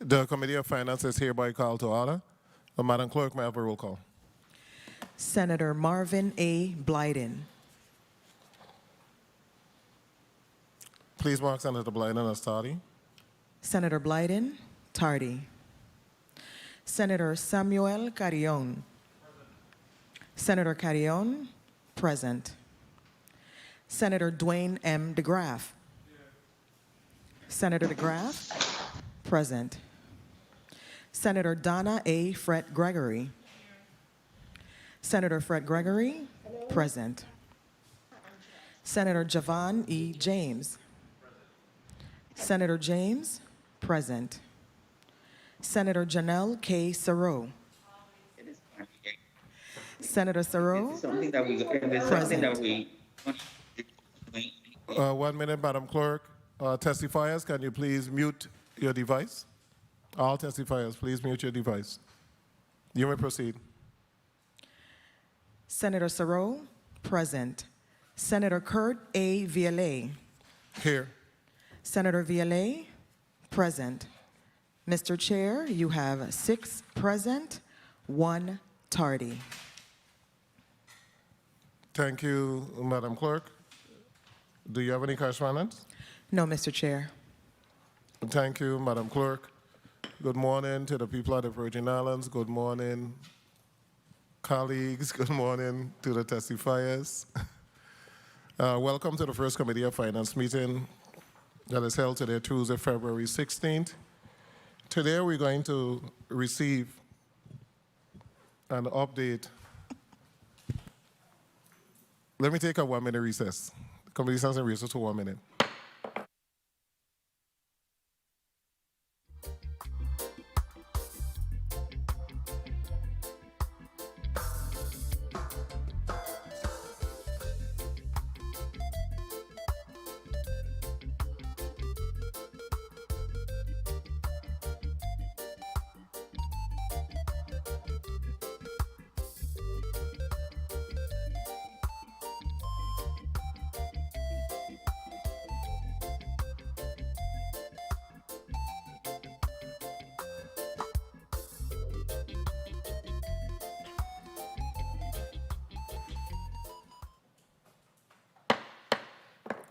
The Committee of Finance is hereby called to order. Madam Clerk, may I have a roll call? Senator Marvin A. Blyden. Please mark Senator Blyden as tardy. Senator Blyden, tardy. Senator Samuel Carrion. Senator Carrion, present. Senator Dwayne M. DeGraff. Senator DeGraff, present. Senator Donna A. Fred Gregory. Senator Fred Gregory, present. Senator Javon E. James. Senator James, present. Senator Janelle K. Sarow. Senator Sarow, Something that we, there's something that we. 1 minute, Madam Clerk. Testifiers, can you please mute your device? All testifiers, please mute your device. You may proceed. Senator Sarow, present. Senator Kurt A. Vialet. Here. Senator Vialet, present. Mr. Chair, you have 6 present, 1 tardy. Thank you, Madam Clerk. Do you have any correspondence? No, Mr. Chair. Thank you, Madam Clerk. Good morning to the people of the Virgin Islands. Good morning, colleagues. Good morning to the testifiers. Welcome to the first Committee of Finance meeting that is held today, Tuesday, February 16th. Today we're going to receive an update. Let me take a 1-minute recess. The committee stands in recess for 1 minute.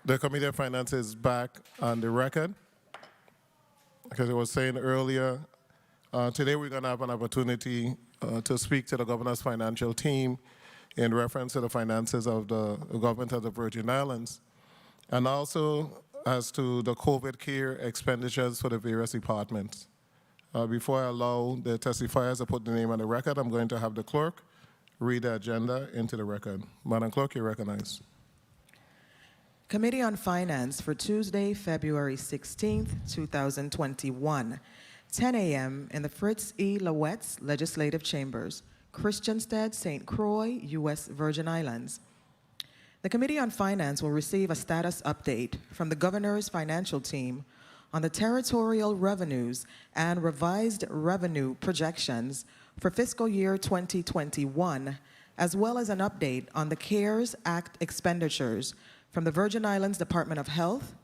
The Committee of Finance is back on the record. Because I was saying earlier, today we're going to have an opportunity to speak to the governor's financial team in reference to the finances of the government of the Virgin Islands, and also as to the COVID care expenditures for the various departments. Before I allow the testifiers to put the name on the record, I'm going to have the clerk read the agenda into the record. Madam Clerk, you're recognized. Committee on Finance for Tuesday, February 16th, 2021, 10 a.m. in the Fritz E. Lawetz Legislative Chambers, Christiansted, St. Croix, U.S. Virgin Islands. The Committee on Finance will receive a status update from the Governor's financial team on the territorial revenues and revised revenue projections for fiscal year 2021, as well as an update on the CARES Act expenditures from the Virgin Islands Department of Health,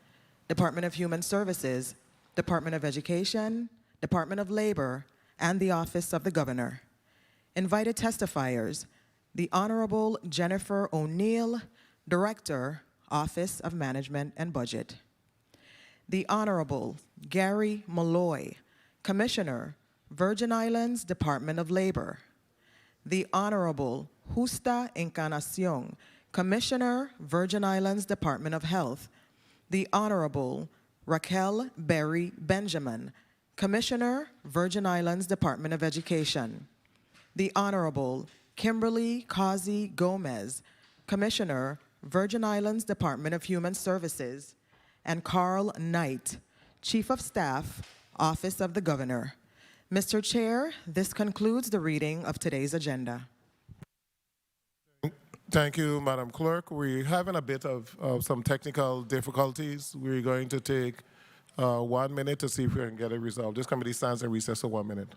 Department of Human Services, Department of Education, Department of Labor, and the Office of the Governor. Invited testifiers, the Honorable Jennifer O'Neill, Director, Office of Management and Budget. The Honorable Gary Malloy, Commissioner, Virgin Islands Department of Labor. The Honorable Justa Encarnacion, Commissioner, Virgin Islands Department of Health. The Honorable Raquel Berry Benjamin, Commissioner, Virgin Islands Department of Education. The Honorable Kimberly Causey Gomez, Commissioner, Virgin Islands Department of Human Services. And Carl Knight, Chief of Staff, Office of the Governor. Mr. Chair, this concludes the reading of today's agenda. Thank you, Madam Clerk. We're having a bit of some technical difficulties. We're going to take 1 minute to see if we can get it resolved. This committee stands in recess for 1 minute.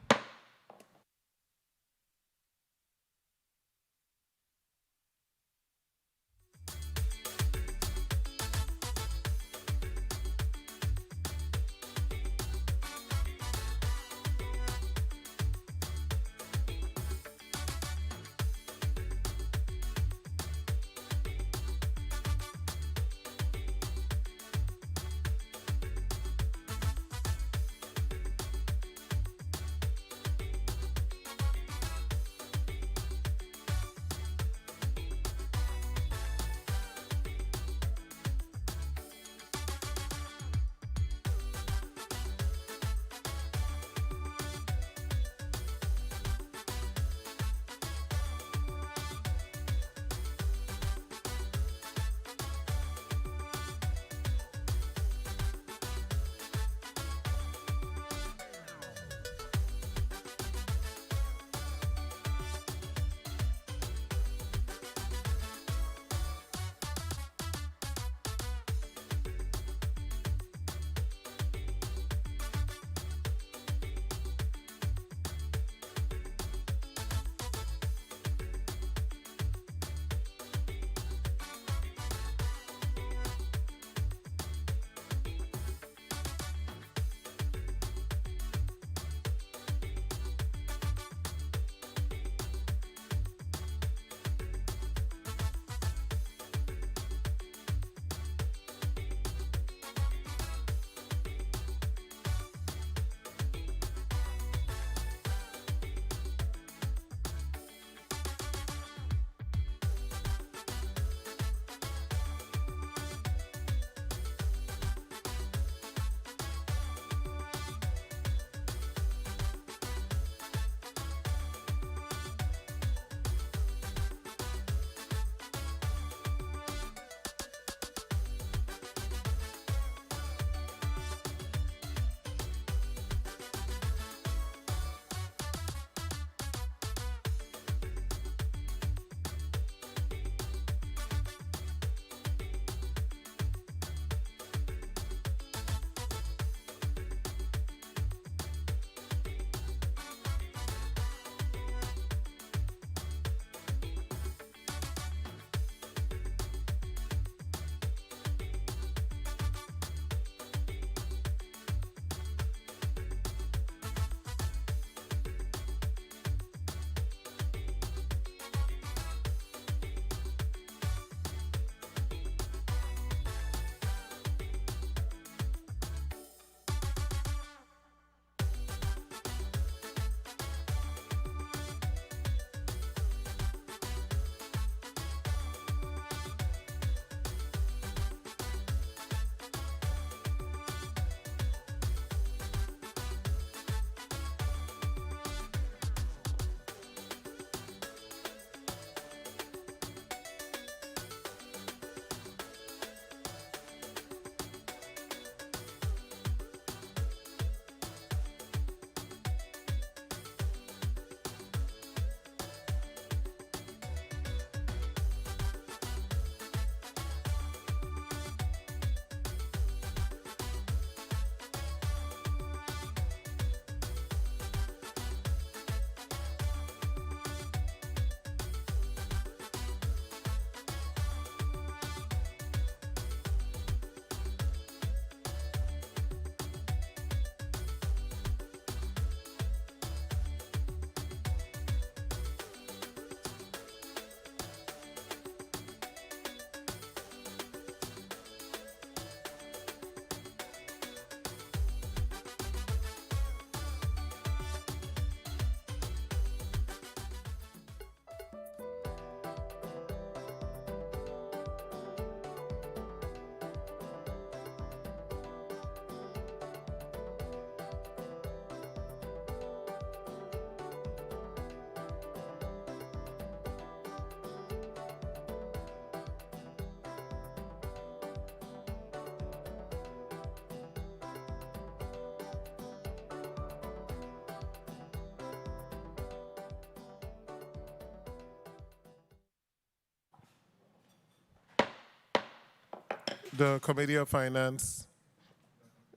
The Committee of Finance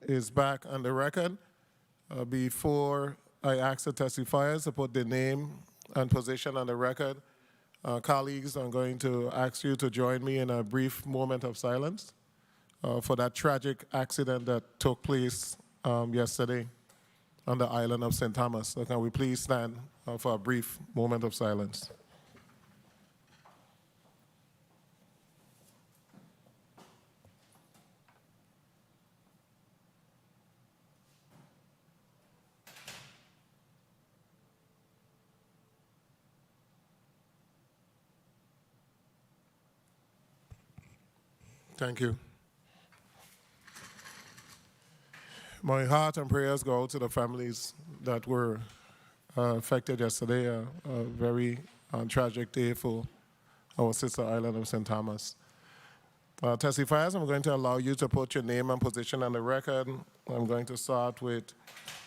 is back on the record. Before I ask the testifiers to put their name and position on the record, colleagues, I'm going to ask you to join me in a brief moment of silence for that tragic accident that took place yesterday on the island of St. Thomas. So can we please stand for a brief moment of silence? Thank you. My heart and prayers go out to the families that were affected yesterday, a very tragic day for our sister island of St. Thomas. Testifiers, I'm going to allow you to put your name and position on the record. I'm going to start with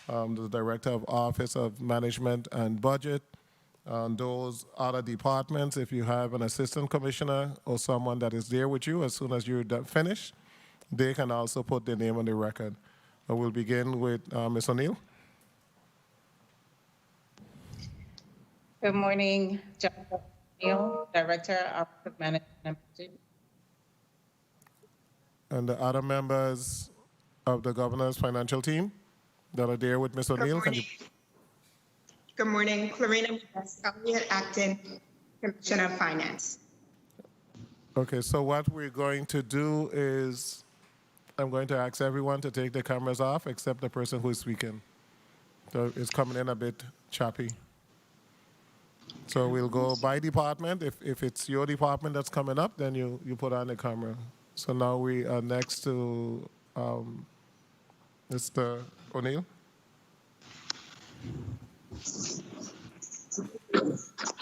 the Director of Office of Management and Budget. Those other departments, if you have an assistant commissioner or someone that is there with you, as soon as you're finished, they can also put their name on the record. We'll begin with Ms. O'Neill. Good morning, Jennifer O'Neill, Director of Management and Budget. And the other members of the governor's financial team that are there with Ms. O'Neill. Good morning, Clarina Elliott, Acting Commissioner of Finance. Okay, so what we're going to do is I'm going to ask everyone to take the cameras off except the person who is speaking. So it's coming in a bit choppy. So we'll go by department. If it's your department that's coming up, then you put on the camera. So now we are next to Mr. O'Neill.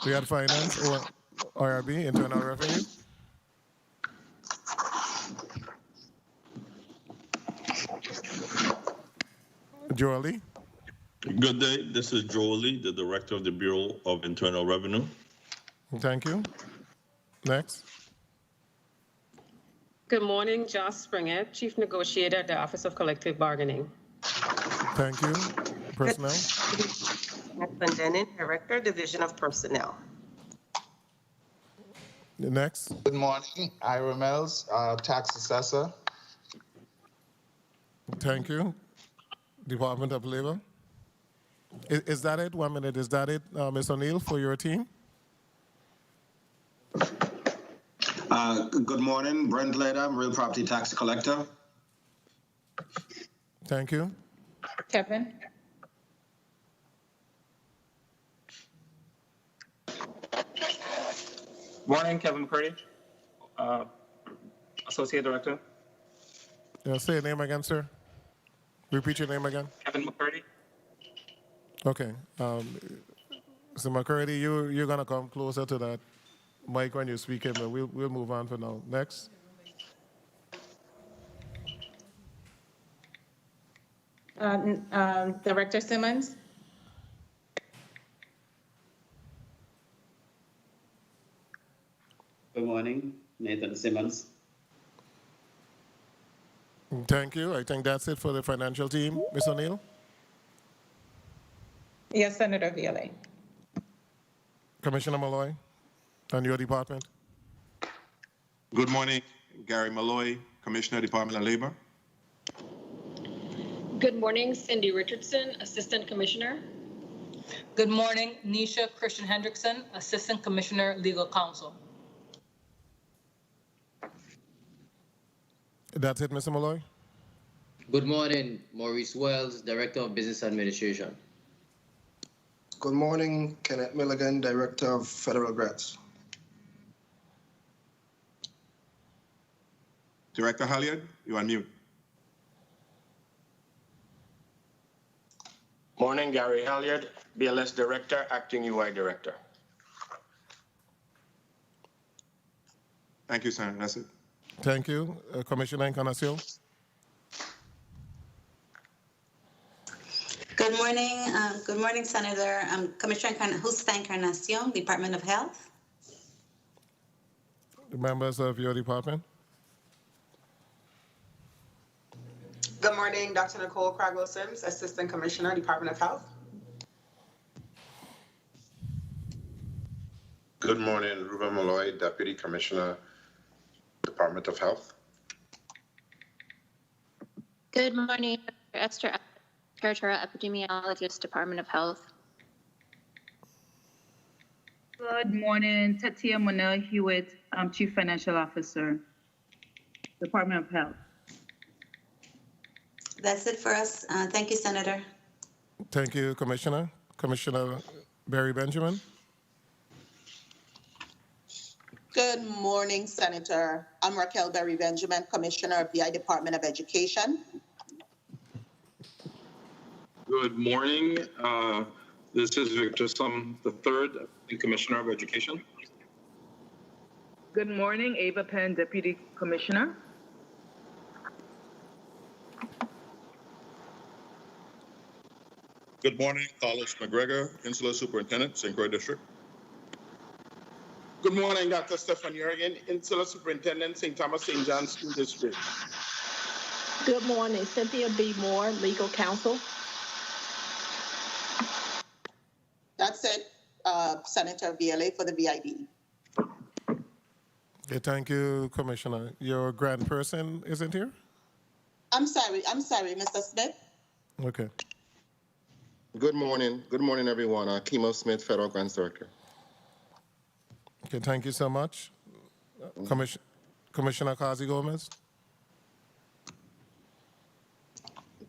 We had finance or IRB, internal revenue. Jolie. Good day. This is Jolie, the Director of the Bureau of Internal Revenue. Thank you. Next. Good morning, Joss Springett, Chief Negotiator at the Office of Collective Bargaining. Thank you. Personnel. Jacqueline Denon, Director, Division of Personnel. Next. Good morning, Ira Mills, Tax Assessor. Thank you. Department of Labor. Is that it? 1 minute. Is that it, Ms. O'Neill, for your team? Good morning, Brent Leda, Real Property Tax Collector. Thank you. Kevin? Morning, Kevin McCurdy, Associate Director. Say your name again, sir. Repeat your name again. Kevin McCurdy. Okay. So McCurdy, you're gonna come closer to that mic when you're speaking, but we'll move on for now. Next. Director Simmons? Good morning, Nathan Simmons. Thank you. I think that's it for the financial team. Ms. O'Neill? Yes, Senator Veely. Commissioner Malloy, and your department? Good morning, Gary Malloy, Commissioner, Department of Labor. Good morning, Cindy Richardson, Assistant Commissioner. Good morning, Nisha Christian Hendrickson, Assistant Commissioner, Legal Counsel. That's it, Mr. Malloy? Good morning, Maurice Wells, Director of Business Administration. Good morning, Kenneth Milligan, Director of Federal Grants. Director Halliard, you're on mute. Morning, Gary Halliard, BLS Director, Acting UI Director. Thank you, sir. That's it. Thank you. Commissioner Encarnacion. Good morning, Senator. Commissioner Justa Encarnacion, Department of Health. The members of your department. morning, Dr. Nicole Cragwell-Sims, Assistant Commissioner, Department of Health. Good morning, Ruben Malloy, Deputy Commissioner, Department of Health. Good morning, Dr. Esther, Territorial Epidemiologist, Department of Health. Good morning, Tatia Monell Hewitt, Chief Financial Officer, Department of Health. That's it for us. Thank you, Senator. Thank you, Commissioner. Commissioner Barry Benjamin. Good morning, Senator. I'm Raquel Berry Benjamin, Commissioner of the Department of Education. Good morning. This is Victor Sum III, Commissioner of Education. Good morning, Ava Penn, Deputy Commissioner. Good morning, Carlos McGregor, Insular Superintendent, St. Croix District. Good morning, Dr. Stefan Jurgen, Insular Superintendent, St. Thomas St. John School District. Good morning, Cynthia B. Moore, Legal Counsel. That's it, Senator VLA for the BID. Okay, thank you, Commissioner. Your grant person isn't here? I'm sorry, Mr. Smith. Okay. Good morning, everyone. Kimo Smith, Federal Grants Director. Okay, thank you so much. Commissioner Kazi Gomez.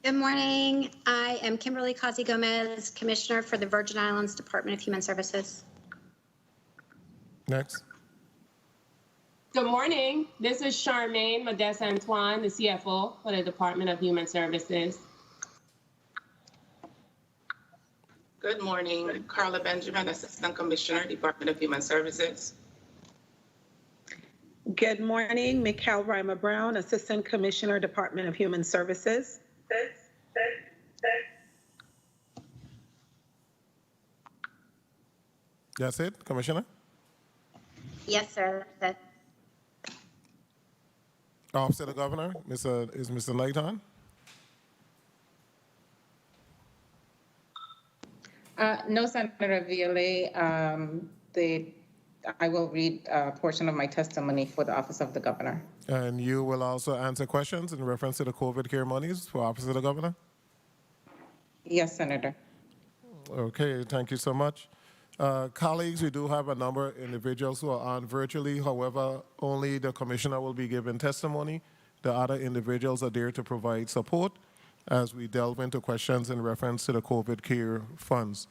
Good morning. I am Kimberly Kazi Gomez, Commissioner for the Virgin Islands Department of Human Services. Next. Good morning. This is Charmaine Modeste Antoine, the CFO for the Department of Human Services. Good morning, Carla Benjamin, Assistant Commissioner, Department of Human Services. Good morning, Mikhail Reimer Brown, Assistant Commissioner, Department of Human Services. That's it, Commissioner? Yes, sir. Office of the Governor, is Mr. Knight on? No, Senator VLA. I will read a portion of my testimony for the Office of the Governor. And you will also answer questions in reference to the COVID care monies for Office of the Governor? Yes, Senator. Okay, thank you so much. Colleagues, we do have a number of individuals who are on virtually. However, only the Commissioner will be giving testimony. The other individuals are there to provide support as we delve into questions in reference to the COVID care funds.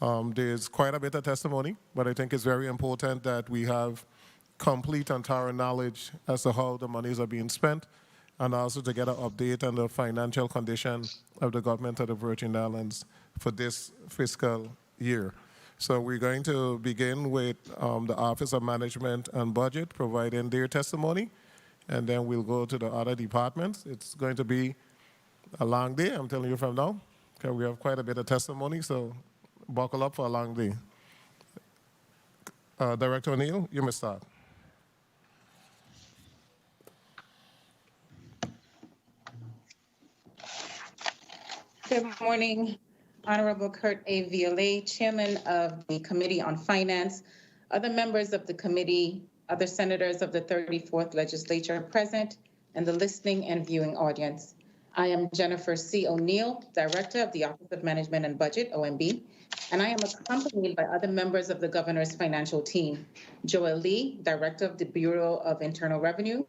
There's quite a bit of testimony, but I think it's very important that we have complete and thorough knowledge as to how the monies are being spent, and also to get an update on the financial condition of the government of the Virgin Islands for this fiscal year. So we're going to begin with the Office of Management and Budget providing their testimony, and then we'll go to the other departments. It's going to be a long day, I'm telling you from now, because we have quite a bit of testimony, so buckle up for a long day. Director O'Neill, you may start. Good morning, Honorable Kurt A. VLA, Chairman of the Committee on Finance, other members of the committee, other senators of the 34th Legislature present, and the listening and viewing audience. I am Jennifer C. O'Neill, Director of the Office of Management and Budget, OMB, and I am accompanied by other members of the Governor's financial team, Joel Lee, Director of the Bureau of Internal Revenue,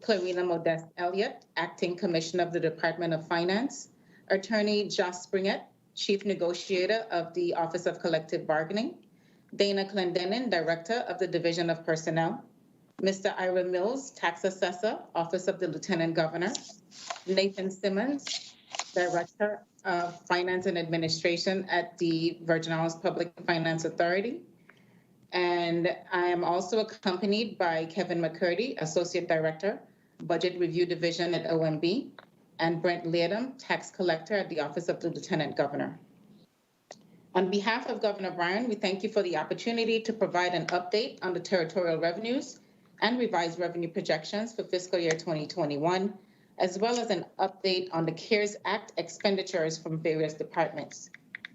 Clarina Modeste Elliott, Acting Commissioner of the Department of Finance, Attorney Josh Springett, Chief Negotiator of the Office of Collective Bargaining, Dana Clendenin, Director of the Division of Personnel, Mr. Ira Mills, Tax Assessor, Office of the Lieutenant Governor, Nathan Simmons, Director of Finance and Administration at the Virgin Islands Public Finance Authority. And I am also accompanied by Kevin McCurdy, Associate Director, Budget Review Division at OMB, and Brent Leardom, Tax Collector at the Office of the Lieutenant Governor. On behalf of Governor Bryan, we thank you for the opportunity to provide an update on the territorial revenues and revised revenue projections for fiscal year 2021, as well as an update on the CARES Act expenditures from various departments.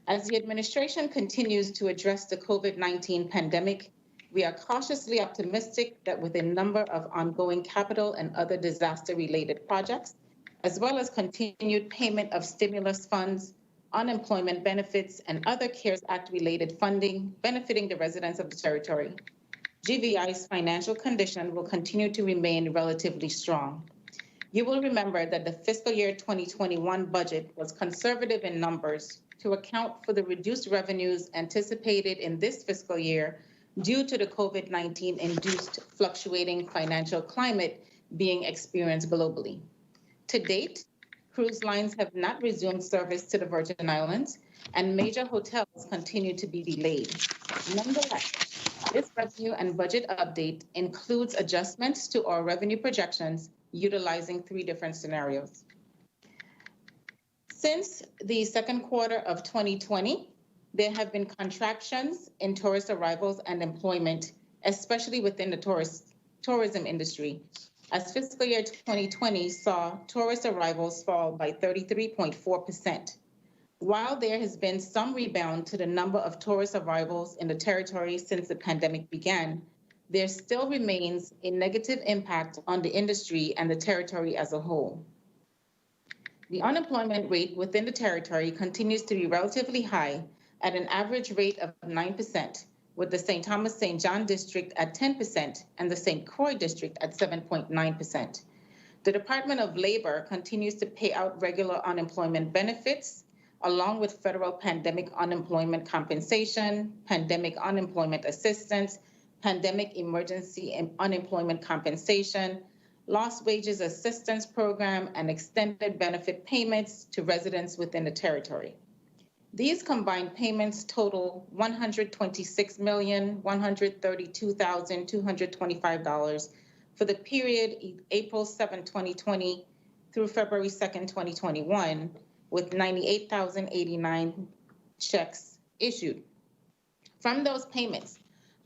As the administration continues to address the COVID-19 pandemic, we are cautiously optimistic that with a number of ongoing capital and other disaster-related projects, as well as continued payment of stimulus funds, unemployment benefits, and other CARES Act-related funding benefiting the residents of the territory, GVI's financial condition will continue to remain relatively strong. You will remember that the fiscal year 2021 budget was conservative in numbers to account for the reduced revenues anticipated in this fiscal year due to the COVID-19 induced fluctuating financial climate being experienced globally. To date, cruise lines have not resumed service to the Virgin Islands, and major hotels continue to be delayed. Nonetheless, this revenue and budget update includes adjustments to our revenue projections utilizing 3 different scenarios. Since the second quarter of 2020, there have been contractions in tourist arrivals and employment, especially within the tourism industry, as fiscal year 2020 saw tourist arrivals fall by 33.4%. While there has been some rebound to the number of tourist arrivals in the territory since the pandemic began, there still remains a negative impact on the industry and the territory as a whole. The unemployment rate within the territory continues to be relatively high at an average rate of 9%, with the St. Thomas St. John district at 10% and the St. Croix district at 7.9%. The Department of Labor continues to pay out regular unemployment benefits, along with federal pandemic unemployment compensation, pandemic unemployment assistance, pandemic emergency unemployment compensation, lost wages assistance program, and extended benefit payments to residents within the territory. These combined payments total $126,132,225 for the period April 7, 2020 through February 2, 2021, with 98,089 checks issued. From those payments,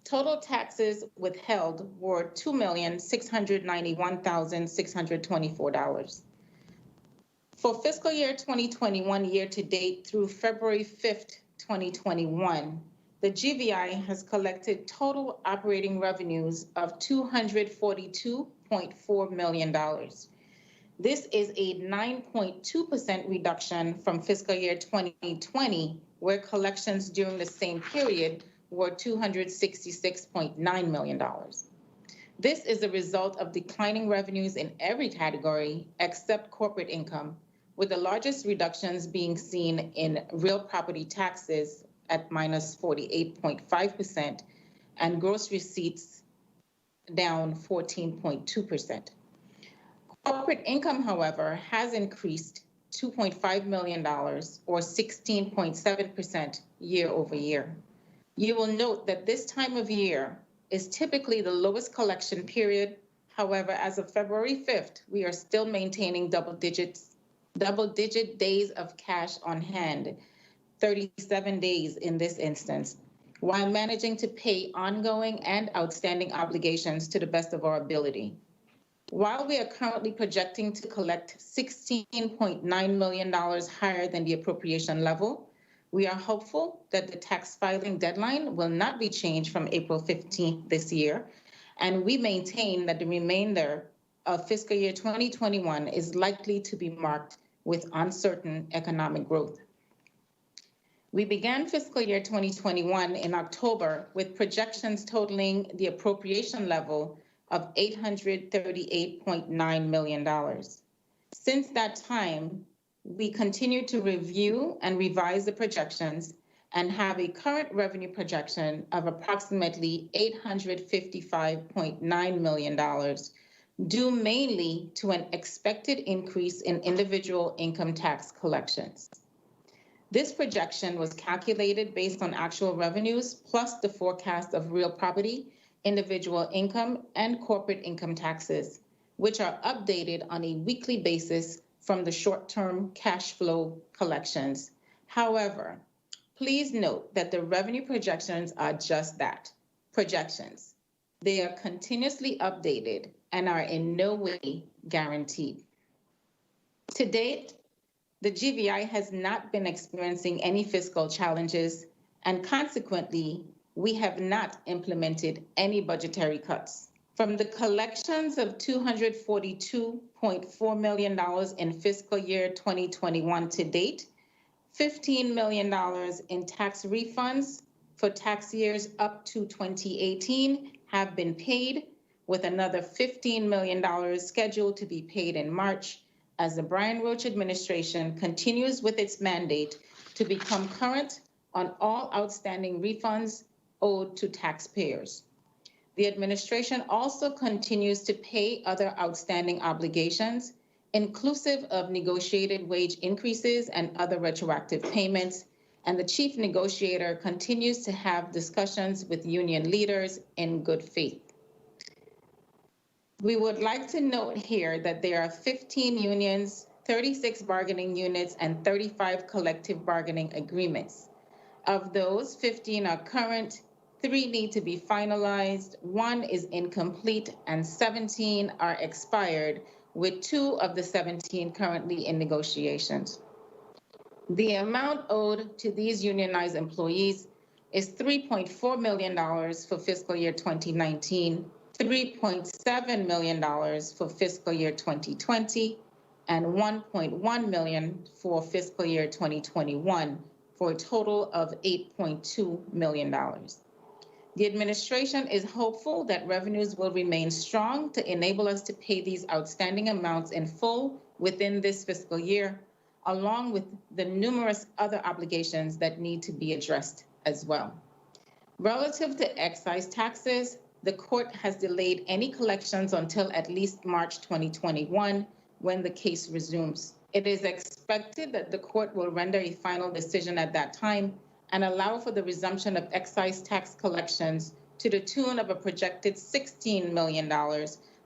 total taxes withheld were $2,691,624. For fiscal year 2021 year-to-date through February 5th, 2021, the GVI has collected total operating revenues of $242.4 million. This is a 9.2% reduction from fiscal year 2020, where collections during the same period were $266.9 million. This is a result of declining revenues in every category except corporate income, with the largest reductions being seen in real property taxes at minus 48.5% and gross receipts down 14.2%. Corporate income, however, has increased $2.5 million or 16.7% year over year. You will note that this time of year is typically the lowest collection period. However, as of February 5th, we are still maintaining double-digit days of cash on hand, 37 days in this instance, while managing to pay ongoing and outstanding obligations to the best of our ability. While we are currently projecting to collect $16.9 million higher than the appropriation level, we are hopeful that the tax filing deadline will not be changed from April 15th this year, and we maintain that the remainder of fiscal year 2021 is likely to be marked with uncertain economic growth. We began fiscal year 2021 in October with projections totaling the appropriation level of $838.9 million. Since that time, we continue to review and revise the projections and have a current revenue projection of approximately $855.9 million, due mainly to an expected increase in individual income tax collections. This projection was calculated based on actual revenues plus the forecast of real property, individual income, and corporate income taxes, which are updated on a weekly basis from the short-term cash flow collections. However, please note that the revenue projections are just that, projections. They are continuously updated and are in no way guaranteed. To date, the GVI has not been experiencing any fiscal challenges, and consequently, we have not implemented any budgetary cuts. From the collections of $242.4 million in fiscal year 2021 to date, $15 million in tax refunds for tax years up to 2018 have been paid, with another $15 million scheduled to be paid in March as the Brian Roach administration continues with its mandate to become current on all outstanding refunds owed to taxpayers. The administration also continues to pay other outstanding obligations, inclusive of negotiated wage increases and other retroactive payments, and the chief negotiator continues to have discussions with union leaders in good faith. We would like to note here that there are 15 unions, 36 bargaining units, and 35 collective bargaining agreements. Of those, 15 are current, 3 need to be finalized, 1 is incomplete, and 17 are expired, with 2 of the 17 currently in negotiations. The amount owed to these unionized employees is $3.4 million for fiscal year 2019, $3.7 million for fiscal year 2020, and $1.1 million for fiscal year 2021, for a total of $8.2 million. The administration is hopeful that revenues will remain strong to enable us to pay these outstanding amounts in full within this fiscal year, along with the numerous other obligations that need to be addressed as well. Relative to excise taxes, the court has delayed any collections until at least March 2021, when the case resumes. It is expected that the court will render a final decision at that time and allow for the resumption of excise tax collections to the tune of a projected $16 million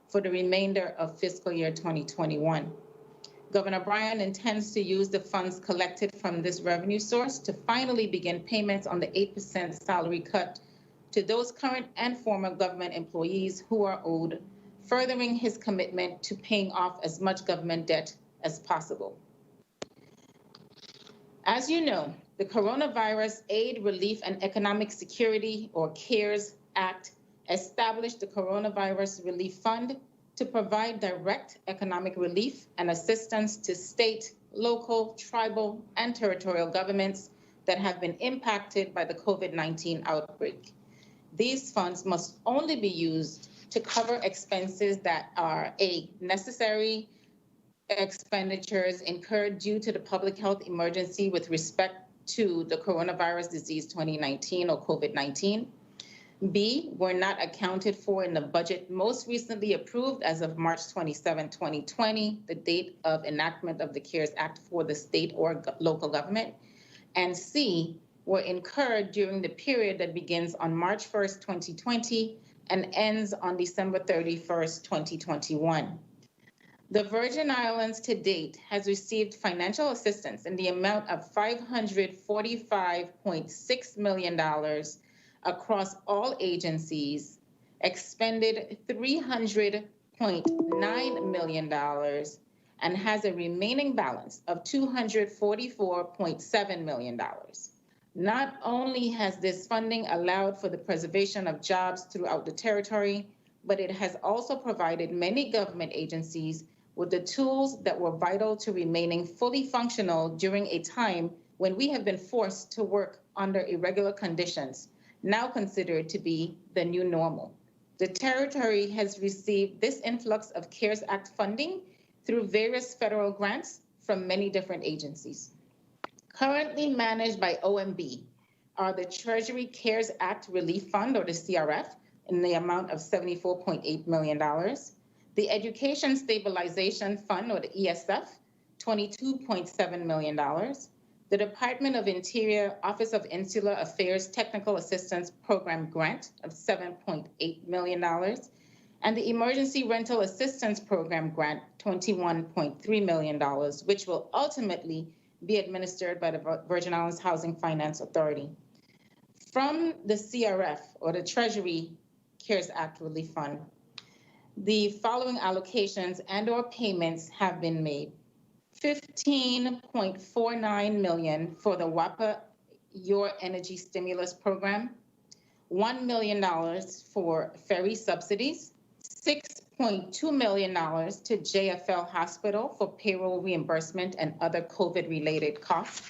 for the remainder of fiscal year 2021. Governor Bryan intends to use the funds collected from this revenue source to finally begin payments on the 8% salary cut to those current and former government employees who are owed, furthering his commitment to paying off as much government debt as possible. As you know, the Coronavirus Aid, Relief, and Economic Security, or CARES Act, established the Coronavirus Relief Fund to provide direct economic relief and assistance to state, local, tribal, and territorial governments that have been impacted by the COVID-19 outbreak. These funds must only be used to cover expenses that are A, necessary expenditures incurred due to the public health emergency with respect to the coronavirus disease 2019 or COVID-19. B, were not accounted for in the budget most recently approved as of March 27, 2020, the date of enactment of the CARES Act for the state or local government. And C, were incurred during the period that begins on March 1st, 2020 and ends on December 31st, 2021. The Virgin Islands to date has received financial assistance in the amount of $545.6 million across all agencies, expended $300.9 million, and has a remaining balance of $244.7 million. Not only has this funding allowed for the preservation of jobs throughout the territory, but it has also provided many government agencies with the tools that were vital to remaining fully functional during a time when we have been forced to work under irregular conditions, now considered to be the new normal. The territory has received this influx of CARES Act funding through various federal grants from many different agencies. Currently managed by OMB are the Treasury CARES Act Relief Fund, or the CRF, in the amount of $74.8 million, the Education Stabilization Fund, or the ESF, $22.7 million, the Department of Interior Office of Insular Affairs Technical Assistance Program grant of $7.8 million, and the Emergency Rental Assistance Program grant, $21.3 million, which will ultimately be administered by the Virgin Islands Housing Finance Authority. From the CRF, or the Treasury CARES Act Relief Fund, the following allocations and/or payments have been made. $15.49 million for the WAPA Your Energy Stimulus Program, $1 million for ferry subsidies, $6.2 million to JFL Hospital for payroll reimbursement and other COVID-related costs,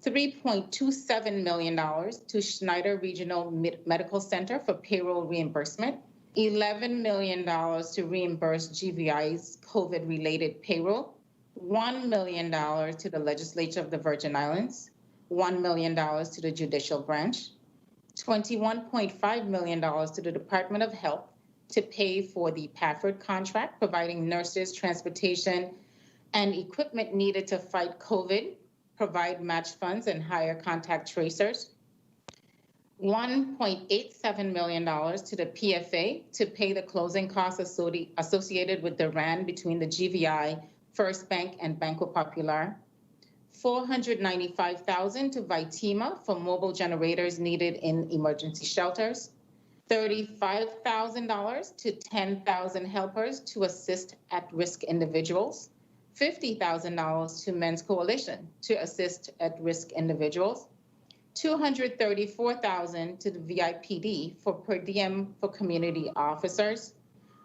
$3.27 million to Schneider Regional Medical Center for payroll reimbursement, $11 million to reimburse GVI's COVID-related payroll, $1 million to the Legislature of the Virgin Islands, $1 million to the Judicial Branch, $21.5 million to the Department of Health to pay for the Pafford contract, providing nurses, transportation, and equipment needed to fight COVID, provide match funds, and hire contact tracers. $1.87 million to the PFA to pay the closing costs associated with the RAN between the GVI, First Bank, and Banco Popular. $495,000 to Vitima for mobile generators needed in emergency shelters. $35,000 to 10,000 helpers to assist at-risk individuals. $50,000 to Men's Coalition to assist at-risk individuals. $234,000 to the VIPD for per diem for community officers.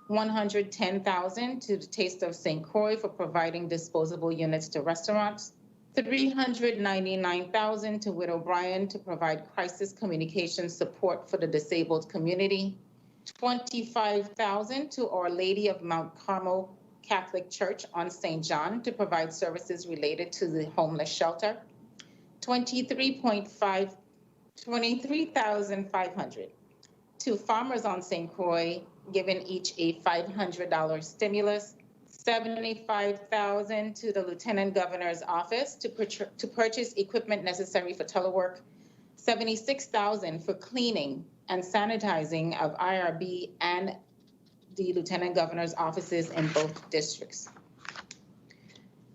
$110,000 to the Taste of St. Croix for providing disposable units to restaurants. $399,000 to Widow Bryan to provide crisis communication support for the disabled community. $25,000 to Our Lady of Mount Carmel Catholic Church on St. John to provide services related to the homeless shelter. $23,500 to farmers on St. Croix, giving each a $500 stimulus. $75,000 to the Lieutenant Governor's Office to purchase equipment necessary for telework. $76,000 for cleaning and sanitizing of IRB and the Lieutenant Governor's offices in both districts.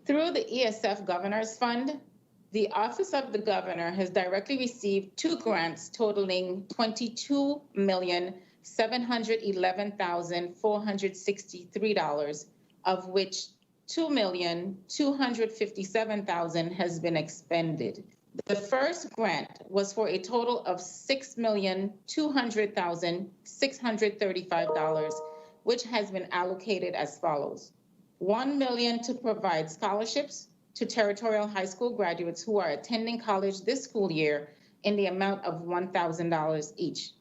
Through the ESF Governor's Fund, the Office of the Governor has directly received 2 grants totaling $22,711,463, of which $2,257,000 has been expended. The first grant was for a total of $6,200,635, which has been allocated as follows. $1 million to provide scholarships to territorial high school graduates who are attending college this school year in the amount of $1,000 each.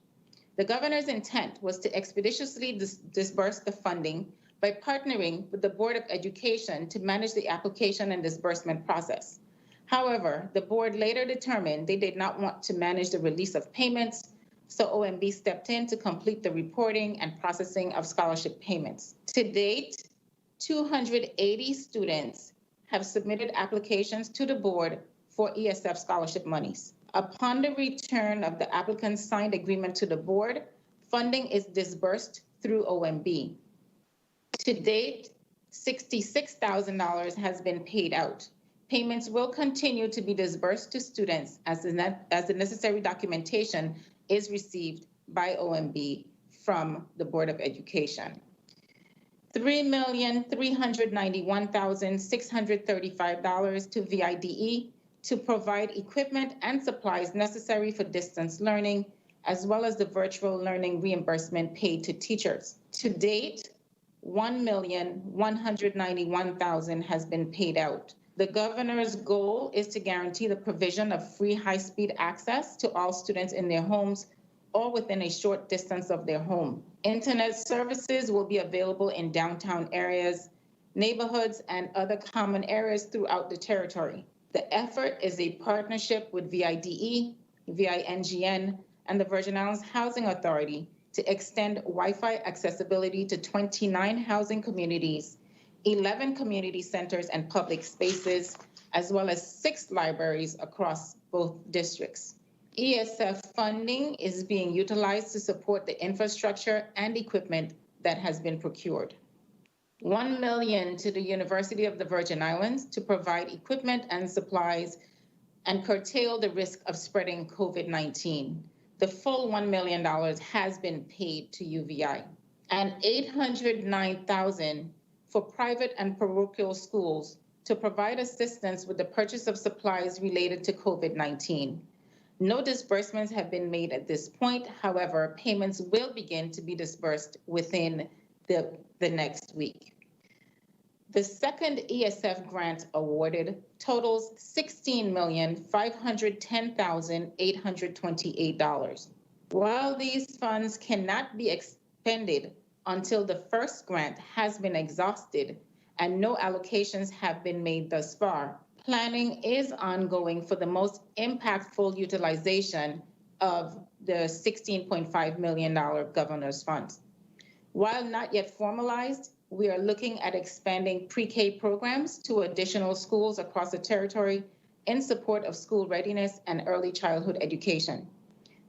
The governor's intent was to expeditiously disburse the funding by partnering with the Board of Education to manage the application and disbursement process. However, the board later determined they did not want to manage the release of payments, so OMB stepped in to complete the reporting and processing of scholarship payments. To date, 280 students have submitted applications to the board for ESF scholarship monies. Upon the return of the applicant's signed agreement to the board, funding is disbursed through OMB. To date, $66,000 has been paid out. Payments will continue to be disbursed to students as the necessary documentation is received by OMB from the Board of Education. $3,391,635 to VIDE to provide equipment and supplies necessary for distance learning, as well as the virtual learning reimbursement paid to teachers. To date, $1,191,000 has been paid out. The governor's goal is to guarantee the provision of free high-speed access to all students in their homes or within a short distance of their home. Internet services will be available in downtown areas, neighborhoods, and other common areas throughout the territory. The effort is a partnership with VIDE, VINGN, and the Virgin Islands Housing Authority to extend Wi-Fi accessibility to 29 housing communities, 11 community centers and public spaces, as well as 6 libraries across both districts. ESF funding is being utilized to support the infrastructure and equipment that has been procured. $1 million to the University of the Virgin Islands to provide equipment and supplies and curtail the risk of spreading COVID-19. The full $1 million has been paid to UVI. And $809,000 for private and parochial schools to provide assistance with the purchase of supplies related to COVID-19. No disbursements have been made at this point. However, payments will begin to be disbursed within the next week. The second ESF grant awarded totals $16,510,828. While these funds cannot be expended until the first grant has been exhausted and no allocations have been made thus far, planning is ongoing for the most impactful utilization of the $16.5 million governor's funds. While not yet formalized, we are looking at expanding pre-K programs to additional schools across the territory in support of school readiness and early childhood education.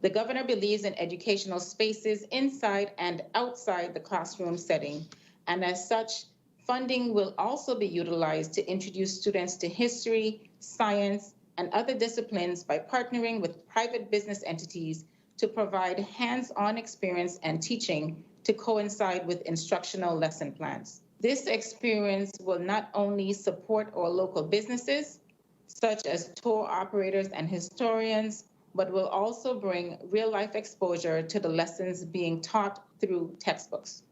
The governor believes in educational spaces inside and outside the classroom setting, and as such, funding will also be utilized to introduce students to history, science, and other disciplines by partnering with private business entities to provide hands-on experience and teaching to coincide with instructional lesson plans. This experience will not only support our local businesses, such as tour operators and historians, but will also bring real-life exposure to the lessons being taught through textbooks.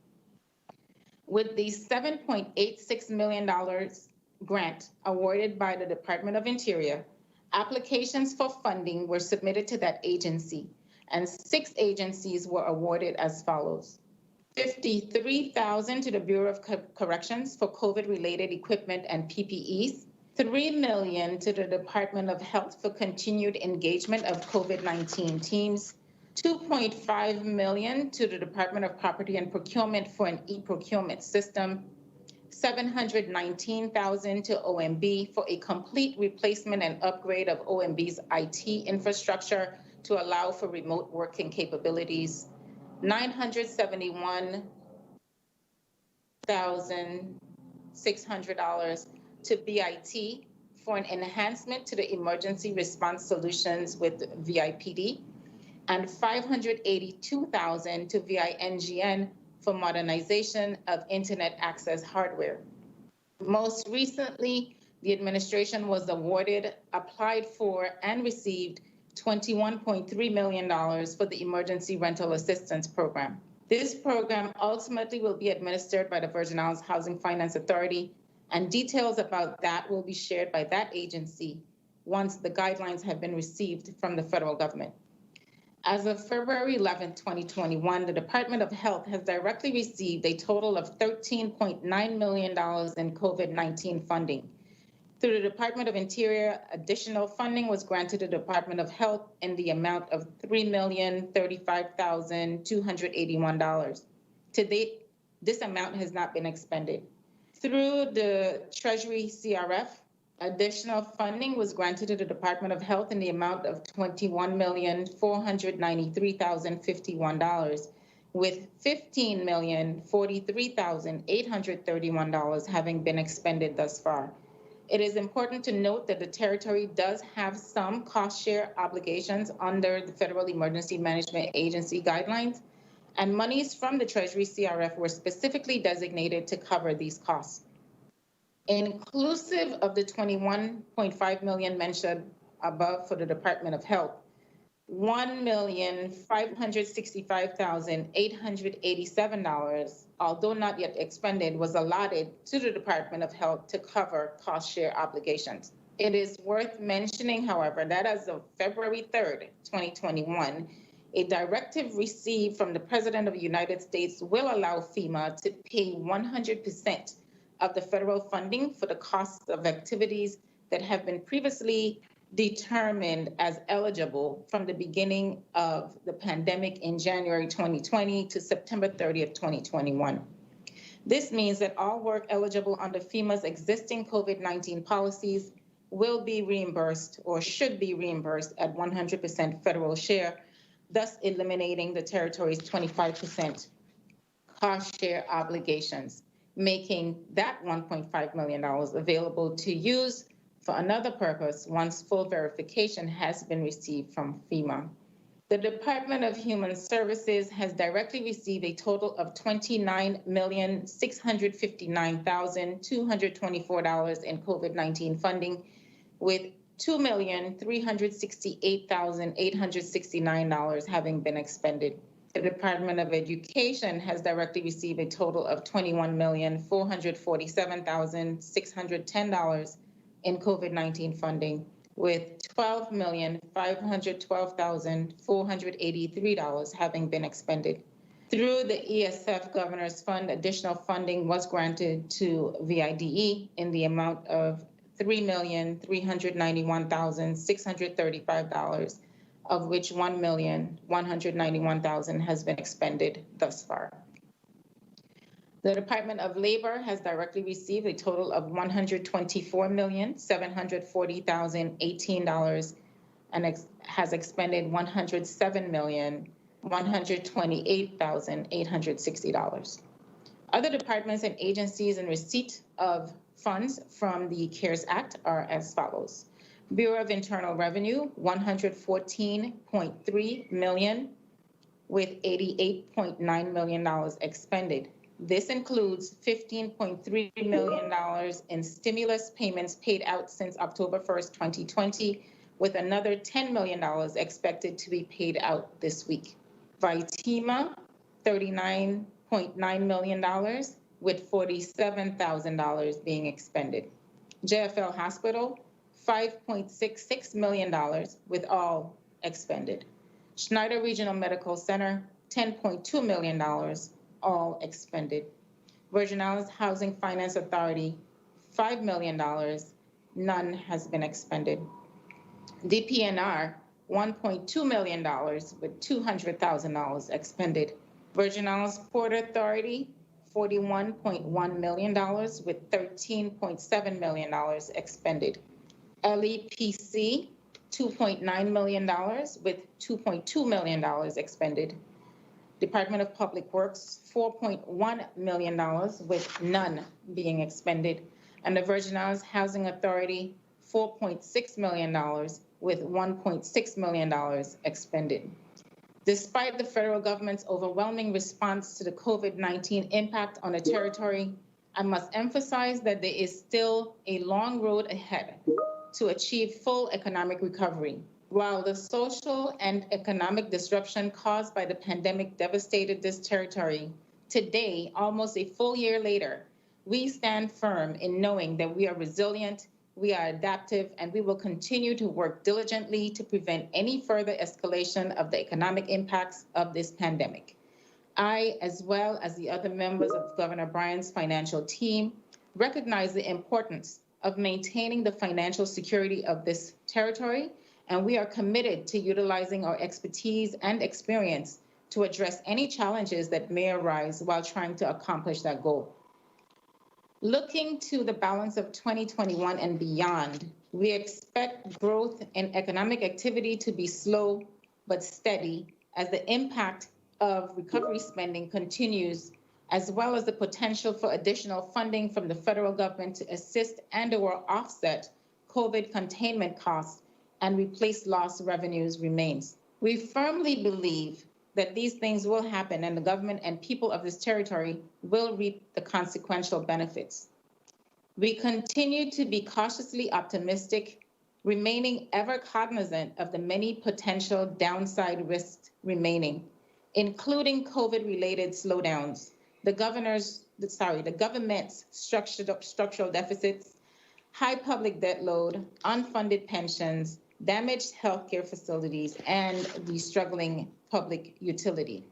With the $7.86 million grant awarded by the Department of Interior, applications for funding were submitted to that agency, and 6 agencies were awarded as follows. $53,000 to the Bureau of Corrections for COVID-related equipment and PPEs, $3 million to the Department of Health for continued engagement of COVID-19 teams, $2.5 million to the Department of Property and Procurement for an e-procurement system, $719,000 to OMB for a complete replacement and upgrade of OMB's IT infrastructure to allow for remote working capabilities, $971,600 to BIT for an enhancement to the emergency response solutions with VIPD, and $582,000 to VINGN for modernization of internet access hardware. Most recently, the administration was applied for, and received $21.3 million for the Emergency Rental Assistance Program. This program ultimately will be administered by the Virgin Islands Housing Finance Authority, and details about that will be shared by that agency once the guidelines have been received from the federal government. As of February 11, 2021, the Department of Health has directly received a total of $13.9 million in COVID-19 funding. Through the Department of Interior, additional funding was granted to the Department of Health in the amount of $3,035,281. To date, this amount has not been expended. Through the Treasury CRF, additional funding was granted to the Department of Health in the amount of $21,493,051, with $15,043,831 having been expended thus far. It is important to note that the territory does have some cost share obligations under the Federal Emergency Management Agency guidelines, and monies from the Treasury CRF were specifically designated to cover these costs. Inclusive of the $21.5 million mentioned above for the Department of Health, $1,565,887, although not yet expended, was allotted to the Department of Health to cover cost share obligations. It is worth mentioning, however, that as of February 3rd, 2021, a directive received from the President of the United States will allow FEMA to pay 100% of the federal funding for the costs of activities that have been previously determined as eligible from the beginning of the pandemic in January 2020 to September 30th, 2021. This means that all work eligible under FEMA's existing COVID-19 policies will be reimbursed or should be reimbursed at 100% federal share, thus eliminating the territory's 25% cost share obligations, making that $1.5 million available to use for another purpose once full verification has been received from FEMA. The Department of Human Services has directly received a total of $29,659,224 in COVID-19 funding, with $2,368,869 having been expended. The Department of Education has directly received a total of $21,447,610 in COVID-19 funding, with $12,512,483 having been expended. Through the ESF Governor's Fund, additional funding was granted to VIDE in the amount of $3,391,635, of which $1,191,000 has been expended thus far. The Department of Labor has directly received a total of $124,740,018 and has expended $107,128,860. Other departments and agencies in receipt of funds from the CARES Act are as follows. Bureau of Internal Revenue, $114.3 million with $88.9 million expended. This includes $15.3 million in stimulus payments paid out since October 1st, 2020, with another $10 million expected to be paid out this week. VITEMA, $39.9 million with $47,000 being expended. JFL Hospital, $5.66 million with all expended. Schneider Regional Medical Center, $10.2 million, all expended. Virgin Islands Housing Finance Authority, $5 million, none has been expended. DPNR, $1.2 million with $200,000 expended. Virgin Islands Port Authority, $41.1 million with $13.7 million expended. LEPC, $2.9 million with $2.2 million expended. Department of Public Works, $4.1 million with none being expended. And the Virgin Islands Housing Authority, $4.6 million with $1.6 million expended. Despite the federal government's overwhelming response to the COVID-19 impact on the territory, I must emphasize that there is still a long road ahead to achieve full economic recovery. While the social and economic disruption caused by the pandemic devastated this territory, today, almost a full year later, we stand firm in knowing that we are resilient, we are adaptive, and we will continue to work diligently to prevent any further escalation of the economic impacts of this pandemic. I, as well as the other members of Governor Bryan's financial team, recognize the importance of maintaining the financial security of this territory, and we are committed to utilizing our expertise and experience to address any challenges that may arise while trying to accomplish that goal. Looking to the balance of 2021 and beyond, we expect growth in economic activity to be slow but steady as the impact of recovery spending continues, as well as the potential for additional funding from the federal government to assist and/or offset COVID containment costs and replace lost revenues remains. We firmly believe that these things will happen and the government and people of this territory will reap the consequential benefits. We continue to be cautiously optimistic, remaining ever cognizant of the many potential downside risks remaining, including COVID-related slowdowns, the government's structural deficits, high public debt load, unfunded pensions, damaged healthcare facilities, and the struggling public utility.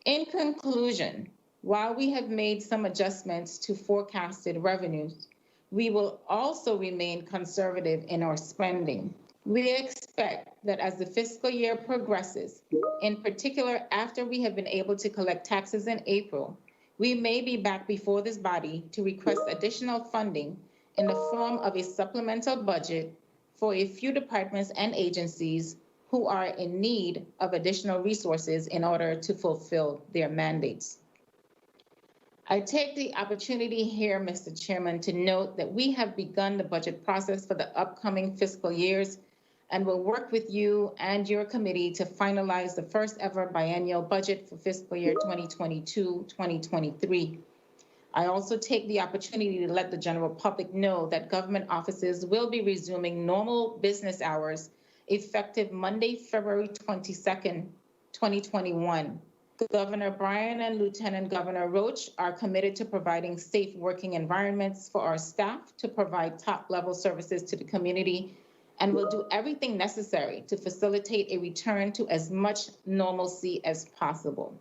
In conclusion, while we have made some adjustments to forecasted revenues, we will also remain conservative in our spending. We expect that as the fiscal year progresses, in particular after we have been able to collect taxes in April, we may be back before this body to request additional funding in the form of a supplemental budget for a few departments and agencies who are in need of additional resources in order to fulfill their mandates. I take the opportunity here, Mr. Chairman, to note that we have begun the budget process for the upcoming fiscal years, and will work with you and your committee to finalize the first ever biennial budget for fiscal year 2022-2023. I also take the opportunity to let the general public know that government offices will be resuming normal business hours effective Monday, February 22nd, 2021. Governor Bryan and Lieutenant Governor Roach are committed to providing safe working environments for our staff to provide top-level services to the community, and will do everything necessary to facilitate a return to as much normalcy as possible.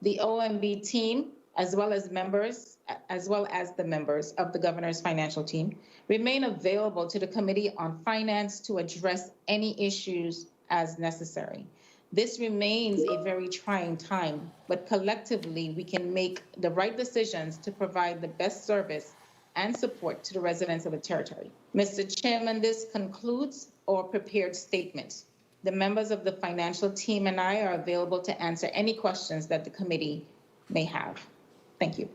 The OMB team, as well as the members of the governor's financial team, remain available to the Committee on Finance to address any issues as necessary. This remains a very trying time, but collectively we can make the right decisions to provide the best service and support to the residents of the territory. Mr. Chairman, this concludes our prepared statement. The members of the financial team and I are available to answer any questions that the committee may have. Thank you.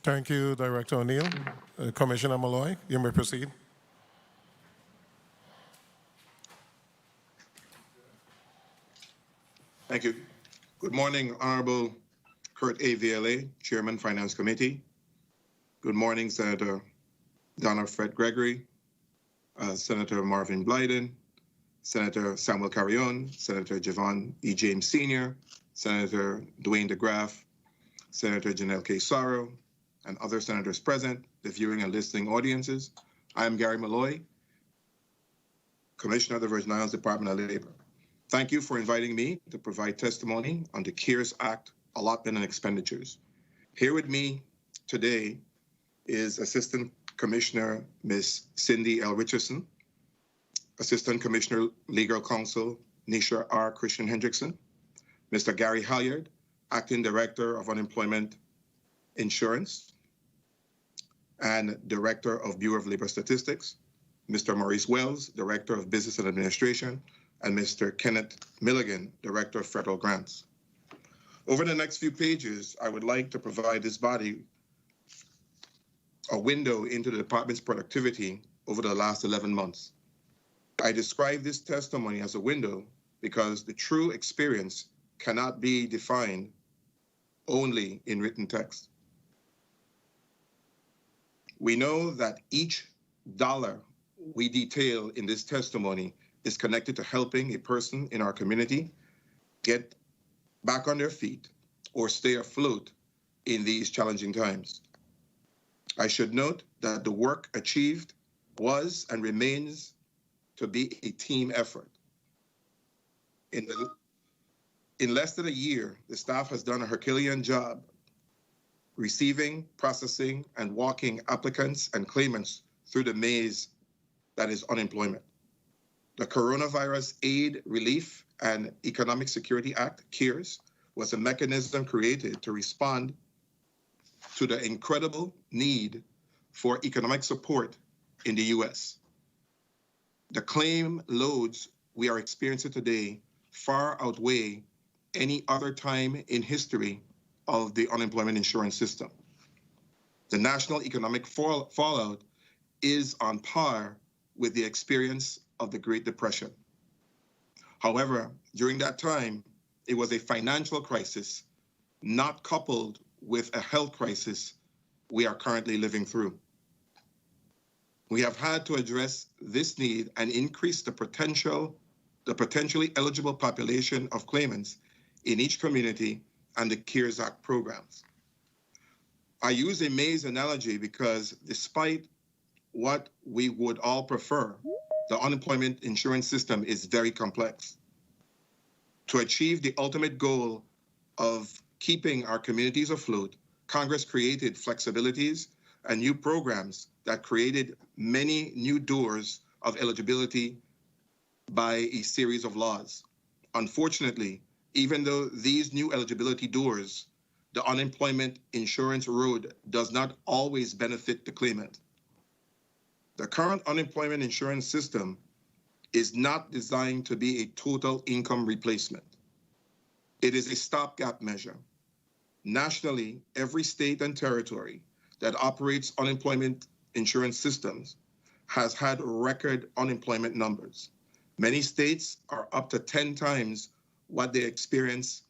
Thank you, Director O'Neill. Commissioner Malloy, you may proceed. Thank you. Good morning, Honorable Kurt A. Viale, Chairman, Finance Committee. Good morning, Senator Donna Fred Gregory, Senator Marvin Blyden, Senator Samuel Carrion, Senator Javon E. James Sr., Senator Dwayne DeGraff, Senator Janelle K. Sorrow, and other senators present, the viewing and listening audiences. I am Gary Malloy, Commissioner of the Virgin Islands Department of Labor. Thank you for inviting me to provide testimony on the CARES Act allotment and expenditures. Here with me today is Assistant Commissioner Ms. Cindy L. Richardson, Assistant Commissioner Legal Counsel Nisha R. Christian Hendrickson, Mr. Gary Halyard, Acting Director of Unemployment Insurance and Director of Bureau of Labor Statistics, Mr. Maurice Wells, Director of Business and Administration, and Mr. Kenneth Milligan, Director of Federal Grants. Over the next few pages, I would like to provide this body a window into the department's productivity over the last 11 months. I describe this testimony as a window because the true experience cannot be defined only in written text. We know that each dollar we detail in this testimony is connected to helping a person in our community get back on their feet or stay afloat in these challenging times. I should note that the work achieved was and remains to be a team effort. In less than a year, the staff has done a Herculean job receiving, processing, and walking applicants and claimants through the maze that is unemployment. The Coronavirus Aid, Relief, and Economic Security Act, CARES, was a mechanism created to respond to the incredible need for economic support in the U.S. The claim loads we are experiencing today far outweigh any other time in history of the unemployment insurance system. The national economic fallout is on par with the experience of the Great Depression. However, during that time, it was a financial crisis not coupled with a health crisis we are currently living through. We have had to address this need and increase the potentially eligible population of claimants in each community and the CARES Act programs. I use a maze analogy because despite what we would all prefer, the unemployment insurance system is very complex. To achieve the ultimate goal of keeping our communities afloat, Congress created flexibilities and new programs that created many new doors of eligibility by a series of laws. Unfortunately, even though these new eligibility doors, the unemployment insurance road does not always benefit the claimant. The current unemployment insurance system is not designed to be a total income replacement. It is a stopgap measure. Nationally, every state and territory that operates unemployment insurance systems has had record unemployment numbers. Many states are up to 10 times what their experience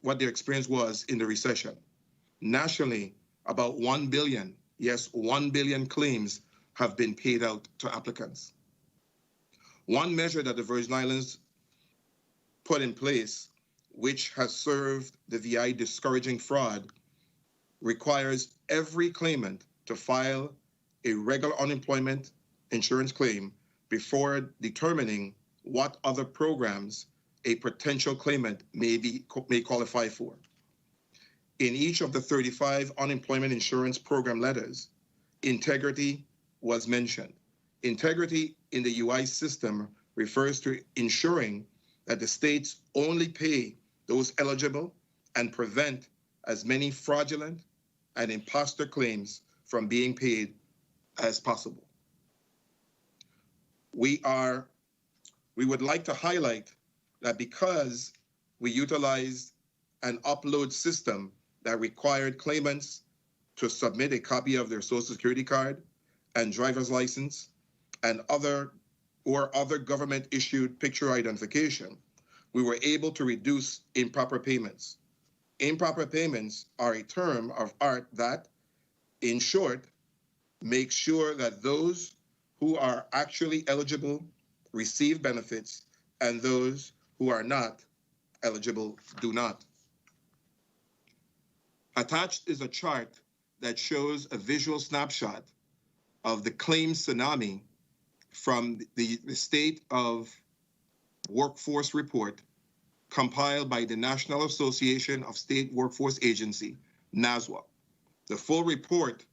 was in the recession. Nationally, about 1 billion, yes, 1 billion claims have been paid out to applicants. One measure that the Virgin Islands put in place, which has served the VI discouraging fraud, requires every claimant to file a regular unemployment insurance claim before determining what other programs a potential claimant may qualify for. In each of the 35 unemployment insurance program letters, integrity was mentioned. Integrity in the UI system refers to ensuring that the states only pay those eligible and prevent as many fraudulent and imposter claims from being paid as possible. We would like to highlight that because we utilized an upload system that required claimants to submit a copy of their Social Security card and driver's license and other government issued picture identification, we were able to reduce improper payments. Improper payments are a term of art that, in short, makes sure that those who are actually eligible receive benefits and those who are not eligible do not. Attached is a chart that shows a visual snapshot of the claims tsunami from the State of Workforce report compiled by the National Association of State Workforce Agency, NASWA. The full report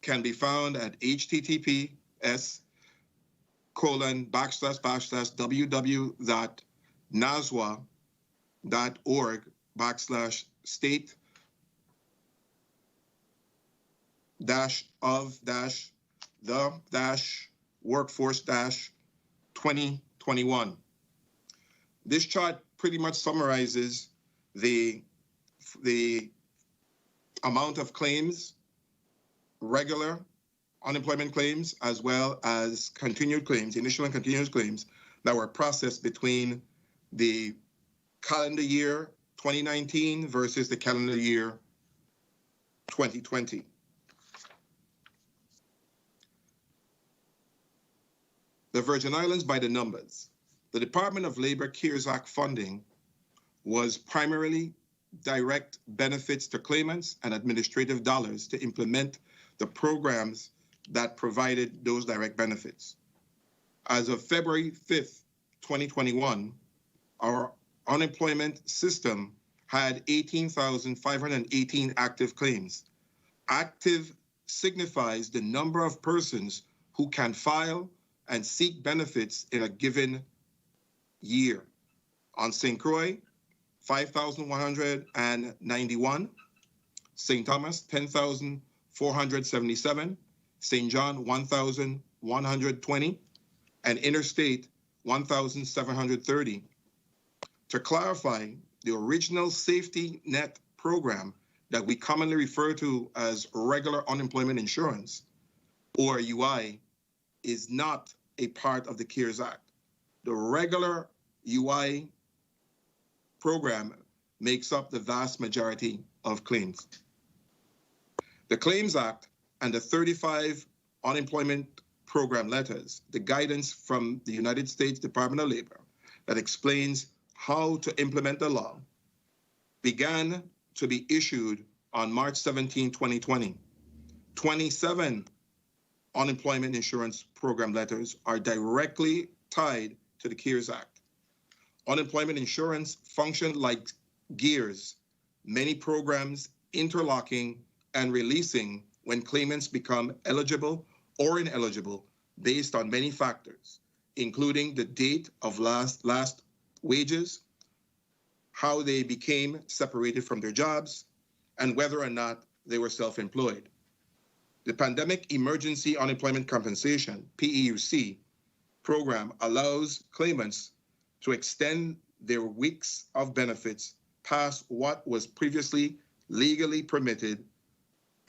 can be found at https://www.naswa.org/state-of-workforce-2021. This chart pretty much summarizes the amount of claims, regular unemployment claims, as well as continued claims, initial and continuous claims that were processed between the calendar year 2019 versus the calendar year 2020. The Virgin Islands by the numbers. The Department of Labor CARES Act funding was primarily direct benefits to claimants and administrative dollars to implement the programs that provided those direct benefits. As of February 5th, 2021, our unemployment system had 18,518 active claims. Active signifies the number of persons who can file and seek benefits in a given year. On St. Croix, 5,191, St. Thomas, 10,477, St. John, 1,120, and Interstate, 1,730. To clarify, the original safety net program that we commonly refer to as regular unemployment insurance, or UI, is not a part of the CARES Act. The regular UI program makes up the vast majority of claims. The Claims Act and the 35 unemployment program letters, the guidance from the United States Department of Labor that explains how to implement the law, began to be issued on March 17, 2020. 27 unemployment insurance program letters are directly tied to the CARES Act. Unemployment insurance functioned like gears, many programs interlocking and releasing when claimants become eligible or ineligible based on many factors, including the date of last wages, how they became separated from their jobs, and whether or not they were self-employed. The Pandemic Emergency Unemployment Compensation, PEUC, program allows claimants to extend their weeks of benefits past what was previously legally permitted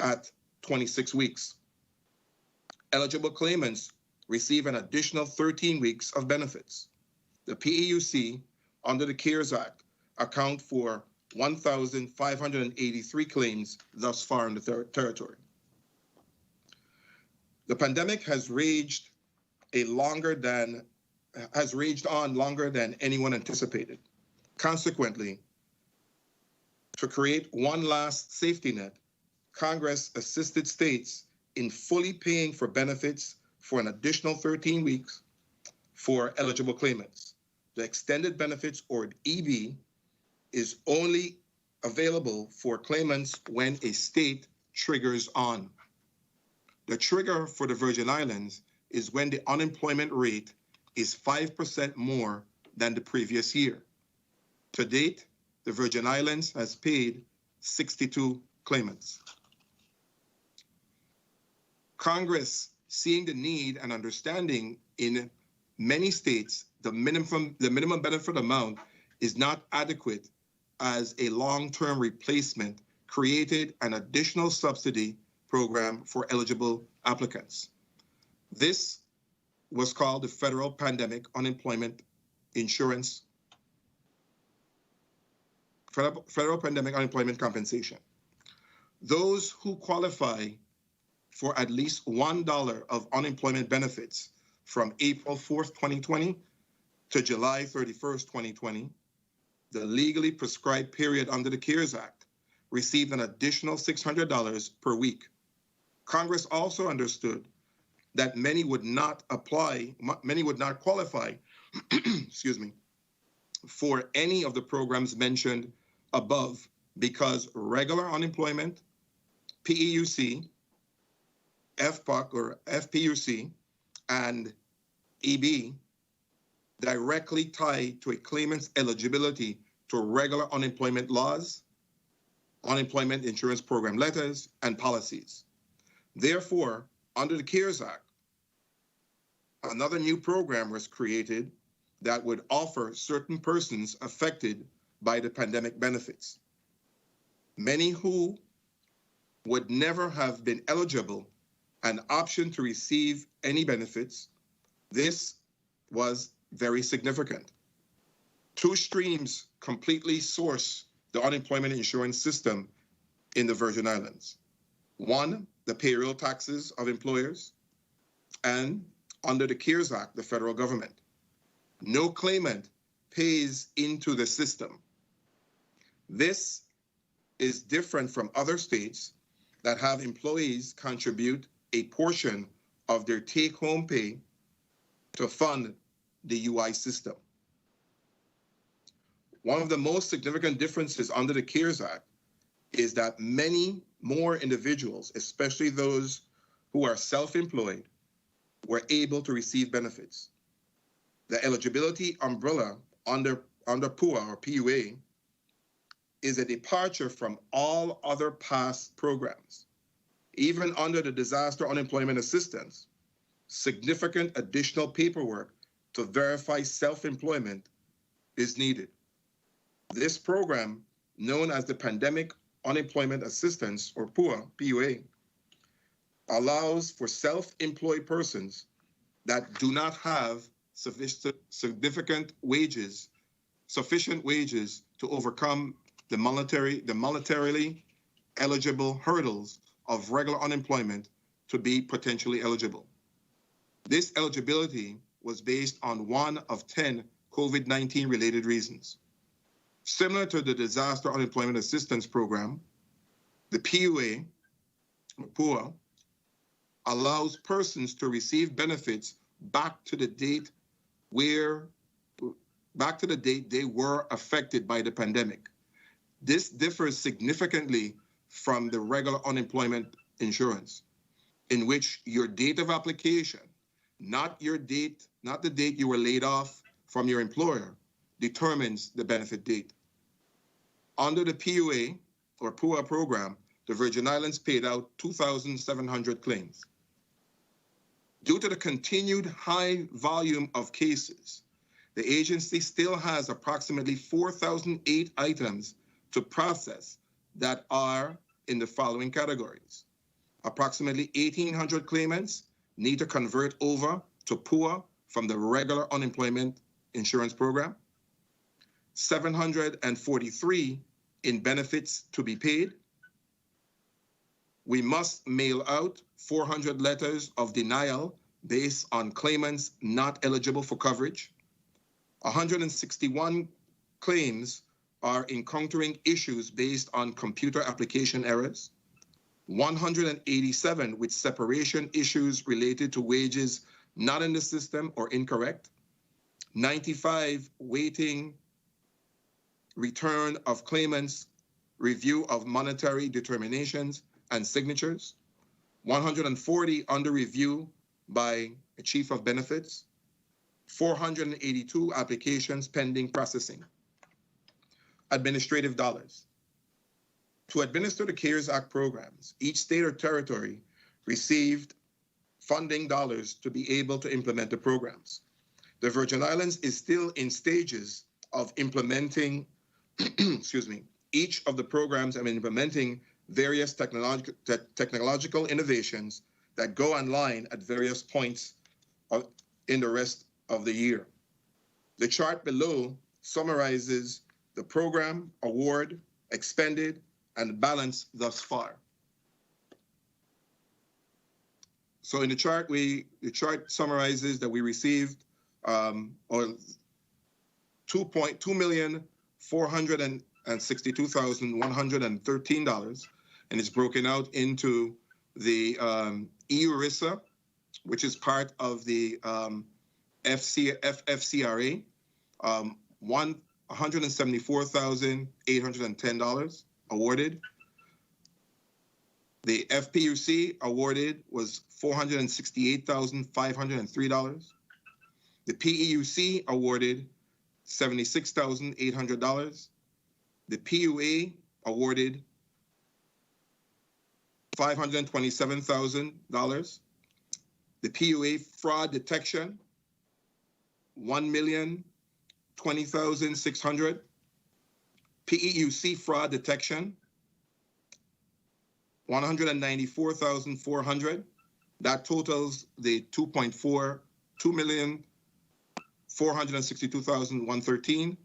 at 26 weeks. Eligible claimants receive an additional 13 weeks of benefits. The PAUC, under the CARES Act, account for 1,583 claims thus far in the territory. The pandemic has raged on longer than anyone anticipated. Consequently, to create one last safety net, Congress assisted states in fully paying for benefits for an additional 13 weeks for eligible claimants. The extended benefits, or EB, is only available for claimants when a state triggers on. The trigger for the Virgin Islands is when the unemployment rate is 5% more than the previous year. To date, the Virgin Islands has paid 62 claimants. Congress, seeing the need and understanding in many states the minimum benefit amount is not adequate as a long-term replacement, created an additional subsidy program for eligible applicants. This was called the Federal Pandemic Unemployment Insurance, Federal Pandemic Unemployment Compensation. Those who qualify for at least $1 of unemployment benefits from April 4th, 2020 to July 31st, 2020, the legally prescribed period under the CARES Act, received an additional $600 per week. Congress also understood that many would not qualify, excuse me, for any of the programs mentioned above because regular unemployment, PEUC, FPUC or FPUC, and EB directly tied to a claimant's eligibility to regular unemployment laws, unemployment insurance program letters, and policies. Therefore, under the CARES Act, another new program was created that would offer certain persons affected by the pandemic benefits. Many who would never have been eligible an option to receive any benefits. This was very significant. Two streams completely source the unemployment insurance system in the Virgin Islands. One, the payroll taxes of employers, and under the CARES Act, the federal government. No claimant pays into the system. This is different from other states that have employees contribute a portion of their take-home pay to fund the UI system. One of the most significant differences under the CARES Act is that many more individuals, especially those who are self-employed, were able to receive benefits. The eligibility umbrella under PUA or PUA is a departure from all other past programs. Even under the Disaster Unemployment Assistance, significant additional paperwork to verify self-employment is needed. This program, known as the Pandemic Unemployment Assistance, or PUA, allows for self-employed persons that do not have sufficient wages to overcome the monetarily eligible hurdles of regular unemployment to be potentially eligible. This eligibility was based on one of 10 COVID-19 related reasons. Similar to the Disaster Unemployment Assistance Program, the PUA, or PUA, allows persons to receive benefits back to the date they were affected by the pandemic. This differs significantly from the regular unemployment insurance, in which your date of application, not the date you were laid off from your employer, determines the benefit date. Under the PUA or PUA program, the Virgin Islands paid out 2,700 claims. Due to the continued high volume of cases, the agency still has approximately 4,008 items to process that are in the following categories. Approximately 1,800 claimants need to convert over to PUA from the regular unemployment insurance program, 743 in benefits to be paid. We must mail out 400 letters of denial based on claimants not eligible for coverage. 161 claims are encountering issues based on computer application errors. 187 with separation issues related to wages not in the system or incorrect. 95 waiting return of claimants, review of monetary determinations and signatures. 140 under review by a chief of benefits. 482 applications pending processing. Administrative dollars. To administer the CARES Act programs, each state or territory received funding dollars to be able to implement the programs. The Virgin Islands is still in stages of implementing, excuse me, each of the programs and implementing various technological innovations that go online at various points in the rest of the year. The chart below summarizes the program, award, expended, and balance thus far. So in the chart, the chart summarizes that we received $2,462,113, and it's broken out into the EURISA, which is part of the FFCRA, $174,810 awarded. The FPUC awarded was $468,503. The PEUC awarded $76,800. The PUA awarded $527,000. The PUA fraud detection, $1,020,600. PEUC fraud detection, $194,400. That totals the $2,462,113.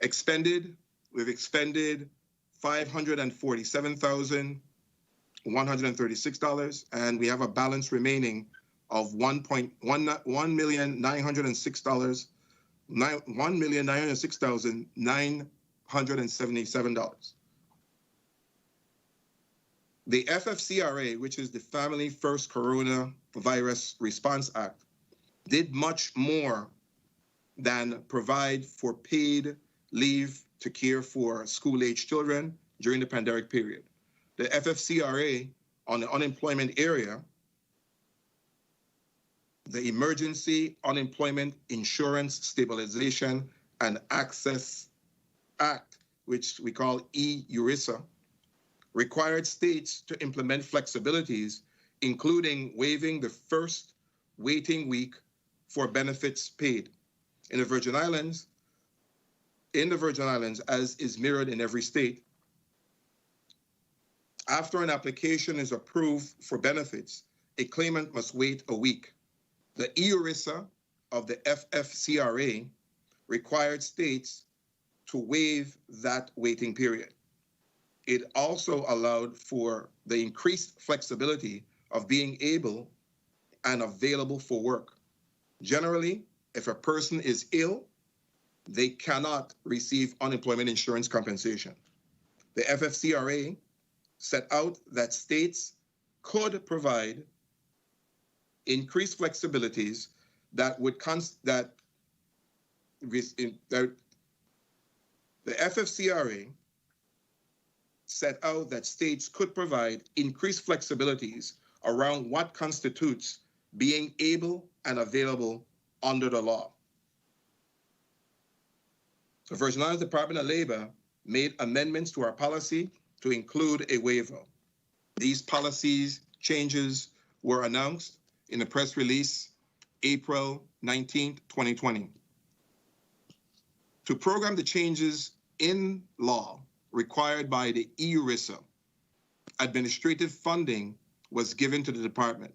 Expended, we've expended $547,136, and we have a balance remaining of $1,906,977. The FFCRA, which is the Family First Coronavirus Response Act, did much more than provide for paid leave to care for school-age children during the pandemic period. The FFCRA on the unemployment area, the Emergency Unemployment Insurance Stabilization and Access Act, which we call EURISA, required states to implement flexibilities, including waiving the first waiting week for benefits paid. In the Virgin Islands, as is mirrored in every state, after an application is approved for benefits, a claimant must wait a week. The EURISA of the FFCRA required states to waive that waiting period. It also allowed for the increased flexibility of being able and available for work. Generally, if a person is ill, they cannot receive unemployment insurance compensation. The FFCRA set out that states could provide increased flexibilities that would the FFCRA set out that states could provide increased flexibilities around what constitutes being able and available under the law. The Virgin Islands Department of Labor made amendments to our policy to include a waiver. These policies changes were announced in a press release April 19, 2020. To program the changes in law required by the EURISA, administrative funding was given to the department.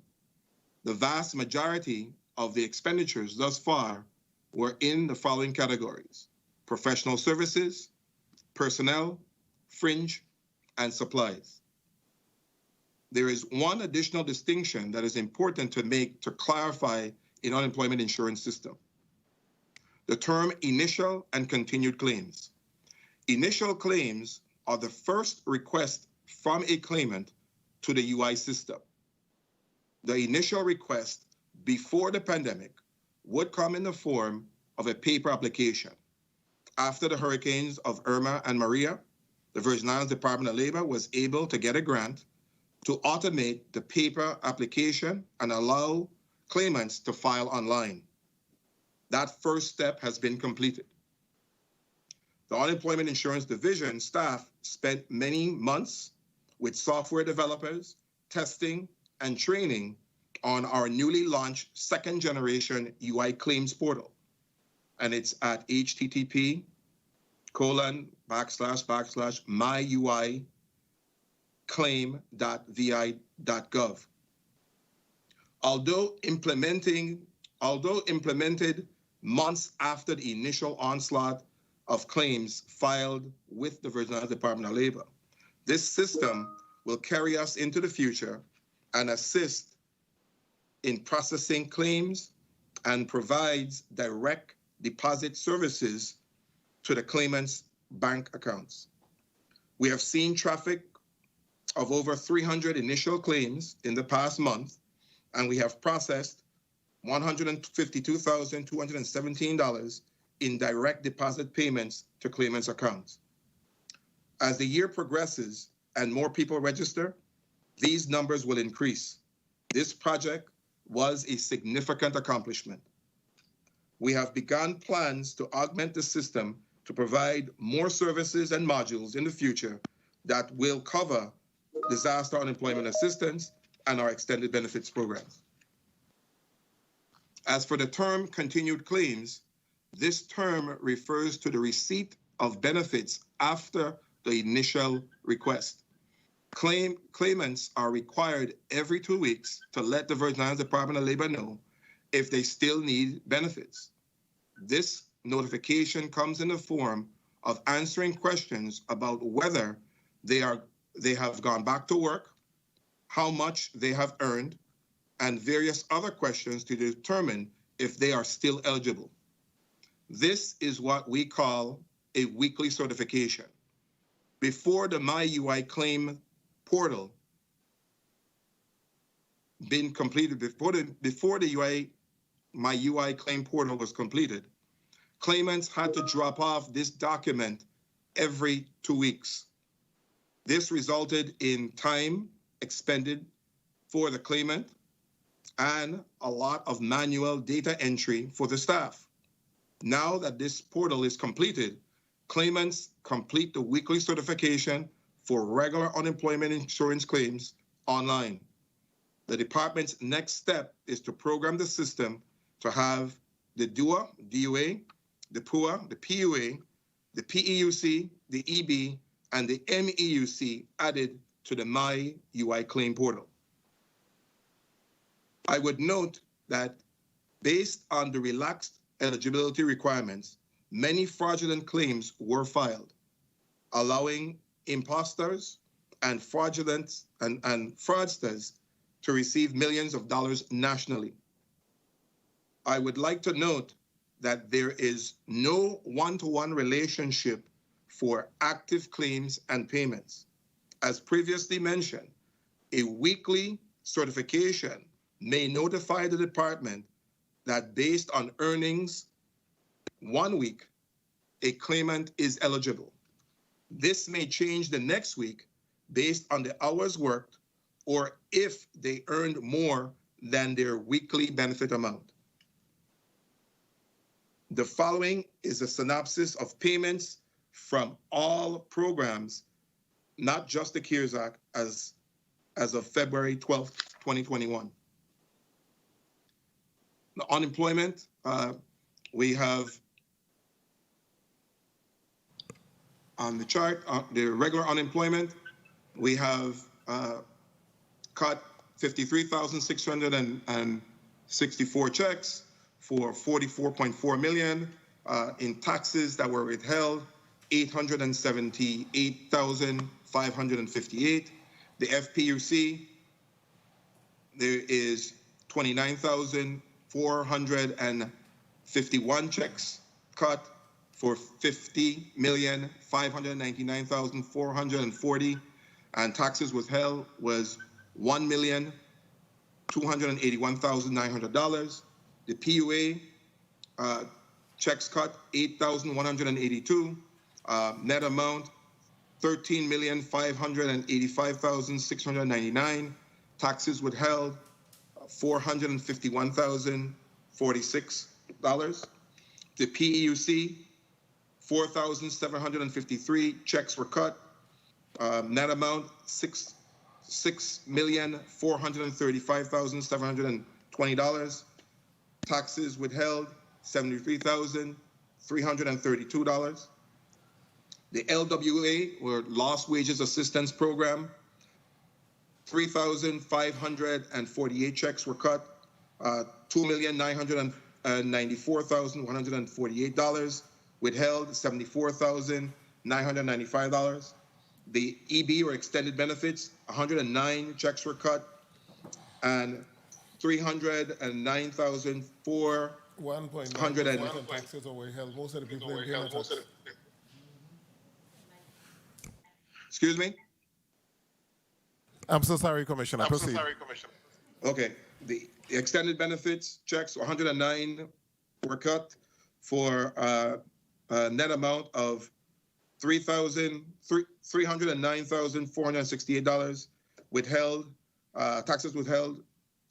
The vast majority of the expenditures thus far were in the following categories: professional services, personnel, fringe, and supplies. There is one additional distinction that is important to make to clarify in unemployment insurance system: the term initial and continued claims. Initial claims are the first request from a claimant to the UI system. The initial request before the pandemic would come in the form of a paper application. After the hurricanes of Irma and Maria, the Virgin Islands Department of Labor was able to get a grant to automate the paper application and allow claimants to file online. That first step has been completed. The Unemployment Insurance Division staff spent many months with software developers, testing, and training on our newly launched second generation UI claims portal. And it's at http://myuiclaim.vi.gov. Although implemented months after the initial onslaught of claims filed with the Virgin Islands Department of Labor, this system will carry us into the future and assist in processing claims and provides direct deposit services to the claimant's bank accounts. We have seen traffic of over 300 initial claims in the past month, and we have processed $152,217 in direct deposit payments to claimants' accounts. As the year progresses and more people register, these numbers will increase. This project was a significant accomplishment. We have begun plans to augment the system to provide more services and modules in the future that will cover disaster unemployment assistance and our extended benefits programs. As for the term continued claims, this term refers to the receipt of benefits after the initial request. Claimants are required every 2 weeks to let the Virgin Islands Department of Labor know if they still need benefits. This notification comes in the form of answering questions about whether they have gone back to work, how much they have earned, and various other questions to determine if they are still eligible. This is what we call a weekly certification. Before the MyUI claim portal been completed, before the MyUI claim portal was completed, claimants had to drop off this document every 2 weeks. This resulted in time expended for the claimant and a lot of manual data entry for the staff. Now that this portal is completed, claimants complete the weekly certification for regular unemployment insurance claims online. The department's next step is to program the system to have the DUA, the PUA, the PUA, the PEUC, the EB, and the MEUC added to the MyUI claim portal. I would note that based on the relaxed eligibility requirements, many fraudulent claims were filed, allowing imposters and fraudsters to receive millions of dollars nationally. I would like to note that there is no one-to-one relationship for active claims and payments. As previously mentioned, a weekly certification may notify the department that based on earnings 1 week, a claimant is eligible. This may change the next week based on the hours worked or if they earned more than their weekly benefit amount. The following is a synopsis of payments from all programs, not just the CARES Act, as of February 12th, 2021. The unemployment, we have on the chart, the regular unemployment, we have cut 53,600 64 checks for $44.4 million. In taxes that were withheld, $878,558. The FPUC, there is 29,451 checks cut for $50,599,440, and taxes withheld was $1,281,900. The PUA checks cut 8,182, net amount 13,585,699, taxes withheld $451,046. The PEUC 4,753 checks were cut, net amount $6,435,720, taxes withheld $73,332. The LWA, or Lost Wages Assistance Program, 3,548 checks were cut, $2,994,148, withheld $74,995. The EB, or extended benefits, 109 checks were cut, and 309,400 1.9% taxes are withheld. Most of the people in here. Excuse me? I'm so sorry, Commissioner. Proceed. Okay. The extended benefits checks, 109 were cut for a net amount of $309,468. Withheld, taxes withheld,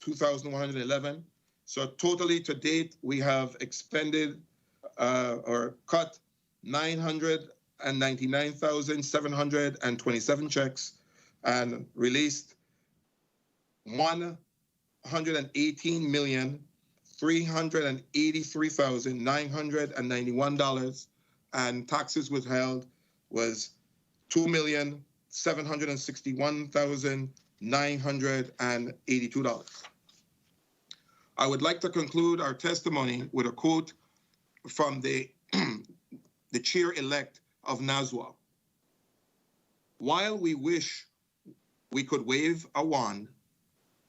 2,111. So totally to date, we have expended or cut 999,727 checks and released $118,383,991, and taxes withheld was $2,761,982. I would like to conclude our testimony with a quote from the chair-elect of NASWA. While we wish we could wave a wand,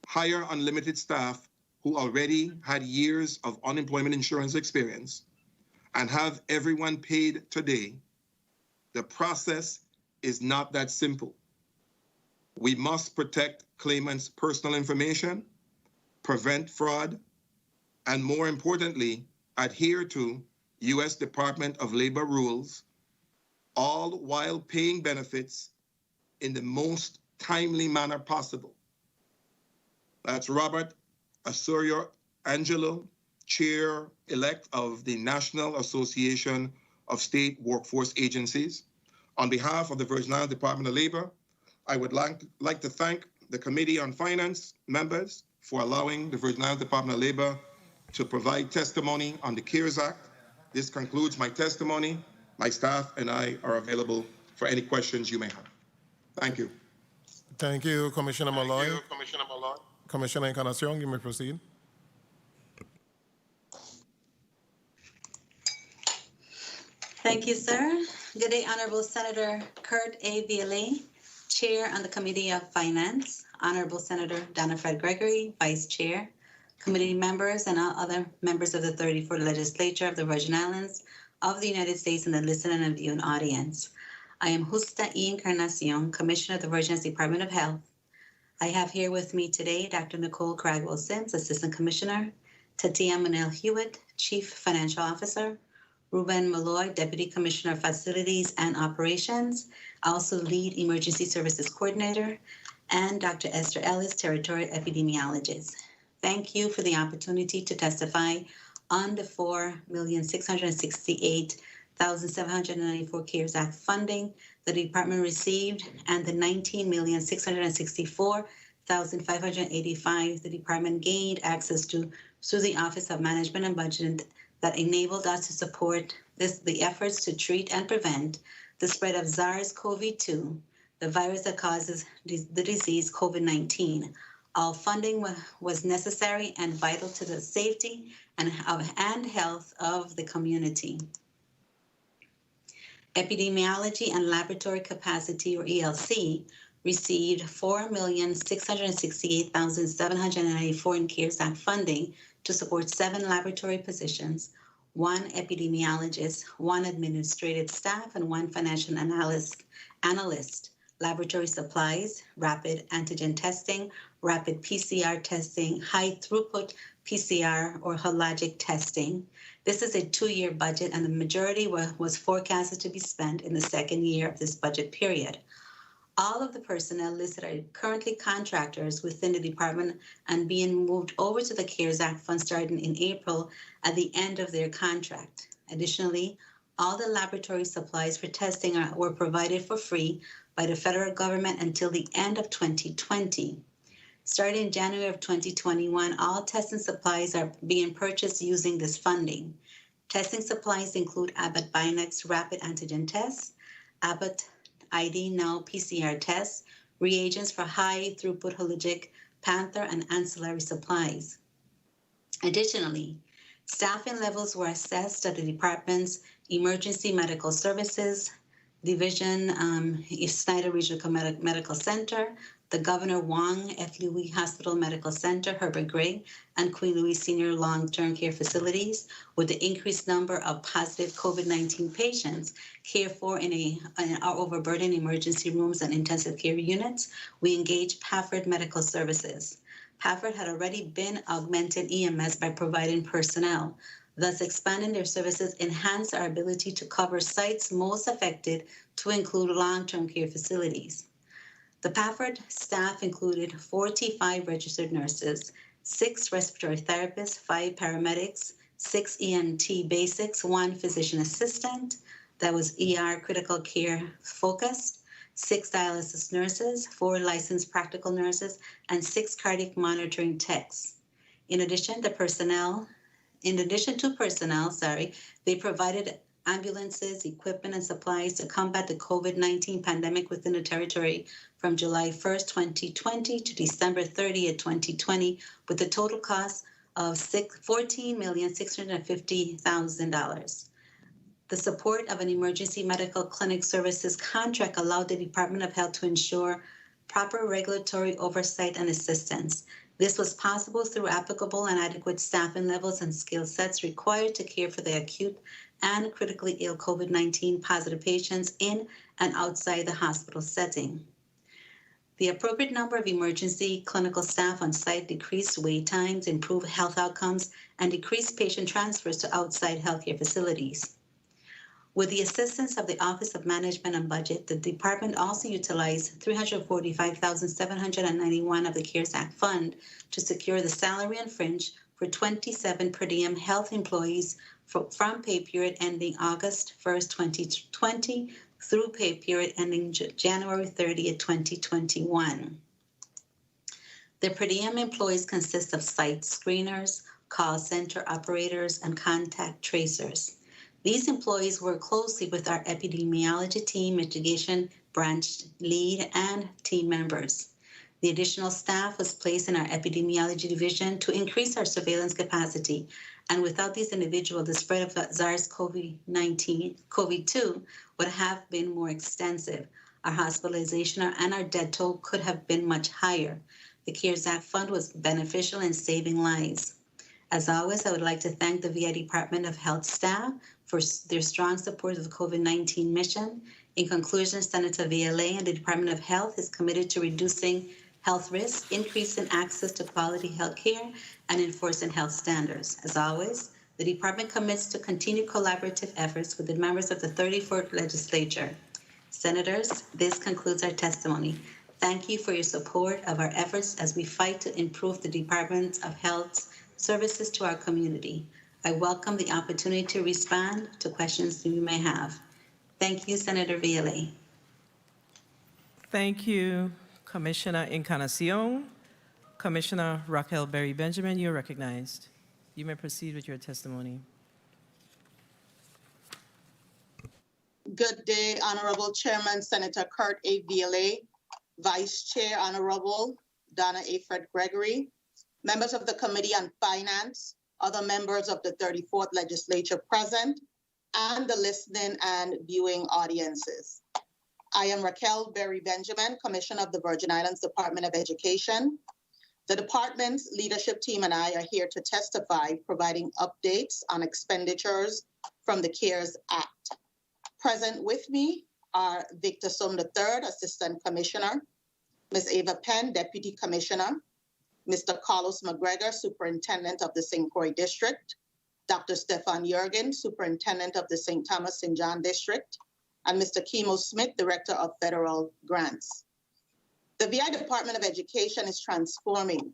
hire unlimited staff who already had years of unemployment insurance experience, and have everyone paid today, the process is not that simple. We must protect claimants' personal information, prevent fraud, and more importantly, adhere to U.S. Department of Labor rules, all while paying benefits in the most timely manner possible. That's Robert Osorio Angelo, Chair-elect of the National Association of State Workforce Agencies. On behalf of the Virgin Islands Department of Labor, I would like to thank the Committee on Finance members for allowing the Virgin Islands Department of Labor to provide testimony on the CARES Act. This concludes my testimony. My staff and I are available for any questions you may have. Thank you. Thank you, Commissioner Malloy. Commissioner Encarnacion, you may proceed. Thank you, sir. Good day, Honorable Senator Kurt A. Viale, Chair on the Committee of Finance, Honorable Senator Donna Fred Gregory, Vice Chair, committee members, and all other members of the 34th Legislature of the Virgin Islands of the United States and the listening and viewing audience. I am Justa E. Encarnacion, Commissioner of the Virgin Islands Department of Health. I have here with me today Dr. Nicole Cragwell-Sims, Assistant Commissioner, Tatia Manel-Hewitt, Chief Financial Officer, Ruben Malloy, Deputy Commissioner of Facilities and Operations, also Lead Emergency Services Coordinator, and Dr. Esther Ellis, Territorial Epidemiologist. Thank you for the opportunity to testify on the $4,668,794 CARES Act funding the department received and the $19,664,585 the department gained access to through the Office of Management and Budget that enabled us to support the efforts to treat and prevent the spread of SARS-CoV-2, the virus that causes the disease COVID-19, All funding was necessary and vital to the safety and health of the community. Epidemiology and Laboratory Capacity, or ELC, received $4,668,794 in CARES Act funding to support 7 laboratory positions, 1 epidemiologist, 1 administrative staff, and 1 financial analyst. Laboratory supplies, rapid antigen testing, rapid PCR testing, high throughput PCR or hologic testing. This is a 2-year budget, and the majority was forecasted to be spent in the 2nd year of this budget period. All of the personnel listed are currently contractors within the department and being moved over to the CARES Act fund starting in April at the end of their contract. Additionally, all the laboratory supplies for testing were provided for free by the federal government until the end of 2020. Starting in January of 2021, all testing supplies are being purchased using this funding. Testing supplies include Abbott Binax rapid antigen tests, Abbott ID Now PCR tests, reagents for high throughput hologic, Panther, and ancillary supplies. Additionally, staffing levels were assessed at the department's Emergency Medical Services Division, Snyder Regional Medical Center, the Governor Wong F. Louis Hospital Medical Center, Herbert Gray, and Queen Louis Senior Long-Term Care Facilities. With the increased number of positive COVID-19 patients cared for in our overburdened emergency rooms and intensive care units, we engaged Pafford Medical Services. Pafford had already been augmented EMS by providing personnel. Thus, expanding their services enhanced our ability to cover sites most affected, to include long-term care facilities. The Pafford staff included 45 registered nurses, 6 respiratory therapists, 5 paramedics, 6 EMT basics, 1 physician assistant that was ER critical care focused, 6 dialysis nurses, 4 licensed practical nurses, and 6 cardiac monitoring techs. In addition to personnel, they provided ambulances, equipment, and supplies to combat the COVID-19 pandemic within the territory from July 1st, 2020 to December 30th, 2020, with a total cost of $14,650,000. The support of an emergency medical clinic services contract allowed the Department of Health to ensure proper regulatory oversight and assistance. This was possible through applicable and adequate staffing levels and skill sets required to care for the acute and critically ill COVID-19 positive patients in and outside the hospital setting. The appropriate number of emergency clinical staff on site decreased wait times, improved health outcomes, and decreased patient transfers to outside healthcare facilities. With the assistance of the Office of Management and Budget, the department also utilized $345,791 of the CARES Act fund to secure the salary and fringe for 27 per diem health employees from pay period ending August 1st, 2020 through pay period ending January 30th, 2021. The per diem employees consist of site screeners, call center operators, and contact tracers. These employees work closely with our epidemiology team, mitigation branch lead, and team members. The additional staff was placed in our epidemiology division to increase our surveillance capacity. And without these individuals, the spread of SARS-CoV-2 would have been more extensive. Our hospitalization and our death toll could have been much higher. The CARES Act fund was beneficial in saving lives. As always, I would like to thank the VA Department of Health staff for their strong support of the COVID-19 mission. In conclusion, Senator VLA and the Department of Health is committed to reducing health risks, increasing access to quality health care, and enforcing health standards. As always, the department commits to continued collaborative efforts with the members of the 34th Legislature. Senators, this concludes our testimony. Thank you for your support of our efforts as we fight to improve the Department of Health's services to our community. I welcome the opportunity to respond to questions that you may have. Thank you, Senator VLA. Thank you, Commissioner Encarnacion. Commissioner Raquel Berry Benjamin, you're recognized. You may proceed with your testimony. Good day, Honorable Chairman Senator Kurt A. VLA, Vice Chair Honorable Donna A. Fred Gregory, members of the Committee on Finance, other members of the 34th Legislature present, and the listening and viewing audiences. I am Raquel Berry Benjamin, Commissioner of the Virgin Islands Department of Education. The department's leadership team and I are here to testify, providing updates on expenditures from the CARES Act. Present with me are Victor Sum III, Assistant Commissioner, Ms. Ava Penn, Deputy Commissioner, Mr. Carlos McGregor, Superintendent of the St. Croix District, Dr. Stefan Jurgen, Superintendent of the St. Thomas St. John District, and Mr. Kimo Smith, Director of Federal Grants. The VI Department of Education is transforming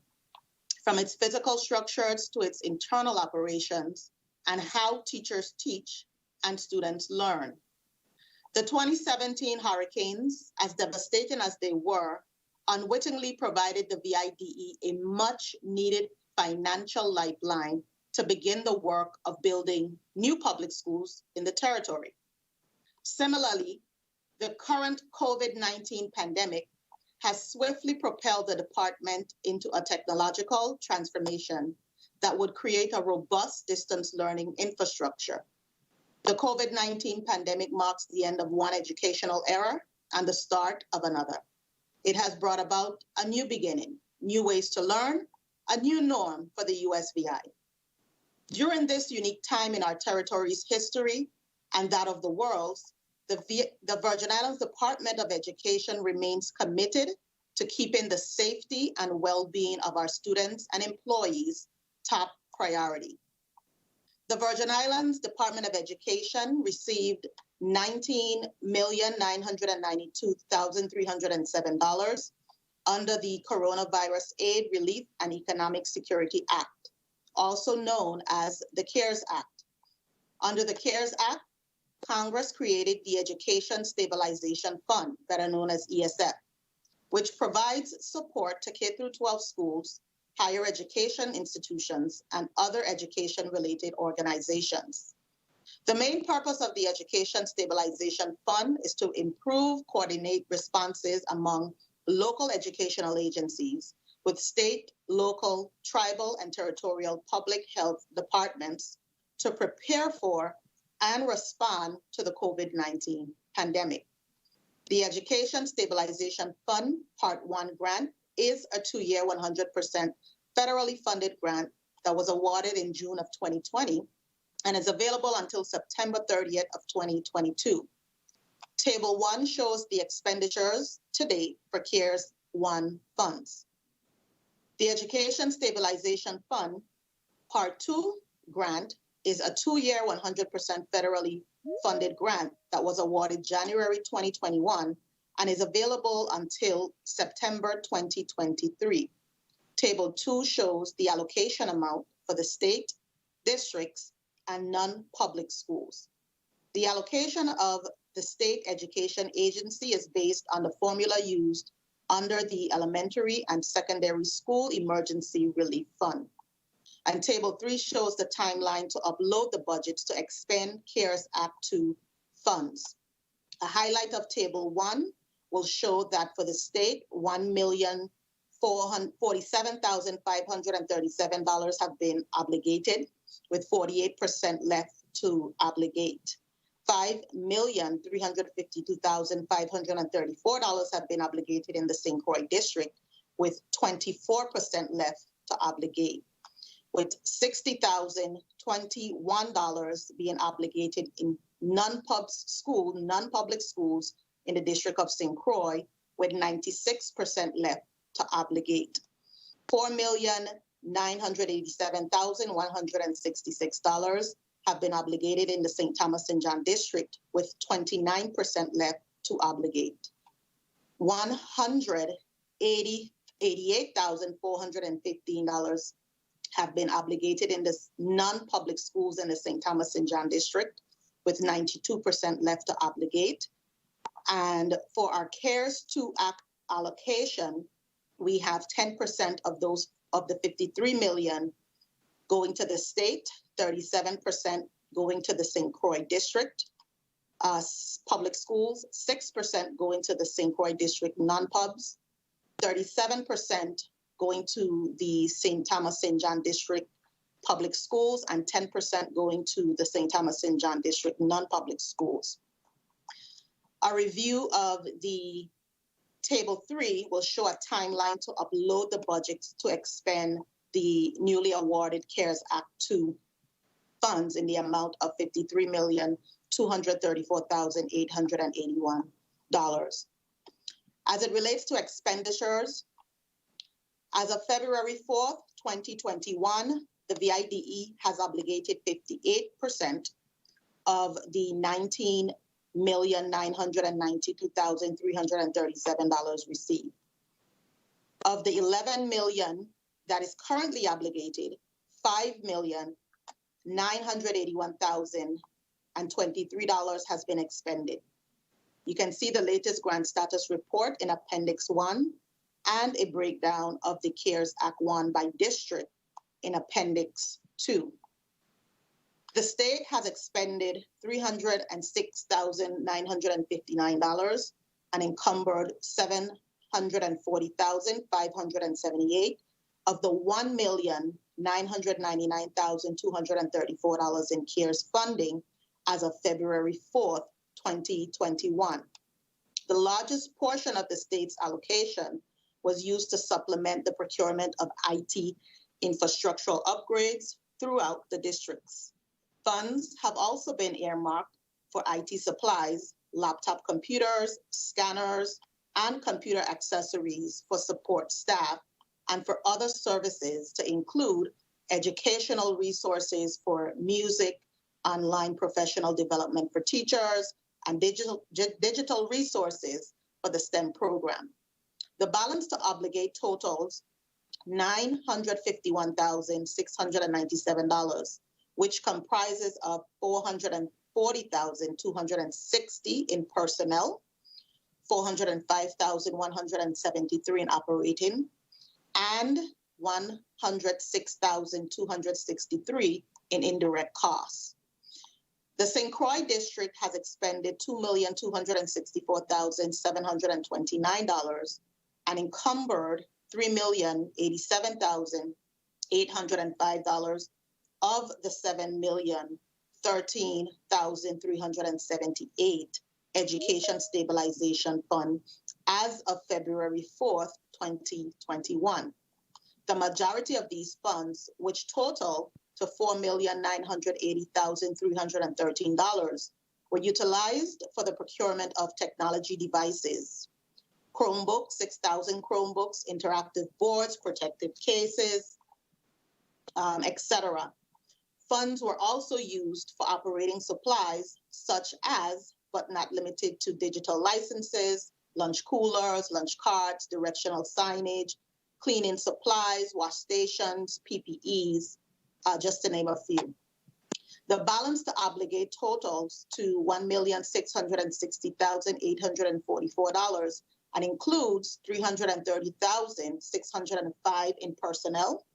from its physical structures to its internal operations and how teachers teach and students learn. The 2017 hurricanes, as devastating as they were, unwittingly provided the VIDE a much-needed financial lifeline to begin the work of building new public schools in the territory. Similarly, the current COVID-19 pandemic has swiftly propelled the department into a technological transformation that would create a robust distance learning infrastructure. The COVID-19 pandemic marks the end of one educational era and the start of another. It has brought about a new beginning, new ways to learn, a new norm for the USVI. During this unique time in our territory's history and that of the world's, the Virgin Islands Department of Education remains committed to keeping the safety and well-being of our students and employees top priority. The Virgin Islands Department of Education received $19,992,307 under the Coronavirus Aid, Relief, and Economic Security Act, also known as the CARES Act. Under the CARES Act, Congress created the Education Stabilization Fund, better known as ESF, which provides support to K-12 schools, higher education institutions, and other education-related organizations. The main purpose of the Education Stabilization Fund is to improve, coordinate responses among local educational agencies with state, local, tribal, and territorial public health departments to prepare for and respond to the COVID-19 pandemic. The Education Stabilization Fund Part 1 grant is a 2-year, 100% federally funded grant that was awarded in June of 2020 and is available until September 30th of 2022. Table 1 shows the expenditures to date for CARES 1 funds. The Education Stabilization Fund Part 2 grant is a 2-year, 100% federally funded grant that was awarded January 2021 and is available until September 2023. Table 2 shows the allocation amount for the state, districts, and non-public schools. The allocation of the State Education Agency is based on the formula used under the Elementary and Secondary School Emergency Relief Fund. And Table 3 shows the timeline to upload the budgets to expend CARES Act 2 funds. A highlight of Table 1 will show that for the state, $1,447,537 have been obligated, with 48% left to obligate. $5,352,534 have been obligated in the St. Croix District, with 24% left to obligate, with $60,021 being obligated in non-public schools in the District of St. Croix, with 96% left to obligate. $4,987,166 have been obligated in the St. Thomas St. John District, with 29% left to obligate. $188,415 have been obligated in the non-public schools in the St. Thomas St. John District, with 92% left to obligate. And for our CARES 2 Act allocation, we have 10% of those, of the 53 million going to the state, 37% going to the St. Croix District public schools, 6% going to the St. Croix District non-pubs, 37% going to the St. Thomas St. John District public schools and 10% going to the St. Thomas St. John District non-public schools. A review of the Table 3 will show a timeline to upload the budget to expend the newly awarded CARES Act 2 funds in the amount of $53,234,881. As it relates to expenditures, as of February 4th, 2021, the VIDE has obligated 58% of the $19,992,337 received. Of the $11 million that is currently obligated, $5,981,023 has been expended. You can see the latest grant status report in Appendix 1 and a breakdown of the CARES Act 1 by district in Appendix 2. The state has expended $306,959 and encumbered $740,578 of the $1,999,234 in CARES funding as of February 4th, 2021. The largest portion of the state's allocation was used to supplement the procurement of IT infrastructural upgrades throughout the districts. Funds have also been earmarked for IT supplies, laptop computers, scanners, and computer accessories for support staff, and for other services to include educational resources for music, online professional development for teachers, and digital resources for the STEM program. The balance to obligate totals $951,697, which comprises of $440,260 in personnel, $405,173 in operating, and $106,263 in indirect costs. The St. Croix district has expended $2,264,729 and encumbered $3,087,805 of the $7,013,378 Education Stabilization Fund as of February 4th, 2021. The majority of these funds, which total to $4,980,313, were utilized for the procurement of technology devices, Chromebooks, 6,000 Chromebooks, interactive boards, protective cases, etc. Funds were also used for operating supplies such as, but not limited to, digital licenses, lunch coolers, lunch carts, directional signage, cleaning supplies, wash stations, PPEs, just to name a few. The balance to obligate totals to $1,660,844 and includes $330,605 in personnel,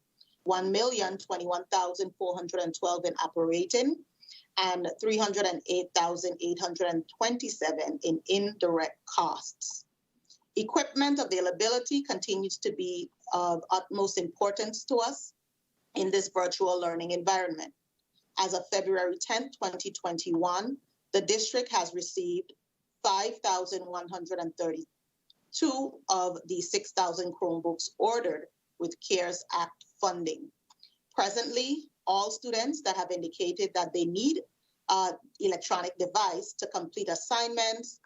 $1,021,412 in operating, and $308,827 in indirect costs. Equipment availability continues to be of utmost importance to us in this virtual learning environment. As of February 10th, 2021, the district has received 5,132 of the 6,000 Chromebooks ordered with CARES Act funding. Presently, all students that have indicated that they need an electronic device to complete assignments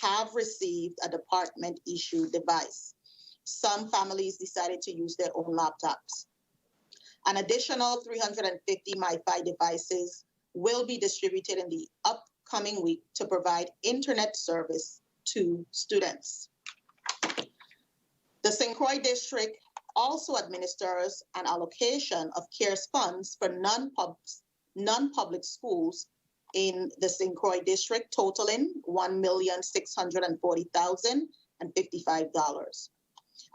have received a department-issued device. Some families decided to use their own laptops. An additional 350 MiFi devices will be distributed in the upcoming week to provide internet service to students. The St. Croix district also administers an allocation of CARES funds for non-public schools in the St. Croix district, totaling $1,640,055.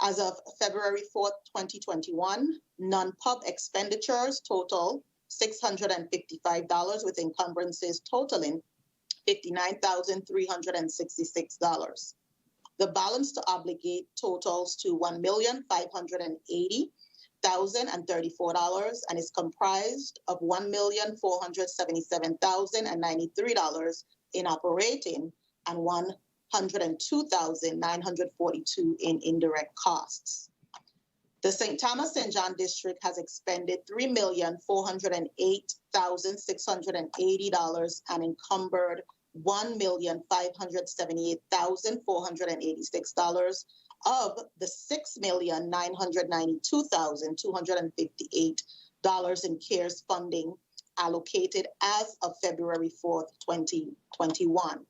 As of February 4th, 2021, non-pub expenditures total $655 with encumbrances totaling $59,366. The balance to obligate totals to $1,580,034 and is comprised of $1,477,093 in operating and $102,942 in indirect costs. The St. Thomas St. John District has expended $3,408,680 and encumbered $1,578,486 of the $6,992,258 in CARES funding allocated as of February 4th, 2021.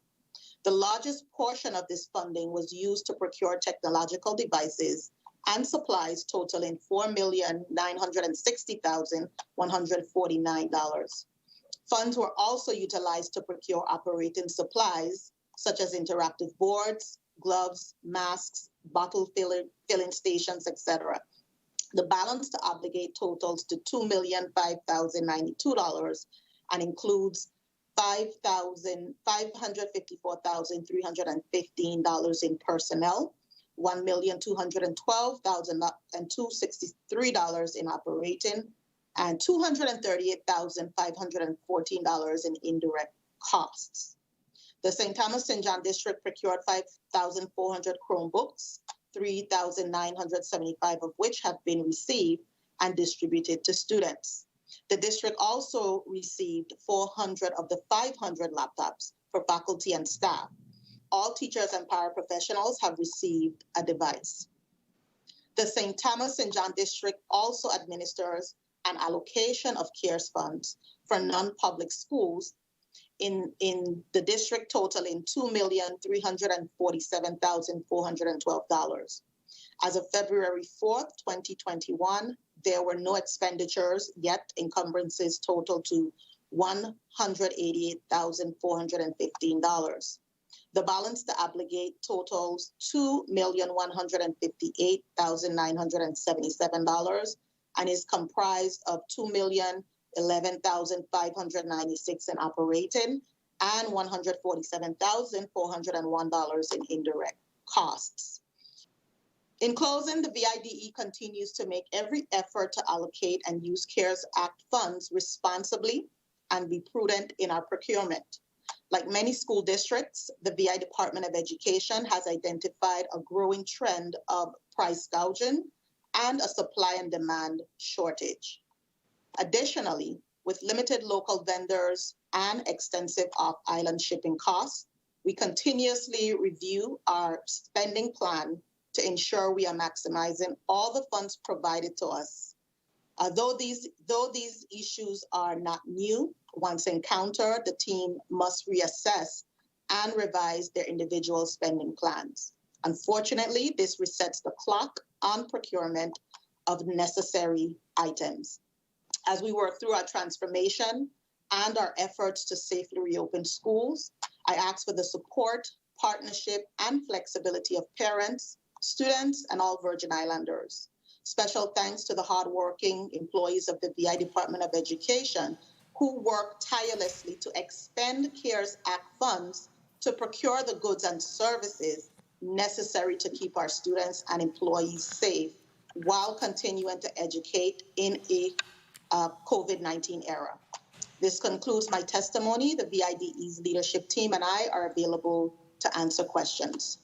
The largest portion of this funding was used to procure technological devices and supplies totaling $4,960,149. Funds were also utilized to procure operating supplies such as interactive boards, gloves, masks, bottle filling stations, etc. The balance to obligate totals to $2,005,092 and includes $554,315 in personnel, $1,212,263 in operating, and $238,514 in indirect costs. The St. Thomas St. John District procured 5,400 Chromebooks, 3,975 of which have been received and distributed to students. The district also received 400 of the 500 laptops for faculty and staff. All teachers and paraprofessionals have received a device. The St. Thomas St. John District also administers an allocation of CARES funds for non-public schools in the district totaling $2,347,412. As of February 4th, 2021, there were no expenditures, yet encumbrances total to $188,415. The balance to obligate totals $2,158,977 and is comprised of $2,011,596 in operating and $147,401 in indirect costs. In closing, the VIDE continues to make every effort to allocate and use CARES Act funds responsibly and be prudent in our procurement. Like many school districts, the VI Department of Education has identified a growing trend of price gouging and a supply and demand shortage. Additionally, with limited local vendors and extensive off-island shipping costs, we continuously review our spending plan to ensure we are maximizing all the funds provided to us. Though these issues are not new, once encountered, the team must reassess and revise their individual spending plans. Unfortunately, this resets the clock on procurement of necessary items. As we work through our transformation and our efforts to safely reopen schools, I ask for the support, partnership, and flexibility of parents, students, and all Virgin Islanders. Special thanks to the hardworking employees of the VI Department of Education who work tirelessly to expend CARES Act funds to procure the goods and services necessary to keep our students and employees safe while continuing to educate in a COVID-19 era. This concludes my testimony. The VIDE's leadership team and I are available to answer questions.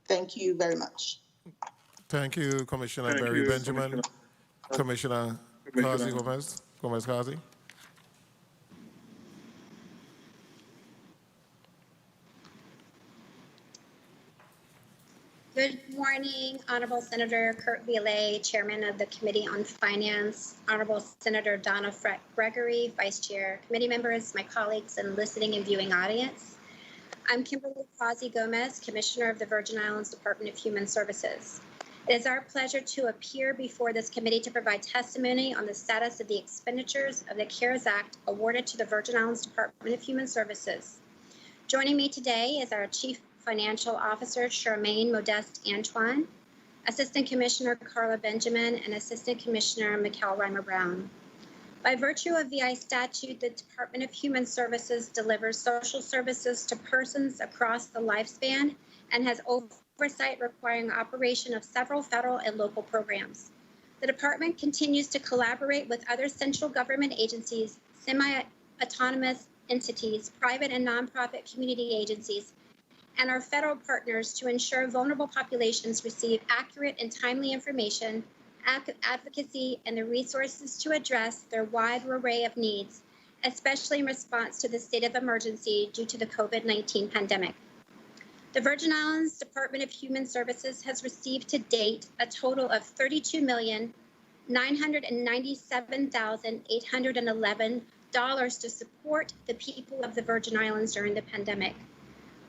Thank you very much. Thank you, Commissioner Berry Benjamin. Commissioner Kazi Gomez-Kazi. Good morning, Honorable Senator Kurt Viale, Chairman of the Committee on Finance, Honorable Senator Donna Gregory, Vice Chair, committee members, my colleagues, and listening and viewing audience. I'm Kimberly Causey Gomez, Commissioner of the Virgin Islands Department of Human Services. It is our pleasure to appear before this committee to provide testimony on the status of the expenditures of the CARES Act awarded to the Virgin Islands Department of Human Services. Joining me today is our Chief Financial Officer, Charmaine Modeste Antoine, Assistant Commissioner Carla Benjamin, and Assistant Commissioner Mikkel Reimer-Brown. By virtue of VI statute, the Department of Human Services delivers social services to persons across the lifespan and has over oversight requiring operation of several federal and local programs. The department continues to collaborate with other central government agencies, semi-autonomous entities, private and nonprofit community agencies, and our federal partners to ensure vulnerable populations receive accurate and timely information, advocacy, and the resources to address their wide array of needs, especially in response to the state of emergency due to the COVID-19 pandemic. The Virgin Islands Department of Human Services has received to date a total of $32,997,811 to support the people of the Virgin Islands during the pandemic.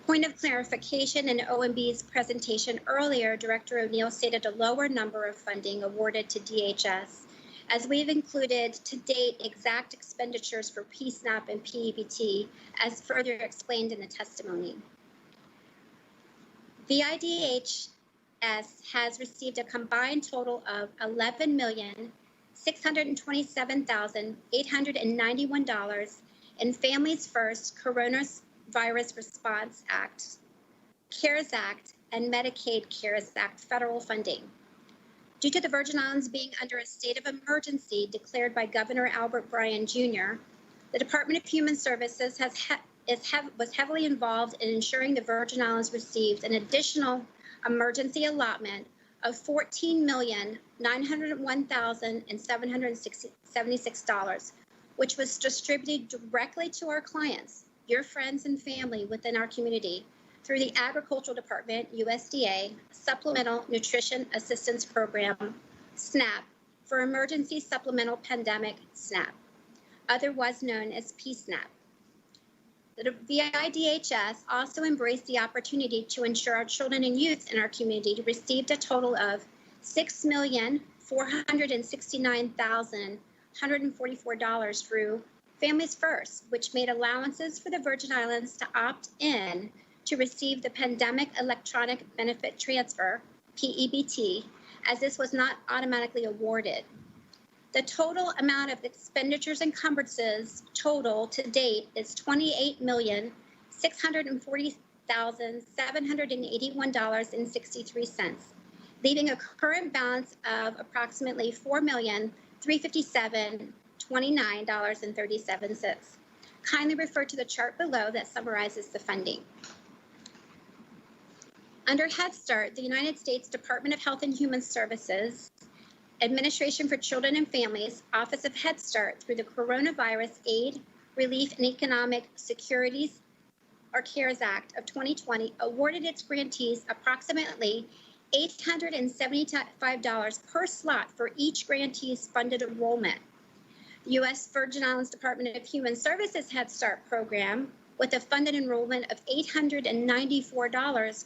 Point of clarification, in OMB's presentation earlier, Director O'Neill stated a lower number of funding awarded to DHS, as we've included to date exact expenditures for PSNAP and PEBT, as further explained in the testimony. VIDHS has received a combined total of $11,627,891 in Families First Coronavirus Response Act, CARES Act, and Medicaid CARES Act federal funding. Due to the Virgin Islands being under a state of emergency declared by Governor Albert Bryan Jr., the Department of Human Services was heavily involved in ensuring the Virgin Islands received an additional emergency allotment of $14,901,776, which was distributed directly to our clients, your friends and family within our community, through the Agricultural Department, USDA, Supplemental Nutrition Assistance Program, SNAP, for Emergency Supplemental Pandemic, SNAP, otherwise known as PSNAP. The VIDHS also embraced the opportunity to ensure our children and youth in our community received a total of $6,469,144 through Families First, which made allowances for the Virgin Islands to opt in to receive the Pandemic Electronic Benefit Transfer, PEBT, as this was not automatically awarded. The total amount of expenditures and encumbrances total to date is $28,640,781.63, leaving a current balance of approximately $4,357,029.37. Kindly refer to the chart below that summarizes the funding. Under Head Start, the United States Department of Health and Human Services, Administration for Children and Families, Office of Head Start, through the Coronavirus Aid, Relief, and Economic Securities, or CARES Act of 2020, awarded its grantees approximately $875 per slot for each grantee's funded enrollment. The U.S. Virgin Islands Department of Human Services Head Start program, with a funded enrollment of $894,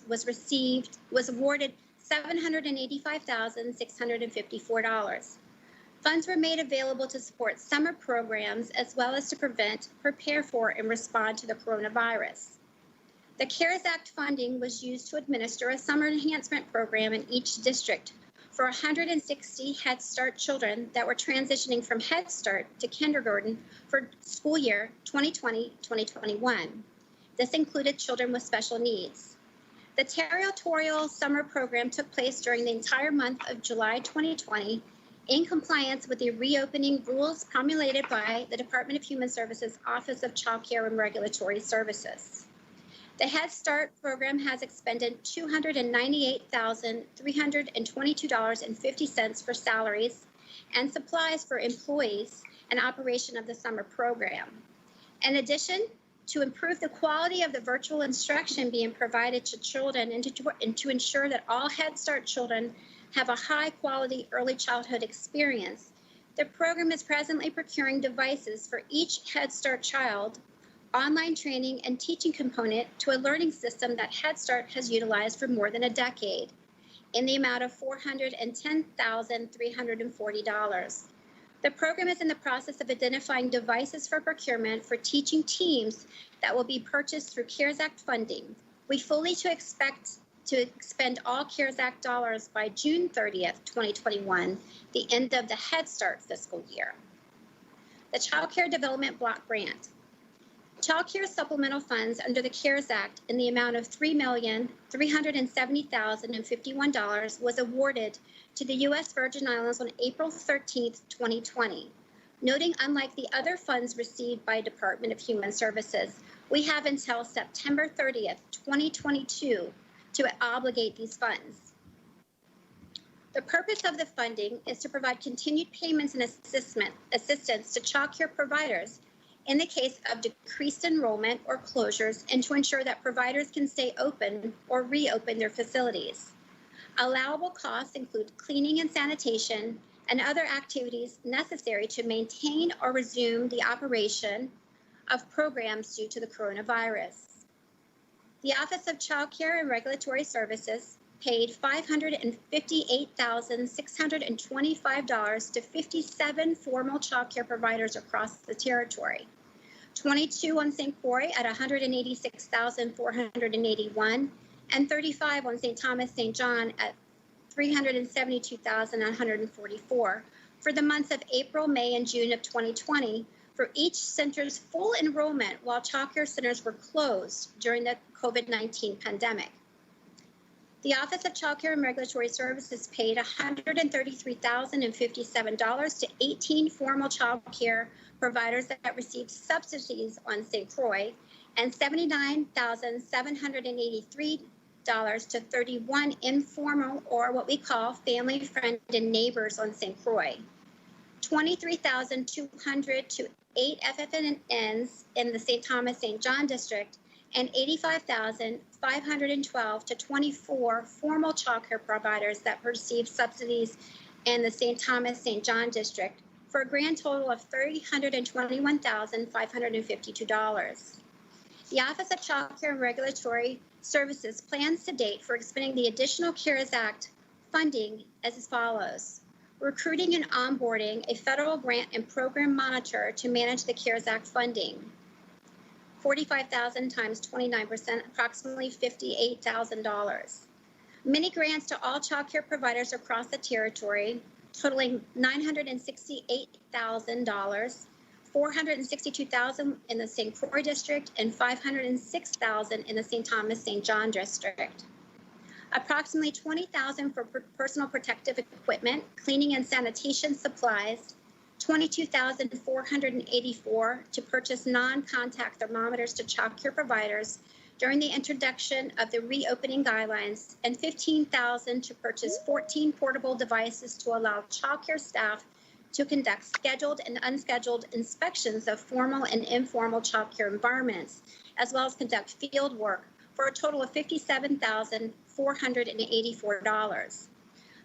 was awarded $785,654. Funds were made available to support summer programs as well as to prevent, prepare for, and respond to the coronavirus. The CARES Act funding was used to administer a summer enhancement program in each district for 160 Head Start children that were transitioning from Head Start to kindergarten for school year 2020-2021. This included children with special needs. The territorial summer program took place during the entire month of July 2020 in compliance with the reopening rules promulgated by the Department of Human Services Office of Child Care and Regulatory Services. The Head Start program has expended $298,322.50 for salaries and supplies for employees and operation of the summer program. In addition, to improve the quality of the virtual instruction being provided to children and to ensure that all Head Start children have a high-quality early childhood experience, the program is presently procuring devices for each Head Start child, online training and teaching component to a learning system that Head Start has utilized for more than a decade, in the amount of $410,340. The program is in the process of identifying devices for procurement for teaching teams that will be purchased through CARES Act funding. We fully expect to expend all CARES Act dollars by June 30th, 2021, the end of the Head Start fiscal year. The Child Care Development Block Grant. Child care supplemental funds under the CARES Act in the amount of $3,370,051 was awarded to the U.S. Virgin Islands on April 13, 2020. Noting, unlike the other funds received by Department of Human Services, we have until September 30th, 2022 to obligate these funds. The purpose of the funding is to provide continued payments and assistance to child care providers in the case of decreased enrollment or closures, and to ensure that providers can stay open or reopen their facilities. Allowable costs include cleaning and sanitation and other activities necessary to maintain or resume the operation of programs due to the coronavirus. The Office of Child Care and Regulatory Services paid $558,625 to 57 formal child care providers across the territory, 22 on St. Croix at $186,481, and 35 on St. Thomas St. John at $372,144 for the months of April, May, and June of 2020 for each center's full enrollment while child care centers were closed during the COVID-19 pandemic. The Office of Child Care and Regulatory Services paid $133,057 to 18 formal child care providers that received subsidies on St. Croix, and $79,783 to 31 informal, or what we call family, friend, and neighbors on St. Croix, $23,200 to 8 FFNs in the St. Thomas St. John district, and $85,512 to 24 formal child care providers that received subsidies in the St. Thomas St. John district, for a grand total of $321,552. The Office of Child Care and Regulatory Services plans to date for expending the additional CARES Act funding as follows: recruiting and onboarding a federal grant and program monitor to manage the CARES Act funding, $45,000 times 29%, approximately $58,000. Mini grants to all child care providers across the territory, totaling $968,000, $462,000 in the St. Croix district, and $506,000 in the St. Thomas St. John district. Approximately $20,000 for personal protective equipment, cleaning and sanitation supplies, $22,484 to purchase non-contact thermometers to child care providers during the introduction of the reopening guidelines, and $15,000 to purchase 14 portable devices to allow child care staff to conduct scheduled and unscheduled inspections of formal and informal child care environments, as well as conduct field work, for a total of $57,484.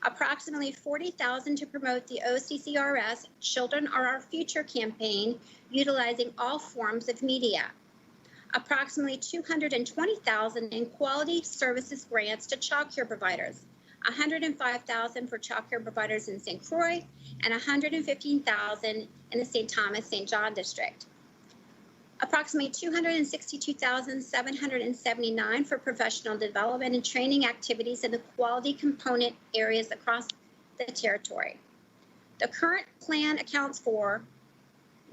Approximately $40,000 to promote the OCCRS Children Are Our Future campaign, utilizing all forms of media. Approximately $220,000 in quality services grants to child care providers, $105,000 for child care providers in St. Croix, and $115,000 in the St. Thomas St. John district. Approximately $262,779 for professional development and training activities in the quality component areas across the territory. The current plan accounts for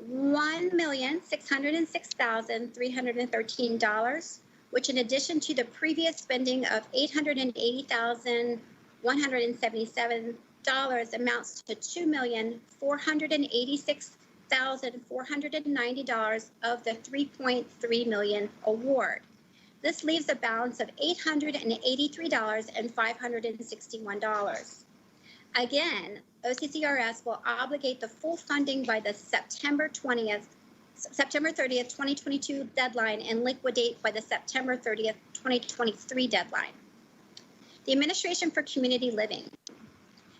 $1,606,313, which, in addition to the previous spending of $880,177, amounts to $2,486,490 of the $3.3 million award. This leaves a balance of $883,561. Again, OCCRS will obligate the full funding by the September 30th, 2022 deadline and liquidate by the September 30th, 2023 deadline. The Administration for Community Living.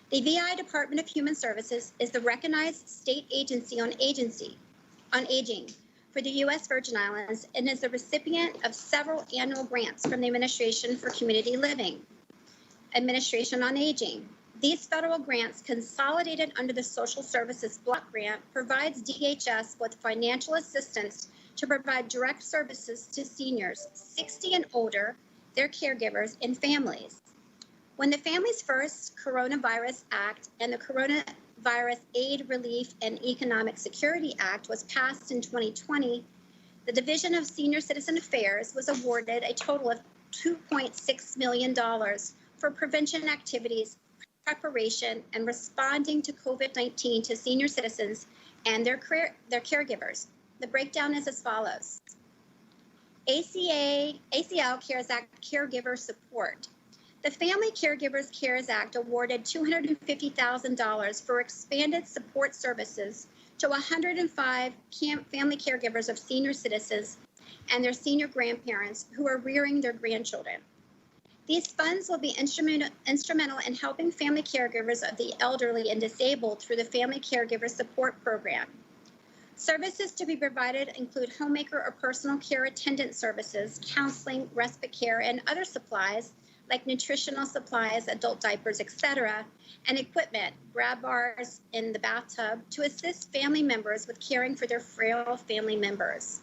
The VI Department of Human Services is the recognized state agency on aging for the U.S. Virgin Islands and is the recipient of several annual grants from the Administration for Community Living. Administration on Aging. These federal grants, consolidated under the Social Services Block Grant, provides DHS with financial assistance to provide direct services to seniors 60 and older, their caregivers, and families. When the Families First Coronavirus Act and the Coronavirus Aid, Relief, and Economic Security Act was passed in 2020, The Division of Senior Citizen Affairs was awarded a total of $2.6 million for prevention activities, preparation, and responding to COVID-19 to senior citizens and their caregivers. The breakdown is as follows. ACL CARES Act caregiver support. The Family Caregivers CARES Act awarded $250,000 for expanded support services to 105 family caregivers of senior citizens and their senior grandparents who are rearing their grandchildren. These funds will be instrumental in helping family caregivers of the elderly and disabled through the Family Caregiver Support Program. Services to be provided include homemaker or personal care attendant services, counseling, respite care, and other supplies like nutritional supplies, adult diapers, etc., and equipment, grab bars in the bathtub, to assist family members with caring for their frail family members.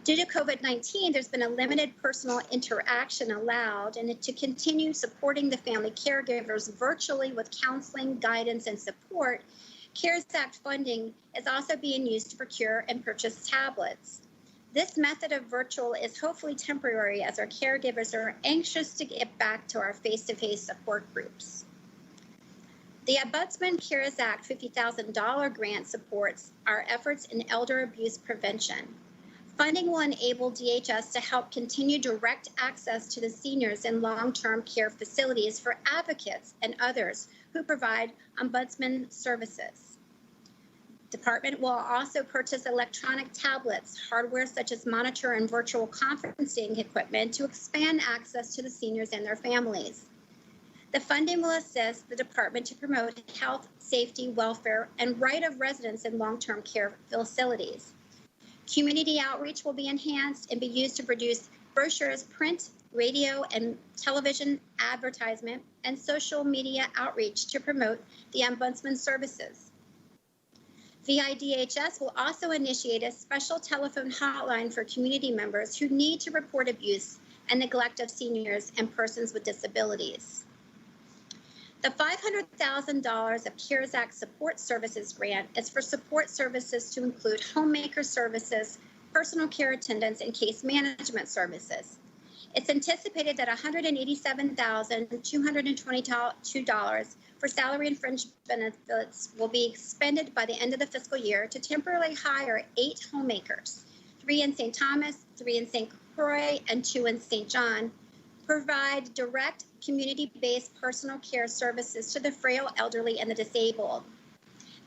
Due to COVID-19, there's been a limited personal interaction allowed, and to continue supporting the family caregivers virtually with counseling, guidance, and support, CARES Act funding is also being used to procure and purchase tablets. This method of virtual is hopefully temporary as our caregivers are anxious to get back to our face-to-face support groups. The Ombudsman CARES Act $50,000 grant supports our efforts in elder abuse prevention. Funding will enable DHS to help continue direct access to the seniors in long-term care facilities for advocates and others who provide Ombudsman services. Department will also purchase electronic tablets, hardware such as monitor and virtual conferencing equipment to expand access to the seniors and their families. The funding will assist the department to promote health, safety, welfare, and right of residence in long-term care facilities. Community outreach will be enhanced and be used to produce brochures, print, radio, and television advertisement, and social media outreach to promote the Ombudsman services. VIDHS will also initiate a special telephone hotline for community members who need to report abuse and neglect of seniors and persons with disabilities. The $500,000 of CARES Act support services grant is for support services to include homemaker services, personal care attendants, and case management services. It's anticipated that $187,222 for salary and fringe benefits will be expended by the end of the fiscal year to temporarily hire 8 homemakers, 3 in St. Thomas, 3 in St. Croix, and 2 in St. John, provide direct community-based personal care services to the frail, elderly, and the disabled.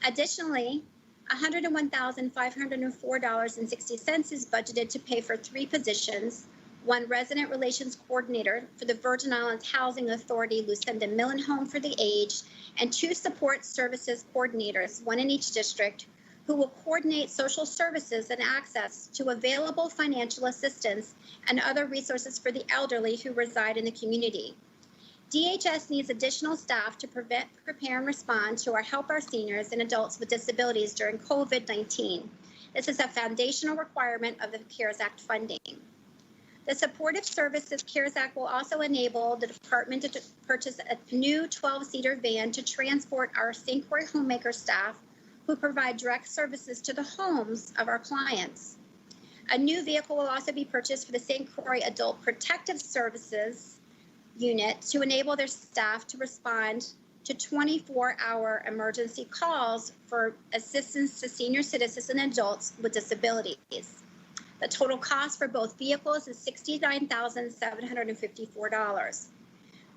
Additionally, $101,504.60 is budgeted to pay for 3 positions, 1 resident relations coordinator for the Virgin Islands Housing Authority Lucinda Millen Home for the Aged, and 2 support services coordinators, 1 in each district, who will coordinate social services and access to available financial assistance and other resources for the elderly who reside in the community. DHS needs additional staff to prevent, prepare, and respond to help our seniors and adults with disabilities during COVID-19. This is a foundational requirement of the CARES Act funding. The Supportive Services CARES Act will also enable the department to purchase a new 12-seater van to transport our St. Croix homemaker staff who provide direct services to the homes of our clients. A new vehicle will also be purchased for the St. Croix Adult Protective Services unit to enable their staff to respond to 24-hour emergency calls for assistance to senior citizens and adults with disabilities. The total cost for both vehicles is $69,754.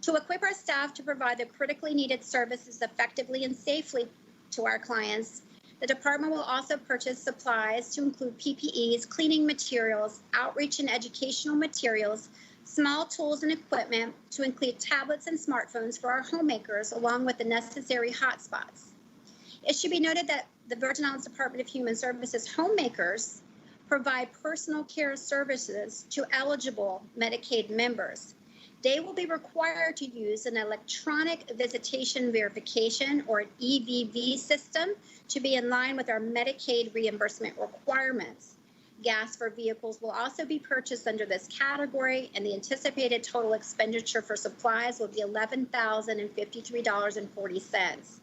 To equip our staff to provide the critically needed services effectively and safely to our clients, the department will also purchase supplies to include PPEs, cleaning materials, outreach and educational materials, small tools and equipment to include tablets and smartphones for our homemakers, along with the necessary hotspots. It should be noted that the Virgin Islands Department of Human Services homemakers provide personal care services to eligible Medicaid members. They will be required to use an electronic visitation verification, or an EVV system, to be in line with our Medicaid reimbursement requirements. Gas for vehicles will also be purchased under this category, and the anticipated total expenditure for supplies will be $11,053.40.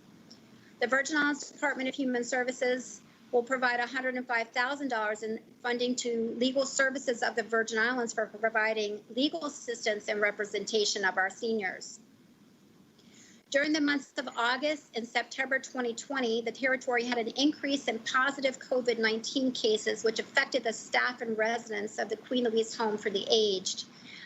The Virgin Islands Department of Human Services will provide $105,000 in funding to legal services of the Virgin Islands for providing legal assistance and representation of our seniors. During the months of August and September 2020, the territory had an increase in positive COVID-19 cases, which affected the staff and residents of the Queen Louise Home for the Aged,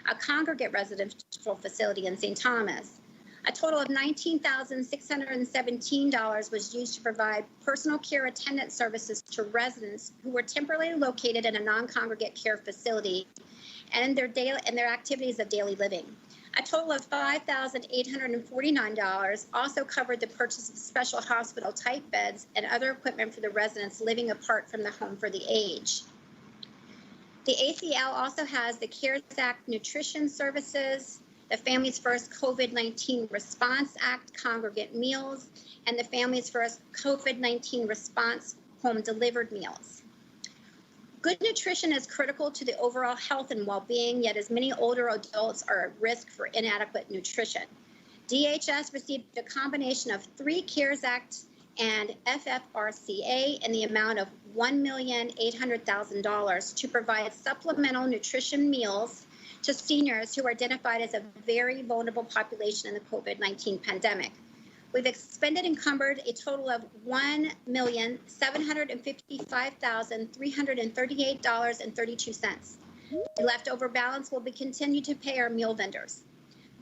a congregate residential facility in St. Thomas. A total of $19,617 was used to provide personal care attendant services to residents who were temporarily located in a non-congregate care facility and their activities of daily living. A total of $5,849 also covered the purchase of special hospital type beds and other equipment for the residents living apart from the home for the aged. The ACL also has the CARES Act nutrition services, the Families First COVID-19 Response Act congregate meals, and the Families First COVID-19 Response home delivered meals. Good nutrition is critical to the overall health and well-being, yet as many older adults are at risk for inadequate nutrition. DHS received a combination of 3 CARES Act and FFRCA in the amount of $1,800,000 to provide supplemental nutrition meals to seniors who are identified as a very vulnerable population in the COVID-19 pandemic. We've expended and encumbered a total of $1,755,338.32. The leftover balance will be continued to pay our meal vendors.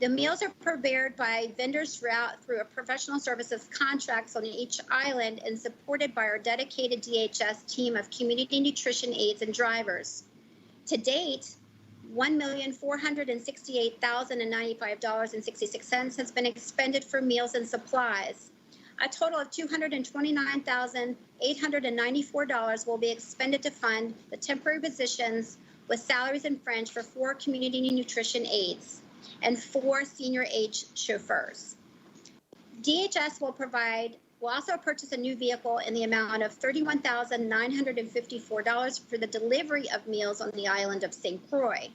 The meals are prepared by vendors through a professional services contracts on each island and supported by our dedicated DHS team of community nutrition aides and drivers. To date, $1,468,095.66 has been expended for meals and supplies. A total of $229,894 will be expended to fund the temporary positions with salaries and fringe for 4 community nutrition aides and 4 senior age chauffeurs. DHS will also purchase a new vehicle in the amount of $31,954 for the delivery of meals on the island of St. Croix.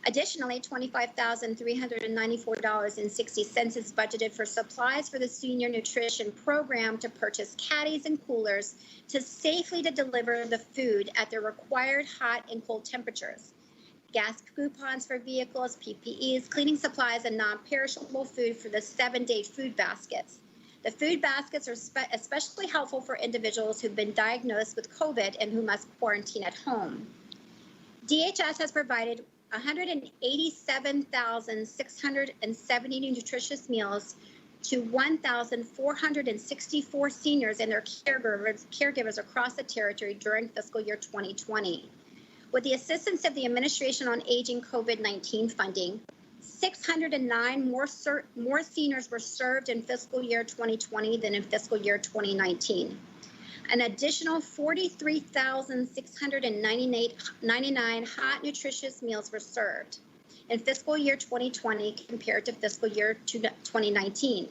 Additionally, $25,394.60 is budgeted for supplies for the senior nutrition program to purchase caddies and coolers to safely deliver the food at the required hot and cold temperatures. Gas coupons for vehicles, PPEs, cleaning supplies, and non-perishable food for the 7-day food baskets. The food baskets are especially helpful for individuals who've been diagnosed with COVID and who must quarantine at home. DHS has provided 187,670 nutritious meals to 1,464 seniors and their caregivers across the territory during fiscal year 2020. With the assistance of the Administration on Aging COVID-19 funding, 609 more seniors were served in fiscal year 2020 than in fiscal year 2019. An additional 43,699 hot, nutritious meals were served in fiscal year 2020 compared to fiscal year 2019.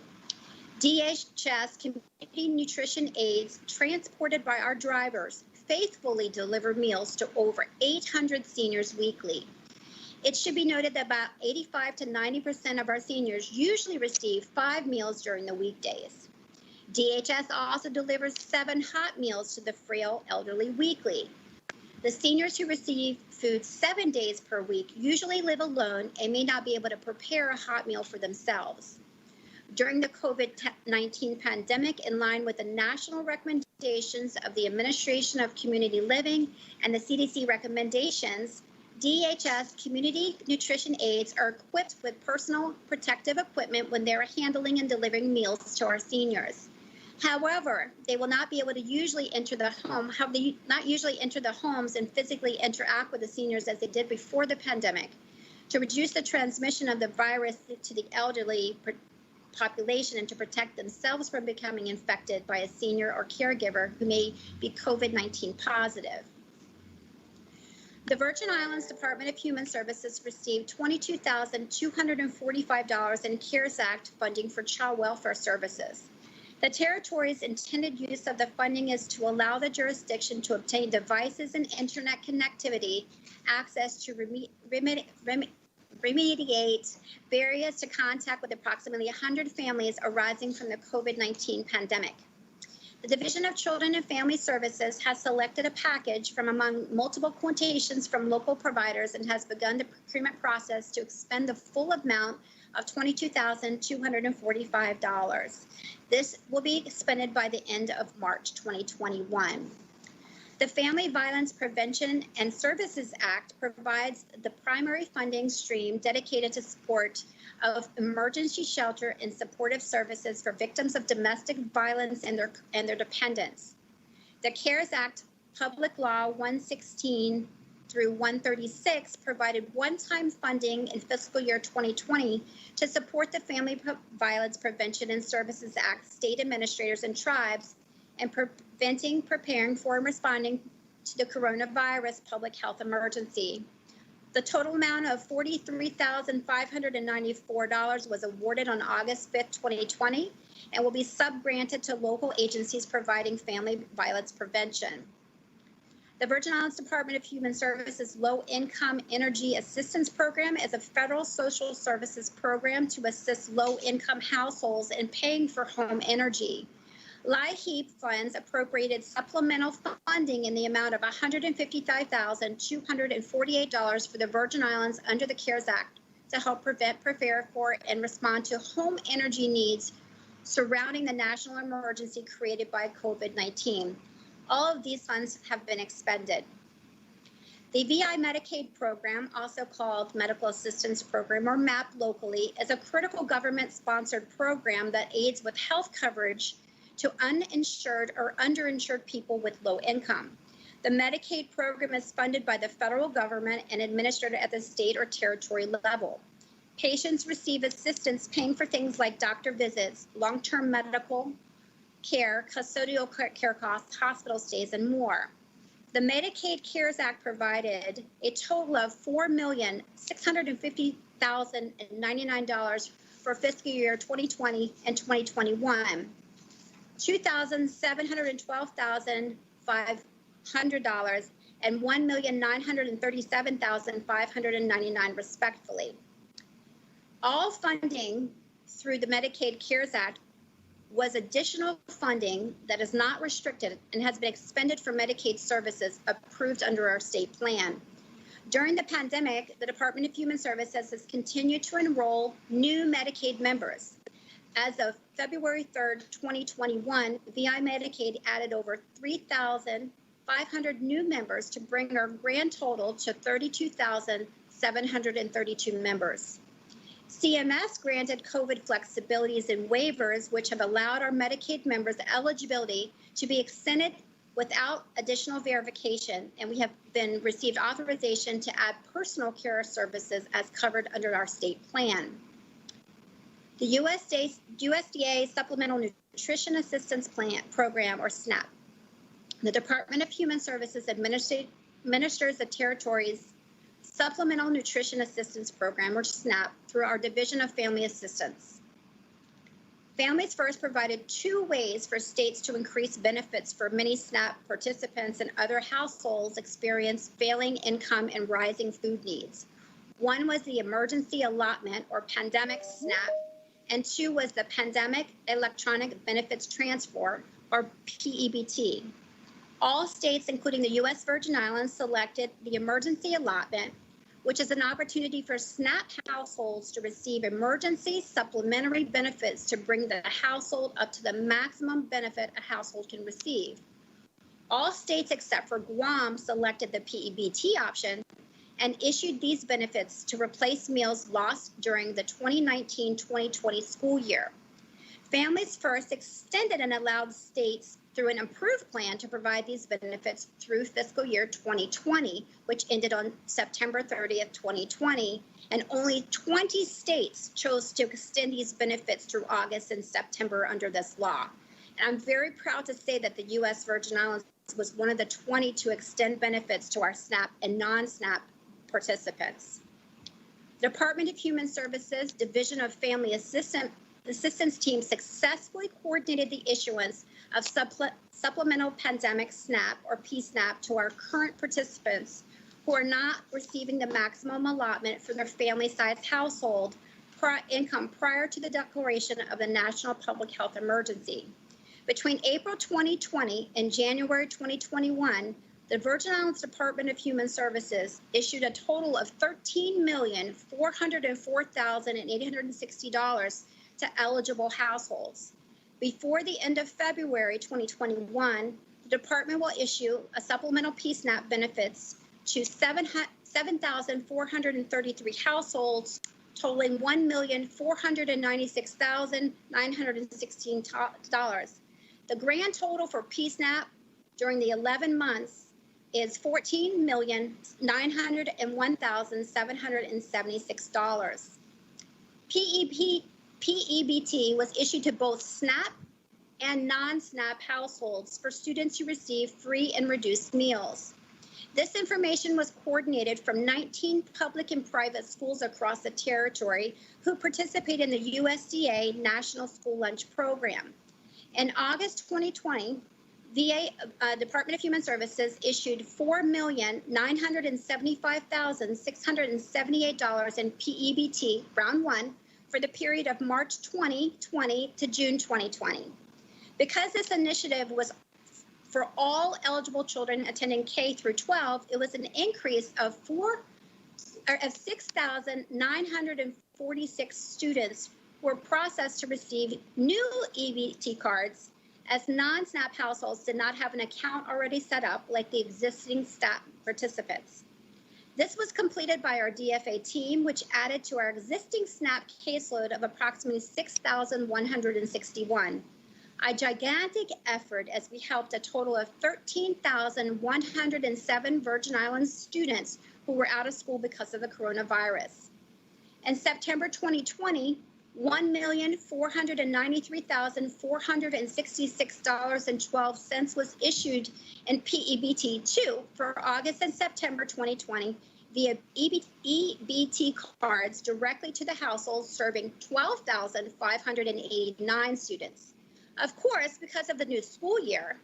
DHS community nutrition aides transported by our drivers faithfully deliver meals to over 800 seniors weekly. It should be noted that about 85 to 90% of our seniors usually receive 5 meals during the weekdays. DHS also delivers 7 hot meals to the frail elderly weekly. The seniors who receive food 7 days per week usually live alone and may not be able to prepare a hot meal for themselves. During the COVID-19 pandemic, in line with the national recommendations of the Administration of Community Living and the CDC recommendations, DHS community nutrition aides are equipped with personal protective equipment when they're handling and delivering meals to our seniors. However, they will not be able to usually enter the home, not usually enter the homes and physically interact with the seniors as they did before the pandemic. To reduce the transmission of the virus to the elderly population and to protect themselves from becoming infected by a senior or caregiver who may be COVID-19 positive. The Virgin Islands Department of Human Services received $22,245 in CARES Act funding for child welfare services. The territory's intended use of the funding is to allow the jurisdiction to obtain devices and internet connectivity, access to remediate barriers to contact with approximately 100 families arising from the COVID-19 pandemic. The Division of Children and Family Services has selected a package from among multiple quotations from local providers and has begun the procurement process to expend the full amount of $22,245. This will be expended by the end of March 2021. The Family Violence Prevention and Services Act provides the primary funding stream dedicated to support of emergency shelter and supportive services for victims of domestic violence and their dependents. The CARES Act, Public Law 116 through 136, provided one-time funding in fiscal year 2020 to support the Family Violence Prevention and Services Act state administrators and tribes in preventing, preparing for, and responding to the coronavirus public health emergency. The total amount of $43,594 was awarded on August 5th, 2020, and will be sub-granted to local agencies providing family violence prevention. The Virgin Islands Department of Human Services Low Income Energy Assistance Program is a federal social services program to assist low-income households in paying for home energy. LIHEAP funds appropriated supplemental funding in the amount of $155,248 for the Virgin Islands under the CARES Act to help prevent, prepare for, and respond to home energy needs surrounding the national emergency created by COVID-19. All of these funds have been expended. The VI Medicaid program, also called Medical Assistance Program, or MAP locally, is a critical government-sponsored program that aids with health coverage to uninsured or underinsured people with low income. The Medicaid program is funded by the federal government and administered at the state or territory level. Patients receive assistance paying for things like doctor visits, long-term medical care, custodial care costs, hospital stays, and more. The Medicaid CARES Act provided a total of $4,650,099 for fiscal year 2020 and 2021. $2,712,500 and $1,937,599 respectively. All funding through the Medicaid CARES Act was additional funding that is not restricted and has been expended for Medicaid services approved under our state plan. During the pandemic, the Department of Human Services has continued to enroll new Medicaid members. As of February 3rd, 2021, VI Medicaid added over 3,500 new members to bring our grand total to 32,732 members. CMS granted COVID flexibilities and waivers, which have allowed our Medicaid members eligibility to be extended without additional verification, and we have been received authorization to add personal care services as covered under our state plan. The USDA Supplemental Nutrition Assistance Program, or SNAP. The Department of Human Services administers the territory's Supplemental Nutrition Assistance Program, or SNAP, through our Division of Family Assistance. Families First provided 2 ways for states to increase benefits for many SNAP participants and other households experience failing income and rising food needs. One was the Emergency Allotment, or Pandemic SNAP, and 2 was the Pandemic Electronic Benefits Transfer, or PEBT. All states, including the U.S. Virgin Islands, selected the Emergency Allotment, which is an opportunity for SNAP households to receive emergency supplementary benefits to bring the household up to the maximum benefit a household can receive. All states except for Guam selected the PEBT option and issued these benefits to replace meals lost during the 2019-2020 school year. Families First extended and allowed states through an improved plan to provide these benefits through fiscal year 2020, which ended on September 30th, 2020, and only 20 states chose to extend these benefits through August and September under this law. And I'm very proud to say that the U.S. Virgin Islands was one of the 20 to extend benefits to our SNAP and non-SNAP participants. The Department of Human Services Division of Family Assistance team successfully coordinated the issuance of supplemental pandemic SNAP, or PSNAP, to our current participants who are not receiving the maximum allotment for their family-sized household income prior to the declaration of the national public health emergency. Between April 2020 and January 2021, the Virgin Islands Department of Human Services issued a total of $13,404,860 to eligible households. Before the end of February 2021, the department will issue a supplemental PSNAP benefits to 7,433 households, totaling $1,496,916. The grand total for PSNAP during the 11 months is $14,901,776. PEBT was issued to both SNAP and non-SNAP households for students who receive free and reduced meals. This information was coordinated from 19 public and private schools across the territory who participate in the USDA National School Lunch Program. In August 2020, VA Department of Human Services issued $4,975,678 in PEBT, round one, for the period of March 2020 to June 2020. Because this initiative was for all eligible children attending K through 12, it was an increase of 6,946 students who were processed to receive new EBT cards, as non-SNAP households did not have an account already set up like the existing SNAP participants. This was completed by our DFA team, which added to our existing SNAP caseload of approximately 6,161. A gigantic effort as we helped a total of 13,107 Virgin Islands students who were out of school because of the coronavirus. In September 2020, $1,493,466.12 was issued in PEBT2 for August and September 2020 via EBT cards directly to the households, serving 12,589 students. Of course, because of the new school year,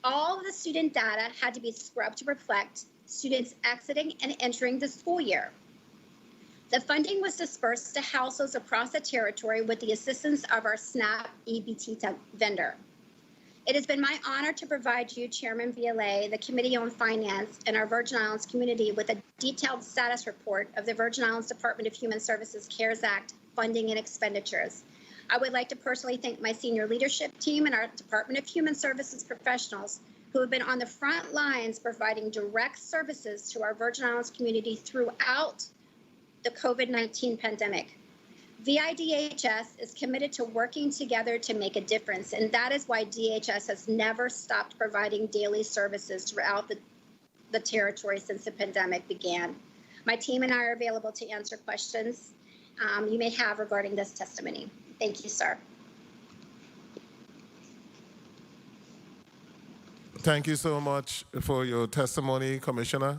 all of the student data had to be scrubbed to reflect students exiting and entering the school year. The funding was dispersed to households across the territory with the assistance of our SNAP EBT vendor. It has been my honor to provide you, Chairman VLA, the Committee on Finance, and our Virgin Islands community with a detailed status report of the Virgin Islands Department of Human Services CARES Act funding and expenditures. I would like to personally thank my senior leadership team and our Department of Human Services professionals who have been on the front lines providing direct services to our Virgin Islands community throughout the COVID-19 pandemic. VIDHS is committed to working together to make a difference, and that is why DHS has never stopped providing daily services throughout the territory since the pandemic began. My team and I are available to answer questions you may have regarding this testimony. Thank you, sir. Thank you so much for your testimony, Commissioner.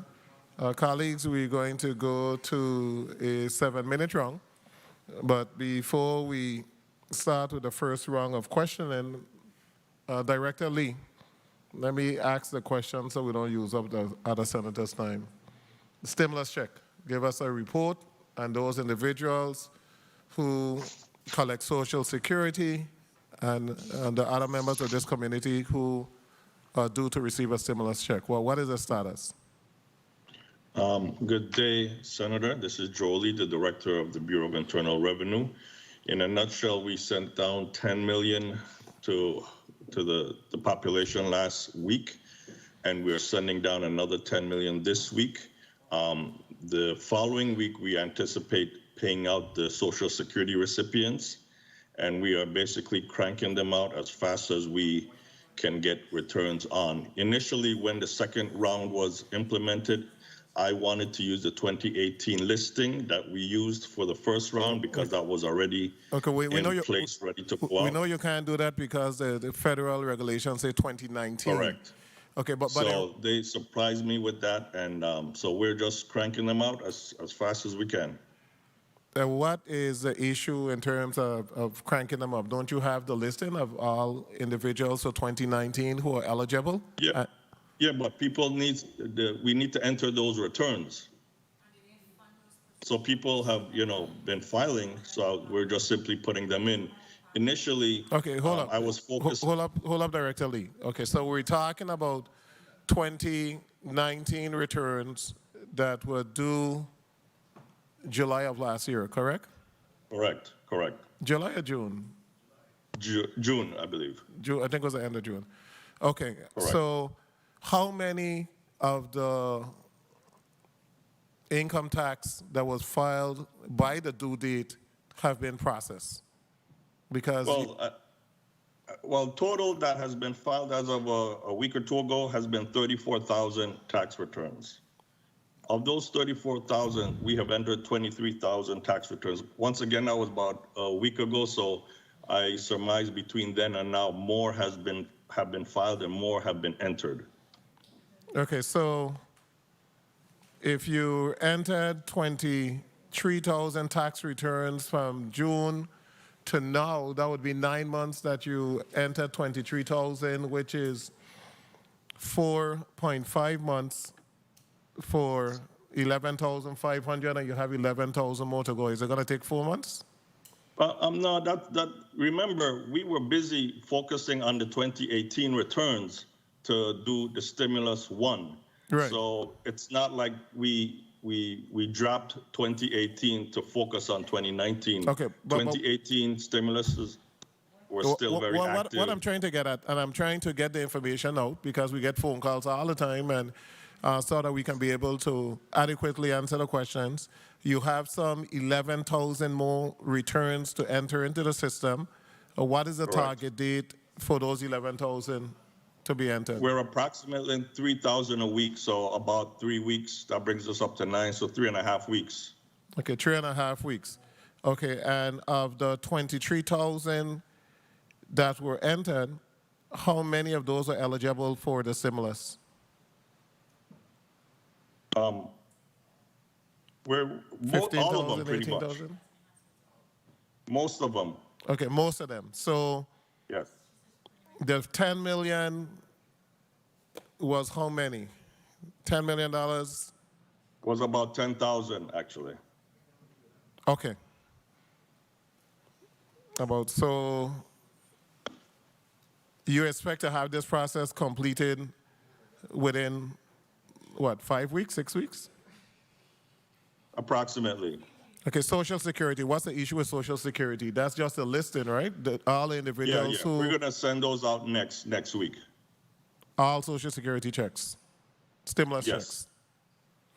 Colleagues, we're going to go to a 7-minute round. But before we start with the first round of questioning, Director Lee, let me ask the question so we don't use up the other senators' time. The stimulus check, give us a report on those individuals who collect Social Security and the other members of this community who are due to receive a stimulus check. Well, what is the status? Good day, Senator. This is Jolie, the Director of the Bureau of Internal Revenue. In a nutshell, we sent down $10 million to the population last week, and we're sending down another $10 million this week. The following week, we anticipate paying out the Social Security recipients, and we are basically cranking them out as fast as we can get returns on. Initially, when the second round was implemented, I wanted to use the 2018 listing that we used for the first round because that was already in place, ready to go out. We know you can't do that because the federal regulations say 2019. Correct. Okay, but so they surprised me with that, and so we're just cranking them out as fast as we can. What is the issue in terms of cranking them up? Don't you have the listing of all individuals for 2019 who are eligible? Yeah. Yeah, but people we need to enter those returns. So people have, been filing, so we're just simply putting them in initially, Okay, hold up. I was focused. Hold up, Director Lee. Okay, so we're talking about 2019 returns that were due July of last year, correct? Correct. July or June? June, I believe. June, I think it was the end of June. Okay, Correct. so how many of the income tax that was filed by the due date have been processed? Because Well, total that has been filed as of a week or two ago has been 34,000 tax returns. Of those 34,000, we have entered 23,000 tax returns. Once again, that was about a week ago, so I surmise between then and now more have been filed and more have been entered. okay, so if you entered 23,000 tax returns from June to now, that would be 9 months that you entered 23,000, which is 4.5 months for 11,500, and you have 11,000 more to go. Is it going to take 4 months? No, remember, we were busy focusing on the 2018 returns to do the stimulus one. Right. So it's not like we dropped 2018 to focus on 2019. Okay, but 2018 stimuluses were still very active. What I'm trying to get at, and I'm trying to get the information out because we get phone calls all the time, and so that we can be able to adequately answer the questions. You have some 11,000 more returns to enter into the system. What is the target date for those 11,000 to be entered? We're approximately 3,000 a week, so about 3 weeks. That brings us up to 9, so 3.5 weeks. Okay, 3.5 weeks. Okay, and of the 23,000 that were entered, how many of those are eligible for the stimulus? All of them, pretty much. 18,000? Most of them. Okay, most of them. So yes, the 10 million was how many? $10 million? Was about 10,000 actually. Okay. So you expect to have this process completed within, what, 5 weeks, 6 weeks? Approximately. Okay, Social Security. What's the issue with Social Security? That's just a listing, right? All individuals who... We're going to send those out next week. All Social Security checks, stimulus checks.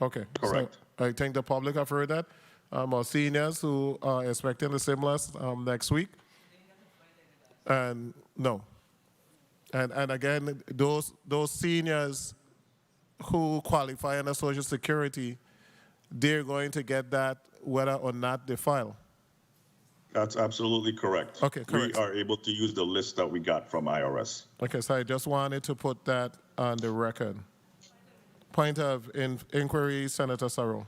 Okay. Correct. So I think the public have heard that. Our seniors who are expecting the stimulus next week. And no. And again, those seniors who qualify under Social Security, they're going to get that whether or not they file. That's absolutely correct. Okay, correct. We are able to use the list that we got from IRS. Okay, so I just wanted to put that on the record. Point of inquiry, Senator Sarro.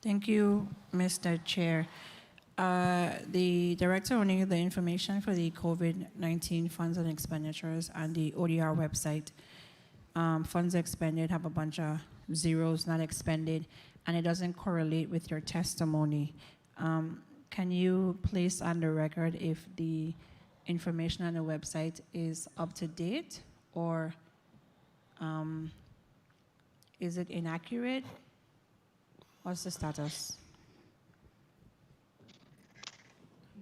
Thank you, Mr. Chair. The director will need the information for the COVID-19 funds and expenditures on the ODR website. Funds expended have a bunch of zeros not expended, and it doesn't correlate with your testimony. Can you place on the record if the information on the website is up to date, or is it inaccurate? What's the status?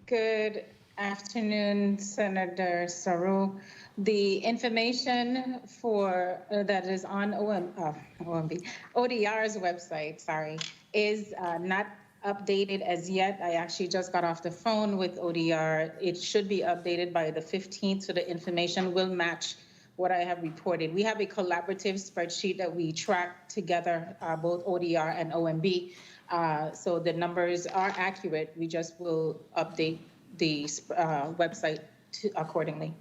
Good afternoon, Senator Saru. The information for that is on ODR's website, is not updated as yet. I actually just got off the phone with ODR. It should be updated by the 15th, so the information will match what I have reported. We have a collaborative spreadsheet that we track together, both ODR and OMB. So the numbers are accurate. We just will update the website accordingly.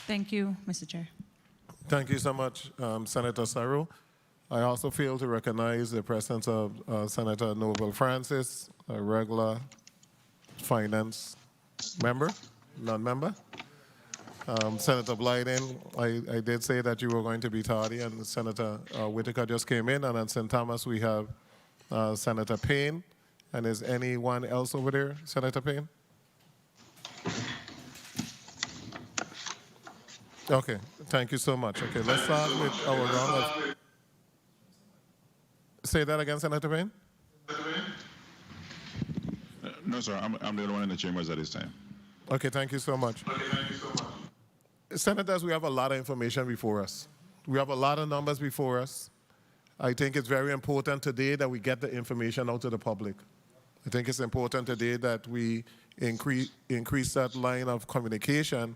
Thank you, Mr. Chair. Thank you so much, Senator Saru. I also fail to recognize the presence of Senator Noble Francis, a regular finance member, non-member. Senator Blyden, I did say that you were going to be tardy, and Senator Whitaker just came in, and at St. Thomas we have Senator Payne. And is anyone else over there, Senator Payne? Okay, thank you so much. Okay, let's start with our round of... Say that again, Senator Payne? No, sir. I'm the only one in the chambers at this time. Okay, thank you so much. Senators, we have a lot of information before us. We have a lot of numbers before us. I think it's very important today that we get the information out to the public. I think it's important today that we increase that line of communication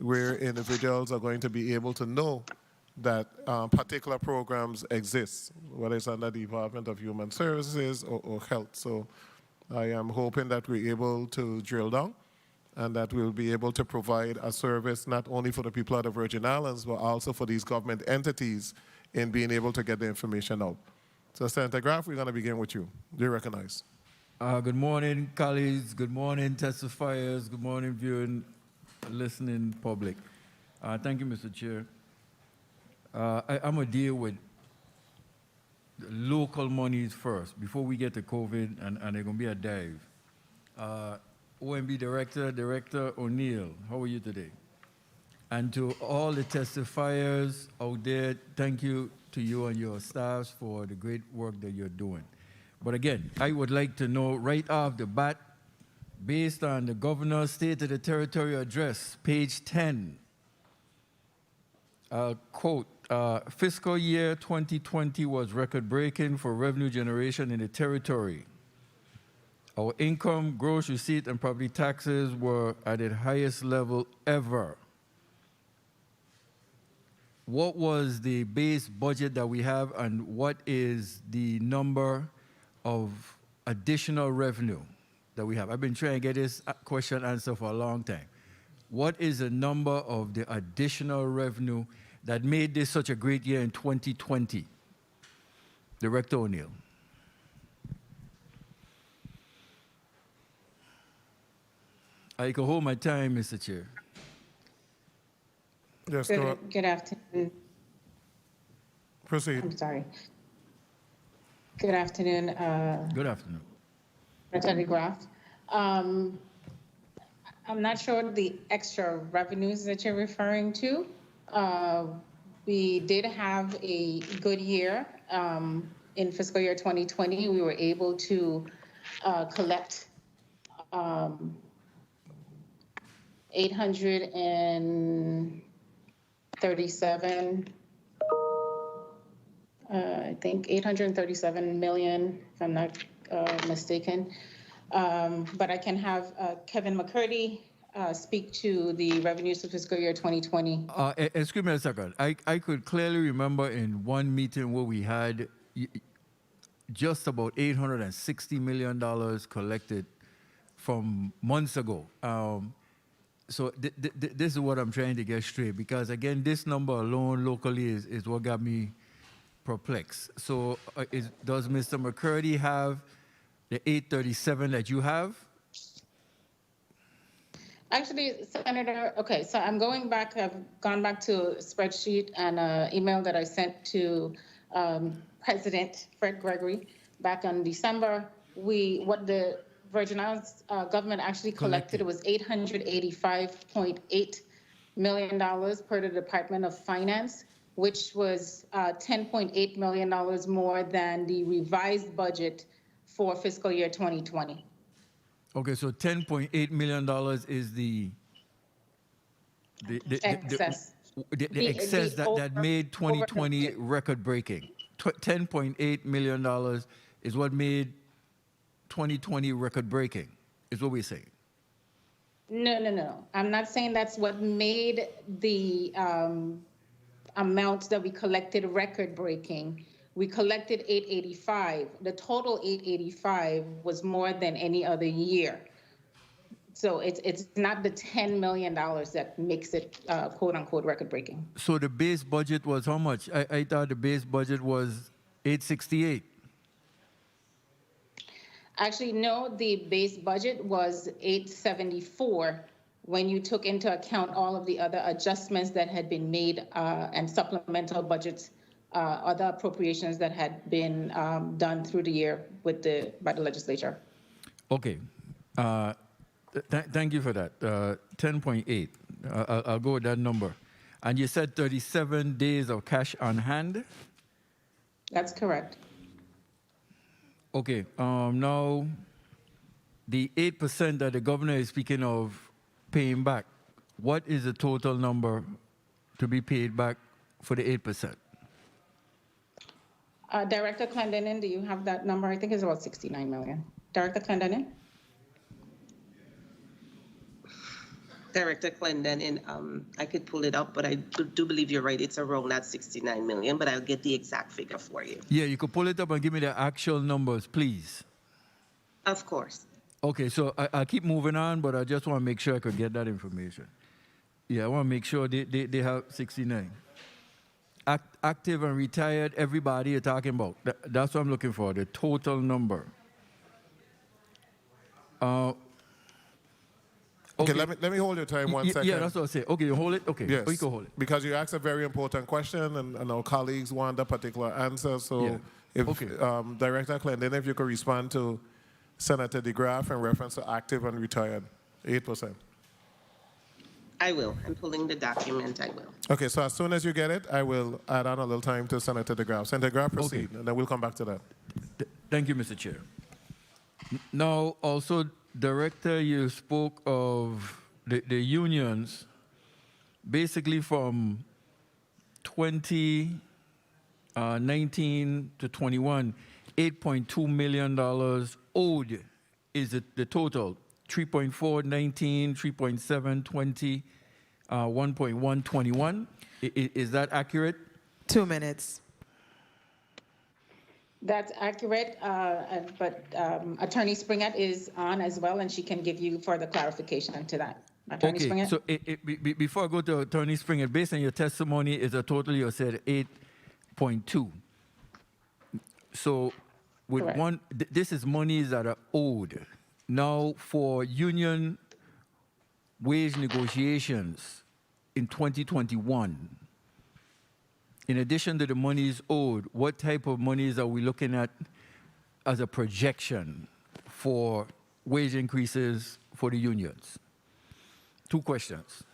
where individuals are going to be able to know that particular programs exist, whether it's under the Department of Human Services or Health. So I am hoping that we're able to drill down and that we'll be able to provide a service not only for the people of the Virgin Islands, but also for these government entities in being able to get the information out. So Senator Graff, we're going to begin with you. You're recognized. Good morning, colleagues. Good morning, testifiers. Good morning, viewing, listening public. Thank you, Mr. Chair. I'm going to deal with the local monies first before we get to COVID, and there's going to be a dive. OMB Director O'Neill, how are you today? And to all the testifiers out there, thank you to you and your staffs for the great work that you're doing. But again, I would like to know right off the bat, based on the Governor's State of the Territory address, page 10, quote, fiscal year 2020 was record-breaking for revenue generation in the territory. Our income, gross receipt, and property taxes were at the highest level ever. What was the base budget that we have, and what is the number of additional revenue that we have? I've been trying to get this question answered for a long time. What is the number of the additional revenue that made this such a great year in 2020? Director O'Neill. I can hold my time, Mr. Chair. Yes, Good afternoon. Proceed. I'm sorry. Good afternoon. Good afternoon. Attorney Graff. I'm not sure the extra revenues that you're referring to. We did have a good year in fiscal year 2020. We were able to collect 837, I think 837 million, if I'm not mistaken. But I can have Kevin McCurdy speak to the revenues of fiscal year 2020. Excuse me a second. I could clearly remember in one meeting where we had just about $860 million collected from months ago. So this is what I'm trying to get straight, because again, this number alone locally is what got me perplexed. So does Mr. McCurdy have the 837 that you have? Actually, Senator, okay, so I'm going back, I've gone back to a spreadsheet and an email that I sent to President Fred Gregory back in December. What the Virgin Islands government actually collected was $885.8 million per the Department of Finance, which was $10.8 million more than the revised budget for fiscal year 2020. Okay, so $10.8 million is the excess. The excess that made 2020 record-breaking. $10.8 million is what made 2020 record-breaking, is what we're saying. No. I'm not saying that's what made the amount that we collected record-breaking. We collected 885. The total 885 was more than any other year. So it's not the $10 million that makes it quote-unquote record-breaking. So the base budget was how much? I thought the base budget was 868. Actually, no, the base budget was 874 when you took into account all of the other adjustments that had been made and supplemental budgets, other appropriations that had been done through the year by the legislature. Okay. Thank you for that. 10.8. I'll go with that number. And you said 37 days of cash on hand? That's correct. Okay, now the 8% that the governor is speaking of paying back, what is the total number to be paid back for the 8%? Director Clendenin, do you have that number? I think it's about 69 million. Director Clendenin? Director Clendenin, I could pull it up, but I do believe you're right. It's around that 69 million, but I'll get the exact figure for you. Yeah, you could pull it up and give me the actual numbers, please. Of course. Okay, so I'll keep moving on, but I just want to make sure I could get that information. Yeah, I want to make sure they have 69. Active and retired, everybody you're talking about. That's what I'm looking for, the total number. Okay, let me hold your time 1 second. Yeah, that's what I say. Okay, you hold it? Okay, Yes, you can hold it. because you asked a very important question, and our colleagues want a particular answer. So, Yeah. if Okay. Director Clendenin, if you could respond to Senator DeGraff in reference to active and retired, 8%. I will. I'm pulling the document. I will. Okay, so as soon as you get it, I will add on a little time to Senator DeGraff. Senator DeGraff, proceed, and then we'll come back to that. Thank you, Mr. Chair. Now, also, Director, you spoke of the unions, basically from 2019 to 21, $8.2 million owed is the total. 3.4, 19, 3.7, 20, 1.1, 21. Is that accurate? 2 minutes. That's accurate, but Attorney Springett is on as well, and she can give you further clarification to that. Attorney Okay, Springett? so before I go to Attorney Springett, based on your testimony, is a total you said 8.2. So with Correct. one, this is monies that are owed. Now for union wage negotiations in 2021, in addition to the monies owed, what type of monies are we looking at as a projection for wage increases for the unions? 2 questions.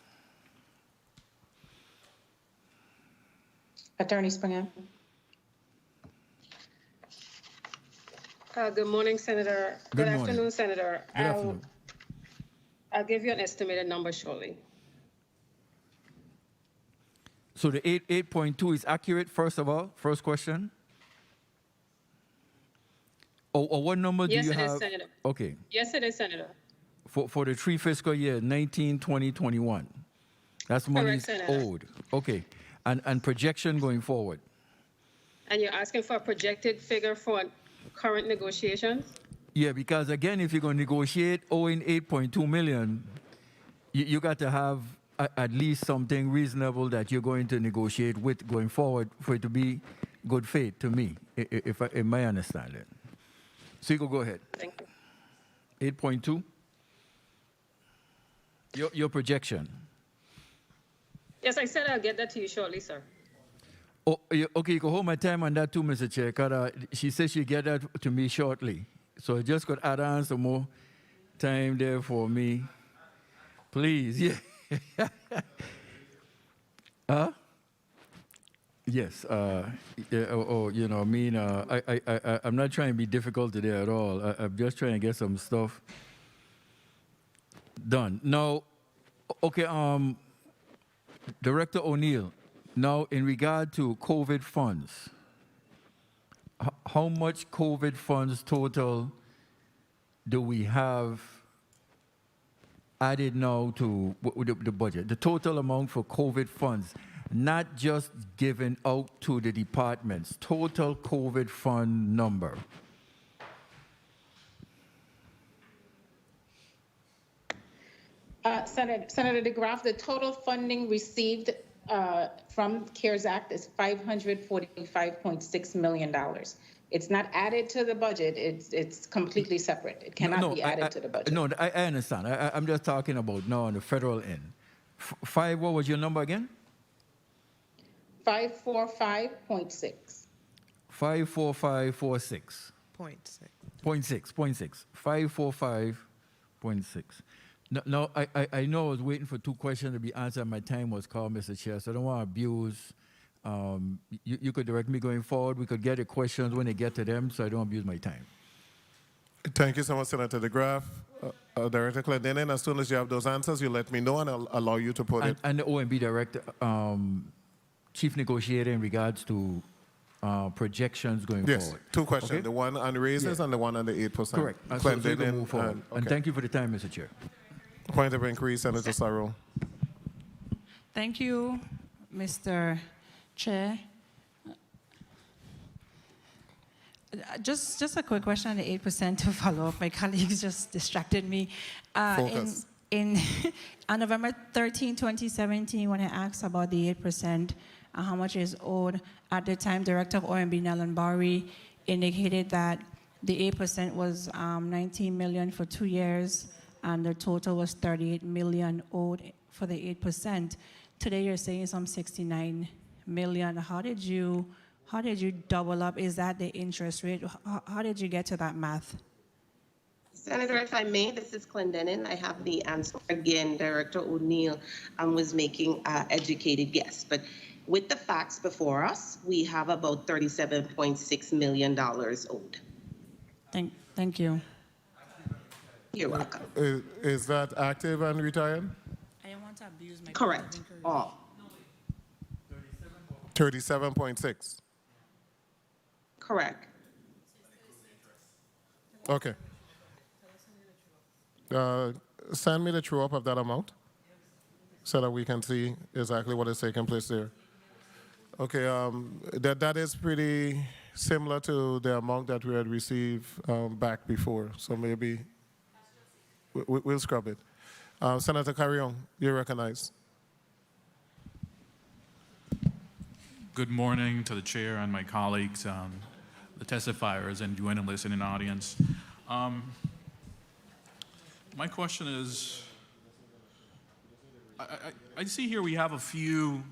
Attorney Springett? Good morning, Senator. Good morning. Afternoon, Senator. Good afternoon. I'll give you an estimated number shortly. So the 8.2 is accurate, first of all, first question? Or what number do Yes, you it have? is, Senator. Okay, Yes, it is, Senator. for the 3 fiscal year, 19, 20, 21. That's money Senator. owed. Okay, and projection going forward. And you're asking for a projected figure for current negotiations? Yeah, because again, if you're going to negotiate owing 8.2 million, you got to have at least something reasonable that you're going to negotiate with going forward for it to be good faith to me, if I, in my understanding. So you can go ahead. Thank you. 8.2. Your projection. Yes, I said I'll get that to you shortly, sir. Oh, okay, you can hold my time on that too, Mr. Chair, because she said she'd get that to me shortly. So I just could add on some more time there for me. Please, yeah. Huh? Yes. You know, I mean, I'm not trying to be difficult today at all. I'm just trying to get some stuff done. Now, okay, Director O'Neill, now in regard to COVID funds, how much COVID funds total do we have added now to the budget? The total amount for COVID funds, not just given out to the departments, total COVID fund number. Senator DeGraff, the total funding received from CARES Act is $545.6 million. It's not added to the budget. It's completely separate. It cannot be added to the budget. No, I understand. I'm just talking about now on the federal end. What was your number again? 545.6. 54546. 0.6. 0.6. 545.6. No, I know I was waiting for 2 questions to be answered. My time was called, Mr. Chair, so I don't want to abuse. You could direct me going forward. We could get the questions when they get to them, so I don't abuse my time. Thank you so much, Senator DeGraff. Director Clendenin, as soon as you have those answers, you let me know and I'll allow you to put it. And the OMB Director, Chief Negotiator in regards to projections going Yes, forward. 2 questions, Okay? the one on raises and the one on the 8%. Correct. So we can Clendenin move forward. And thank you for the time, Mr. Chair. Point of inquiry, Senator Sarro. Thank you, Mr. Chair. Just a quick question on the 8% to follow up. My colleagues just distracted me. Focus. On November 13, 2017, when I asked about the 8% and how much is owed, at the time, Director of OMB Nelson Bowery indicated that the 8% was 19 million for 2 years, and the total was 38 million owed for the 8%. Today, you're saying some 69 million. How did you double up? Is that the interest rate? How did you get to that math? Senator, if I may, this is Clendenin. I have the answer. Again, Director O'Neill was making educated guess. But with the facts before us, we have about $37.6 million owed. Thank you. You're welcome. Is that active and retired? I don't want to abuse my Correct. All. 37.6. Correct. Okay. Send me the true up of that amount so that we can see exactly what is taking place there. Okay, that is pretty similar to the amount that we had received back before, so maybe we'll scrub it. Senator Carrion, you're recognized. Good morning to the chair and my colleagues, the testifiers, and you and the listening audience. My question is, I see here we have a few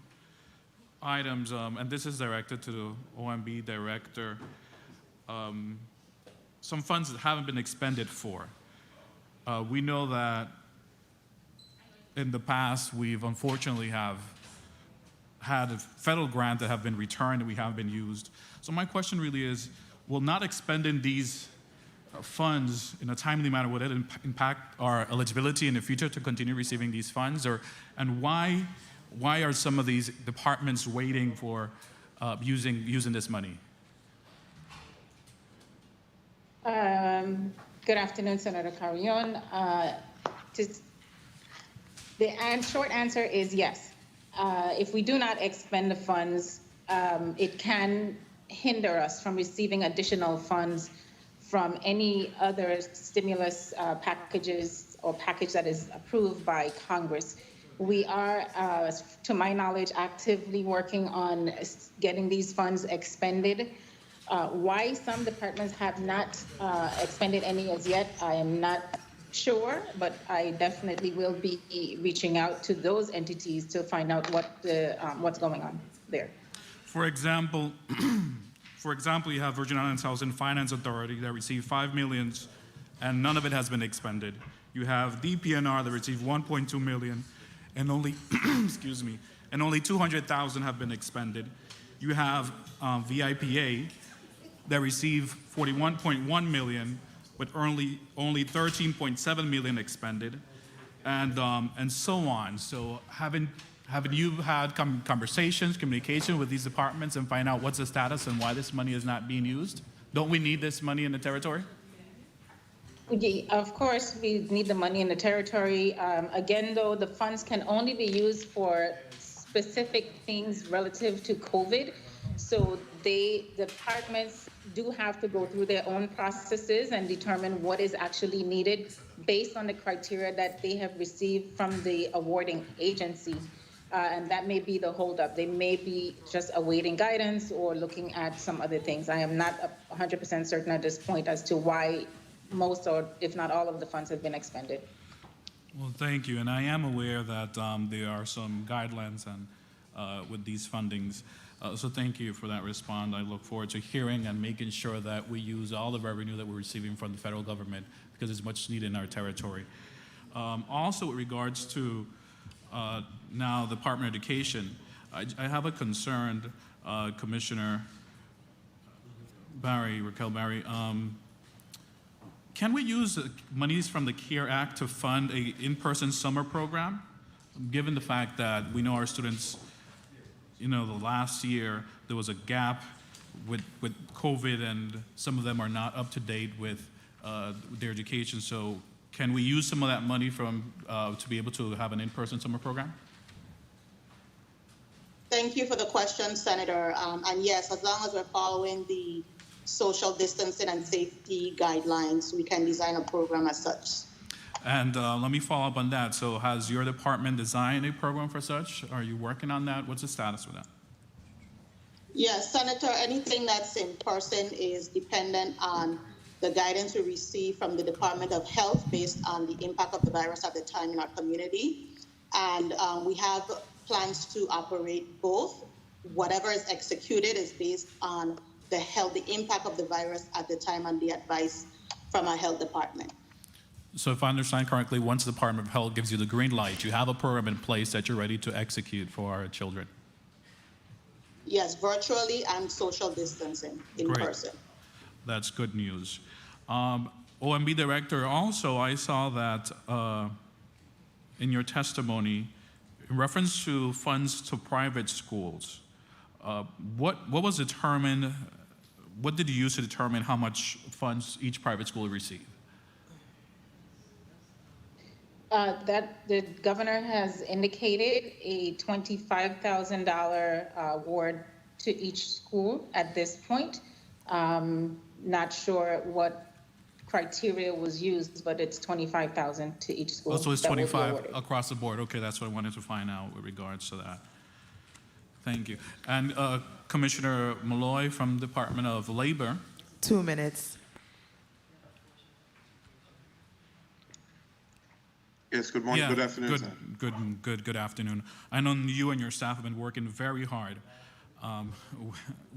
items, and this is directed to the OMB director, some funds that haven't been expended for. We know that in the past, we've unfortunately have had a federal grant that have been returned and we haven't been used. So my question really is, will not expending these funds in a timely manner, would it impact our eligibility in the future to continue receiving these funds? And why are some of these departments waiting for using this money? Good afternoon, Senator Carrion. The short answer is yes. If we do not expend the funds, it can hinder us from receiving additional funds from any other stimulus packages or package that is approved by Congress. We are, to my knowledge, actively working on getting these funds expended. Why some departments have not expended any as yet, I am not sure, but I definitely will be reaching out to those entities to find out what's going on there. For example, you have Virgin Islands Housing Finance Authority that received $5 million and none of it has been expended. You have DPNR that received $1.2 million and only, excuse me, and only 200,000 have been expended. You have VIPA that received 41.1 million, with only 13.7 million expended, and so on. So haven't you had conversations, communication with these departments and find out what's the status and why this money is not being used? Don't we need this money in the territory? Of course, we need the money in the territory. Again, though, the funds can only be used for specific things relative to COVID. So the departments do have to go through their own processes and determine what is actually needed based on the criteria that they have received from the awarding agency. And that may be the holdup. They may be just awaiting guidance or looking at some other things. I am not 100% certain at this point as to why most or if not all of the funds have been expended. Well, thank you. And I am aware that there are some guidelines and with these fundings. So thank you for that response. I look forward to hearing and making sure that we use all the revenue that we're receiving from the federal government because it's much needed in our territory. Also, with regards to now the Department of Education, I have a concern, Commissioner Barry, Raquel Barry. Can we use monies from the CARE Act to fund a in-person summer program? Given the fact that we know our students, the last year there was a gap with COVID, and some of them are not up to date with their education. So can we use some of that money from to be able to have an in-person summer program? Thank you for the question, Senator. And yes, as long as we're following the social distancing and safety guidelines, we can design a program as such. And let me follow up on that. So has your department designed a program for such? Are you working on that? What's the status with that? Yes, Senator, anything that's in person is dependent on the guidance we receive from the Department of Health based on the impact of the virus at the time in our community. And we have plans to operate both. Whatever is executed is based on the impact of the virus at the time and the advice from our health department. So if I understand correctly, once the Department of Health gives you the green light, you have a program in place that you're ready to execute for our children. Yes, virtually and social distancing in Great. person. That's good news. OMB Director, also I saw that in your testimony, in reference to funds to private schools, what was determined, what did you use to determine how much funds each private school received? That the governor has indicated a $25,000 award to each school at this point. Not sure what criteria was used, but it's $25,000 to each school. So it's that will be 25 awarded. across the board. Okay, that's what I wanted to find out with regards to that. Thank you. And Commissioner Malloy from Department of Labor. 2 minutes. Yes, good morning, good afternoon, sir. Good afternoon. I know you and your staff have been working very hard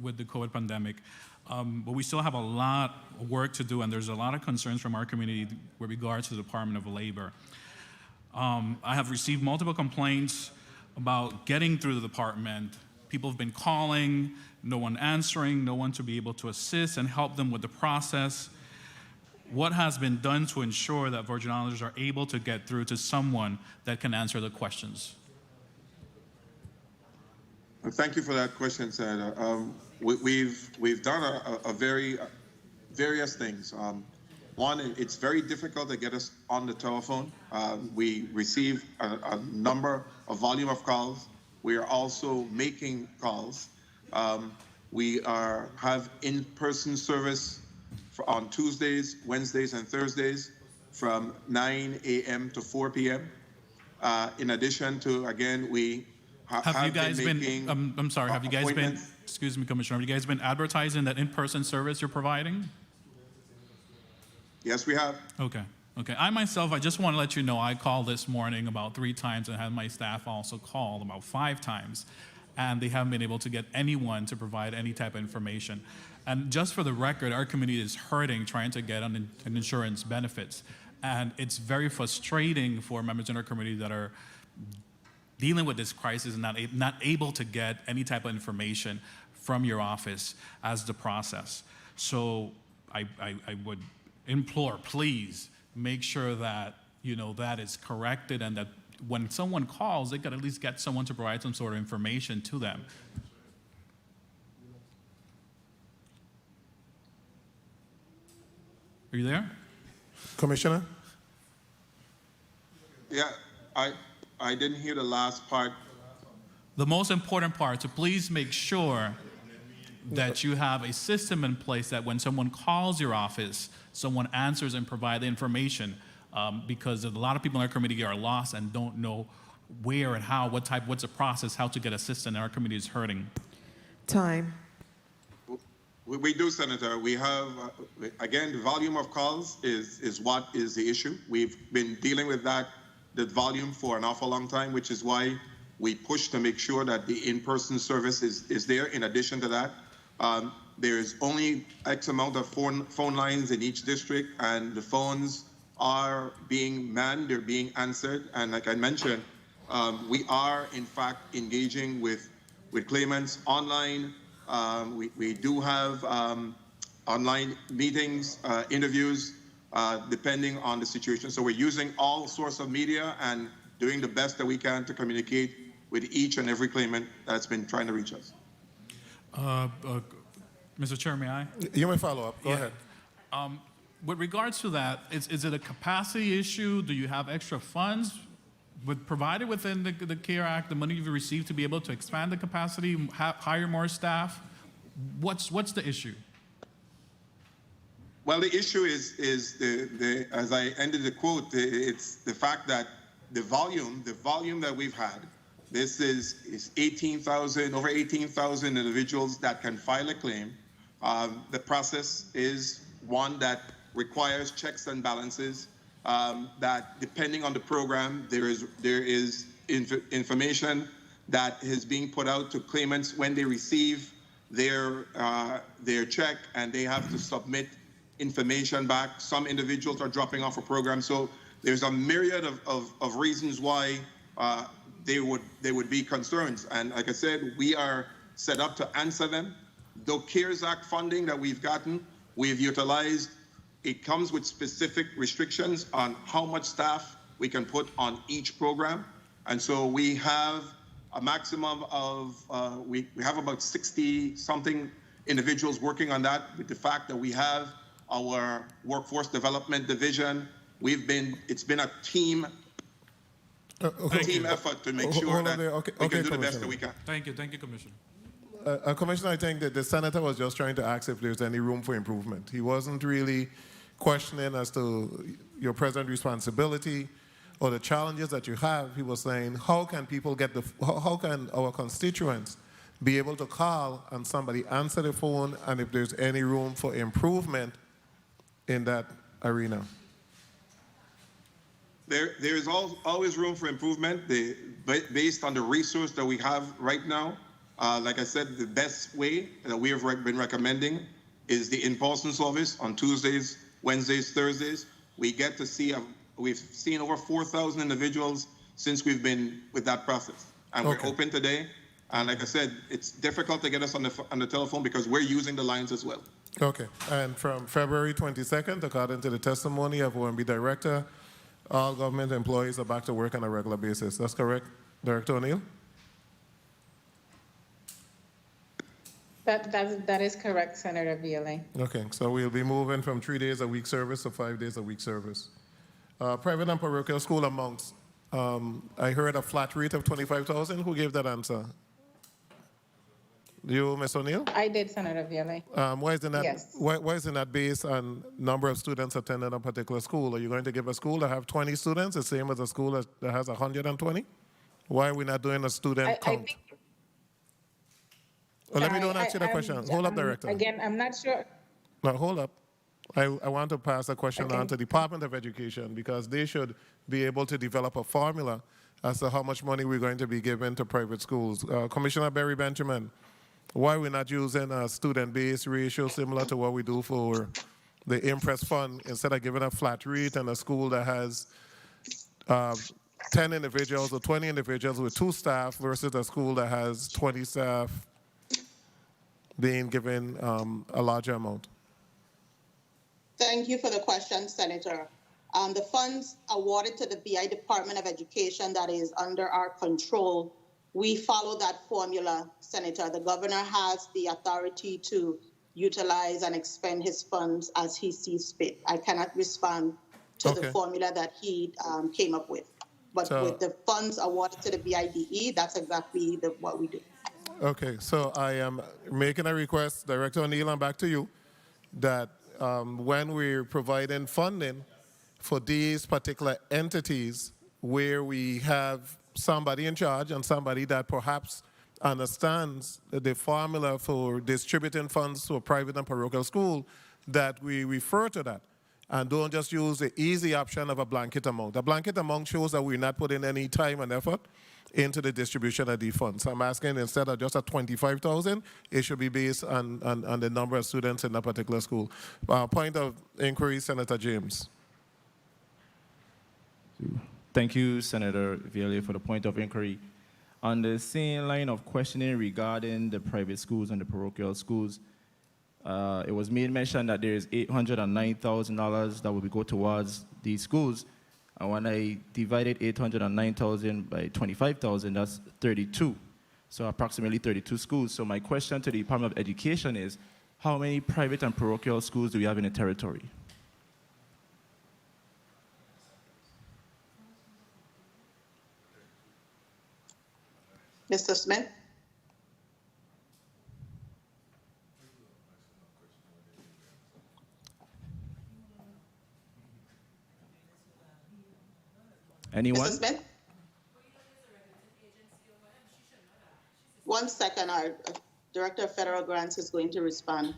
with the COVID pandemic, but we still have a lot of work to do, and there's a lot of concerns from our community with regards to the Department of Labor. I have received multiple complaints about getting through the department. People have been calling, no one answering, no one to be able to assist and help them with the process. What has been done to ensure that Virgin Islanders are able to get through to someone that can answer the questions? Thank you for that question, Senator. We've done a various things. One, it's very difficult to get us on the telephone. We receive a volume of calls. We are also making calls. We have in-person service on Tuesdays, Wednesdays, and Thursdays from 9 a.m. to 4 p.m. In addition to, again, we have you guys been I'm sorry, have you guys been, excuse me, Commissioner, have you guys been advertising that in-person service you're providing? Yes, we have. Okay. I myself, I just want to let you know, I called this morning about 3 times and had my staff also call about 5 times, and they haven't been able to get anyone to provide any type of information. And just for the record, our community is hurting trying to get on insurance benefits. And it's very frustrating for members in our community that are dealing with this crisis and not able to get any type of information from your office as the process. So I would implore, please make sure that that is corrected, and that when someone calls, they could at least get someone to provide some sort of information to them. Are you there? Commissioner? Yeah, I didn't hear the last part. The most important part, so please make sure that you have a system in place that when someone calls your office, someone answers and provides the information, because a lot of people in our community are lost and don't know where and how, what's the process, how to get assistance, and our community is hurting. Time. We do, Senator. We have, again, the volume of calls is what is the issue. We've been dealing with the volume for an awful long time, which is why we push to make sure that the in-person service is there. In addition to that, there's only X amount of phone lines in each district, and the phones are being manned, they're being answered. And like I mentioned, we are in fact engaging with claimants online. We do have online meetings, interviews, depending on the situation. So we're using all sorts of media and doing the best that we can to communicate with each and every claimant that's been trying to reach us. Mr. Chair, may I? You may follow up. Go ahead. With regards to that, is it a capacity issue? Do you have extra funds provided within the CARE Act, the money you've received to be able to expand the capacity, hire more staff? What's the issue? Well, the issue is the as I ended the quote, it's the fact that the volume that we've had. This is 18,000, over 18,000 individuals that can file a claim. The process is one that requires checks and balances. That depending on the program, there is information that is being put out to claimants when they receive their check, and they have to submit information back. Some individuals are dropping off a program, so there's a myriad of reasons why they would be concerns. And like I said, we are set up to answer them. The CARES Act funding that we've gotten, we've utilized. It comes with specific restrictions on how much staff we can put on each program. And so we have a maximum of, we have about 60-something individuals working on that. With the fact that we have our workforce development division, it's been a team effort to make sure that we can do the best that we can. Thank you, Commissioner. Commissioner, I think that the senator was just trying to ask if there's any room for improvement. He wasn't really questioning as to your present responsibility or the challenges that you have. He was saying, how can people get how can our constituents be able to call and somebody answer the phone, and if there's any room for improvement in that arena? There's always room for improvement based on the resource that we have right now. Like I said, the best way that we have been recommending is the in-person service on Tuesdays, Wednesdays, Thursdays. We get to see, we've seen over 4,000 individuals since we've been with that process. And we're open today. And like I said, it's difficult to get us on the telephone because we're using the lines as well. Okay. And from February 22nd, according to the testimony of OMB Director, all government employees are back to work on a regular basis. That's correct, Director O'Neill? That is correct, Senator Violet. Okay, so we'll be moving from 3 days a week service to 5 days a week service. Private and parochial school amounts. I heard a flat rate of 25,000. Who gave that answer? You, Ms. O'Neill? I did, Senator Violet. Why isn't that? Yes. Why isn't that based on number of students attending a particular school? Are you going to give a school that have 20 students the same as a school that has 120? Why are we not doing a student count? Well, let me don't answer the question. Hold up, Director. Again, I'm not sure. No, hold up. I want to pass the question on to the Department of Education because they should be able to develop a formula as to how much money we're going to be giving to private schools. Commissioner Barry Benjamin, why are we not using a student-based ratio similar to what we do for the Impress Fund instead of giving a flat rate and a school that has 10 individuals or 20 individuals with 2 staff versus a school that has 20 staff being given a larger amount? Thank you for the question, Senator. The funds awarded to the BI Department of Education that is under our control, we follow that formula, Senator. The governor has the authority to utilize and expend his funds as he sees fit. I cannot respond to the formula that he came up with. But with the funds awarded to the BIDE, that's exactly what we do. Okay, so I am making a request, Director O'Neill, and back to you, that when we're providing funding for these particular entities where we have somebody in charge and somebody that perhaps understands the formula for distributing funds to a private and parochial school, that we refer to that and don't just use the easy option of a blanket amount. A blanket amount shows that we're not putting any time and effort into the distribution of these funds. I'm asking, instead of just a 25,000, it should be based on the number of students in that particular school. Point of inquiry, Senator James. Thank you, Senator Viale, for the point of inquiry. On the same line of questioning regarding the private schools and the parochial schools, it was made mention that there is $809,000 that will go towards these schools. And when I divided 809,000 by 25,000, that's 32. So approximately 32 schools. So my question to the Department of Education is, how many private and parochial schools do we have in the territory? Mr. Smith? Anyone? Mr. Smith? 1 second, our Director of Federal Grants is going to respond.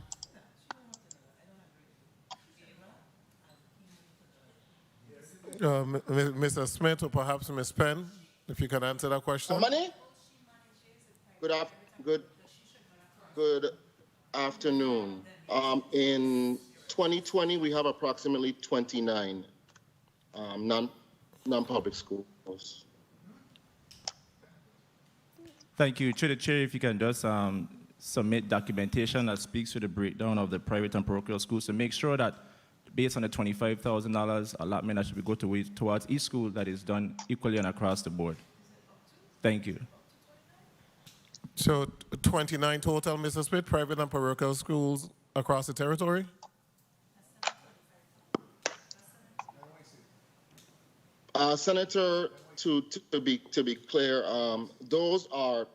Mr. Smith or perhaps Ms. Penn, if you can answer that question. Money? Good afternoon. In 2020, we have approximately 29 non-public schools. Thank you. Through the chair, if you can just submit documentation that speaks to the breakdown of the private and parochial schools to make sure that based on the $25,000 allotment that should be go towards each school, that is done equally and across the board. Thank you. So 29 total, Mr. Smith, private and parochial schools across the territory? Senator, to be clear, those are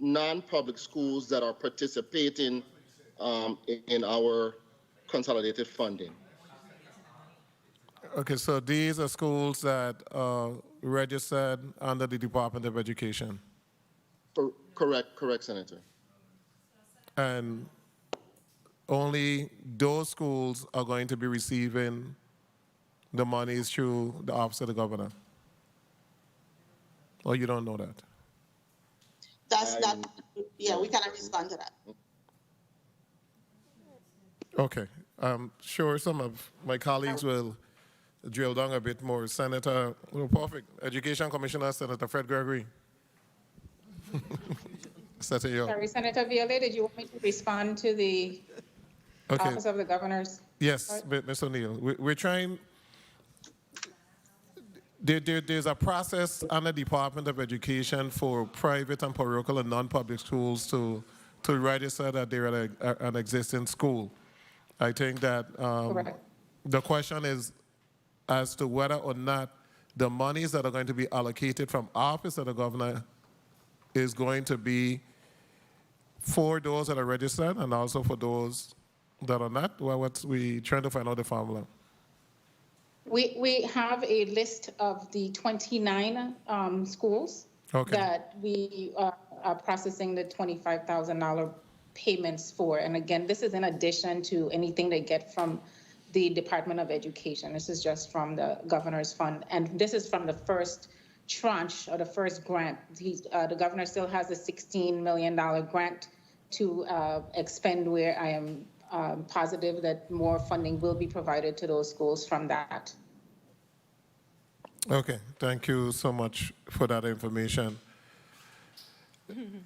non-public schools that are participating in our consolidated funding. Okay, so these are schools that are registered under the Department of Education. Correct, Senator. And only those schools are going to be receiving the monies through the Office of the Governor? Or you don't know that? Yeah, we cannot respond to that. Okay, I'm sure some of my colleagues will drill down a bit more. Senator, perfect. Education Commissioner, Senator Fred Gregory. Sorry, Senator Viale, did you want me to respond to the Office of the Governor's? Yes, Ms. O'Neill. We're trying. There's a process under the Department of Education for private and parochial and non-public schools to register that they're an existing school. I think that the question is as to whether or not the monies that are going to be allocated from Office of the Governor is going to be for those that are registered and also for those that are not. Well, we're trying to find out the formula. We have a list of the 29 schools that we are processing the $25,000 payments for. And again, this is in addition to anything they get from the Department of Education. This is just from the Governor's Fund. And this is from the first tranche or the first grant. The Governor still has a $16 million grant to expend, where I am positive that more funding will be provided to those schools from that. Okay, thank you so much for that information.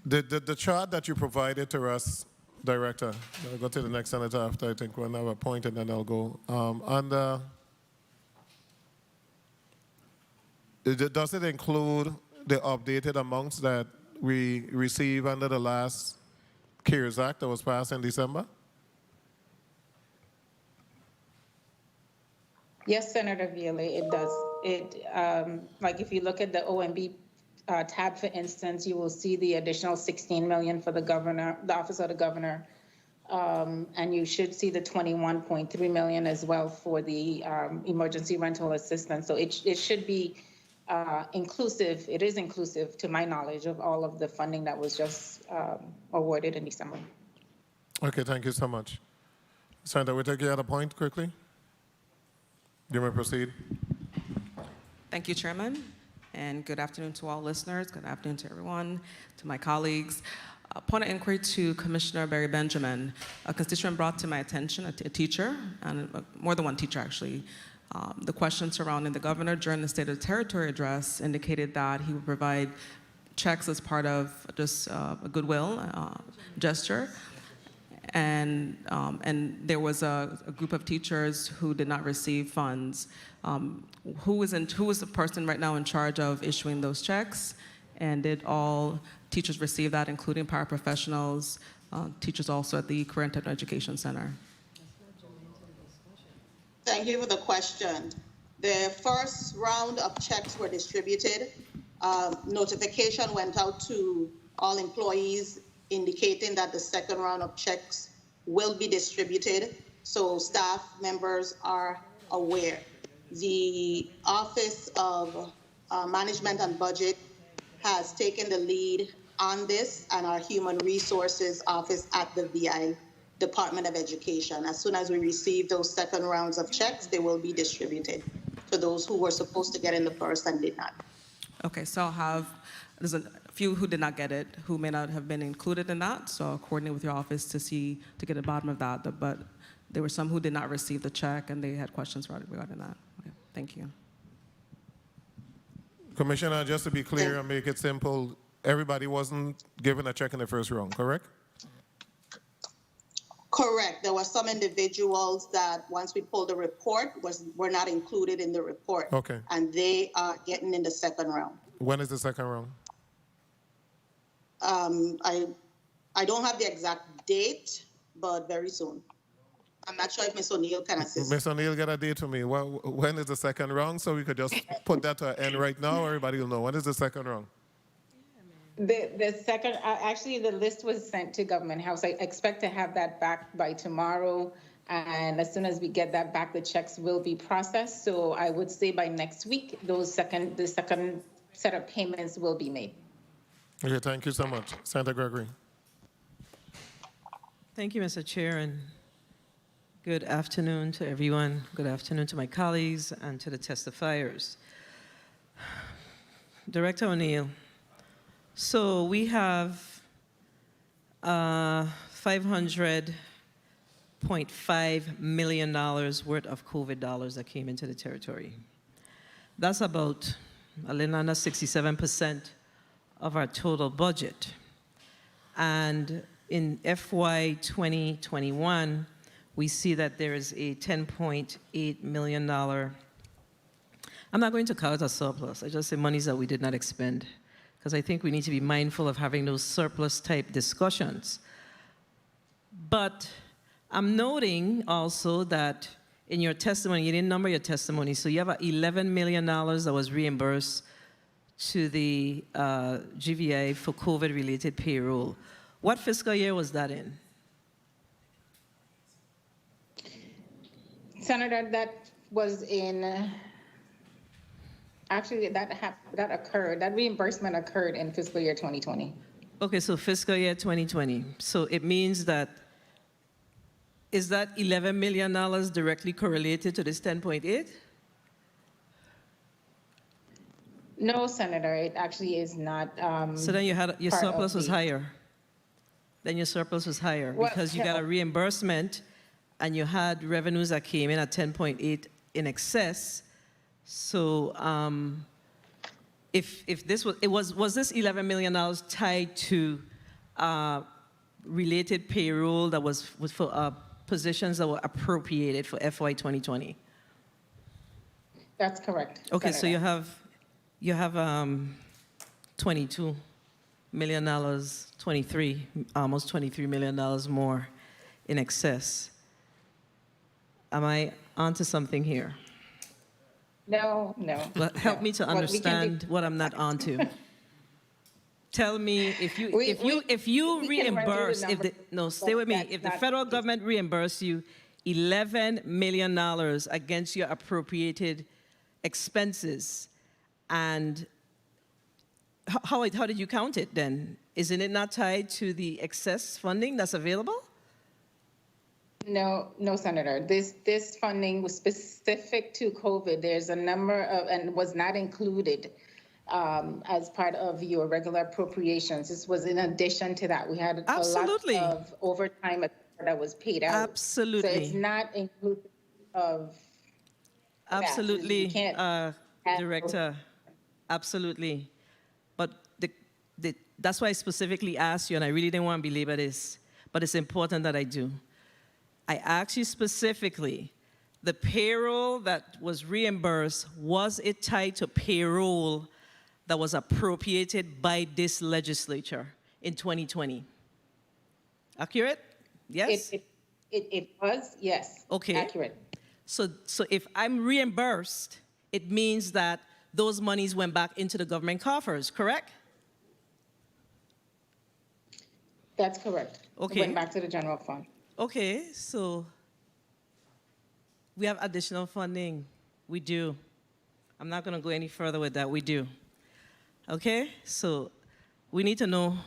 The chart that you provided to us, Director, I'll go to the next senator after I think we'll have a point and then I'll go. Does it include the updated amounts that we received under the last CARES Act that was passed in December? Yes, Senator Viale, it does. Like if you look at the OMB tab, for instance, you will see the additional $16 million for the Governor, the Office of the Governor, and you should see the $21.3 million as well for the emergency rental assistance. So it should be inclusive. It is inclusive, to my knowledge, of all of the funding that was just awarded in December. Okay, thank you so much. Senator, we'll take you at a point quickly. You may proceed. Thank you, Chairman, and good afternoon to all listeners. Good afternoon to everyone, to my colleagues. A point of inquiry to Commissioner Barry Benjamin. A constituent brought to my attention, a teacher, and more than one teacher actually, The question surrounding the governor during the State of the Territory address indicated that he would provide checks as part of just a goodwill gesture. And there was a group of teachers who did not receive funds. Who is the person right now in charge of issuing those checks? And did all teachers receive that, including paraprofessionals, teachers also at the Career and Technical Education Center? Thank you for the question. The first round of checks were distributed. Notification went out to all employees indicating that the second round of checks will be distributed, so staff members are aware. The Office of Management and Budget has taken the lead on this, and our Human Resources Office at the VI Department of Education. As soon as we receive those second rounds of checks, they will be distributed to those who were supposed to get in the first and did not. Okay, so there's a few who did not get it, who may not have been included in that, so I'll coordinate with your office to get to the bottom of that, but there were some who did not receive the check and they had questions regarding that. Okay, thank you. Commissioner, just to be clear and make it simple, everybody wasn't given a check in the first round, correct? Correct. There were some individuals that once we pulled the report were not included in the report. Okay. And they are getting in the second round. When is the second round? I don't have the exact date, but very soon. I'm not sure if Ms. O'Neill can assist. Ms. O'Neill, get a date for me. When is the second round? So we could just put that to an end right now. Everybody will know. When is the second round? The second, actually, the list was sent to Government House. I expect to have that back by tomorrow. And as soon as we get that back, the checks will be processed. So I would say by next week, the second set of payments will be made. Okay, thank you so much. Senator Gregory. Thank you, Mr. Chair, and good afternoon to everyone. Good afternoon to my colleagues and to the testifiers. Director O'Neill, so we have $500.5 million worth of COVID dollars that came into the territory. That's about a little under 67% of our total budget. And in FY 2021, we see that there is a $10.8 million, I'm not going to call it a surplus, I just say monies that we did not expend, because I think we need to be mindful of having those surplus type discussions. But I'm noting also that in your testimony, you didn't number your testimony, so you have $11 million that was reimbursed to the GVA for COVID-related payroll. What fiscal year was that in? Senator, that was in, actually that reimbursement occurred in fiscal year 2020. Okay, so fiscal year 2020. So it means that, is that $11 million directly correlated to this 10.8? No, Senator, it actually is not. So then your surplus was higher. Then your surplus was higher because you got a reimbursement and you had revenues that came in at 10.8 in excess. So if this was this $11 million tied to related payroll that was for positions that were appropriated for FY 2020? That's correct. Okay, Senator. so you have $22 million, almost $23 million more in excess. Am I onto something here? No. Well, help me to understand what I'm not onto. Tell me if you reimburse, stay with me. If the federal government reimburse you $11 million against your appropriated expenses, and how did you count it then? Isn't it not tied to the excess funding that's available? No, Senator. This funding was specific to COVID. There's a number of, and was not included as part of your regular appropriations. This was in addition to that. We had a lot of overtime that was paid out. Absolutely. So it's not inclusive of Absolutely, You can't Director. Absolutely. But that's why I specifically asked you, and I really didn't want to belabor this, but it's important that I do. I asked you specifically, the payroll that was reimbursed, was it tied to payroll that was appropriated by this legislature in 2020? Accurate? Yes? It was, yes. Okay. Accurate. So if I'm reimbursed, it means that those monies went back into the government coffers, correct? That's correct. Okay. It went back to the general fund. Okay, so we have additional funding. We do. I'm not going to go any further with that. We do. Okay, so we need to know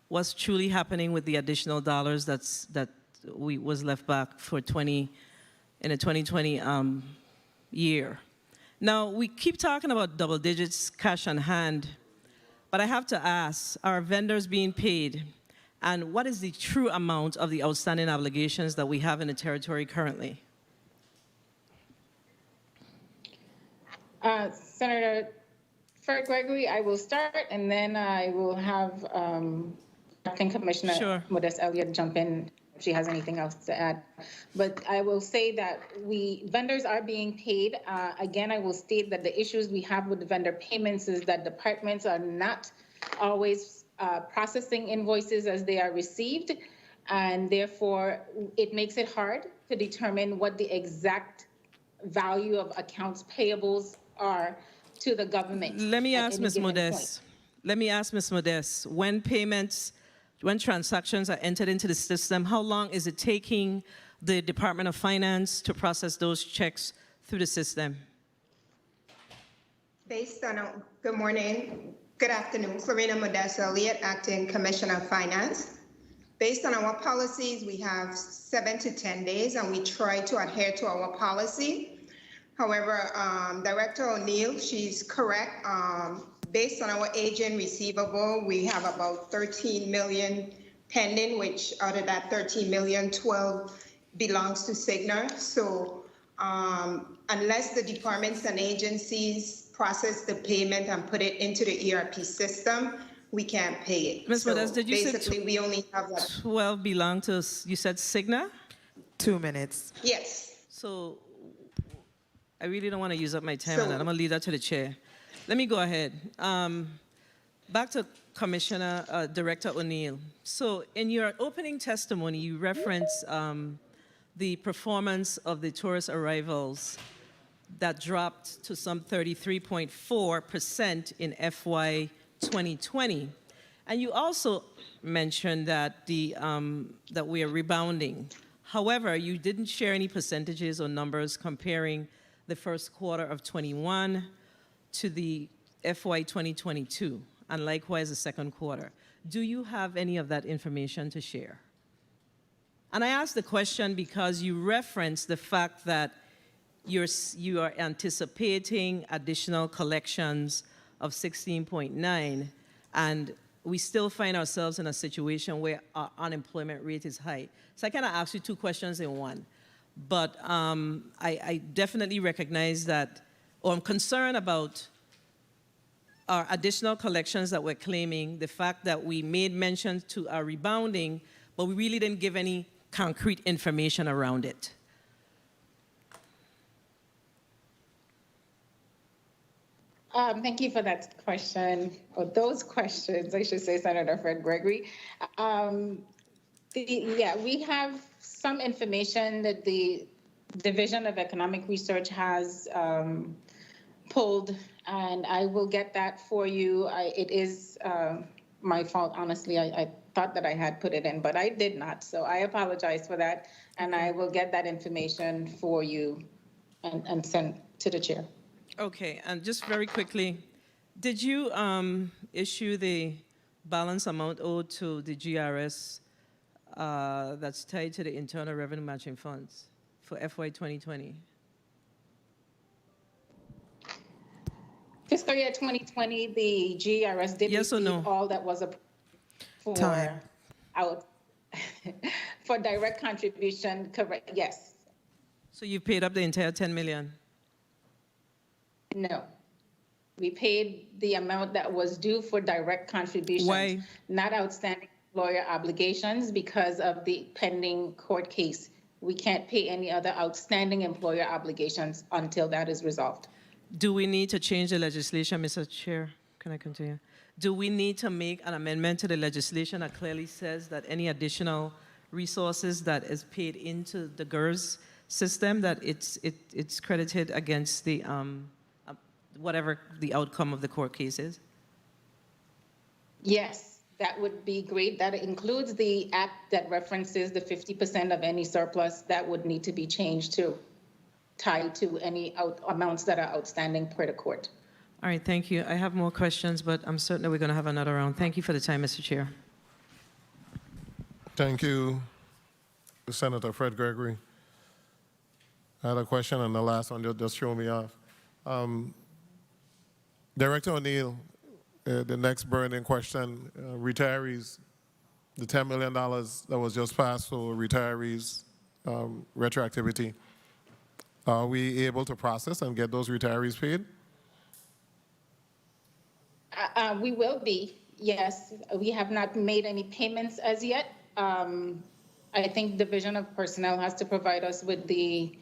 what's truly happening with the additional dollars that was left back for in the 2020 year. Now, we keep talking about double digits cash on hand, but I have to ask, are vendors being paid? And what is the true amount of the outstanding obligations that we have in the territory currently? Senator Fred Gregory, I will start, and then I will have Acting Commissioner Modeste Elliott jump in if she has anything else to add. But I will say that vendors are being paid. Again, I will state that the issues we have with the vendor payments is that departments are not always processing invoices as they are received, and therefore it makes it hard to determine what the exact value of accounts payables are to the government. Let me ask Ms. Modeste. When transactions are entered into the system, how long is it taking the Department of Finance to process those checks through the system? Based on, good morning, good afternoon, Clarina Modeste Elliott, Acting Commissioner of Finance. Based on our policies, we have 7 to 10 days, and we try to adhere to our policy. However, Director O'Neill, she's correct. Based on our agent receivable, we have about 13 million pending, which out of that 13 million, 12 belongs to Cigna. So unless the departments and agencies process the payment and put it into the ERP system, we can't pay it. Ms. Modeste, did you basically, say we only have 12 belong to, you said Cigna? 2 minutes. Yes. So I really don't want to use up my time on that. I'm going to leave that to the chair. Let me go ahead. Back to Commissioner Director O'Neill. So in your opening testimony, you referenced the performance of the tourist arrivals that dropped to some 33.4% in FY 2020. And you also mentioned that that we are rebounding. However, you didn't share any percentages or numbers comparing the first quarter of 21 to the FY 2022, and likewise the second quarter. Do you have any of that information to share? And I ask the question because you referenced the fact that you are anticipating additional collections of 16.9, and we still find ourselves in a situation where our unemployment rate is high. So I kind of asked you 2 questions in one. But I definitely recognize that, or I'm concerned about our additional collections that we're claiming, the fact that we made mention to our rebounding, but we really didn't give any concrete information around it. Thank you for that question, or those questions, I should say, Senator Fred Gregory. Yeah, we have some information that the Division of Economic Research has pulled, and I will get that for you. It is my fault, honestly. I thought that I had put it in, but I did not. So I apologize for that, and I will get that information for you and send to the chair. Okay, and just very quickly, did you issue the balance amount owed to the GRS that's tied to the Internal Revenue Matching Funds for FY 2020? Fiscal year 2020, the GRS did receive all that was approved for for direct contribution. Correct. Yes. So you paid up the entire 10 million? No. We paid the amount that was due for direct contributions, Why? not outstanding employer obligations because of the pending court case. We can't pay any other outstanding employer obligations until that is resolved. Do we need to change the legislation, Mr. Chair? Can I continue? Do we need to make an amendment to the legislation that clearly says that any additional resources that is paid into the GERS system, that it's credited against the whatever the outcome of the court case is? Yes, that would be great. That includes the act that references the 50% of any surplus that would need to be changed to, tied to any amounts that are outstanding per the court. All right, thank you. I have more questions, but I'm certain that we're going to have another round. Thank you for the time, Mr. Chair. Thank you, Senator Fred Gregory. I had a question, and the last one just threw me off. Director O'Neill, the next burning question, retirees, the $10 million that was just passed for retirees retroactivity, are we able to process and get those retirees paid? We will be, yes. We have not made any payments as yet. I think Division of Personnel has to provide us with the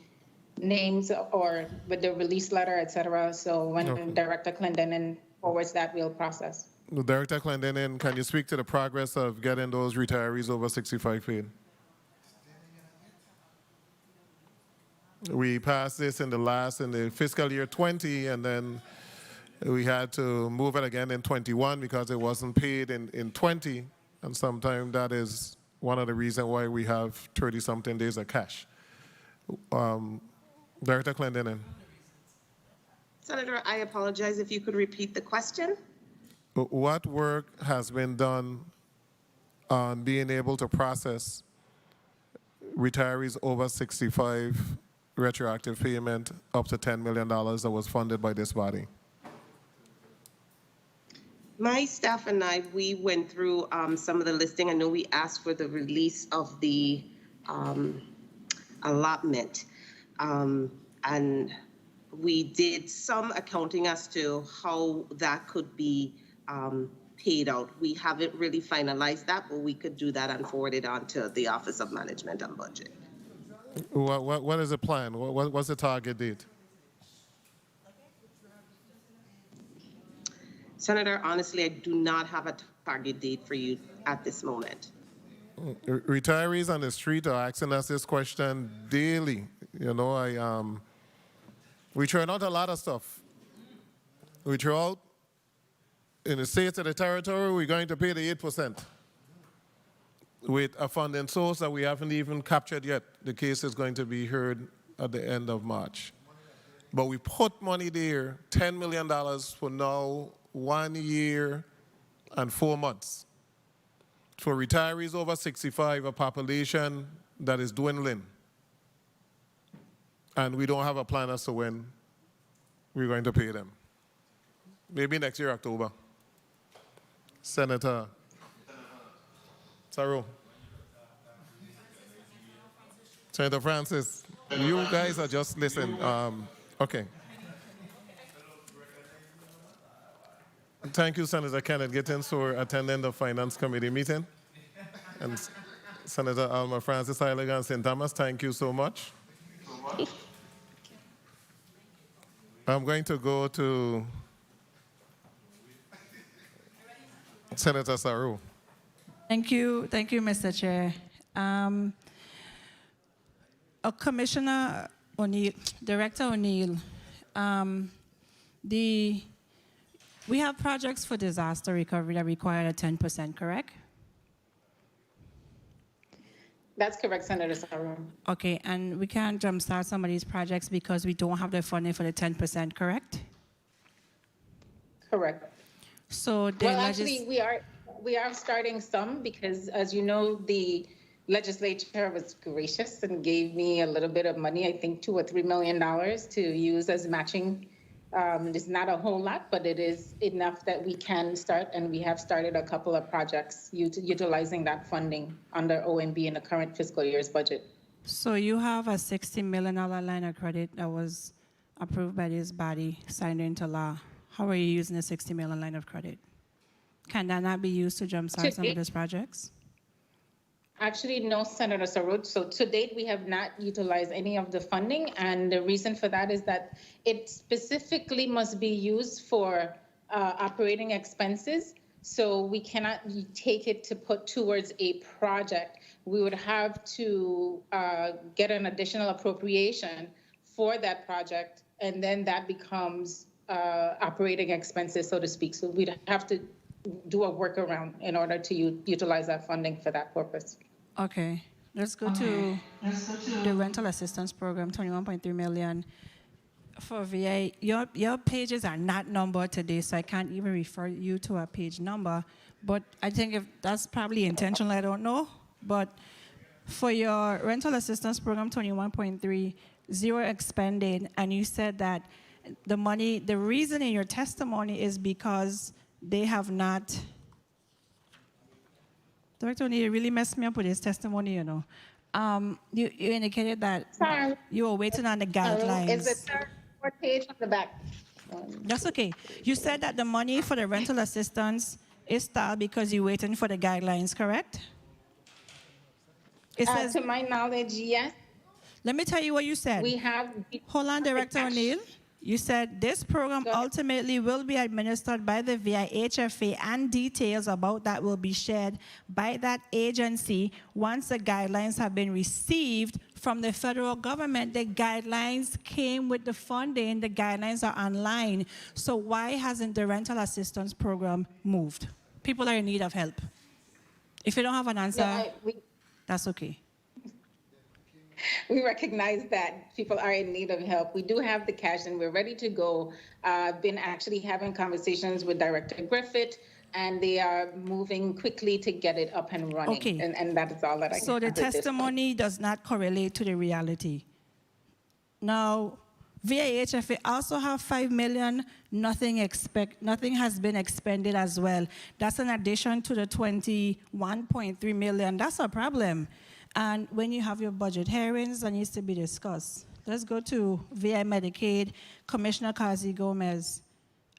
names or with the release letter, et cetera. So when Director Clendenin forwards that, we'll process. Director Clendenin, can you speak to the progress of getting those retirees over 65 paid? We passed this in the fiscal year 20, and then we had to move it again in 21 because it wasn't paid in 20. And sometimes that is one of the reasons why we have 30-something days of cash. Director Clendenin. Senator, I apologize if you could repeat the question. What work has been done on being able to process retirees over 65 retroactive payment up to $10 million that was funded by this body? My staff and I, we went through some of the listing. I know we asked for the release of the allotment. And we did some accounting as to how that could be paid out. We haven't really finalized that, but we could do that and forward it on to the Office of Management and Budget. What is the plan? What's the target date? Senator, honestly, I do not have a target date for you at this moment. Retirees on the street are asking us this question daily. You know, we throw out a lot of stuff. We throw out, in the states of the territory, we're going to pay the 8% with a funding source that we haven't even captured yet. The case is going to be heard at the end of March. But we put money there, $10 million for now, 1 year and 4 months. For retirees over 65, a population that is dwindling. And we don't have a plan as to when we're going to pay them. Maybe next year, October. Senator Saru. Senator Francis, you guys are just listening. Okay. Thank you, Senator Kenneth Gittins, for attending the Finance Committee meeting. And Senator Alma Francis Heilegan St. Thomas, thank you so much. I'm going to go to Senator Saru. Thank you, Mr. Chair. Commissioner O'Neill, Director O'Neill, we have projects for disaster recovery that require a 10%, correct? That's correct, Senator Saru. Okay, and we can't jumpstart some of these projects because we don't have the funding for the 10%, correct? Correct. So well, actually, we are starting some because, as you know, the legislature was gracious and gave me a little bit of money, I think $2 or $3 million to use as matching. It's not a whole lot, but it is enough that we can start, and we have started a couple of projects utilizing that funding under OMB in the current fiscal year's budget. So you have a $60 million line of credit that was approved by this body, signed into law, how are you using the 60 million line of credit? Can that not be used to jumpstart some of these projects? Actually, no, Senator Sarut. So to date, we have not utilized any of the funding. And the reason for that is that it specifically must be used for operating expenses. So we cannot take it to put towards a project. We would have to get an additional appropriation for that project. And then that becomes operating expenses, so to speak. So we'd have to do a workaround in order to utilize that funding for that purpose. Okay, let's go to the rental assistance program, 21.3 million. For VA, your pages are not numbered today, so I can't even refer you to a page number. But I think if that's probably intentional, I don't know. But for your rental assistance program, 21.3, 0 expended, and you said that the money, the reason in your testimony is because they have not. Director O'Neill, you really messed me up with his testimony, you know. You indicated that you were waiting on the guidelines. It's the third page on the back. That's okay. You said that the money for the rental assistance is stalled because you're waiting for the guidelines, correct? It says, to my knowledge, yes. Let me tell you what you said. We have. Hold on, Director O'Neill. You said this program ultimately will be administered by the VIHFA and details about that will be shared by that agency once the guidelines have been received from the federal government. The guidelines came with the funding. The guidelines are online. So why hasn't the rental assistance program moved? People are in need of help. If you don't have an answer, that's okay. We recognize that people are in need of help. We do have the cash and we're ready to go. I've been actually having conversations with Director Griffith, and they are moving quickly to get it up and running. Okay. And that is all that I can So the add at this point. testimony does not correlate to the reality. Now, VIHFA also have 5 million, nothing has been expended as well. That's in addition to the 21.3 million. That's a problem. And when you have your budget hearings, that needs to be discussed. Let's go to VI Medicaid, Commissioner Kazi Gomez.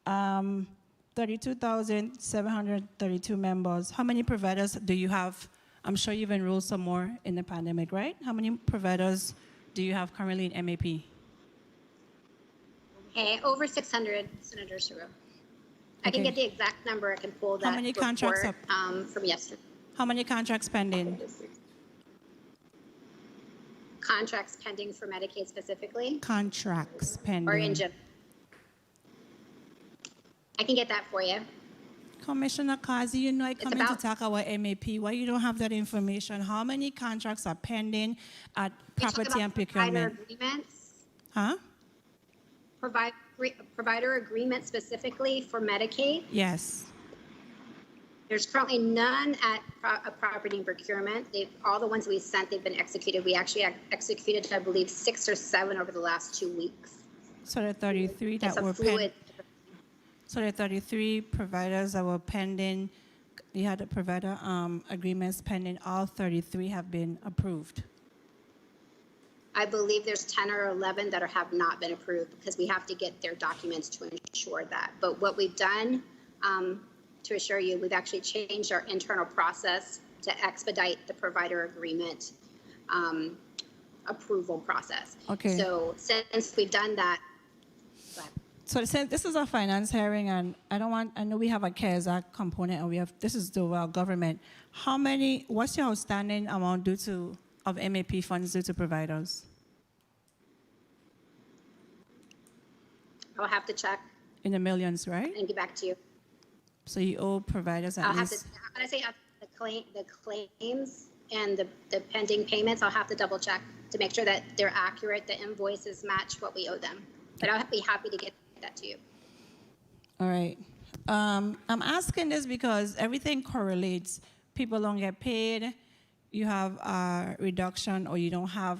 32,732 members. How many providers do you have? I'm sure you've enrolled some more in the pandemic, right? How many providers do you have currently in MAP? Over 600, Senator Saru. I can get the exact number. I can pull that How many contracts report, from yesterday. How many contracts pending? Contracts pending for Medicaid specifically? Contracts pending. Or in general? I can get that for you. Commissioner Kazi, you know I come in to talk about MAP. Why you don't have that information? How many contracts are pending at property and procurement? Provider agreements? Huh? Provider agreement specifically for Medicaid? Yes. There's currently none at property and procurement. All the ones we sent, they've been executed. We actually executed, I believe, 6 or 7 over the last 2 weeks. So the 33 that were pending. So the 33 providers that were pending, you had the provider agreements pending. All 33 have been approved. I believe there's 10 or 11 that have not been approved because we have to get their documents to ensure that. But what we've done, to assure you, we've actually changed our internal process to expedite the provider agreement approval process. Okay. So since we've done that. So since this is a finance hearing, and I know we have a CARES Act component, and this is the government. What's your outstanding amount of MAP funds due to providers? I'll have to check. In the millions, right? And get back to you. So you owe providers at least. When I say the claims and the pending payments, I'll have to double check to make sure that they're accurate, the invoices match what we owe them. But I'll be happy to get that to you. All right. I'm asking this because everything correlates. People don't get paid. You have a reduction, or you don't have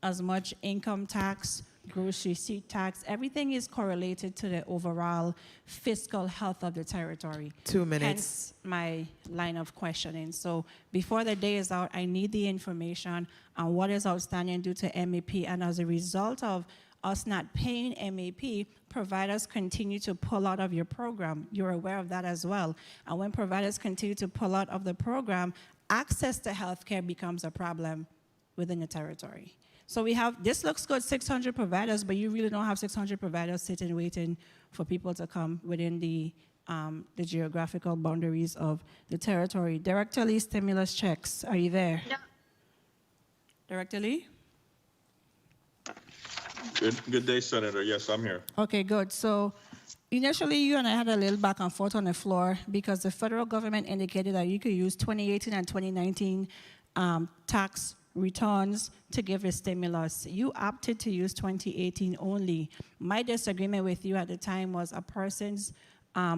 as much income tax, gross receipt tax. Everything is correlated to the overall fiscal health of the territory. 2 minutes. Hence my line of questioning. So before the day is out, I need the information on what is outstanding due to MAP, and as a result of us not paying MAP, providers continue to pull out of your program. You're aware of that as well. And when providers continue to pull out of the program, access to healthcare becomes a problem within the territory. So we have, this looks good, 600 providers, but you really don't have 600 providers sitting waiting for people to come within the geographical boundaries of the territory. Director Lee, stimulus checks, are you there? No. Director Lee? Good day, Senator. Yes, I'm here. Okay, good. So initially, you and I had a little back and forth on the floor because the federal government indicated that you could use 2018 and 2019 tax returns to give a stimulus. You opted to use 2018 only. My disagreement with you at the time was a person's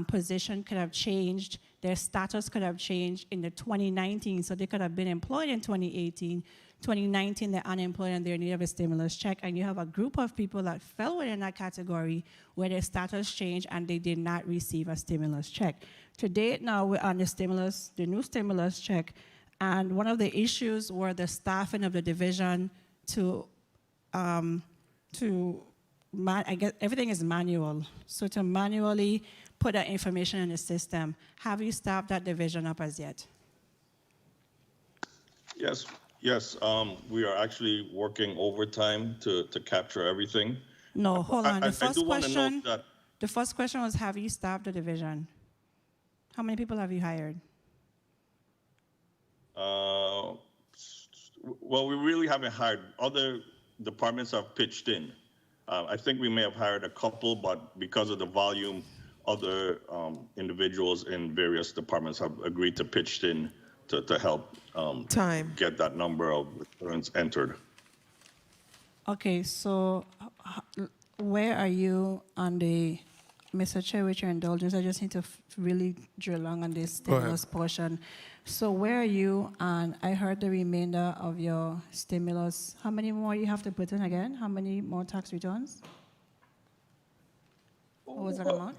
position could have changed, their status could have changed in the 2019, so they could have been employed in 2018. 2019, they're unemployed and they're in need of a stimulus check, and you have a group of people that fell within that category where their status changed and they did not receive a stimulus check. To date now, we're on the new stimulus check, and one of the issues were the staffing of the division I guess everything is manual, so to manually put that information in the system. Have you staffed that division up as yet? Yes. We are actually working overtime to capture everything. No, hold on. I do want to note that The first question was, have you staffed the division? How many people have you hired? Well, we really haven't hired. Other departments have pitched in. I think we may have hired a couple, but because of the volume, other individuals in various departments have agreed to pitch in to help get that number of returns entered. Okay, so where are you on the, Mr. Chair, with your indulgence, I just need to really drill on this stimulus portion. So where are you on, I heard the remainder of your stimulus. How many more you have to put in again? How many more tax returns? What was that amount?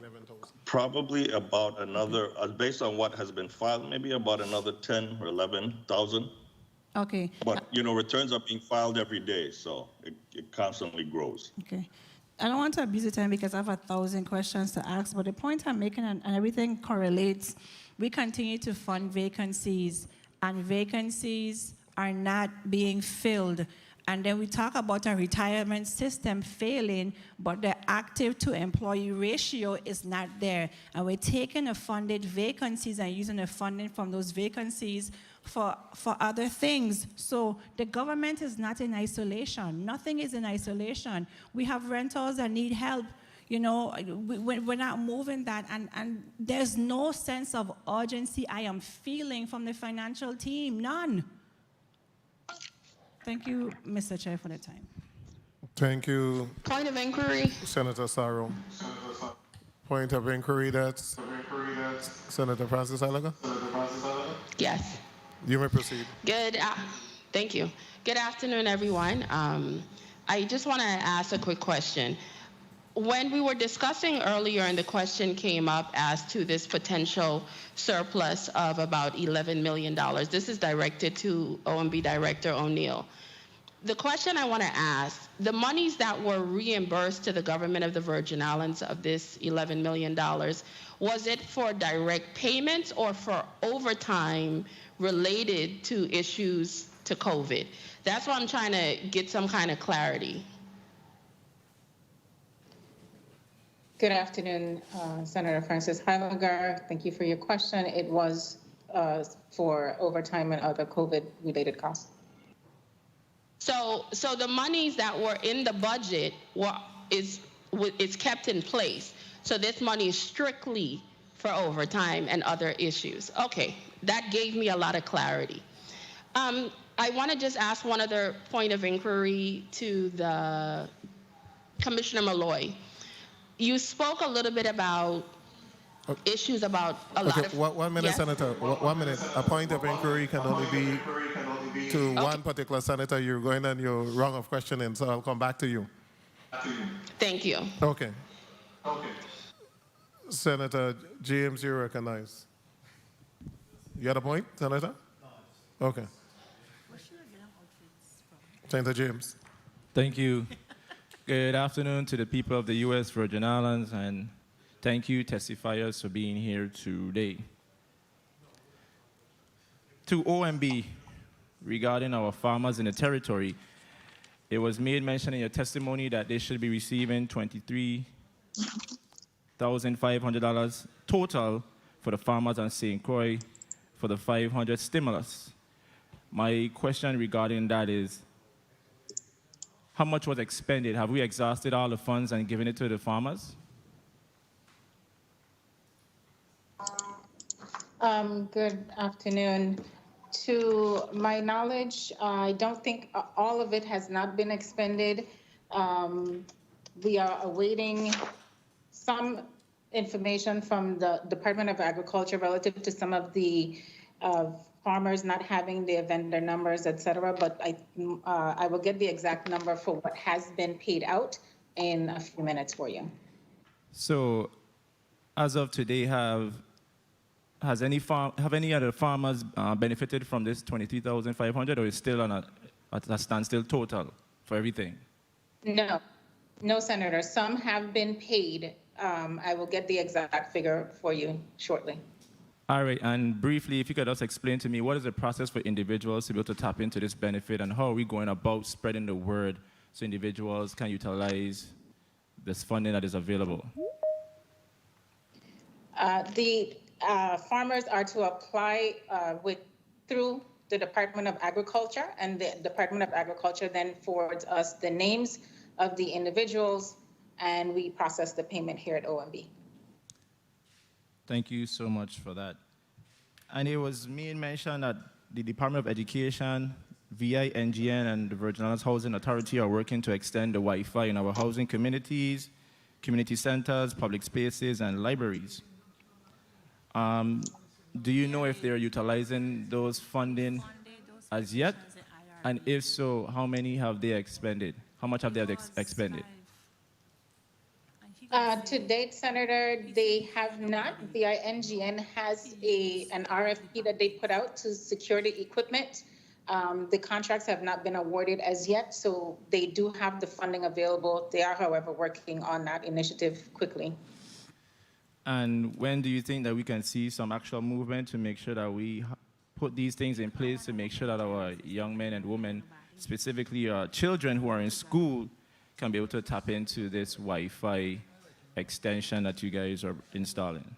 Probably about another, based on what has been filed, maybe about another 10 or 11,000. Okay. But, returns are being filed every day, so it constantly grows. Okay. I don't want to abuse the time because I have 1,000 questions to ask, but the point I'm making, and everything correlates, we continue to fund vacancies, and vacancies are not being filled. And then we talk about a retirement system failing, but the active to employee ratio is not there. And we're taking the funded vacancies and using the funding from those vacancies for other things. So the government is not in isolation. Nothing is in isolation. We have renters that need help. We're not moving that. And there's no sense of urgency I am feeling from the financial team. None. Thank you, Mr. Chair, for the time. Thank you. Point of inquiry. Senator Sarro. Point of inquiry, that's Senator Francis Alaga. Yes. You may proceed. Thank you. Good afternoon, everyone. I just want to ask a quick question. When we were discussing earlier and the question came up as to this potential surplus of about $11 million, this is directed to OMB Director O'Neill. The question I want to ask, the monies that were reimbursed to the government of the Virgin Islands of this $11 million, was it for direct payments or for overtime related to issues to COVID? That's what I'm trying to get some kind of clarity. Good afternoon, Senator Francis Heilagar. Thank you for your question. It was for overtime and other COVID-related costs. So the monies that were in the budget is kept in place. So this money is strictly for overtime and other issues. Okay, that gave me a lot of clarity. I want to just ask one other point of inquiry to the Commissioner Malloy. You spoke a little bit about issues about a lot of... 1 minute, yes? Senator. 1 minute. A point of inquiry can only be to one particular senator. You're going on your wrong of questioning, so I'll come back to you. Thank you. Okay. Senator James, you recognize. You got a point, Senator? Okay. Senator James. Thank you. Good afternoon to the people of the U.S. Virgin Islands, and thank you, testifiers, for being here today. To OMB, regarding our farmers in the territory, it was made mention in your testimony that they should be receiving $23,500 total for the farmers on St. Croix for the 500 stimulus. My question regarding that is, how much was expended? Have we exhausted all the funds and given it to the farmers? Good afternoon. To my knowledge, I don't think all of it has not been expended. We are awaiting some information from the Department of Agriculture relative to some of the farmers not having their vendor numbers, et cetera, but I will get the exact number for what has been paid out in a few minutes for you. So, as of today, have any other farmers benefited from this $23,500, or is still on a standstill total for everything? No, Senator. Some have been paid. I will get the exact figure for you shortly. All right, and briefly, if you could just explain to me, what is the process for individuals to be able to tap into this benefit, and how are we going about spreading the word so individuals can utilize this funding that is available? The farmers are to apply through the Department of Agriculture, and the Department of Agriculture then forwards us the names of the individuals, and we process the payment here at OMB. Thank you so much for that. And it was mentioned that the Department of Education, VI, NGN, and the Virgin Islands Housing Authority are working to extend the Wi-Fi in our housing communities, community centers, public spaces, and libraries. Do you know if they're utilizing those funding as yet? And if so, how many have they expended? How much have they expended? To date, Senator, they have not. The NGN has an RFP that they put out to secure the equipment. The contracts have not been awarded as yet, so they do have the funding available. They are, however, working on that initiative quickly. And when do you think that we can see some actual movement to make sure that we put these things in place to make sure that our young men and women, specifically our children who are in school, can be able to tap into this Wi-Fi extension that you guys are installing?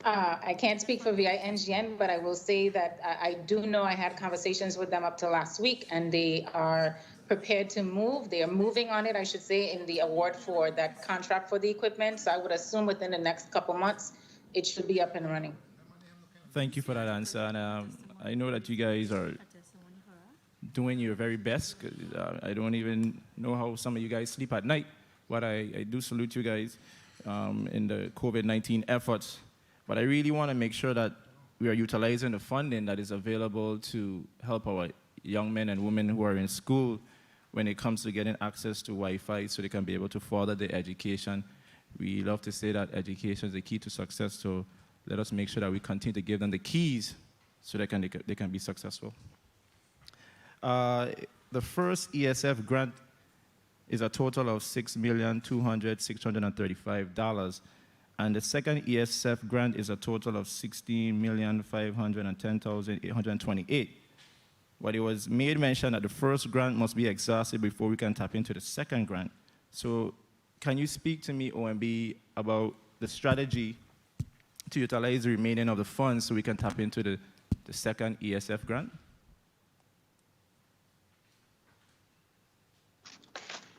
I can't speak for VINGN, but I will say that I do know I had conversations with them up to last week, and they are prepared to move. They are moving on it, I should say, in the award for that contract for the equipment. So I would assume within the next couple months, it should be up and running. Thank you for that answer. And I know that you guys are doing your very best. I don't even know how some of you guys sleep at night, but I do salute you guys in the COVID-19 efforts. But I really want to make sure that we are utilizing the funding that is available to help our young men and women who are in school when it comes to getting access to Wi-Fi so they can be able to further their education. We love to say that education is the key to success, so let us make sure that we continue to give them the keys so they can be successful. The first ESF grant is a total of $6,200,635. And the second ESF grant is a total of $16,510,828. But it was made mention that the first grant must be exhausted before we can tap into the second grant. So can you speak to me, OMB, about the strategy to utilize the remaining of the funds so we can tap into the second ESF grant?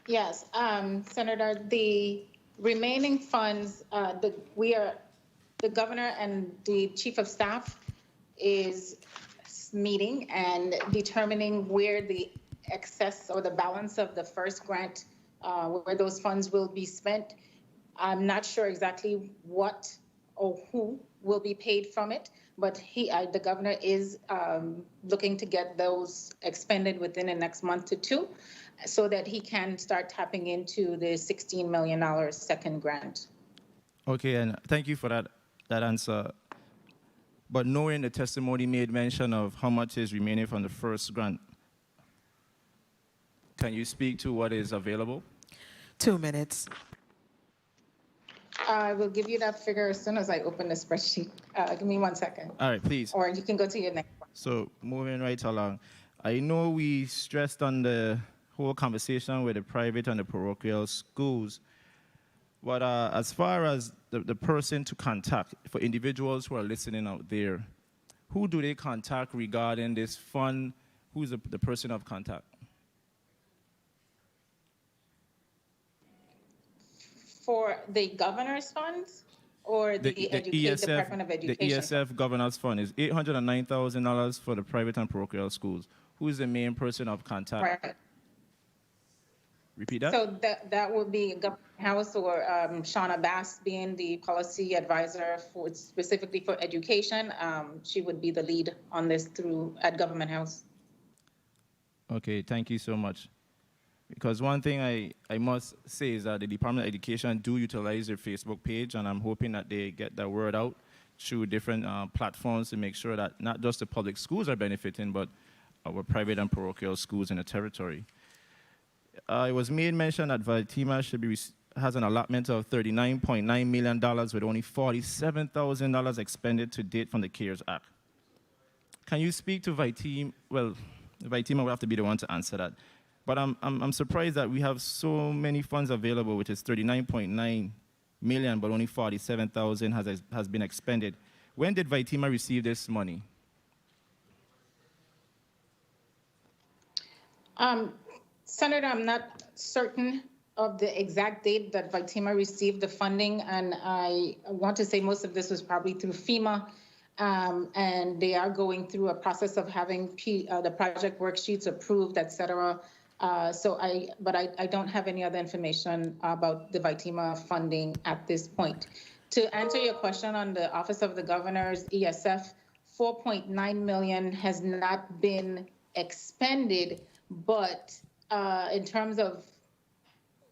Yes, Senator, the remaining funds, the governor and the chief of staff is meeting and determining where the excess or the balance of the first grant, where those funds will be spent. I'm not sure exactly what or who will be paid from it, but the governor is looking to get those expended within the next month to two, so that he can start tapping into the $16 million second grant. Okay, and thank you for that answer. But knowing the testimony made mention of how much is remaining from the first grant, Can you speak to what is available? 2 minutes. I will give you that figure as soon as I open the spreadsheet. Give me 1 second. All right, please. Or you can go to your next one. So moving right along, I know we stressed on the whole conversation with the private and the parochial schools, but as far as the person to contact, for individuals who are listening out there, who do they contact regarding this fund? Who's the person of contact? For the governor's funds or the Department of Education? The ESF Governors Fund is $809,000 for the private and parochial schools. Who is the main person of contact? Right. Repeat that? So that would be Governor House or Shauna Bass being the policy advisor for specifically for education. She would be the lead on this at Government House. Okay, thank you so much. Because one thing I must say is that the Department of Education do utilize their Facebook page, and I'm hoping that they get that word out through different platforms to make sure that not just the public schools are benefiting, but our private and parochial schools in the territory. It was made mention that Vitima has an allotment of $39.9 million with only $47,000 expended to date from the CARES Act. Can you speak to Vitima? Well, Vitima will have to be the one to answer that. But I'm surprised that we have so many funds available, which is $39.9 million, but only $47,000 has been expended. When did Vitima receive this money? Senator, I'm not certain of the exact date that Vitima received the funding, and I want to say most of this was probably through FEMA, and they are going through a process of having the project worksheets approved, et cetera. But I don't have any other information about the Vitima funding at this point. To answer your question on the Office of the Governor's ESF, $4.9 million has not been expended, but in terms of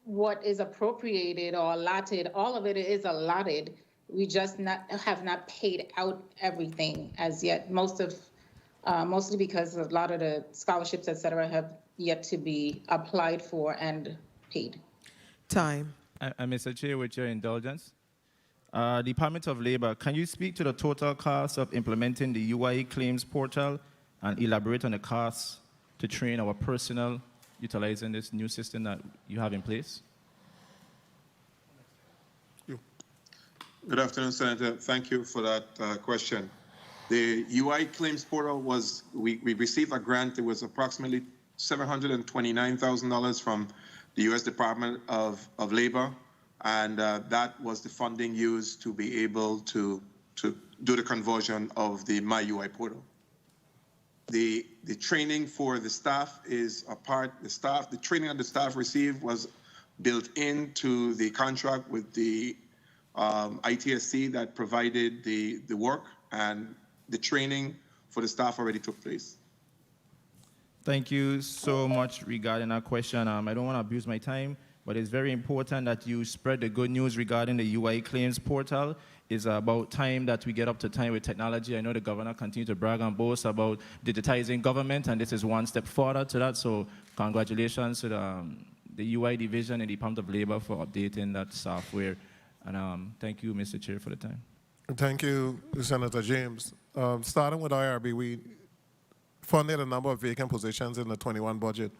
what is appropriated or allotted, all of it is allotted. We just have not paid out everything as yet. Mostly because a lot of the scholarships, et cetera, have yet to be applied for and paid. Time. Mr. Chair, with your indulgence, Department of Labor, can you speak to the total cost of implementing the UI claims portal and elaborate on the costs to train our personnel utilizing this new system that you have in place? Good afternoon, Senator. Thank you for that question. The UI claims portal we received a grant. It was approximately $729,000 from the U.S. Department of Labor, and that was the funding used to be able to do the conversion of the MyUI portal. The training for the staff is a part. The training that the staff received was built into the contract with the ITSC that provided the work, and the training for the staff already took place. Thank you so much regarding that question. I don't want to abuse my time, but it's very important that you spread the good news regarding the UI claims portal. It's about time that we get up to time with technology. I know the governor continues to brag and boast about digitizing government, and this is one step further to that. So congratulations to the UI division and the Department of Labor for updating that software. And thank you, Mr. Chair, for the time. Thank you, Senator James. Starting with IRB, we funded a number of vacant positions in the 21 budget.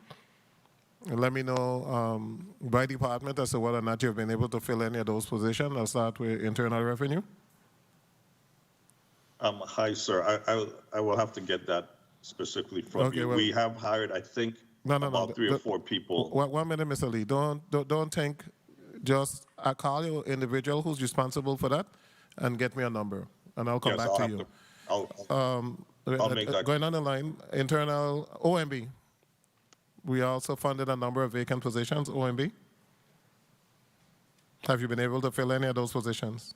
Let me know by department as to whether or not you've been able to fill any of those positions. I'll start with Internal Revenue. Hi, sir. I will have to get that specifically from you. Well, we have hired, I think, about 3 or 4 people. 1 minute, Mr. Lee. Don't think. Just call your individual who's responsible for that and get me a number, and I'll come back to you. I'll make that. Going on the line, internal OMB. We also funded a number of vacant positions, OMB. Have you been able to fill any of those positions?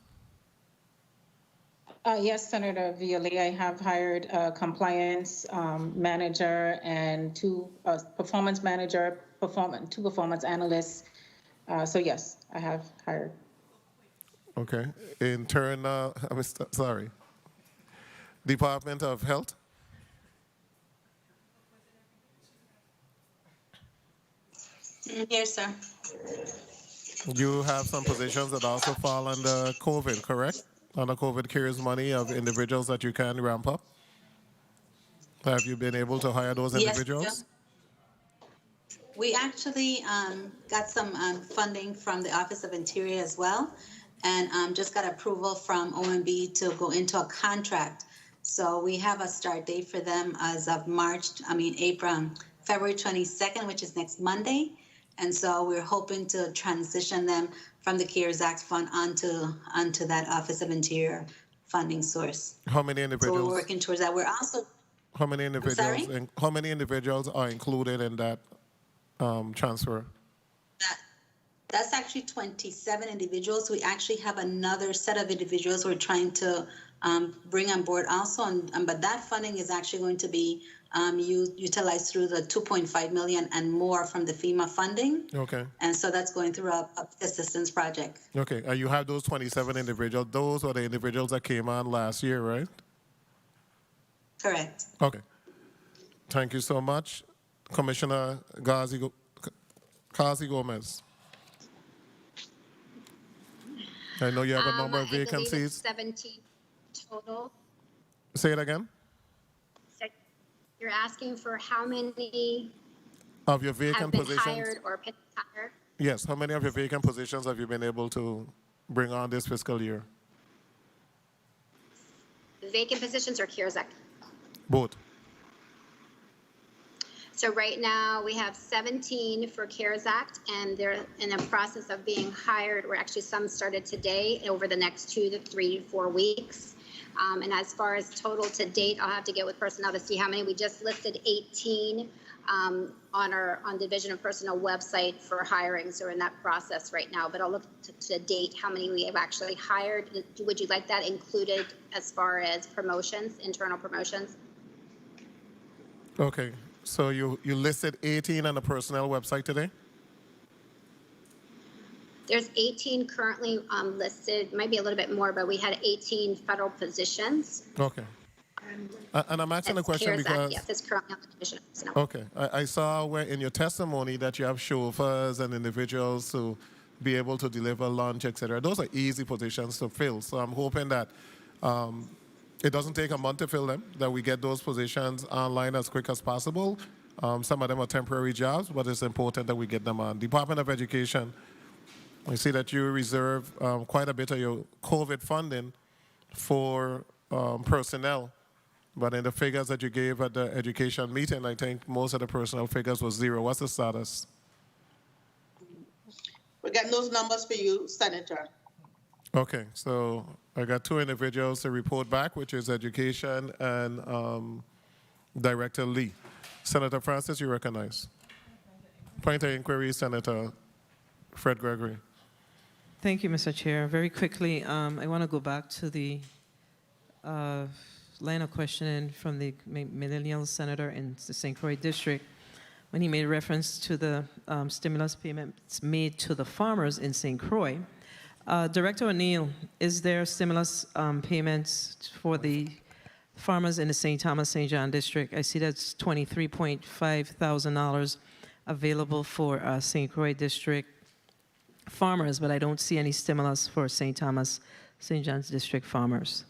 Yes, Senator Violi, I have hired a compliance manager and 2 performance manager, 2 performance analysts. So yes, I have hired. Okay. Internal, sorry. Department of Health. Here, sir. You have some positions that also fall under COVID, correct? Under COVID cares money of individuals that you can ramp up. Have you been able to hire those Yes, individuals? sir. We actually got some funding from the Office of Interior as well, and just got approval from OMB to go into a contract. So we have a start date for them as of February 22nd, which is next Monday. And so we're hoping to transition them from the CARES Act fund onto that Office of Interior funding source. How many So individuals? we're working towards that. We're also, How many individuals? sorry? How many individuals are included in that transfer? That's actually 27 individuals. We actually have another set of individuals we're trying to bring on board also, but that funding is actually going to be utilized through the 2.5 million and more from the FEMA funding. Okay. And so that's going through a assistance project. Okay. You have those 27 individuals. Those are the individuals that came on last year, right? Correct. Okay. Thank you so much. Commissioner Kazi Gomez. I know you have a number of I believe it's vacancies. 17 total. Say it again. So you're asking for how many Of your have vacant been positions? hired or been hired? Yes. How many of your vacant positions have you been able to bring on this fiscal year? Vacant positions or CARES Act? Both. So right now, we have 17 for CARES Act, and they're in the process of being hired, or actually some started today, over the next 2 to 3 to 4 weeks. And as far as total to date, I'll have to get with personnel to see how many. We just listed 18 on the Division of Personnel website for hiring, so we're in that process right now. But I'll look to date how many we have actually hired. Would you like that included as far as promotions, internal promotions? Okay. So you listed 18 on the personnel website today? There's 18 currently listed, might be a little bit more, but we had 18 federal positions. Okay. And I'm asking the question CARES Act, because, yes, it's currently on the Division of Personnel. okay, I saw where in your testimony that you have chauffeurs and individuals to be able to deliver lunch, etc. Those are easy positions to fill. So I'm hoping that it doesn't take a month to fill them, that we get those positions online as quick as possible. Some of them are temporary jobs, but it's important that we get them on. Department of Education, I see that you reserve quite a bit of your COVID funding for personnel. But in the figures that you gave at the education meeting, I think most of the personnel figures was zero. What's the status? We're getting those numbers for you, Senator. Okay, so I got 2 individuals to report back, which is education and Director Lee. Senator Francis, you recognize. Point of inquiry, Senator Fred Gregory. Thank you, Mr. Chair. Very quickly, I want to go back to the line of questioning from the millennial senator in the St. Croix district when he made reference to the stimulus payments made to the farmers in St. Croix. Director O'Neill, is there stimulus payments for the farmers in the St. Thomas, St. John district? I see that's $23.5 thousand available for St. Croix district farmers, but I don't see any stimulus for St. Thomas, St. John's district farmers.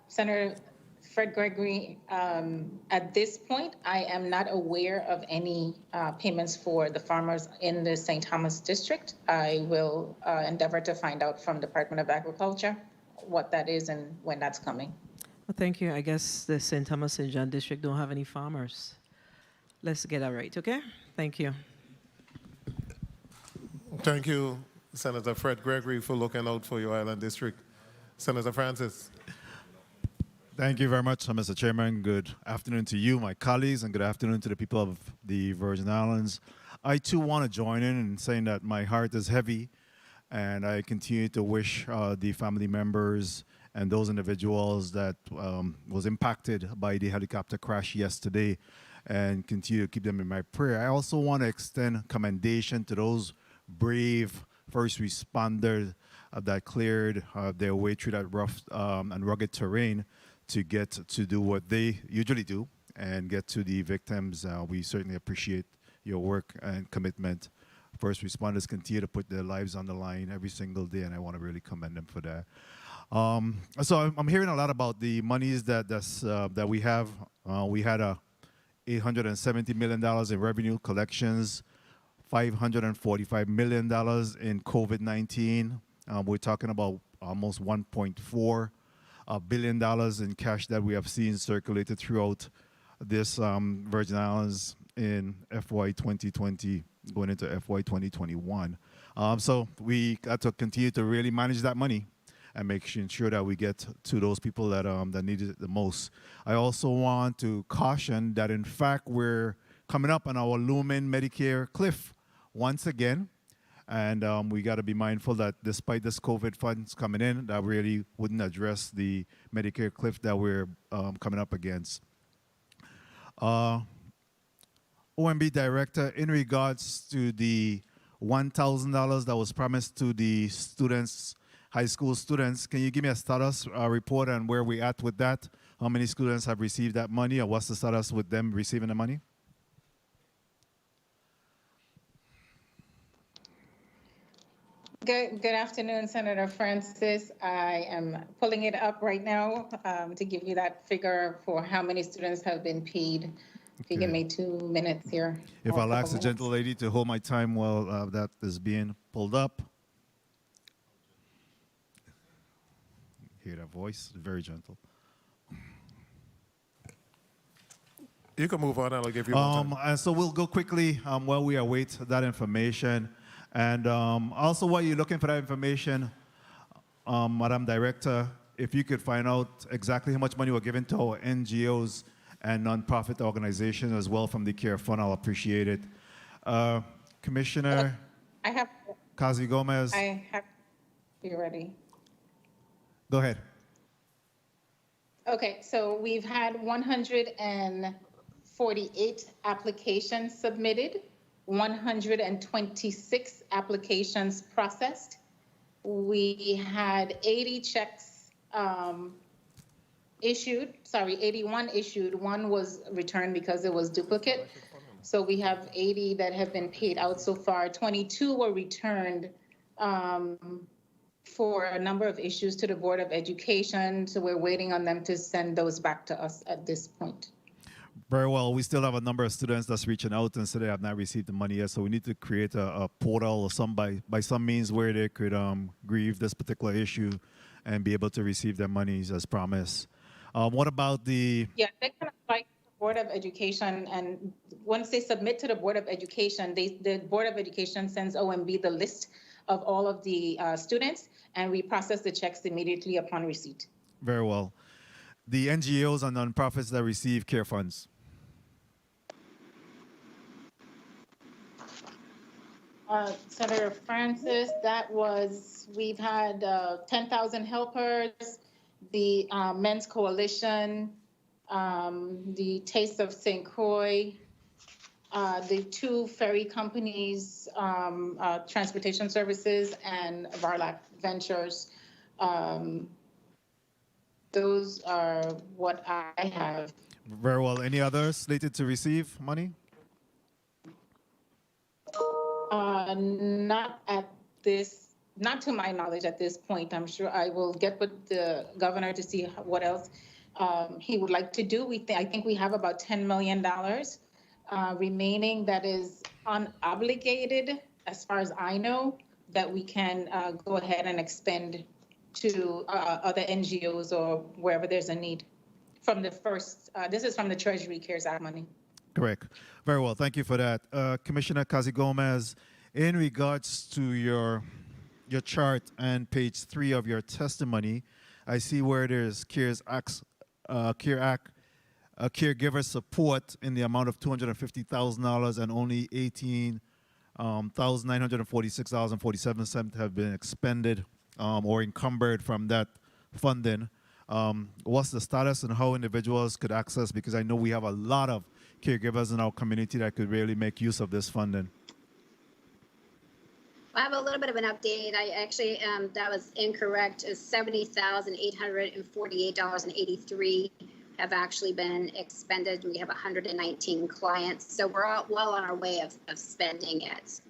Senator Fred Gregory, at this point, I am not aware of any payments for the farmers in the St. Thomas district. I will endeavor to find out from Department of Agriculture what that is and when that's coming. Well, thank you. I guess the St. Thomas, St. John district don't have any farmers. Let's get that right, okay? Thank you. Thank you, Senator Fred Gregory, for looking out for your island district. Senator Francis. Thank you very much, Mr. Chairman. Good afternoon to you, my colleagues, and good afternoon to the people of the Virgin Islands. I, too, want to join in saying that my heart is heavy, and I continue to wish the family members and those individuals that was impacted by the helicopter crash yesterday and continue to keep them in my prayer. I also want to extend commendation to those brave first responders that cleared their way through that rough and rugged terrain to get to do what they usually do, and get to the victims. We certainly appreciate your work and commitment. First responders continue to put their lives on the line every single day, and I want to really commend them for that. So I'm hearing a lot about the monies that we have. We had $870 million in revenue collections, $545 million in COVID-19. We're talking about almost $1.4 billion in cash that we have seen circulated throughout this Virgin Islands in FY 2020 going into FY 2021. So we got to continue to really manage that money and make sure that we get to those people that need it the most. I also want to caution that, in fact, we're coming up on our looming Medicare cliff once again. And we got to be mindful that despite this COVID funds coming in, that really wouldn't address the Medicare cliff that we're coming up against. OMB Director, in regards to the $1,000 that was promised to the students, high school students, can you give me a status report on where we're at with that? How many students have received that money, or what's the status with them receiving the money? Good afternoon, Senator Francis. I am pulling it up right now to give you that figure for how many students have been paid. If you give me 2 minutes here. If I'll ask the gentle lady to hold my time while that is being pulled up. Hear that voice? Very gentle. You can move on, and I'll give you more time. And so we'll go quickly while we await that information. And also, while you're looking for that information, Madam Director, if you could find out exactly how much money we're giving to our NGOs and nonprofit organizations as well from the CARE Fund, I'll appreciate it. Commissioner I have. Kazi Gomez. I have. You ready? Go ahead. Okay, so we've had 148 applications submitted, 126 applications processed. We had 80 checks issued, 81 issued. One was returned because it was duplicate. So we have 80 that have been paid out so far. 22 were returned for a number of issues to the Board of Education. So we're waiting on them to send those back to us at this point. Very well. We still have a number of students that's reaching out and say they have not received the money yet. So we need to create a portal or by some means where they could grieve this particular issue and be able to receive their monies as promised. What about the... Yeah, they can apply to the Board of Education, and once they submit to the Board of Education, the Board of Education sends OMB the list of all of the students, and we process the checks immediately upon receipt. Very well. The NGOs and nonprofits that receive CARE funds. Senator Francis, we've had 10,000 Helpers, the Men's Coalition, the Taste of St. Croix, the 2 ferry companies, Transportation Services and Varlac Ventures. Those are what I have. Very well. Any others slated to receive money? Not to my knowledge at this point. I'm sure I will get with the governor to see what else he would like to do. I think we have about $10 million remaining that is unobligated, as far as I know, that we can go ahead and expend to other NGOs or wherever there's a need. From the first, this is from the Treasury CARES Act money. Correct. Very well. Thank you for that. Commissioner Kazi Gomez, in regards to your chart and page 3 of your testimony, I see where there's CARE Act, caregiver support in the amount of $250,000 and only $18,946.47 have been expended or encumbered from that funding. What's the status and how individuals could access? Because I know we have a lot of caregivers in our community that could really make use of this funding. I have a little bit of an update. I actually, that was incorrect. It's $70,848.83. have actually been expended. We have 119 clients, so we're all well on our way of spending it.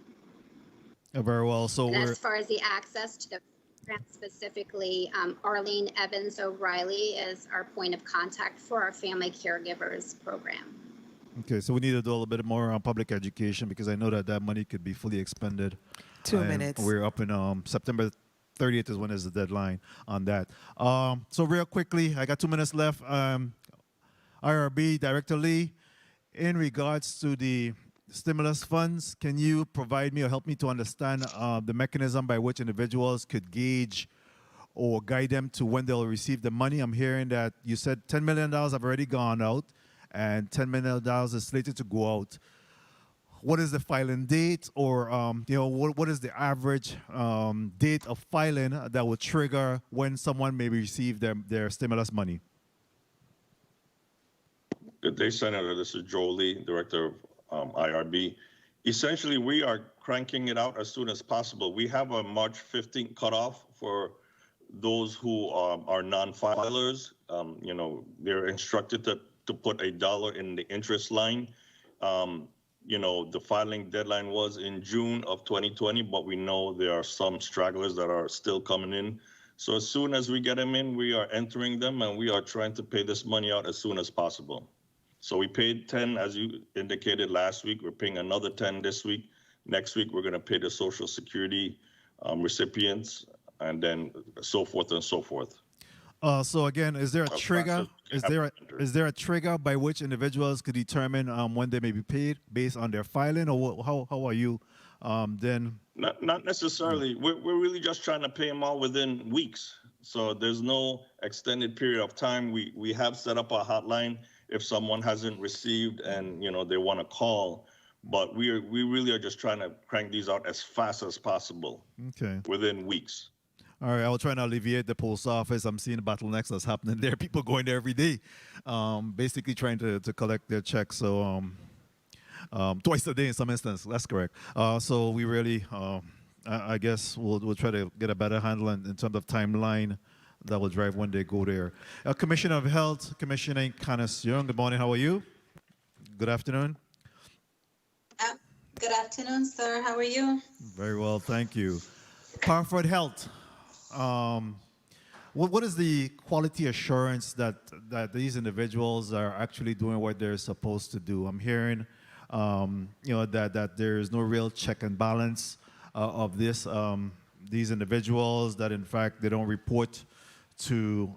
Very well. So And we're as far as the access to the program specifically, Arlene Evans O'Reilly is our point of contact for our family caregivers program. okay. So we need to do a little bit more on public education because I know that that money could be fully expended. 2 And minutes. We're up in September 30th is when is the deadline on that. So real quickly, I got 2 minutes left. IRB Director Lee, in regards to the stimulus funds, can you provide me or help me to understand the mechanism by which individuals could gauge or guide them to when they'll receive the money? I'm hearing that you said $10 million have already gone out and $10 million is slated to go out. What is the filing date, or what is the average date of filing that will trigger when someone may receive their stimulus money? Good day, Senator. This is Joe Lee, Director of IRB. Essentially, we are cranking it out as soon as possible. We have a March 15th cutoff for those who are non-filers. They're instructed to put $1 in the interest line. The filing deadline was in June of 2020, but we know there are some stragglers that are still coming in. So as soon as we get them in, we are entering them and we are trying to pay this money out as soon as possible. So we paid 10, as you indicated last week. We're paying another 10 this week. Next week, we're going to pay the Social Security recipients, and then so forth and so forth. So again, is there a trigger? Is there a trigger by which individuals could determine when they may be paid based on their filing, or how are you then? Not necessarily. We're really just trying to pay them all within weeks. So there's no extended period of time. We have set up a hotline if someone hasn't received and they want to call, but we really are just trying to crank these out as fast as possible. Okay. Within weeks. All right, I will try and alleviate the post office. I'm seeing the bottlenecks that's happening there. People going there every day, basically trying to collect their checks. So twice a day in some instances. That's correct. So we really, I guess we'll try to get a better handle in terms of timeline that will drive when they go there. Commissioner of Health, Commissioner Canis Young. Good morning. How are you? Good afternoon. Good afternoon, sir. How are you? Very well, thank you. Parford Health. What is the quality assurance that these individuals are actually doing what they're supposed to do? I'm hearing, that there is no real check and balance of these individuals. That in fact they don't report to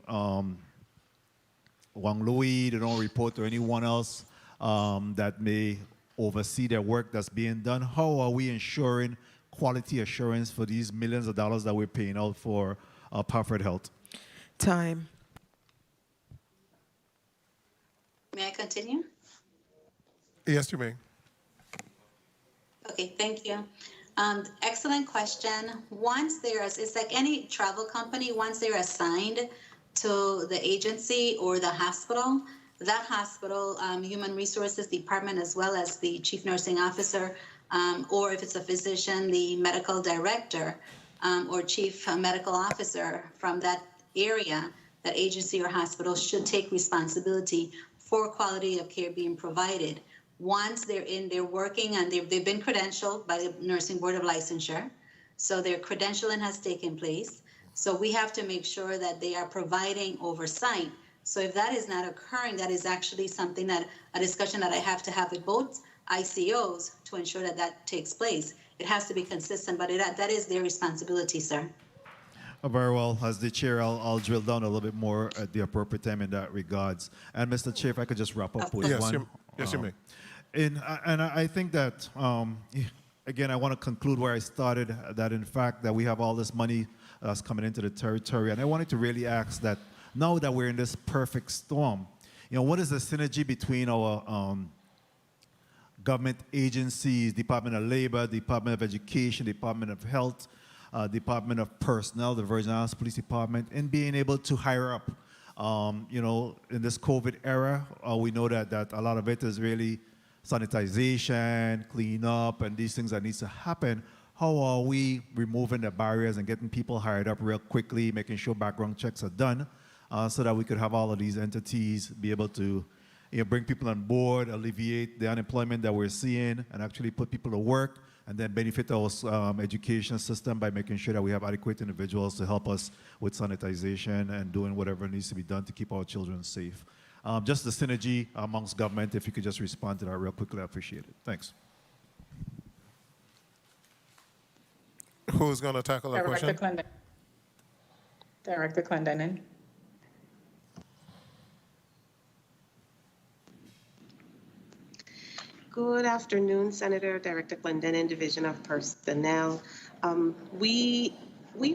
Wang Louis. They don't report to anyone else that may oversee their work that's being done. How are we ensuring quality assurance for these millions of dollars that we're paying out for Parford Health? Time. May I continue? Yes, you may. Okay, thank you. Excellent question. It's like any travel company, once they're assigned to the agency or the hospital, that hospital, human resources department, as well as the chief nursing officer, or if it's a physician, the medical director or chief medical officer from that area, that agency or hospital should take responsibility for quality of care being provided. Once they're in, they're working, and they've been credentialed by the Nursing Board of Licensure. So their credentialing has taken place. So we have to make sure that they are providing oversight. So if that is not occurring, that is actually something that, a discussion that I have to have with both ICOs to ensure that that takes place. It has to be consistent, but that is their responsibility, sir. Very well. As the chair, I'll drill down a little bit more at the appropriate time in that regards. And Mr. Chair, if I could just wrap up with one. Yes, you may. And I think that, again, I want to conclude where I started, that in fact that we have all this money that's coming into the territory. And I wanted to really ask that now that we're in this perfect storm, what is the synergy between our government agencies, Department of Labor, Department of Education, Department of Health, Department of Personnel, the Virgin Islands Police Department, in being able to hire up. In this COVID era, we know that a lot of it is really sanitization, cleanup, and these things that needs to happen. How are we removing the barriers and getting people hired up real quickly, making sure background checks are done, so that we could have all of these entities be able to bring people on board, alleviate the unemployment that we're seeing, and actually put people to work, and then benefit our education system by making sure that we have adequate individuals to help us with sanitization and doing whatever needs to be done to keep our children safe. Just the synergy amongst government, if you could just respond to that real quickly, I appreciate it. Thanks. Who's going to tackle that question? Director Clendenin. Good afternoon, Senator. Director Clendenin, Division of Personnel. We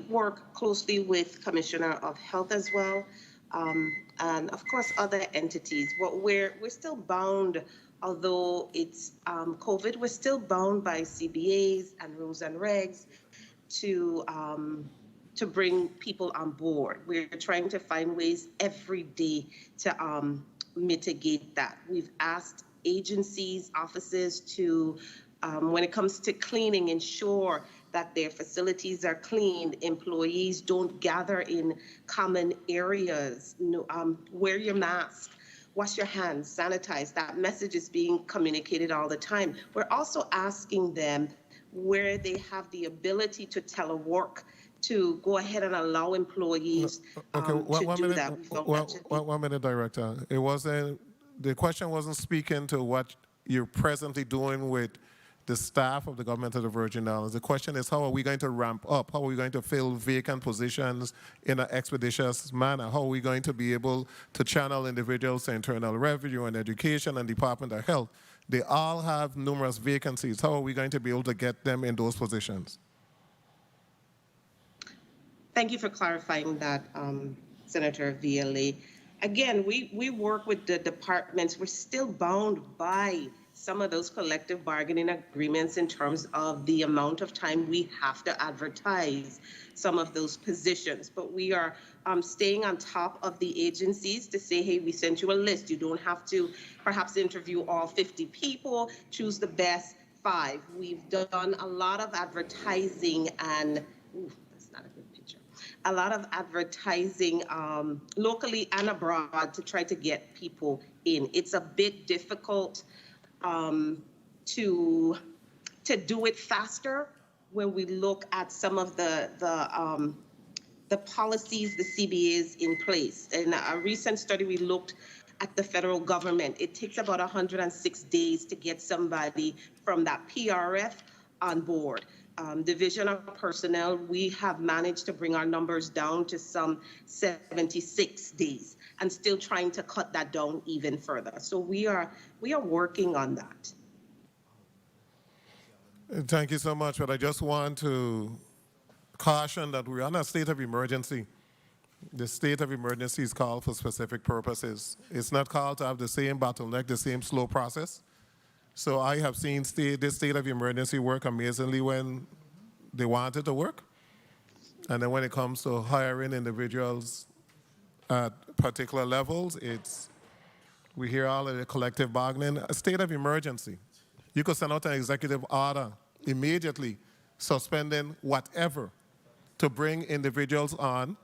work closely with Commissioner of Health as well, and of course other entities. But we're still bound, although it's COVID, we're still bound by CBAs and rules and regs to bring people on board. We're trying to find ways every day to mitigate that. We've asked agencies, offices to, when it comes to cleaning, ensure that their facilities are cleaned, employees don't gather in common areas, wear your mask, wash your hands, sanitize. That message is being communicated all the time. We're also asking them where they have the ability to telework, to go ahead and allow employees to do that. One minute, Director. It wasn't, the question wasn't speaking to what you're presently doing with the staff of the government of the Virgin Islands. The question is, how are we going to ramp up? How are we going to fill vacant positions in an expeditious manner? How are we going to be able to channel individuals to Internal Revenue and Education and Department of Health? They all have numerous vacancies. How are we going to be able to get them in those positions? Thank you for clarifying that, Senator Viale. Again, we work with the departments. We're still bound by some of those collective bargaining agreements in terms of the amount of time we have to advertise some of those positions. But we are staying on top of the agencies to say, hey, we sent you a list. You don't have to perhaps interview all 50 people, choose the best 5. We've done a lot of advertising and, that's not a good picture, a lot of advertising locally and abroad to try to get people in. It's a bit difficult to do it faster when we look at some of the policies, the CBAs in place. In a recent study, we looked at the federal government. It takes about 106 days to get somebody from that PRF on board. Division of Personnel, we have managed to bring our numbers down to some 76 days and still trying to cut that down even further. So we are working on that. Thank you so much, but I just want to caution that we're on a state of emergency. The state of emergency is called for specific purposes. It's not called to have the same bottleneck, the same slow process. So I have seen this state of emergency work amazingly when they want it to work. And then when it comes to hiring individuals at particular levels, we hear all of the collective bargaining. A state of emergency. You could send out an executive order immediately suspending whatever to bring individuals on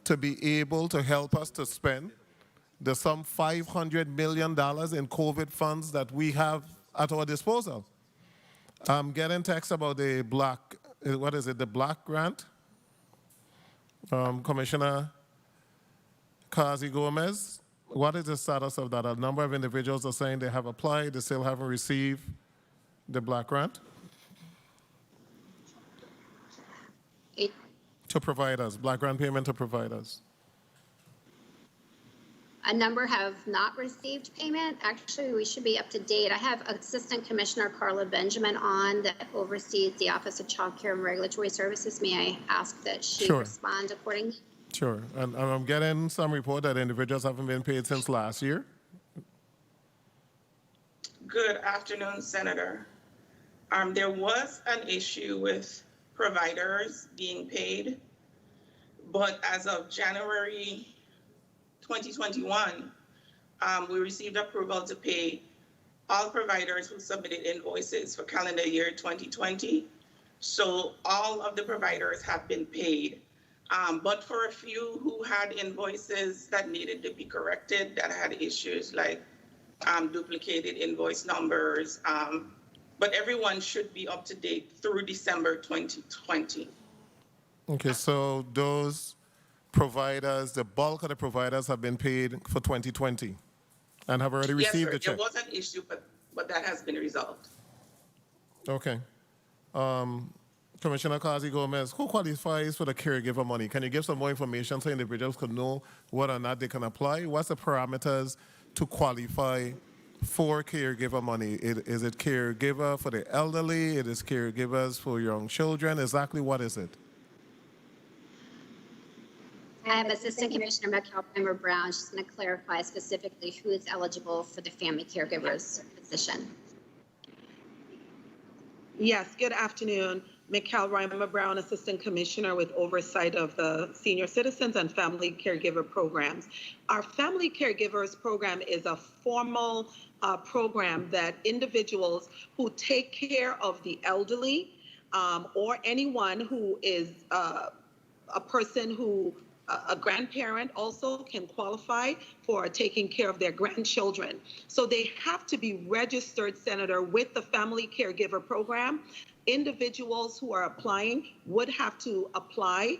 to be able to help us to spend the some $500 million in COVID funds that we have at our disposal. I'm getting texts about the the Black grant? Commissioner Kazi Gomez, what is the status of that? A number of individuals are saying they have applied, they still haven't received the Black grant? To providers, Black grant payment to providers. A number have not received payment. Actually, we should be up to date. I have Assistant Commissioner Carla Benjamin on that oversees the Office of Child Care and Regulatory Services. May I ask that she respond accordingly? Sure, and I'm getting some report that individuals haven't been paid since last year. Good afternoon, Senator. There was an issue with providers being paid, but as of January 2021, we received approval to pay all providers who submitted invoices for calendar year 2020. So all of the providers have been paid. But for a few who had invoices that needed to be corrected, that had issues like duplicated invoice numbers, but everyone should be up to date through December 2020. Okay, so those providers, the bulk of the providers have been paid for 2020 and have already Yes, received sir. the check. There was an issue, but that has been resolved. Okay. Commissioner Kazi Gomez, who qualifies for the caregiver money? Can you give some more information so individuals could know whether or not they can apply? What's the parameters to qualify for caregiver money? Is it caregiver for the elderly? It is caregivers for young children? Exactly what is it? Assistant Commissioner Michael Reimer-Brown. She's going to clarify specifically who is eligible for the family caregivers position. Yes, good afternoon. Mikhail Reimer-Brown, Assistant Commissioner with oversight of the Senior Citizens and Family Caregiver Programs. Our Family Caregivers Program is a formal program that individuals who take care of the elderly or anyone who is a person who a grandparent also can qualify for taking care of their grandchildren. So they have to be registered, Senator, with the Family Caregiver Program. Individuals who are applying would have to apply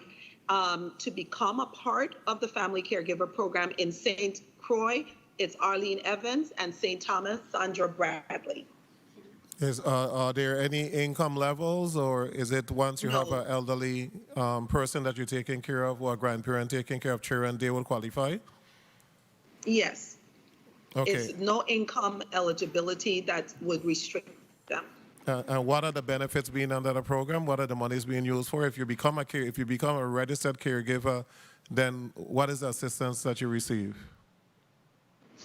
to become a part of the Family Caregiver Program. In St. Croix, it's Arlene Evans, and St. Thomas, Sandra Bradley. Are there any income levels, or is it once you have an elderly person that you're taking care of or a grandparent taking care of children, they will qualify? Yes. Okay. It's no income eligibility that would restrict them. And what are the benefits being under the program? What are the monies being used for? If you become a registered caregiver, then what is the assistance that you receive?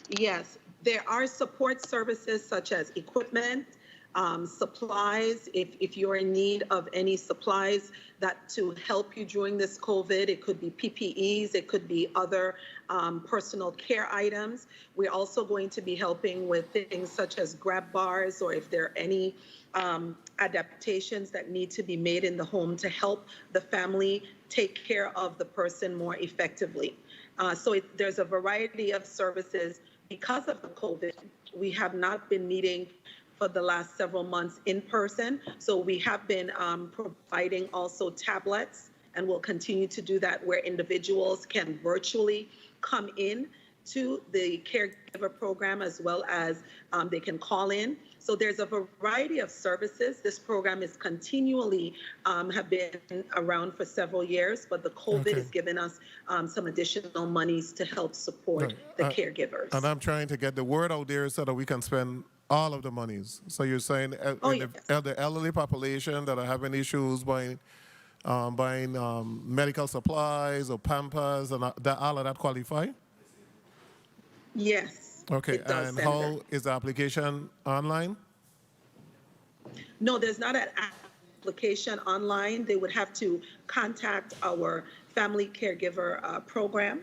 Yes, there are support services such as equipment, supplies, if you're in need of any supplies that to help you during this COVID. It could be PPEs, it could be other personal care items. We're also going to be helping with things such as grab bars, or if there are any adaptations that need to be made in the home to help the family take care of the person more effectively. There's a variety of services. Because of the COVID, we have not been meeting for the last several months in person. So we have been providing also tablets, and we'll continue to do that, where individuals can virtually come in to the caregiver program, as well as they can call in. So there's a variety of services. This program is continually have been around for several years, but the COVID has given us some additional monies to help support the caregivers. And I'm trying to get the word out there so that we can spend all of the monies. So you're saying the elderly population that are having issues buying medical supplies or Pampers, and all of that qualify? Yes. Okay, it does, and Senator. how is the application online? No, there's not an application online. They would have to contact our family caregiver program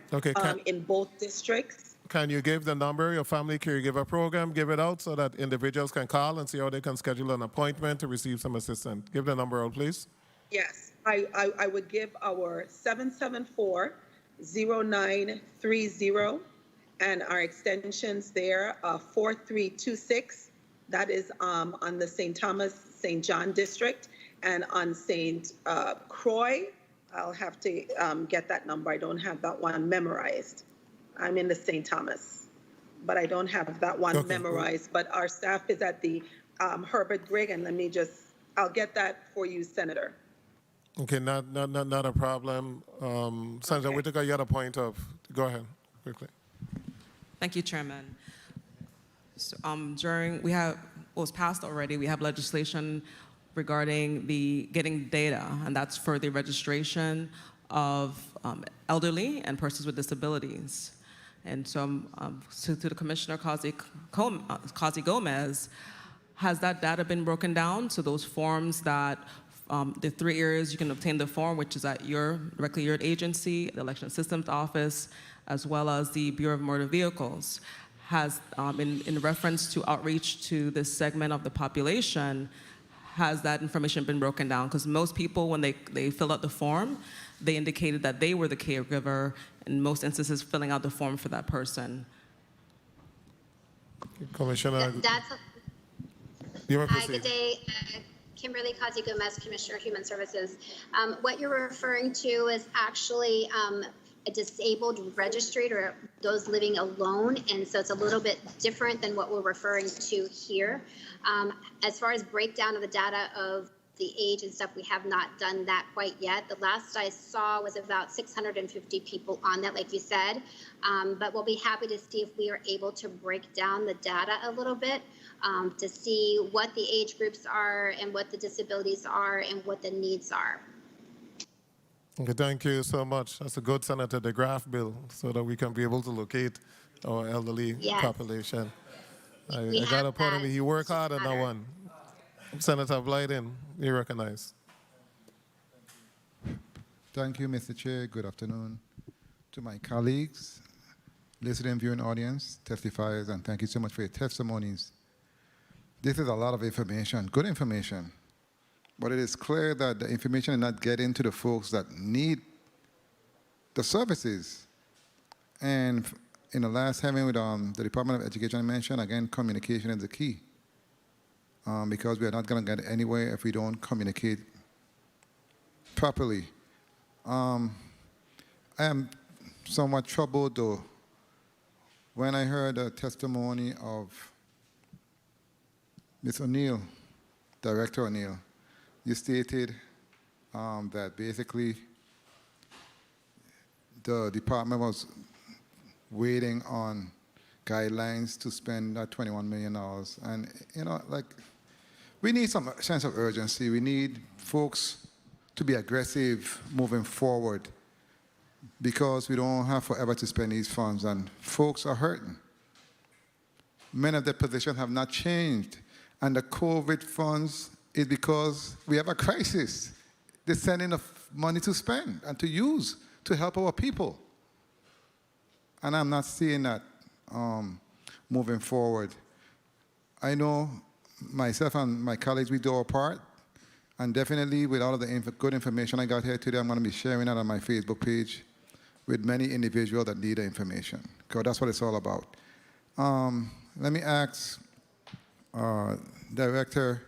in both districts. Can you give the number, your family caregiver program, give it out so that individuals can call and see how they can schedule an appointment to receive some assistance? Give the number out, please. Yes, I would give our 774-0930, and our extensions there, 4326. That is on the St. Thomas, St. John district, and on St. Croix, I'll have to get that number. I don't have that one memorized. I'm in the St. Thomas, but I don't have that one memorized. But our staff is at the Herbert Grigg, and I'll get that for you, Senator. Okay, not a problem. Senator Whitaker, you had a point of, go ahead, quickly. Thank you, Chairman. So, was passed already. We have legislation regarding getting data, and that's for the registration of elderly and persons with disabilities. And so, to the Commissioner Kazi Gomez, has that data been broken down? So those forms that the 3 areas you can obtain the form, which is at directly your agency, the Election Systems Office, as well as the Bureau of Motor Vehicles, has, in reference to outreach to this segment of the population, has that information been broken down? Because most people, when they fill out the form, they indicated that they were the caregiver, in most instances filling out the form for that person. Commissioner, That's you may Hi, proceed. good day. Kimberly Kazi Gomez, Commissioner of Human Services. What you're referring to is actually a disabled registered or those living alone, and so it's a little bit different than what we're referring to here. As far as breakdown of the data of the age and stuff, we have not done that quite yet. The last I saw was about 650 people on that, like you said, but we'll be happy to see if we are able to break down the data a little bit to see what the age groups are and what the disabilities are and what the needs are. Okay, thank you so much. That's a good Senator DeGraff bill so that we can be able to locate our elderly population. I got a part of me. He worked hard on that one. Senator Blyden, you recognize. Thank you, Mr. Chair. Good afternoon to my colleagues, listening viewing audience, testifiers, and thank you so much for your testimonies. This is a lot of information, good information, but it is clear that the information is not getting to the folks that need the services. And in the last hearing with the Department of Education, I mentioned, again, communication is the key. Because we are not going to get anywhere if we don't communicate properly. I am somewhat troubled, though, when I heard the testimony of Ms. O'Neill, Director O'Neill. You stated that basically the department was waiting on guidelines to spend that $21 million. And, you know, like, we need some sense of urgency. We need folks to be aggressive moving forward because we don't have forever to spend these funds, and folks are hurting. Many of their positions have not changed, and the COVID funds is because we have a crisis. They're sending money to spend and to use to help our people. And I'm not seeing that moving forward. I know myself and my colleagues, we do our part, and definitely with all of the good information I got here today, I'm going to be sharing that on my Facebook page with many individuals that need the information, because that's what it's all about. Let me ask Director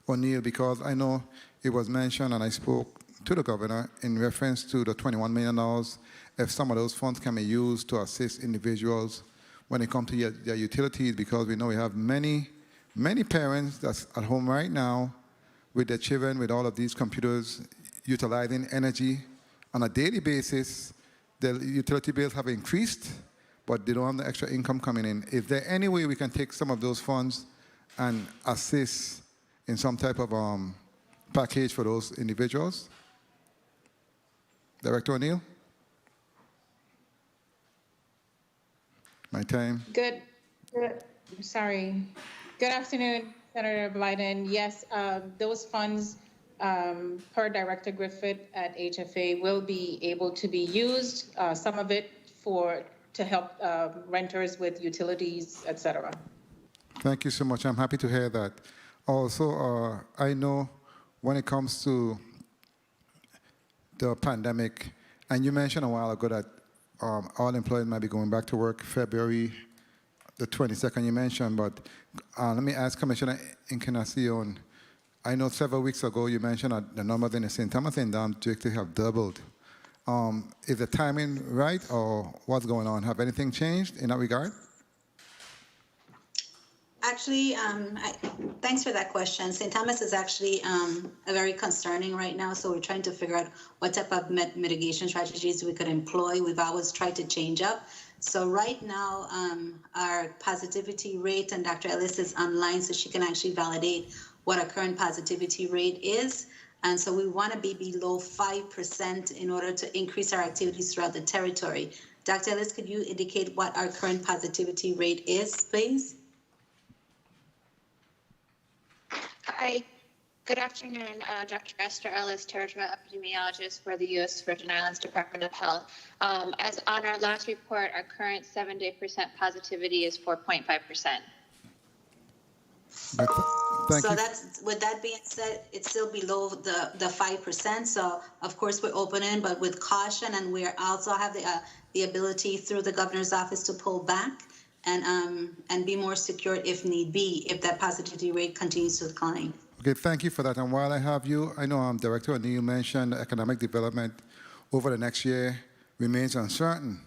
O'Neill, because I know it was mentioned and I spoke to the governor in reference to the $21 million, if some of those funds can be used to assist individuals when it comes to their utilities, because we know we have many parents that's at home right now with their children, with all of these computers, utilizing energy on a daily basis. Their utility bills have increased, but they don't have the extra income coming in. Is there any way we can take some of those funds and assist in some type of package for those individuals? Director O'Neill? My time. Good. Sorry. Good afternoon, Senator Blyden. Yes, those funds, per Director Griffith at HFA, will be able to be used, some of it to help renters with utilities, et cetera. Thank you so much. I'm happy to hear that. Also, I know when it comes to the pandemic, and you mentioned a while ago that all employees might be going back to work February the 22nd you mentioned, but let me ask Commissioner Encarnacion. I know several weeks ago you mentioned that the numbers in the St. Thomas and Dam district have doubled. Is the timing right, or what's going on? Have anything changed in that regard? Actually, thanks for that question. St. Thomas is actually very concerning right now, so we're trying to figure out what type of mitigation strategies we could employ. We've always tried to change up. So right now, our positivity rate, and Dr. Ellis is online, so she can actually validate what our current positivity rate is. And so we want to be below 5% in order to increase our activities throughout the territory. Dr. Ellis, could you indicate what our current positivity rate is, please? Hi, good afternoon. Dr. Esther Ellis, Territorial Epidemiologist for the U.S. Virgin Islands Department of Health. As on our last report, our current 7-day % positivity is 4.5%. Thank So you. that's, with that being said, it's still below the 5%. So of course we're opening, but with caution, and we also have the ability through the governor's office to pull back and be more secure if need be, if that positivity rate continues to decline. Okay, thank you for that. And while I have you, I know Director O'Neill mentioned economic development over the next year remains uncertain.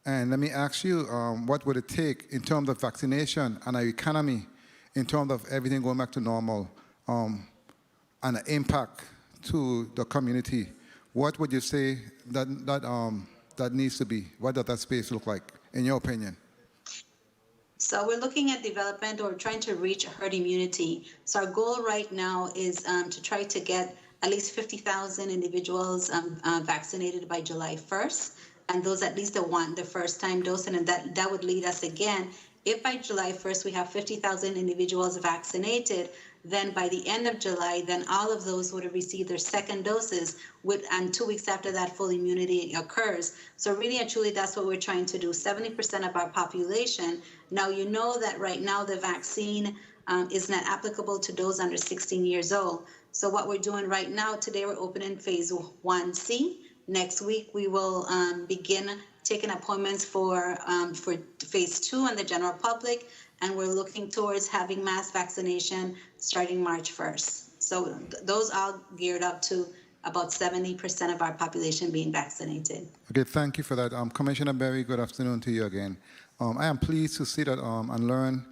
And let me ask you, what would it take in terms of vaccination and our economy, in terms of everything going back to normal, and the impact to the community? What would you say that needs to be? What does that space look like, in your opinion? So we're looking at development or trying to reach herd immunity. So our goal right now is to try to get at least 50,000 individuals vaccinated by July 1st, and those at least the first-time dose, and that would lead us again. If by July 1st we have 50,000 individuals vaccinated, then by the end of July, then all of those would have received their second doses, and 2 weeks after that, full immunity occurs. So really and truly, that's what we're trying to do, 70% of our population. Now, you know that right now the vaccine is not applicable to those under 16 years old. So what we're doing right now, today we're opening phase 1C. Next week, we will begin taking appointments for phase 2 and the general public, and we're looking towards having mass vaccination starting March 1st. So those all geared up to about 70% of our population being vaccinated. Okay, thank you for that. Commissioner Berry, good afternoon to you again. I am pleased to see that and learn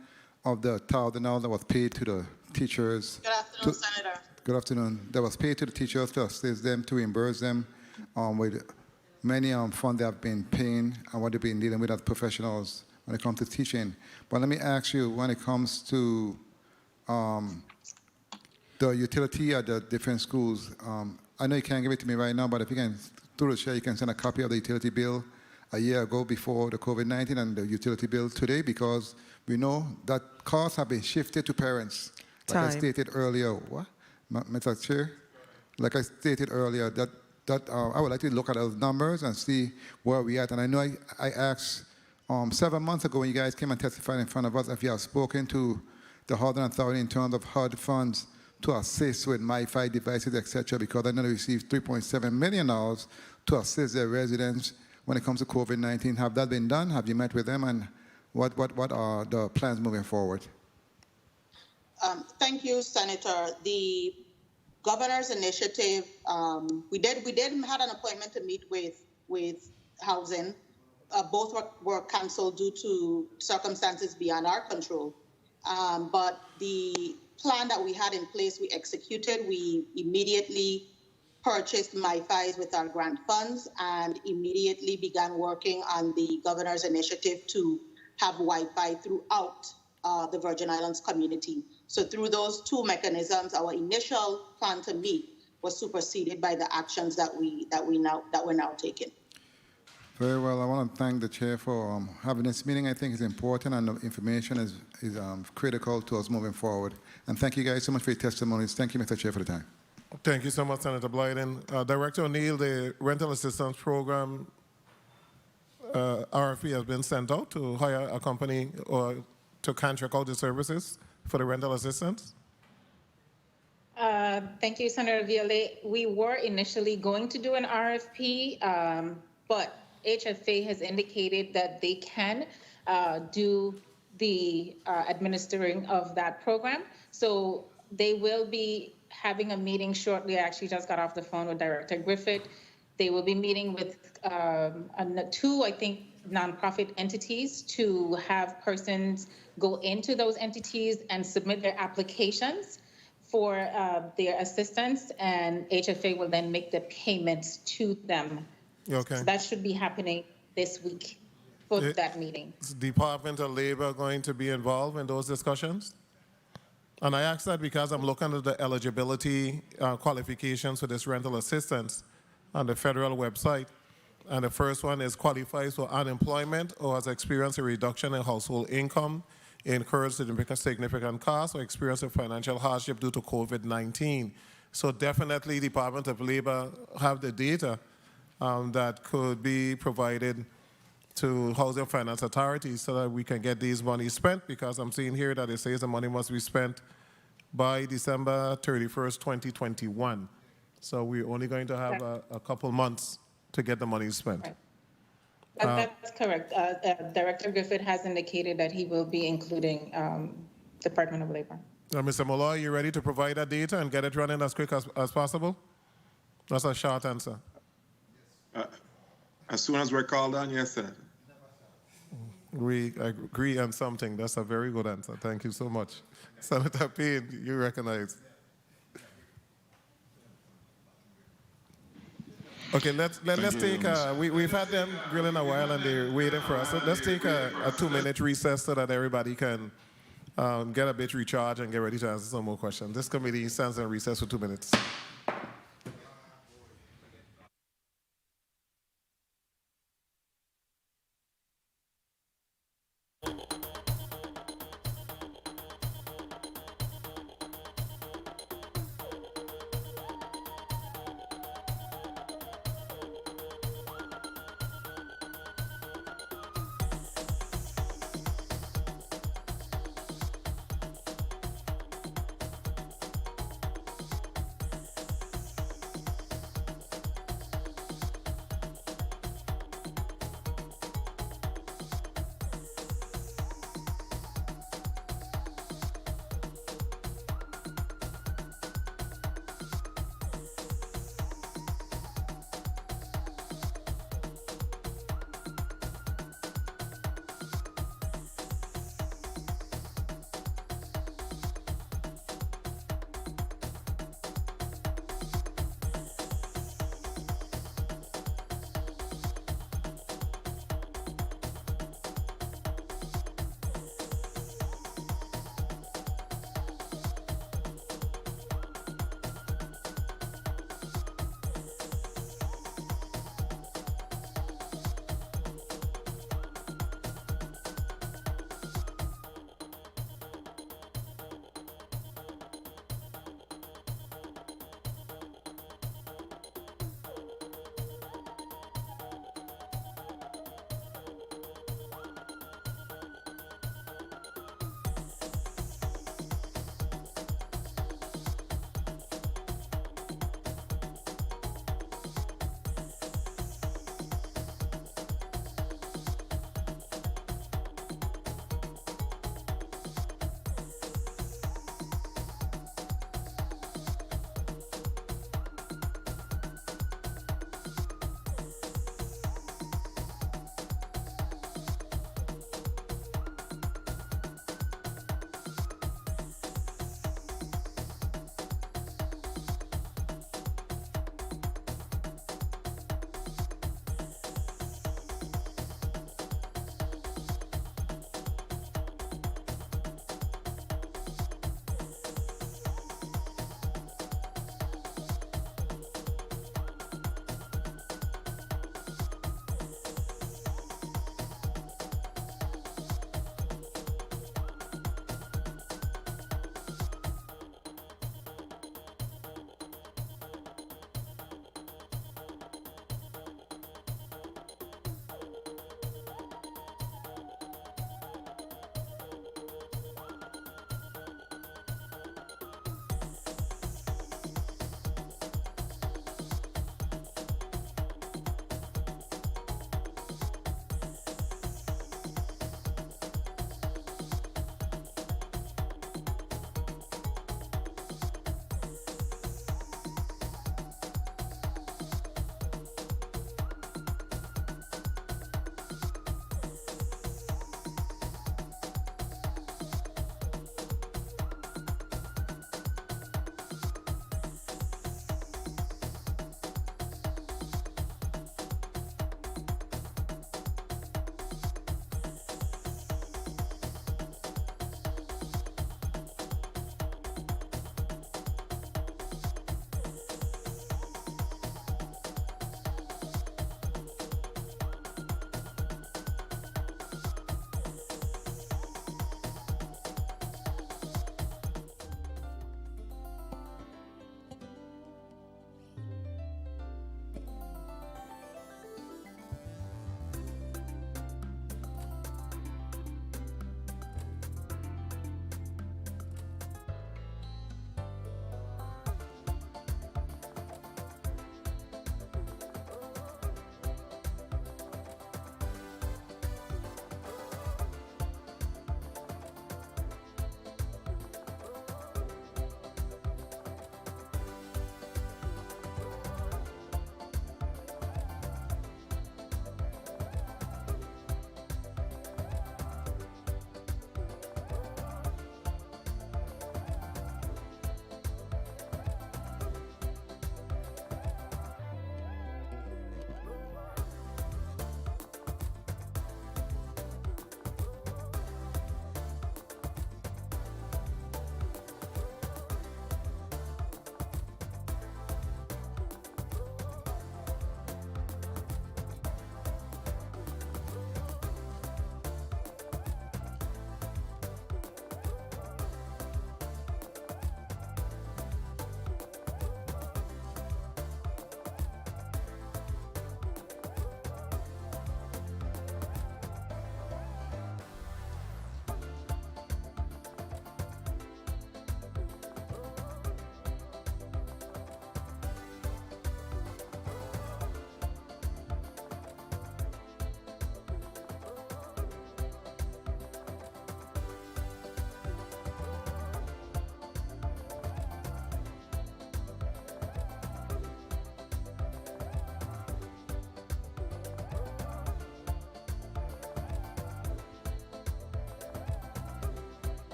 of the $1,000 that was paid to the teachers. Good afternoon, Senator. Good afternoon. That was paid to the teachers to assist them, to reimburse them with many funds they have been paying and what they've been dealing with as professionals when it comes to teaching. But let me ask you, when it comes to the utility at the different schools, I know you can't give it to me right now, but if you can, through the chair, you can send a copy of the utility bill a year ago before the COVID-19 and the utility bill today, because we know that costs have been shifted to parents. Like I stated earlier. What? Mr. Chair? Like I stated earlier, that I would like to look at those numbers and see where we're at. And I know I asked 7 months ago when you guys came and testified in front of us if you have spoken to the Housing Authority in terms of HUD funds to assist with MiFi devices, etc., because I know they received $3.7 million to assist their residents when it comes to COVID-19. Have that been done? Have you met with them? And what are the plans moving forward? Thank you, Senator. The governor's initiative, we did had an appointment to meet with housing. Both were canceled due to circumstances beyond our control. But the plan that we had in place, we executed. We immediately purchased MiFis with our grant funds and immediately began working on the governor's initiative to have Wi-Fi throughout the Virgin Islands community. So through those two mechanisms, our initial plan to meet was superseded by the actions that we're now taking. Very well. I want to thank the chair for having this meeting. I think it's important, and the information is critical to us moving forward. And thank you guys so much for your testimonies. Thank you, Mr. Chair, for the time. Thank you so much, Senator Blyden. Director O'Neill, the rental assistance program RFP has been sent out to hire a company or to contract out the services for the rental assistance. Thank you, Senator Viale. We were initially going to do an RFP, but HFA has indicated that they can do the administering of that program. So they will be having a meeting shortly. I actually just got off the phone with Director Griffith. They will be meeting with two, I think, nonprofit entities to have persons go into those entities and submit their applications for their assistance, and HFA will then make the payments to them. Okay. So that should be happening this week for that meeting. Is Department of Labor going to be involved in those discussions? And I ask that because I'm looking at the eligibility qualifications for this rental assistance on the federal website. And the first one is qualifies for unemployment or has experienced a reduction in household income, incurs significant costs, or experience a financial hardship due to COVID-19. So definitely Department of Labor have the data that could be provided to Housing Finance Authority so that we can get these monies spent, because I'm seeing here that it says the money must be spent by December 31st, 2021. So we're only going to have a couple months to get the money spent. That's correct. Director Griffith has indicated that he will be including Department of Labor. Mr. Molloy, you ready to provide that data and get it running as quick as possible? That's a short answer. As soon as we're called on, yes, Senator. We agree on something. That's a very good answer. Thank you so much. Senator Payne, you recognize. Okay, let's take, we've had them grilling a while and they're waiting for us. So let's take a 2-minute recess so that everybody can get a bit recharged and get ready to answer some more questions. This committee stands in recess for 2 minutes.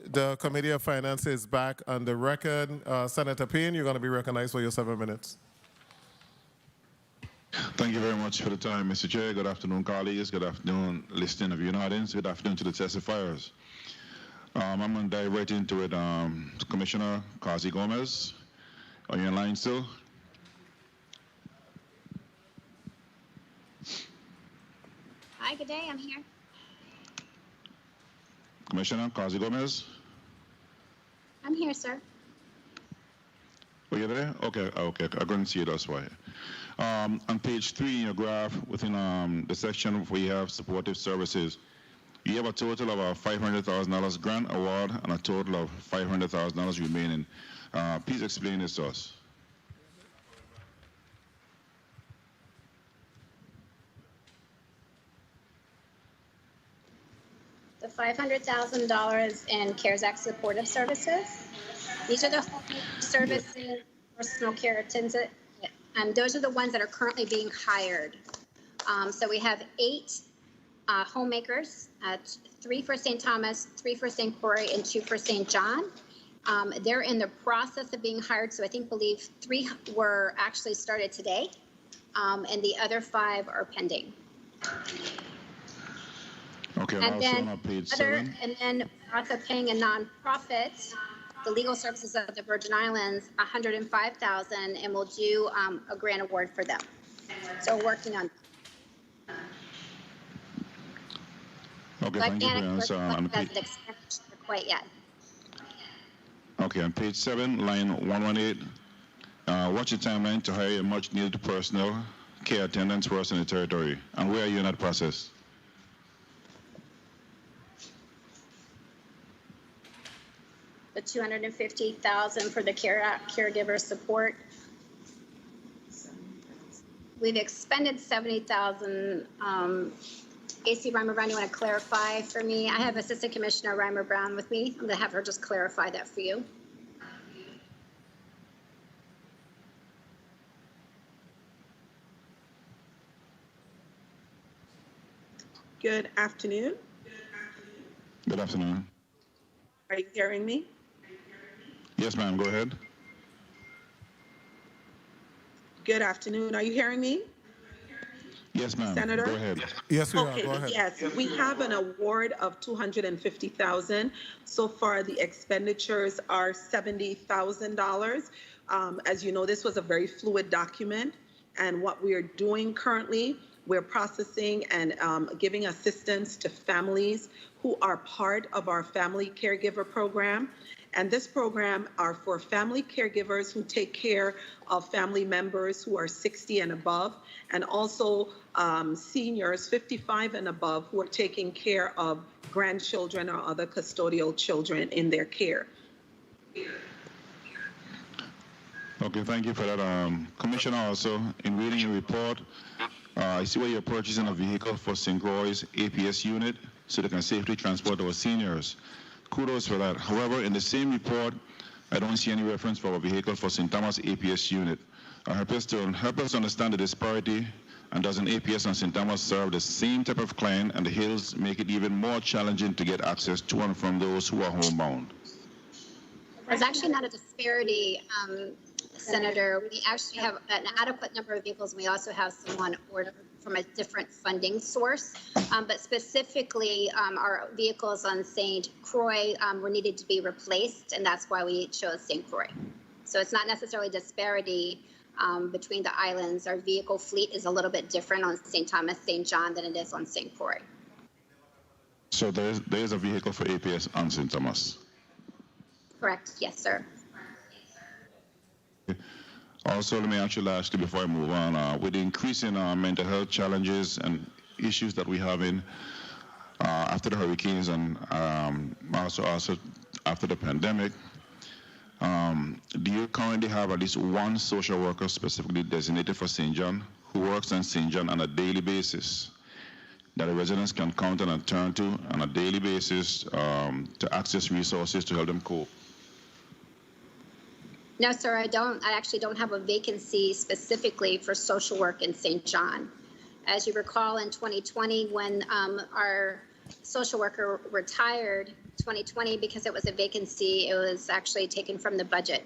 The Committee of Finance is back on the record. Senator Payne, you're going to be recognized for your 7 minutes. Thank you very much for the time, Mr. Chair. Good afternoon, colleagues. Good afternoon, listening of viewing audience. Good afternoon to the testifiers. I'm going to dive right into it. Commissioner Kazi Gomez, are you in line still? Hi, good day. I'm here. Commissioner Kazi Gomez? I'm here, sir. Are you there? Okay, okay. I couldn't see it, that's why. On page 3 in your graph, within the section where you have supportive services, you have a total of a $500,000 grant award and a total of $500,000 remaining. Please explain this to us. The $500,000 in CARES Act supportive services. These are the home services, personal care attendant, and those are the ones that are currently being hired. So we have 8 homemakers, 3 for St. Thomas, 3 for St. Croix, and 2 for St. John. They're in the process of being hired, so I believe 3 were actually started today, and the other 5 are pending. Okay, And also then on page 7. And then also paying a nonprofit, the Legal Services of the Virgin Islands, $105,000, and we'll do a grant award for them. So we're working on. Okay, But thank you for your answer. On doesn't expenditure quite yet. Okay, on page 7, line 118, what's your timeline to hire a much-needed personnel care attendants for us in the territory, and where are you in that process? The $250,000 for the caregiver support. We've expended $70,000. AC Reimer Brown, you want to clarify for me? I have Assistant Commissioner Reimer Brown with me. I'm going to have her just clarify that for you. Good afternoon. Good afternoon. Are you hearing me? Yes, ma'am, go ahead. Good afternoon. Are you hearing me? Yes, ma'am. Senator? Go ahead. Yes, we Okay, are. Go ahead. yes, we have an award of $250,000. So far, the expenditures are $70,000. As you know, this was a very fluid document, and what we are doing currently, we're processing and giving assistance to families who are part of our family caregiver program. And this program are for family caregivers who take care of family members who are 60 and above, and also seniors 55 and above who are taking care of grandchildren or other custodial children in their care. Okay, thank you for that. Commissioner, also, in reading your report, I see where you're purchasing a vehicle for St. Croix's APS unit so they can safely transport our seniors. Kudos for that. However, in the same report, I don't see any reference for a vehicle for St. Thomas APS unit. Help us understand the disparity, and does an APS and St. Thomas serve the same type of client, and the hills make it even more challenging to get access to and from those who are homebound? There's actually not a disparity, Senator. We actually have an adequate number of vehicles. We also have some on order from a different funding source. But specifically, our vehicles on St. Croix were needed to be replaced, and that's why we chose St. Croix. So it's not necessarily disparity between the islands. Our vehicle fleet is a little bit different on St. Thomas, St. John than it is on St. Croix. So there is a vehicle for APS on St. Thomas? Correct. Yes, sir. Also, let me actually ask you before I move on, with the increasing mental health challenges and issues that we have in after the hurricanes and also after the pandemic, do you currently have at least one social worker specifically designated for St. John who works on St. John on a daily basis that the residents can count on and turn to on a daily basis to access resources to help them cope? No, sir, I don't. I actually don't have a vacancy specifically for social work in St. John. As you recall, in 2020, when our social worker retired, 2020, because it was a vacancy, it was actually taken from the budget.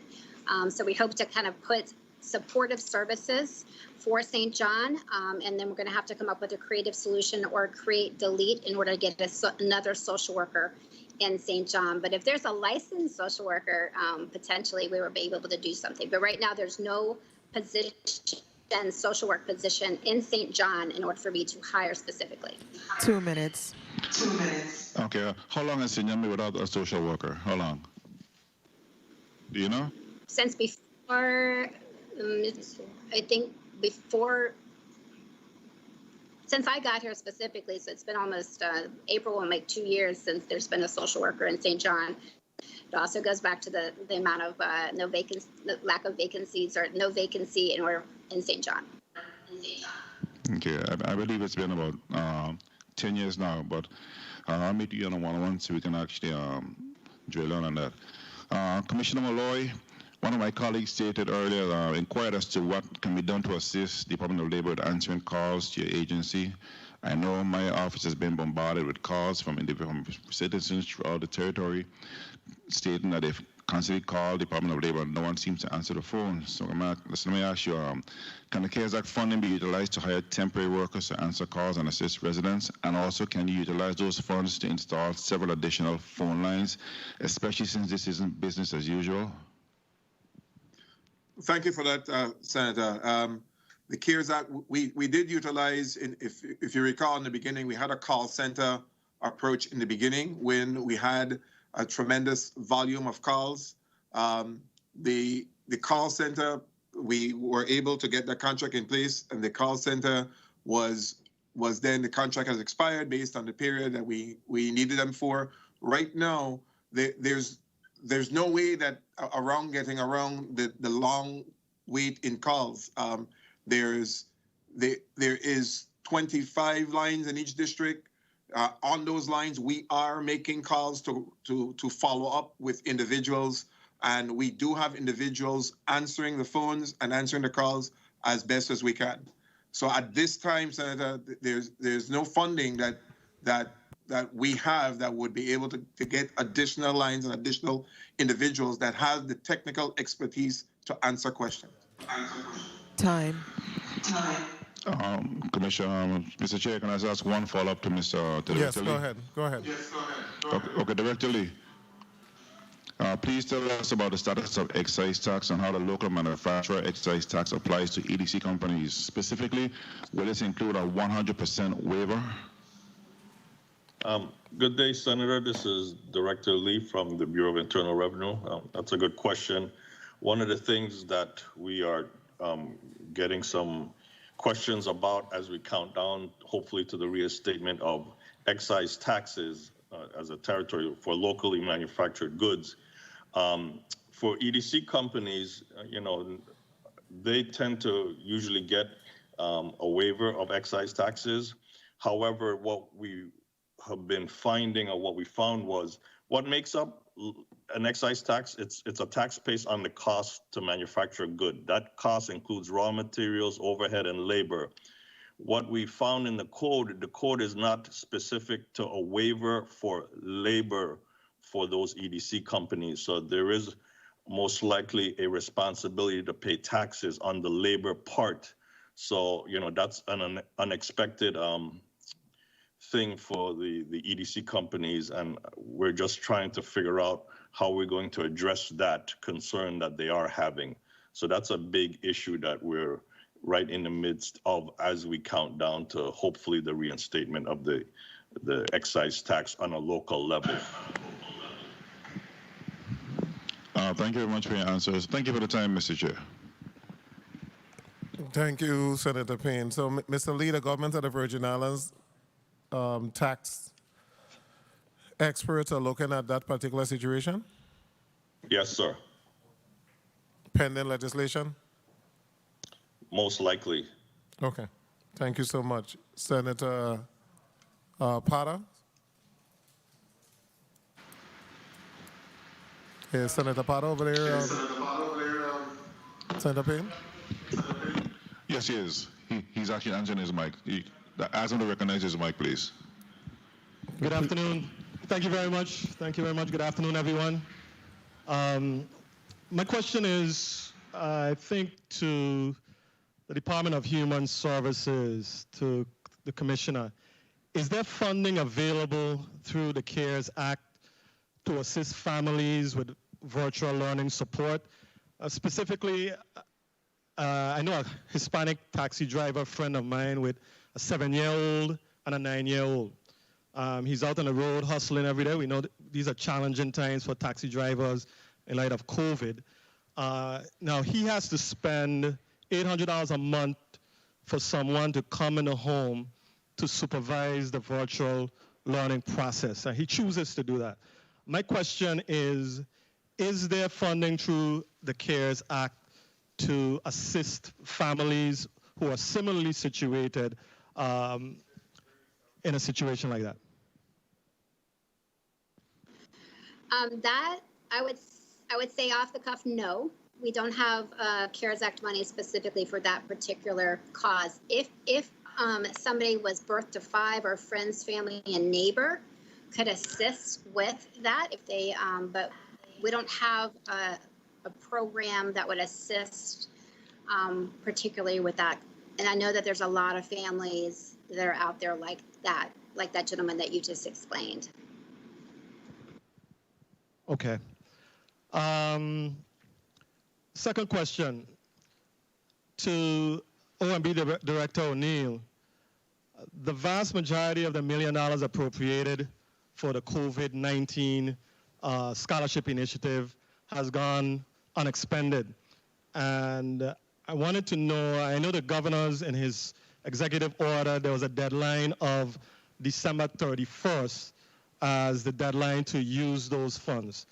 So we hope to kind of put supportive services for St. John, and then we're going to have to come up with a creative solution or delete in order to get another social worker in St. John. But if there's a licensed social worker, potentially we will be able to do something. But right now there's no position, social work position in St. John in order for me to hire specifically. 2 minutes. Okay. How long has St. John been without a social worker? How long? Do you know? Since before, since I got here specifically, so it's been almost April will make 2 years since there's been a social worker in St. John. It also goes back to the amount of lack of vacancies or no vacancy in St. John. Okay, I believe it's been about 10 years now, but I'll meet you on a one-on-one so we can actually drill on that. Commissioner Malloy, one of my colleagues stated earlier, inquired as to what can be done to assist the Department of Labor with answering calls to your agency. I know my office has been bombarded with calls from citizens throughout the territory stating that they've constantly called the Department of Labor and no one seems to answer the phone. So let me ask you, can the CARES Act funding be utilized to hire temporary workers to answer calls and assist residents? And also, can you utilize those funds to install several additional phone lines, especially since this isn't business as usual? Thank you for that, Senator. The CARES Act, we did utilize, if you recall in the beginning, we had a call center approach in the beginning when we had a tremendous volume of calls. The call center, we were able to get the contract in place, and the call center was then the contract has expired based on the period that we needed them for. Right now, there's no way that getting around the long wait in calls. There is 25 lines in each district. On those lines, we are making calls to follow up with individuals, and we do have individuals answering the phones and answering the calls as best as we can. So at this time, Senator, there's no funding that we have that would be able to get additional lines and additional individuals that have the technical expertise to answer questions. Time. Commissioner, Mr. Chair, can I just ask one follow-up to Mr. Director Yes, Lee? go ahead. Okay, Director Lee. Please tell us about the status of excise tax and how the local manufacturer excise tax applies to EDC companies. Specifically, will this include a 100% waiver? Good day, Senator. This is Director Lee from the Bureau of Internal Revenue. That's a good question. One of the things that we are getting some questions about as we count down, hopefully, to the reinstatement of excise taxes as a territory for locally manufactured goods. For EDC companies, they tend to usually get a waiver of excise taxes. However, what we have been finding, or what we found, was what makes up an excise tax. It's a tax based on the cost to manufacture a good. That cost includes raw materials, overhead, and labor. What we found in the code is not specific to a waiver for labor for those EDC companies. So there is most likely a responsibility to pay taxes on the labor part. So, that's an unexpected thing for the EDC companies, and we're just trying to figure out how we're going to address that concern that they are having. So that's a big issue that we're right in the midst of as we count down to hopefully the reinstatement of the excise tax on a local level. Thank you very much for your answers. Thank you for the time, Mr. Chair. Thank you, Senator Payne. So, Mr. Lee, the government of the Virgin Islands tax experts are looking at that particular situation? Yes, sir. Pending legislation? Most likely. Okay. Thank you so much. Senator Potter? Is Senator Potter over there? Senator Payne? Yes, he is. He's actually answering his mic. Ask him to recognize his mic, please. Good afternoon. Thank you very much. Thank you very much. Good afternoon, everyone. My question is, I think, to the Department of Human Services, to the Commissioner. Is there funding available through the CARES Act to assist families with virtual learning support? Specifically, I know a Hispanic taxi driver friend of mine with a 7-year-old and a 9-year-old. He's out on the road hustling every day. We know that these are challenging times for taxi drivers in light of COVID. Now, he has to spend $800 a month for someone to come in the home to supervise the virtual learning process, and he chooses to do that. My question is there funding through the CARES Act to assist families who are similarly situated in a situation like that? That I would say off the cuff, no. We don't have CARES Act money specifically for that particular cause. If somebody was birth to 5 or friends, family, and neighbor could assist with that if they, but we don't have a program that would assist particularly with that. And I know that there's a lot of families that are out there like that gentleman that you just explained. Okay. Second question to OMB Director O'Neill. The vast majority of the $1 million appropriated for the COVID-19 scholarship initiative has gone unexpended. And I wanted to know, I know the governor's in his executive order, there was a deadline of December 31st as the deadline to use those funds.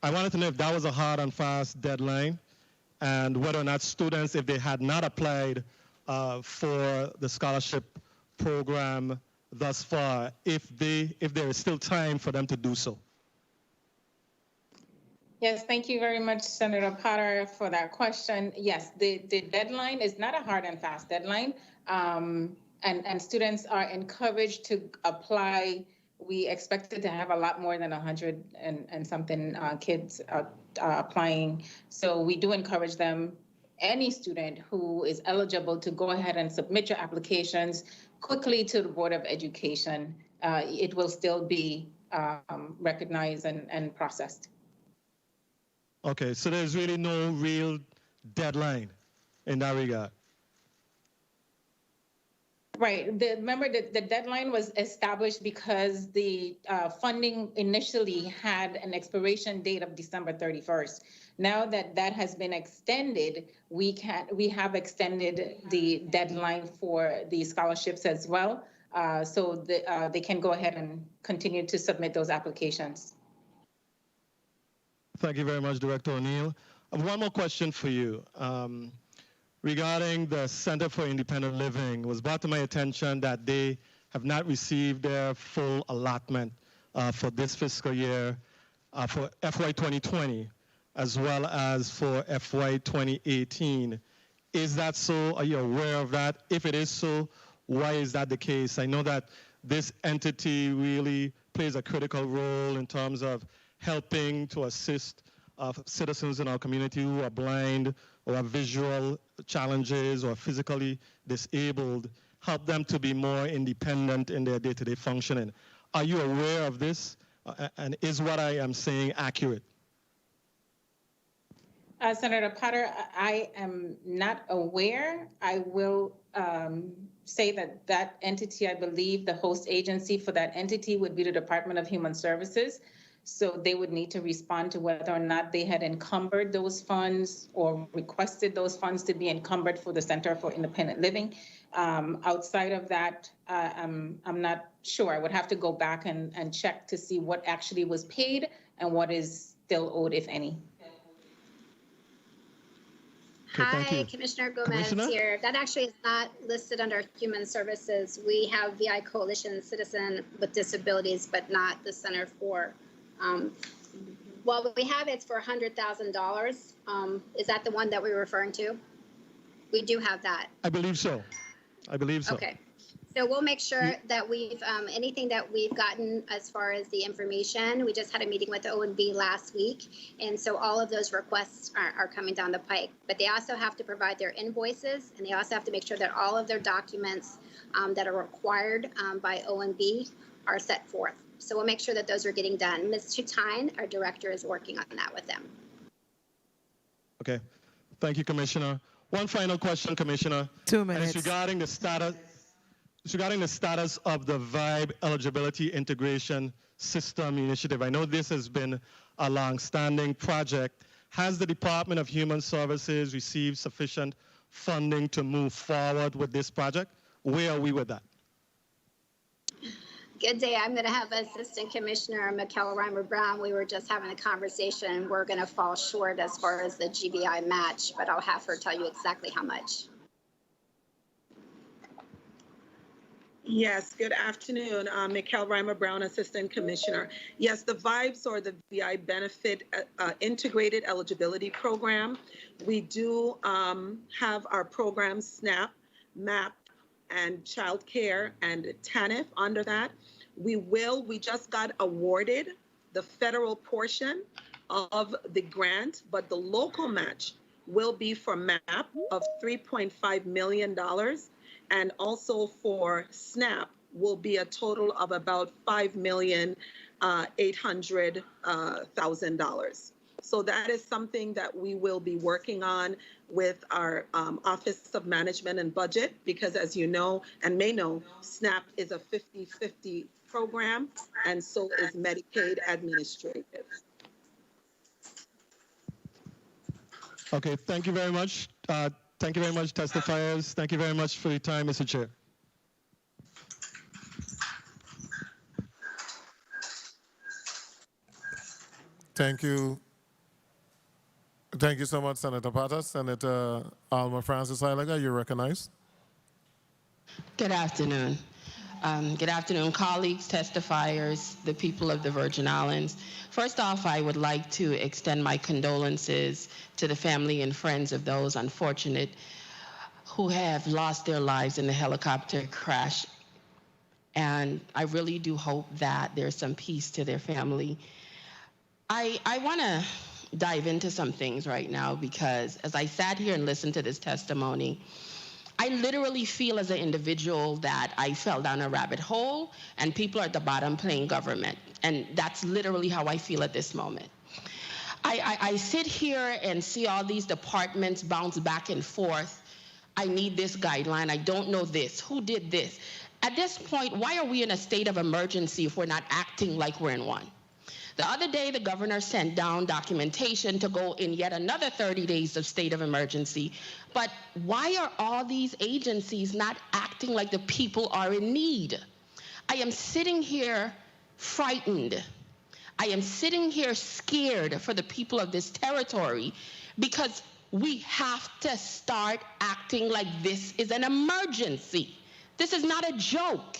I wanted to know if that was a hard and fast deadline, and whether or not students, if they had not applied for the scholarship program thus far, if there is still time for them to do so. Yes, thank you very much, Senator Potter, for that question. Yes, the deadline is not a hard and fast deadline, and students are encouraged to apply. We expected to have a lot more than 100 and something kids applying. So we do encourage them, any student who is eligible, to go ahead and submit your applications quickly to the Board of Education. It will still be recognized and processed. Okay, so there's really no real deadline in that regard. Right. Remember that the deadline was established because the funding initially had an expiration date of December 31st. Now that that has been extended, we have extended the deadline for the scholarships as well, so they can go ahead and continue to submit those applications. Thank you very much, Director O'Neill. I have one more question for you. Regarding the Center for Independent Living, it was brought to my attention that they have not received their full allotment for this fiscal year, for FY 2020, as well as for FY 2018. Is that so? Are you aware of that? If it is so, why is that the case? I know that this entity really plays a critical role in terms of helping to assist citizens in our community who are blind or have visual challenges or physically disabled, help them to be more independent in their day-to-day functioning. Are you aware of this? And is what I am saying accurate? Senator Potter, I am not aware. I will say that that entity, I believe the host agency for that entity would be the Department of Human Services. So they would need to respond to whether or not they had encumbered those funds or requested those funds to be encumbered for the Center for Independent Living. Outside of that, I'm not sure. I would have to go back and check to see what actually was paid and what is still owed, if any. Hi, Commissioner Gomez here. That actually is not listed under Human Services. We have VI Coalition Citizen with Disabilities, but not the Center for. Well, we have it's for $100,000. Is that the one that we're referring to? We do have that. I believe so. I believe so. Okay. So we'll make sure that we've, anything that we've gotten as far as the information, we just had a meeting with OMB last week. And so all of those requests are coming down the pike. But they also have to provide their invoices, and they also have to make sure that all of their documents that are required by OMB are set forth. So we'll make sure that those are getting done. Ms. Tutine, our director, is working on that with them. Okay. Thank you, Commissioner. One final question, Commissioner. 2 minutes. And it's regarding the status of the VIBE Eligibility Integration System Initiative. I know this has been a long-standing project. Has the Department of Human Services received sufficient funding to move forward with this project? Where are we with that? Good day. I'm going to have Assistant Commissioner Mikkel Reimer-Brown. We were just having a conversation. We're going to fall short as far as the GBI match, but I'll have her tell you exactly how much. Yes, good afternoon. Mikkel Reimer-Brown, Assistant Commissioner. Yes, the VIBES, or the VI Benefit Integrated Eligibility Program. We do have our programs SNAP, MAP, and Child Care and TANF under that. We just got awarded the federal portion of the grant, but the local match will be for MAP of $3.5 million. And also for SNAP will be a total of about $5,800,000. So that is something that we will be working on with our Office of Management and Budget, because as you know and may know, SNAP is a 50-50 program, and so is Medicaid Administrative. Okay, thank you very much. Thank you very much, testifiers. Thank you very much for your time, Mr. Chair. Thank you. Thank you so much, Senator Potter. Senator Alma Francis Heiliger, you're recognized. Good afternoon. Good afternoon, colleagues, testifiers, the people of the Virgin Islands. First off, I would like to extend my condolences to the family and friends of those unfortunate who have lost their lives in the helicopter crash. And I really do hope that there's some peace to their family. I want to dive into some things right now, because as I sat here and listened to this testimony, I literally feel as an individual that I fell down a rabbit hole and people are at the bottom playing government. And that's literally how I feel at this moment. I sit here and see all these departments bounce back and forth. I need this guideline. I don't know this. Who did this? At this point, why are we in a state of emergency if we're not acting like we're in one? The other day, the governor sent down documentation to go in yet another 30 days of state of emergency. But why are all these agencies not acting like the people are in need? I am sitting here frightened. I am sitting here scared for the people of this territory, because we have to start acting like this is an emergency. This is not a joke.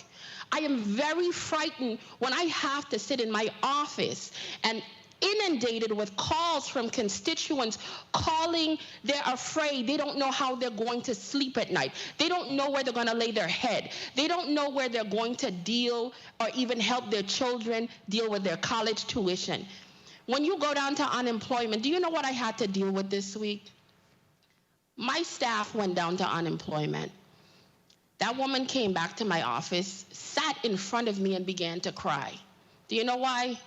I am very frightened when I have to sit in my office and inundated with calls from constituents calling. They're afraid. They don't know how they're going to sleep at night. They don't know where they're going to lay their head. They don't know where they're going to deal or even help their children deal with their college tuition. When you go down to unemployment, do you know what I had to deal with this week? My staff went down to unemployment. That woman came back to my office, sat in front of me and began to cry. Do you know why?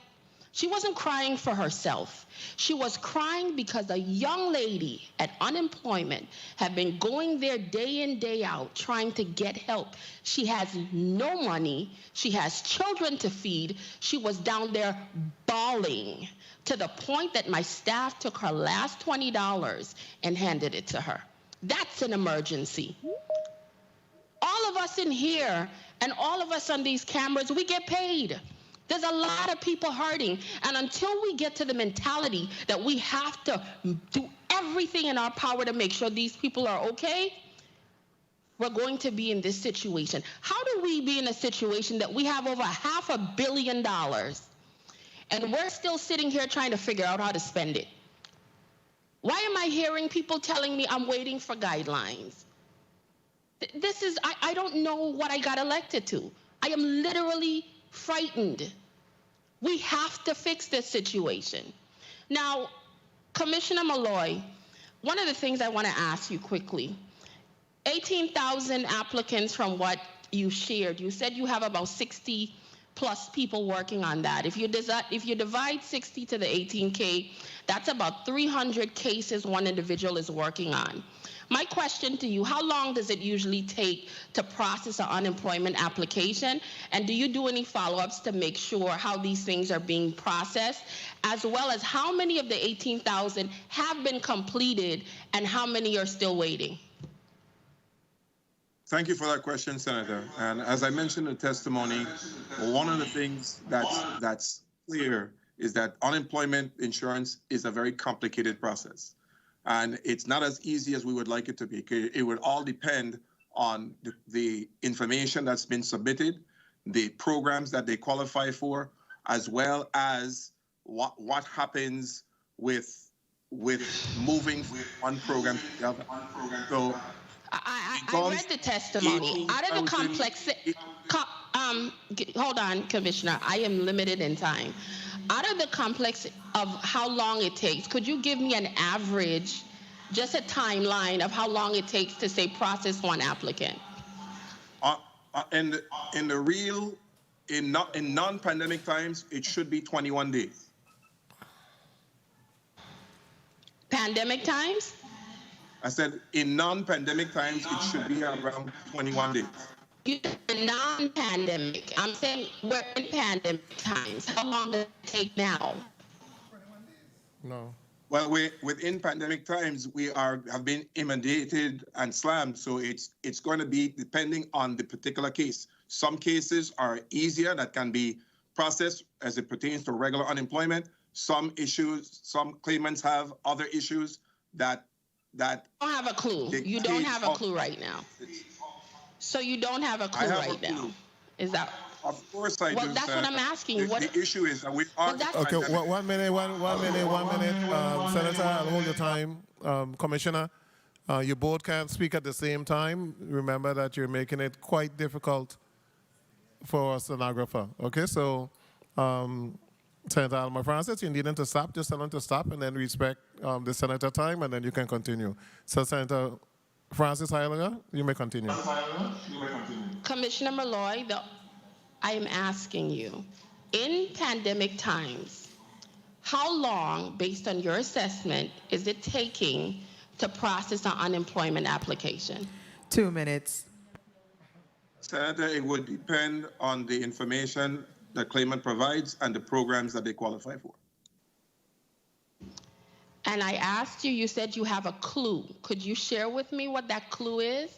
She wasn't crying for herself. She was crying because a young lady at unemployment had been going there day in, day out, trying to get help. She has no money. She has children to feed. She was down there bawling, to the point that my staff took her last $20 and handed it to her. That's an emergency. All of us in here and all of us on these cameras, we get paid. There's a lot of people hurting. And until we get to the mentality that we have to do everything in our power to make sure these people are okay, we're going to be in this situation. How do we be in a situation that we have over $500 million and we're still sitting here trying to figure out how to spend it? Why am I hearing people telling me I'm waiting for guidelines? This is, I don't know what I got elected to. I am literally frightened. We have to fix this situation. Now, Commissioner Malloy, one of the things I want to ask you quickly, 18,000 applicants from what you shared. You said you have about 60 plus people working on that. If you divide 60 to the 18K, that's about 300 cases one individual is working on. My question to you, how long does it usually take to process an unemployment application? And do you do any follow-ups to make sure how these things are being processed, as well as how many of the 18,000 have been completed and how many are still waiting? Thank you for that question, Senator. And as I mentioned in the testimony, one of the things that's clear is that unemployment insurance is a very complicated process. And it's not as easy as we would like it to be. It would all depend on the information that's been submitted, the programs that they qualify for, as well as what happens with moving from one program to the other. So I read the testimony. Out of the complexity, hold on, Commissioner, I am limited in time. Out of the complex of how long it takes, could you give me an average, just a timeline of how long it takes to, say, process one applicant? In non-pandemic times, it should be 21 days. Pandemic times? I said in non-pandemic times, it should be around 21 days. Non-pandemic. I'm saying we're in pandemic times. How long does it take now? No. Well, within pandemic times, we have been inundated and slammed. So it's going to be depending on the particular case. Some cases are easier that can be processed as it pertains to regular unemployment. Some issues, some claimants have other issues that don't have a clue. You don't have a clue right now. So you don't have a clue right now. Is that? Of course I do. Well, that's what I'm asking you. The issue is that we are. Okay, one minute. Senator, I'll hold your time. Commissioner, you both can't speak at the same time. Remember that you're making it quite difficult for a stenographer. Okay, so Senator Alma Francis, you need them to stop. Just tell them to stop and then respect the senator time, and then you can continue. So Senator Francis Heiliger, you may continue. Commissioner Malloy, I am asking you, in pandemic times, how long, based on your assessment, is it taking to process an unemployment application? 2 minutes. Senator, it would depend on the information the claimant provides and the programs that they qualify for. And I asked you, you said you have a clue. Could you share with me what that clue is?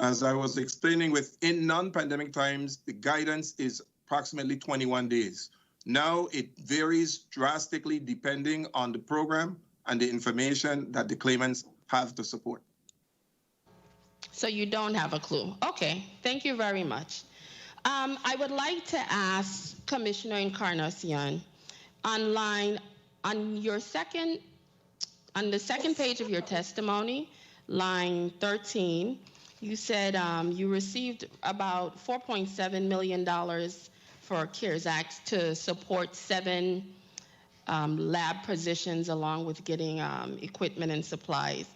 As I was explaining, within non-pandemic times, the guidance is approximately 21 days. Now it varies drastically depending on the program and the information that the claimants have to support. So you don't have a clue. Okay, thank you very much. I would like to ask Commissioner Encarnacion, on the second page of your testimony, line 13, you said you received about $4.7 million for CARES Act to support 7 lab positions along with getting equipment and supplies.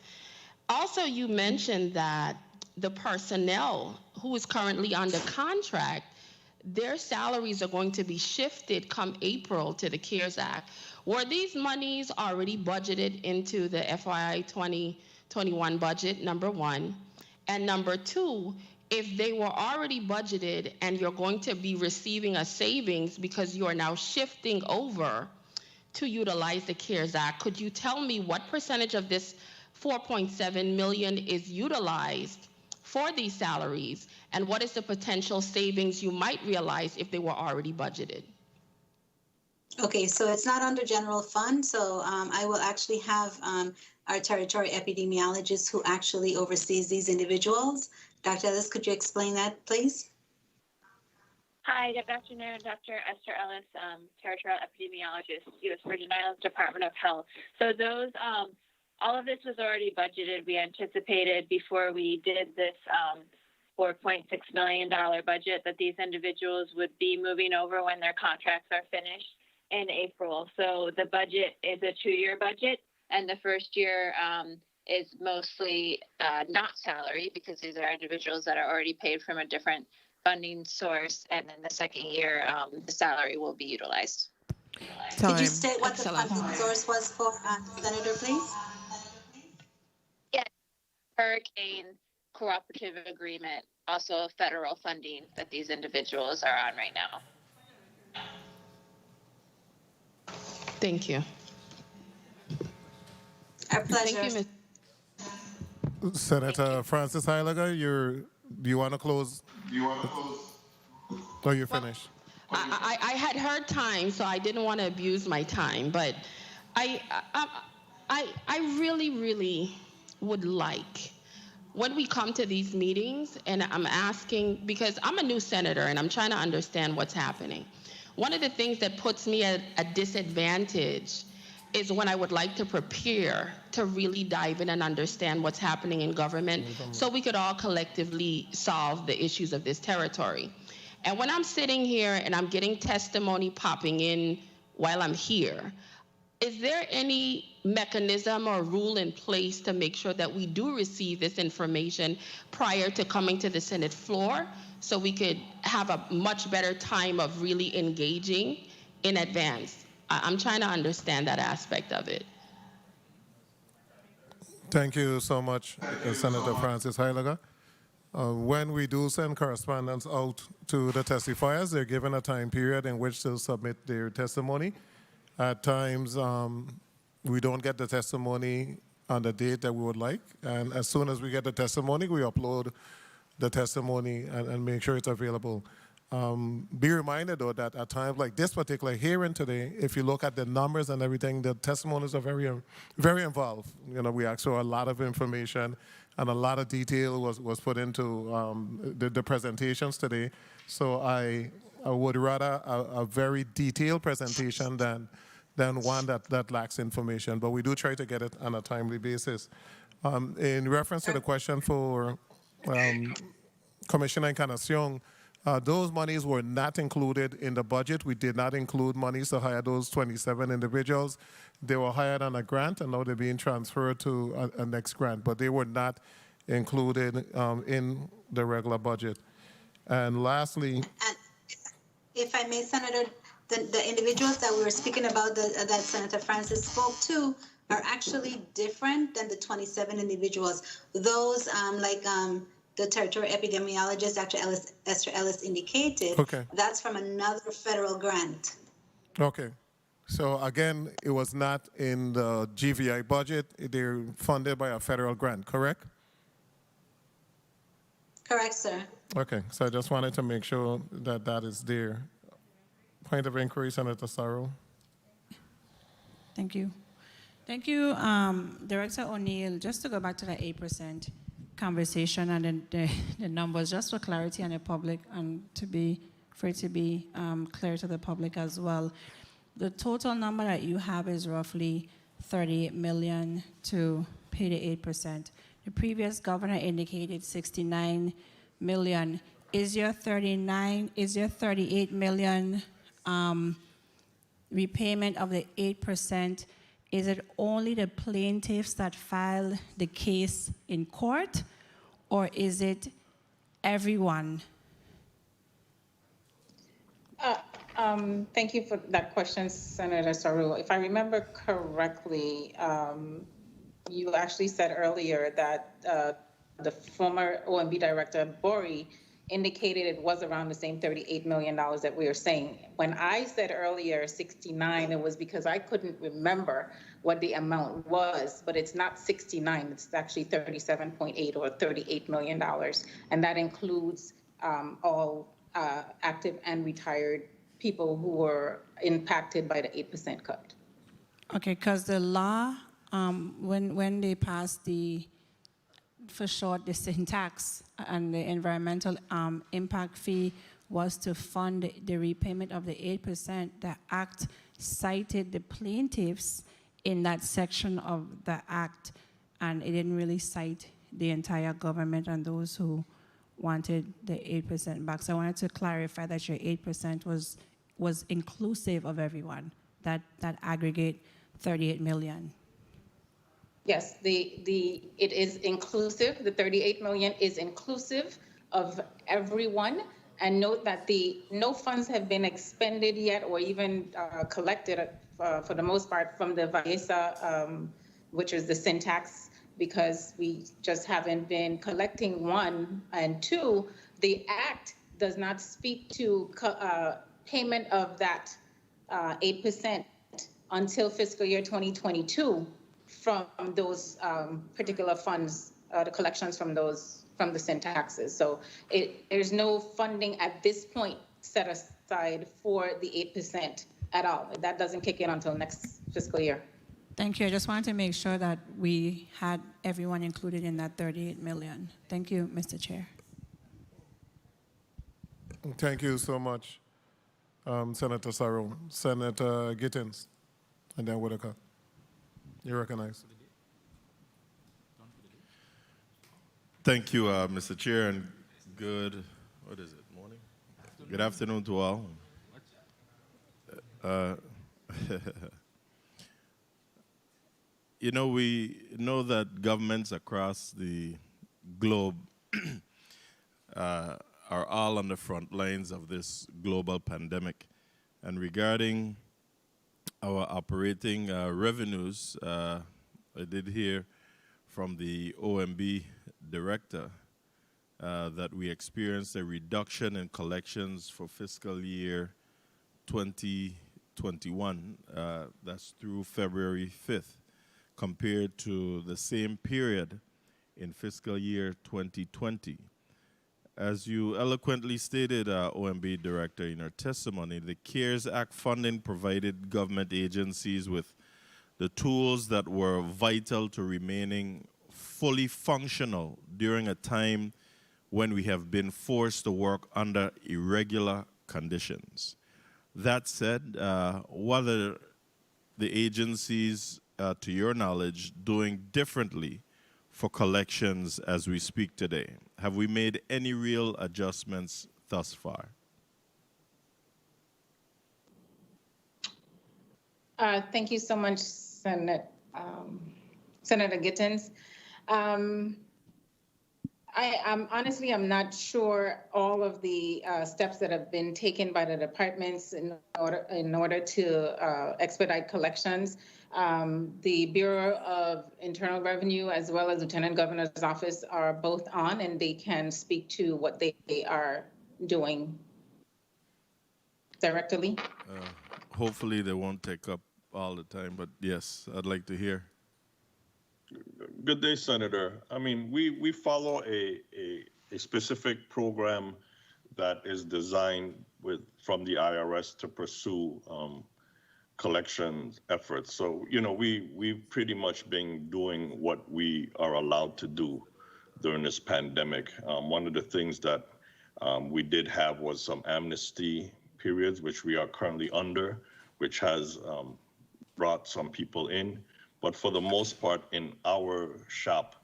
Also, you mentioned that the personnel who is currently under contract, their salaries are going to be shifted come April to the CARES Act. Were these monies already budgeted into the FY 2021 budget, number one? And number two, if they were already budgeted and you're going to be receiving a savings because you are now shifting over to utilize the CARES Act, could you tell me what percentage of this $4.7 million is utilized for these salaries, and what is the potential savings you might realize if they were already budgeted? Okay, so it's not under general fund, so I will actually have our territory epidemiologist who actually oversees these individuals. Dr. Ellis, could you explain that, please? Hi, good afternoon, Dr. Esther Ellis, territorial epidemiologist, U.S. Virgin Islands Department of Health. So those all of this was already budgeted. We anticipated before we did this $4.6 million budget that these individuals would be moving over when their contracts are finished in April. So the budget is a 2-year budget, and the first year is mostly not salary because these are individuals that are already paid from a different funding source, and then the second year the salary will be utilized. Could you state what the funding source was for, Senator, please? Yes, Hurricane Cooperative Agreement, also federal funding that these individuals are on right now. Thank you. Our pleasure. Thank you, Ms. Senator Francis Heiliger, do you want to close? Or you're finished? I had heard time, so I didn't want to abuse my time, but I really, really would like, when we come to these meetings, and I'm asking, because I'm a new senator and I'm trying to understand what's happening. One of the things that puts me at a disadvantage is when I would like to prepare to really dive in and understand what's happening in government so we could all collectively solve the issues of this territory. And when I'm sitting here and I'm getting testimony popping in while I'm here, is there any mechanism or rule in place to make sure that we do receive this information prior to coming to the Senate floor so we could have a much better time of really engaging in advance? I'm trying to understand that aspect of it. Thank you so much, Senator Francis Heiliger. When we do send correspondence out to the testifiers, they're given a time period in which to submit their testimony. At times, we don't get the testimony on the date that we would like, and as soon as we get the testimony, we upload the testimony and make sure it's available. Be reminded, though, that at times like this particular hearing today, if you look at the numbers and everything, the testimonies are very, very involved. You know, we asked for a lot of information, and a lot of detail was put into the presentations today. So I would rather a very detailed presentation than one that lacks information. But we do try to get it on a timely basis. In reference to the question for Commissioner Encarnacion, those monies were not included in the budget. We did not include monies to hire those 27 individuals. They were hired on a grant, and now they're being transferred to a next grant, but they were not included in the regular budget. And lastly, And if I may, Senator, the individuals that we were speaking about that Senator Francis spoke to are actually different than the 27 individuals. Those the territorial epidemiologist, Dr. Esther Ellis indicated, that's from another federal grant. Okay. So again, it was not in the GVI budget. They're funded by a federal grant, correct? Correct, sir. Okay, so I just wanted to make sure that that is there. Point of inquiry, Senator Sorrow. Thank you. Thank you, Director O'Neill. Just to go back to the 8% conversation and the numbers, just for clarity on the public and for it to be clear to the public as well. The total number that you have is roughly $38 million to pay the 8%. The previous governor indicated $69 million. Is your $38 million repayment of the 8%? Is it only the plaintiffs that filed the case in court, or is it everyone? Thank you for that question, Senator Saru. If I remember correctly, you actually said earlier that the former OMB director, Bori, indicated it was around the same $38 million that we were saying. When I said earlier 69, it was because I couldn't remember what the amount was, but it's not 69, it's actually 37.8 or $38 million. And that includes all active and retired people who were impacted by the 8% cut. Okay, because the law, when they passed the sin tax and the environmental impact fee was to fund the repayment of the 8%, the act cited the plaintiffs in that section of the act, and it didn't really cite the entire government and those who wanted the 8% back. So I wanted to clarify that your 8% was inclusive of everyone, that aggregate 38 million. Yes, it is inclusive. The 38 million is inclusive of everyone. And note that no funds have been expended yet or even collected for the most part from the VIESA, which is the syntax, because we just haven't been collecting, one. And two, the act does not speak to payment of that 8% until fiscal year 2022 from those particular funds, the collections from the syntaxes. So there's no funding at this point set aside for the 8% at all. That doesn't kick in until next fiscal year. Thank you. I just wanted to make sure that we had everyone included in that 38 million. Thank you, Mr. Chair. Thank you so much, Senator Saru. Senator Gittins, and then Whitaker. You're recognized. Thank you, Mr. Chair, and good, morning? Good afternoon to all. You know, we know that governments across the globe are all on the front lines of this global pandemic. And regarding our operating revenues, I did hear from the OMB director that we experienced a reduction in collections for fiscal year 2021, that's through February 5th, compared to the same period in fiscal year 2020. As you eloquently stated, OMB Director, in her testimony, the CARES Act funding provided government agencies with the tools that were vital to remaining fully functional during a time when we have been forced to work under irregular conditions. That said, what are the agencies, to your knowledge, doing differently for collections as we speak today? Have we made any real adjustments thus far? Thank you so much, Senator Gittins. Honestly, I'm not sure all of the steps that have been taken by the departments in order to expedite collections. The Bureau of Internal Revenue as well as Lieutenant Governor's Office are both on, and they can speak to what they are doing directly. Hopefully they won't take up all the time, but yes, I'd like to hear. Good day, Senator. I mean, we follow a specific program that is designed from the IRS to pursue collection efforts. So, you know, we've pretty much been doing what we are allowed to do during this pandemic. One of the things that we did have was some amnesty periods, which we are currently under, which has brought some people in. But for the most part, in our shop,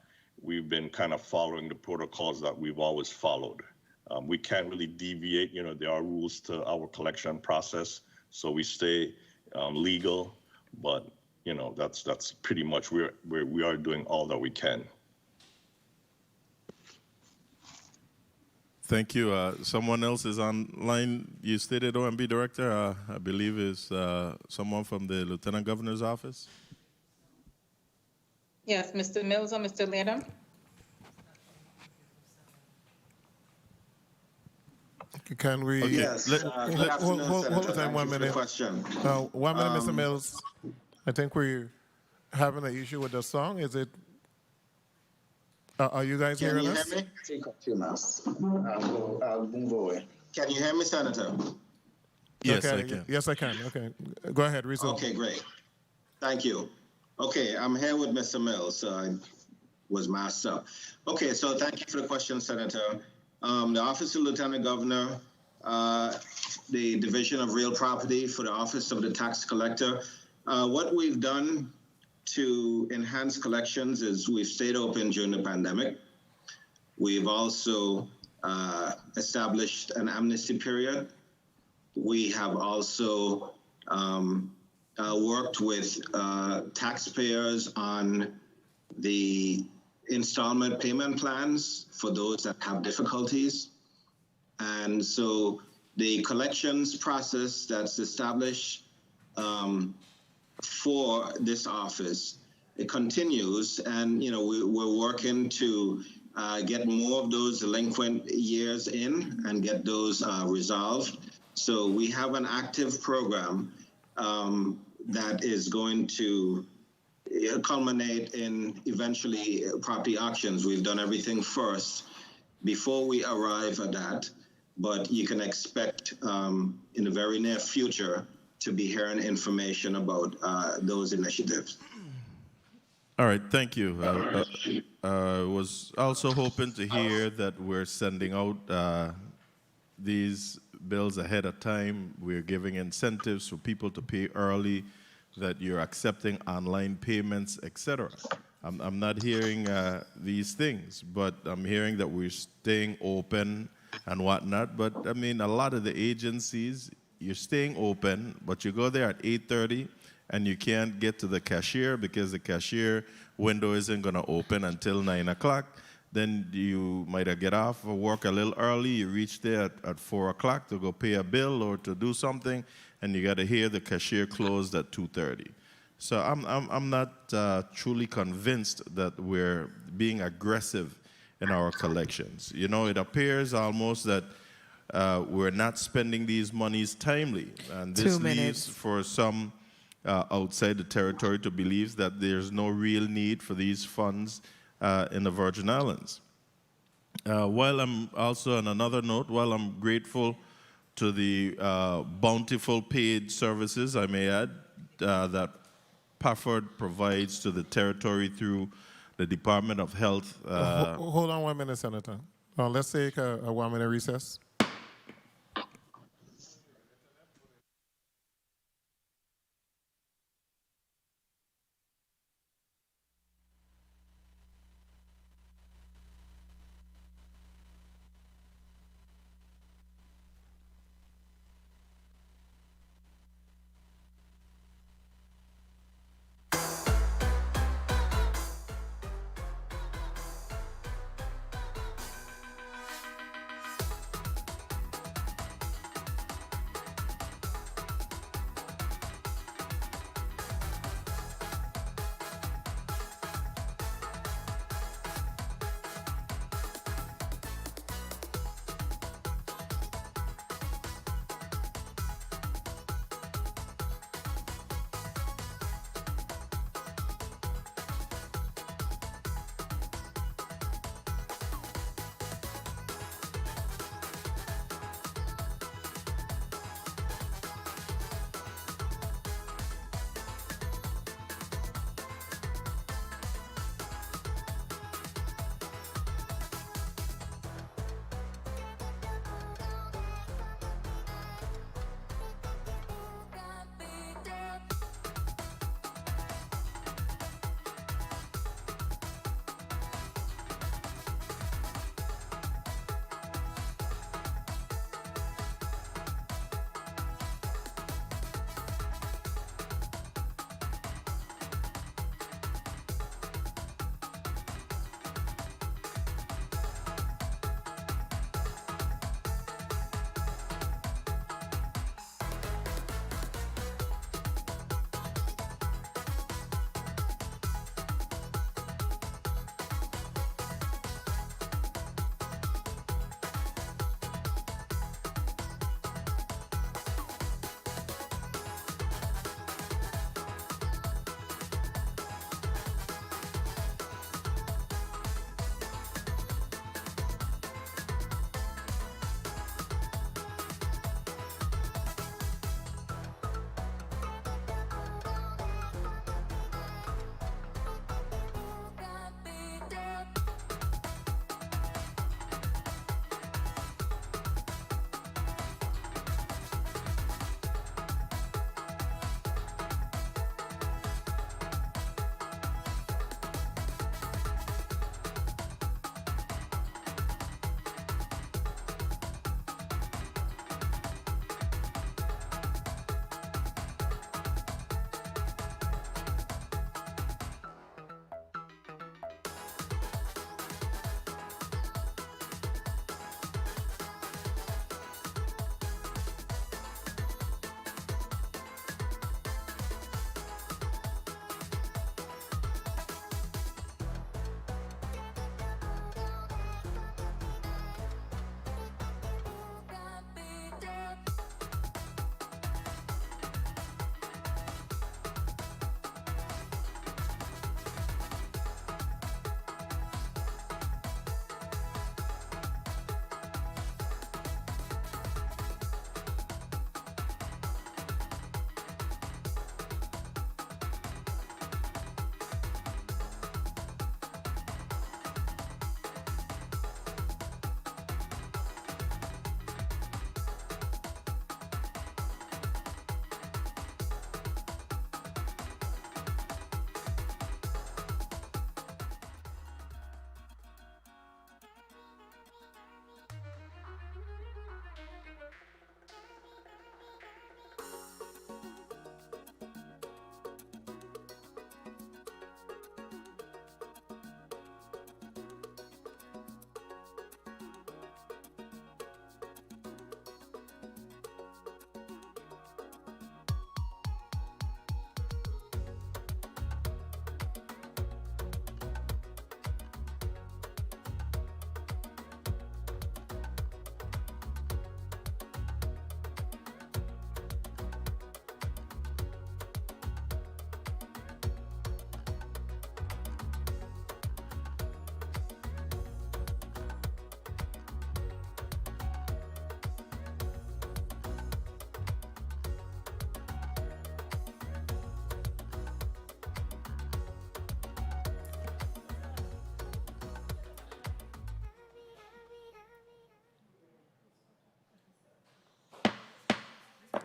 we've been kind of following the protocols that we've always followed. We can't really deviate. You know, there are rules to our collection process, so we stay legal. But you know, that's pretty much where we are doing all that we can. Thank you. Someone else is online. You stated OMB Director, I believe is someone from the Lieutenant Governor's Office. Yes, Mr. Mills or Mr. Latham? Can we? Yes. Good afternoon, hold Senator. on 1 minute. 1 minute, Mr. Mills. I think we're having an issue with the song. Is it? Are you guys hearing us? Can you hear me? Take a few minutes. I'll move away. Can you hear me, Senator? Yes, okay. I can. Yes, I can. Okay. Go ahead, resume. Okay, great. Thank you. Okay, I'm here with Mr. Mills, so I was masked up. Okay, so thank you for the question, Senator. The Office of Lieutenant Governor, the Division of Real Property for the Office of the Tax Collector. What we've done to enhance collections is we've stayed open during the pandemic. We've also established an amnesty period. We have also worked with taxpayers on the installment payment plans for those that have difficulties. And so the collections process that's established for this office, it continues, and we're working to get more of those delinquent years in and get those resolved. So we have an active program that is going to culminate in eventually property auctions. We've done everything first before we arrive at that, but you can expect in the very near future to be hearing information about those initiatives. All right, thank you. I was also hoping to hear that we're sending out these bills ahead of time. We're giving incentives for people to pay early, that you're accepting online payments, etc. I'm not hearing these things, but I'm hearing that we're staying open and whatnot. But I mean, a lot of the agencies, you're staying open, but you go there at 8:30 and you can't get to the cashier because the cashier window isn't going to open until 9 o'clock. Then you might get off or work a little early. You reach there at 4 o'clock to go pay a bill or to do something, and you got to hear the cashier closed at 2:30. So I'm not truly convinced that we're being aggressive in our collections. It appears almost that we're not spending these monies timely, and this 2 minutes. leaves for some outside the territory to believe that there's no real need for these funds in the Virgin Islands. While I'm also on another note, while I'm grateful to the bountiful paid services, I may add, that PAFFORD provides to the territory through the Department of Health. Hold on 1 minute, Senator. Let's take a 1 minute recess.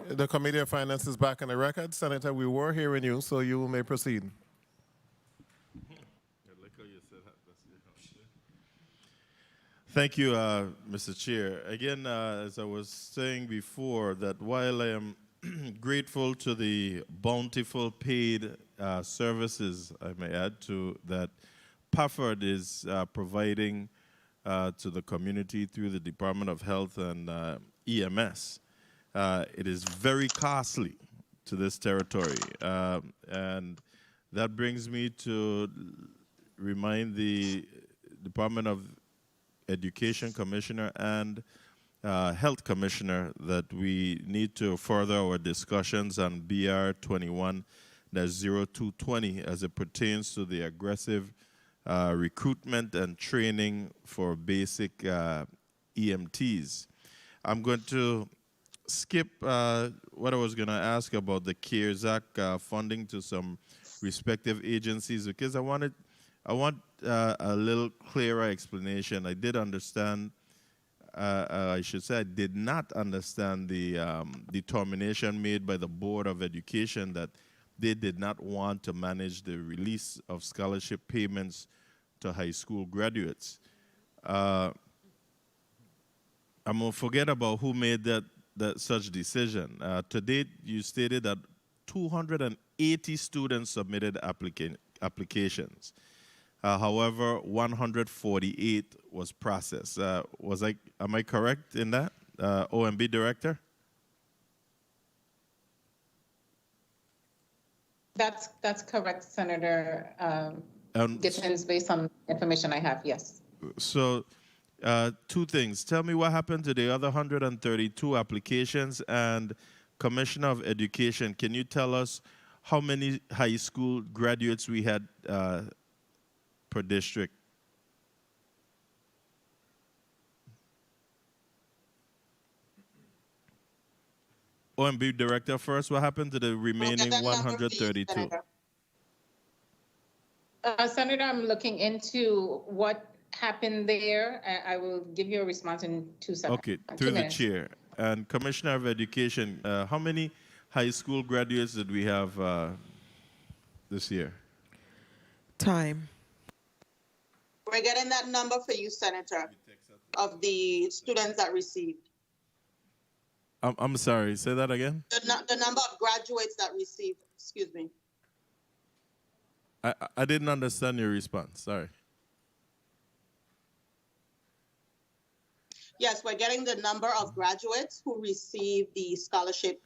The Committee of Finance is back on the record. Senator, we were hearing you, so you may proceed. Thank you, Mr. Chair. Again, as I was saying before, that while I am grateful to the bountiful paid services, I may add, to that PAFFORD is providing to the community through the Department of Health and EMS, it is very costly to this territory. And that brings me to remind the Department of Education Commissioner and Health Commissioner that we need to further our discussions on BR 21-0220 as it pertains to the aggressive recruitment and training for basic EMTs. I'm going to skip what I was going to ask about the CARES Act funding to some respective agencies because I want a little clearer explanation. I did understand, I should say I did not understand the determination made by the Board of Education that they did not want to manage the release of scholarship payments to high school graduates. I'm going to forget about who made that such decision. To date, you stated that 280 students submitted applications. However, 148 was processed. Am I correct in that, OMB Director? That's correct, Senator. Depends based on information I have, yes. So, two things. Tell me what happened to the other 132 applications, and Commissioner of Education, can you tell us how many high school graduates we had per district? OMB Director first, what happened to the remaining 132? Senator, I'm looking into what happened there. I will give you a response in 2 seconds. Okay, through the chair. And Commissioner of Education, how many high school graduates did we have this year? Time. We're getting that number for you, Senator, of the students that received. I'm sorry, say that again? The number of graduates that received, excuse me. I didn't understand your response, sorry. Yes, we're getting the number of graduates who received the scholarship.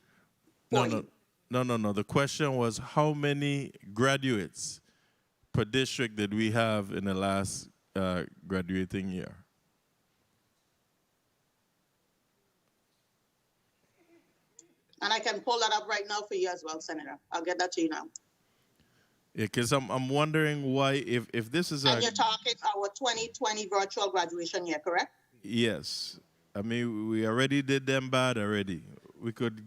No. The question was how many graduates per district did we have in the last graduating year? And I can pull that up right now for you as well, Senator. I'll get that to you now. Yeah, because I'm wondering why, if this is and you're talking our 2020 virtual graduation year, correct? Yes. I mean, we already did them bad already. We could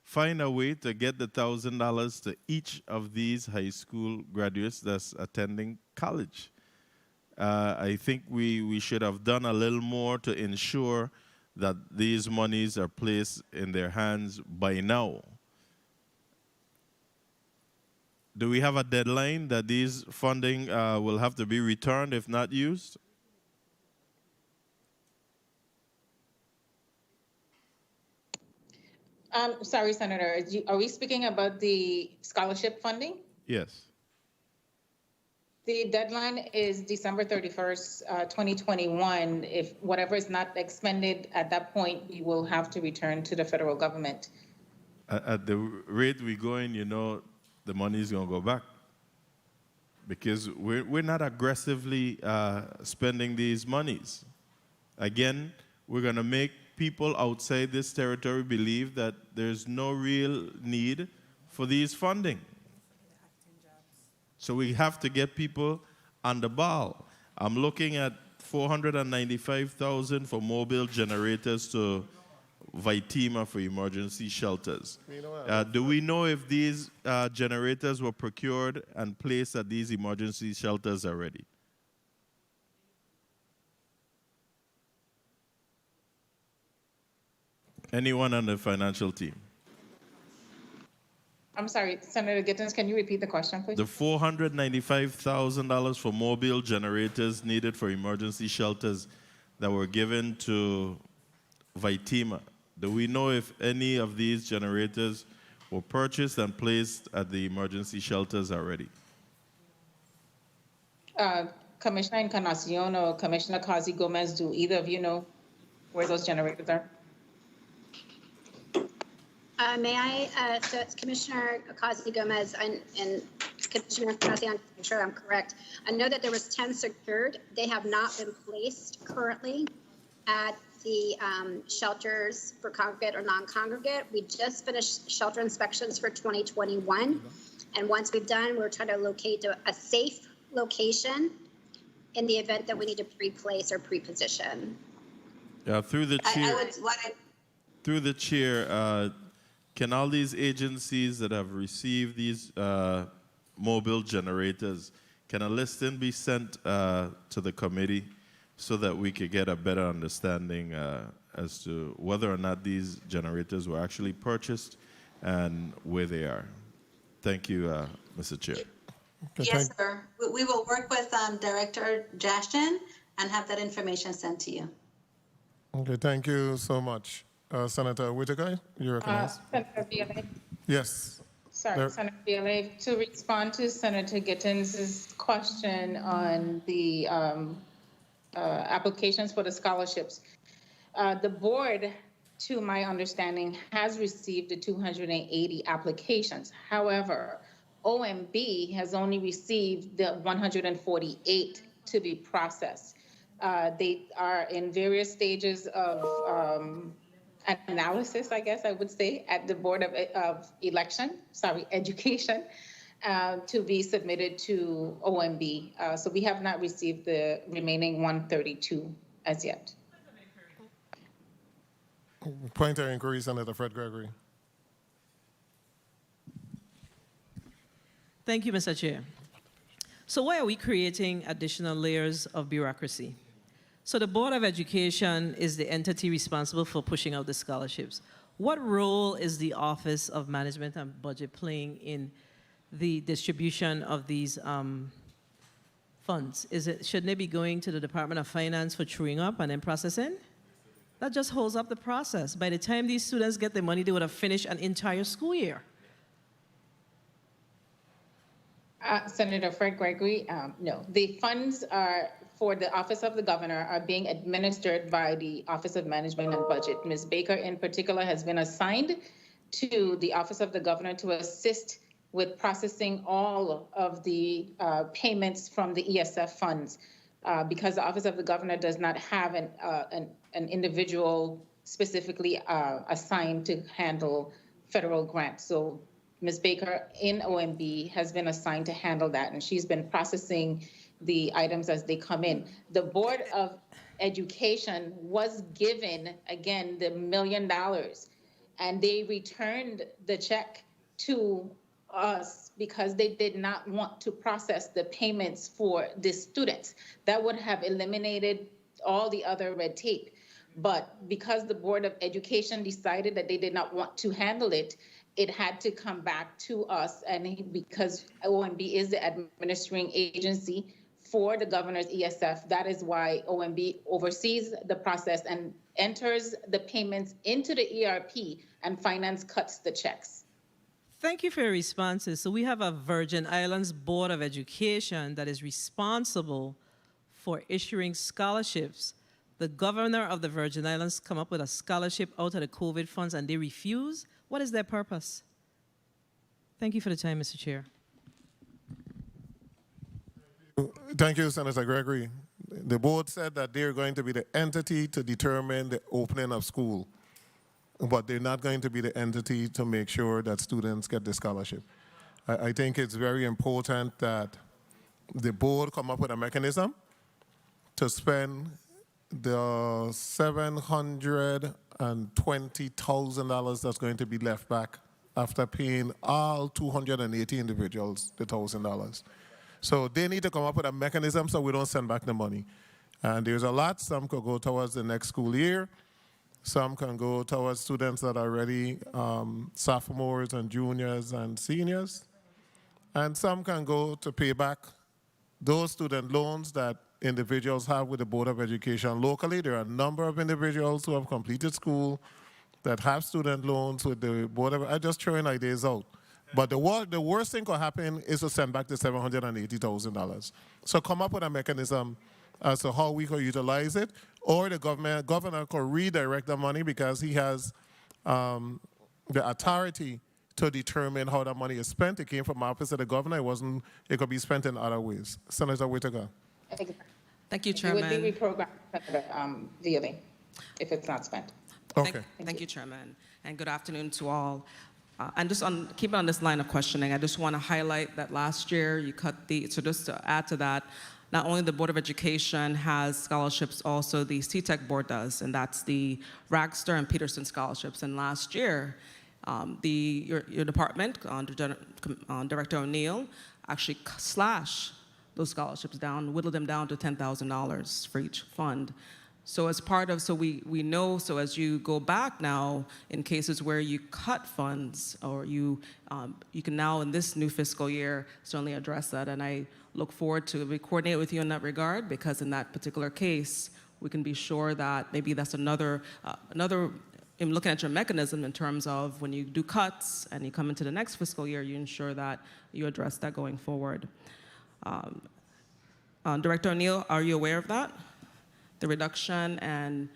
find a way to get the $1,000 to each of these high school graduates that's attending college. I think we should have done a little more to ensure that these monies are placed in their hands by now. Do we have a deadline that these funding will have to be returned if not used? Sorry, Senator, are we speaking about the scholarship funding? Yes. The deadline is December 31st, 2021. If whatever is not expended at that point, we will have to return to the federal government. At the rate we're going, the money is going to go back. Because we're not aggressively spending these monies. Again, we're going to make people outside this territory believe that there's no real need for these funding. So we have to get people on the ball. I'm looking at $495,000 for mobile generators to Vitima for emergency shelters. Do we know if these generators were procured and placed at these emergency shelters already? Anyone on the financial team? I'm sorry, Senator Gittens, can you repeat the question, please? The $495,000 for mobile generators needed for emergency shelters that were given to Vitima. Do we know if any of these generators were purchased and placed at the emergency shelters already? Commissioner Encarnacion or Commissioner Kazi Gomez, do either of you know where those generators are? May I, so it's Commissioner Kazi Gomez and Commissioner Encarnacion, I'm sure I'm correct. I know that there was 10 secured. They have not been placed currently at the shelters for congregate or non-congregate. We just finished shelter inspections for 2021. And once we've done, we're trying to locate a safe location in the event that we need to pre-place or pre-position. Through the chair, through the chair, can all these agencies that have received these mobile generators, can a listing be sent to the committee so that we could get a better understanding as to whether or not these generators were actually purchased and where they are? Thank you, Mr. Chair. Yes, sir. We will work with Director Jashton and have that information sent to you. Okay, thank you so much. Senator Whitaker, you're recognized. Senator Violet. Yes. Sorry, Senator Violet, to respond to Senator Gittens' question on the applications for the scholarships. The board, to my understanding, has received the 280 applications. However, OMB has only received the 148 to be processed. They are in various stages of analysis, I guess I would say, at the Board of Education to be submitted to OMB. So we have not received the remaining 132 as yet. Point of inquiry, Senator Fred Gregory. Thank you, Mr. Chair. So why are we creating additional layers of bureaucracy? So the Board of Education is the entity responsible for pushing out the scholarships. What role is the Office of Management and Budget playing in the distribution of these funds? Shouldn't they be going to the Department of Finance for truing up and then processing? That just holds up the process. By the time these students get the money, they would have finished an entire school year. Senator Fred Gregory, no. The funds are for the Office of the Governor are being administered by the Office of Management and Budget. Ms. Baker, in particular, has been assigned to the Office of the Governor to assist with processing all of the payments from the ESF funds because the Office of the Governor does not have an individual specifically assigned to handle federal grants. So Ms. Baker in OMB has been assigned to handle that, and she's been processing the items as they come in. The Board of Education was given, again, the $1 million, and they returned the check to us because they did not want to process the payments for the students. That would have eliminated all the other red tape. But because the Board of Education decided that they did not want to handle it, it had to come back to us. And because OMB is the administering agency for the governor's ESF, that is why OMB oversees the process and enters the payments into the ERP, and finance cuts the checks. Thank you for your responses. So we have a Virgin Islands Board of Education that is responsible for issuing scholarships. The governor of the Virgin Islands come up with a scholarship out of the COVID funds and they refuse. What is their purpose? Thank you for the time, Mr. Chair. Thank you, Senator Gregory. The board said that they're going to be the entity to determine the opening of school, but they're not going to be the entity to make sure that students get the scholarship. I think it's very important that the board come up with a mechanism to spend the $720,000 that's going to be left back after paying all 280 individuals the $1,000. So they need to come up with a mechanism so we don't send back the money. And there's a lot, some could go towards the next school year, Some can go towards students that are already sophomores and juniors and seniors. And some can go to pay back those student loans that individuals have with the Board of Education locally. There are a number of individuals who have completed school that have student loans with the Board of, I just throwing ideas out. But the worst thing could happen is to send back the $780,000. So come up with a mechanism as to how we could utilize it, or the governor could redirect the money because he has the authority to determine how that money is spent. It came from the office of the governor. It could be spent in other ways. Senator Whitaker. Thank you, Chairman. It would be reprogrammed, Senator Veely, if it's not spent. Okay. Thank you, Chairman, and good afternoon to all. And just on keeping on this line of questioning, I just want to highlight that last year you cut so just to add to that, not only the Board of Education has scholarships, also the CTEC board does, and that's the Ragstor and Peterson scholarships. And last year, your department, Director O'Neill, actually slashed those scholarships down, whittled them down to $10,000 for each fund. So as part of, we know, so as you go back now, in cases where you cut funds, or you can now in this new fiscal year certainly address that. And I look forward to coordinate with you in that regard, because in that particular case, we can be sure that maybe that's another in looking at your mechanism in terms of when you do cuts and you come into the next fiscal year, you ensure that you address that going forward. Director O'Neill, are you aware of that? The reduction and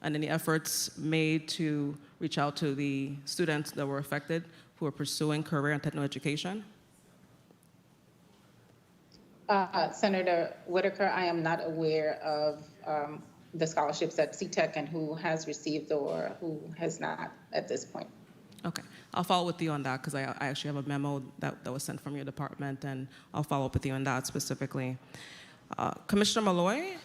any efforts made to reach out to the students that were affected who are pursuing career and technical education? Senator Whitaker, I am not aware of the scholarships at CTEC and who has received or who has not at this point. Okay, I'll follow with you on that, because I actually have a memo that was sent from your department, and I'll follow up with you on that specifically. Commissioner Malloy?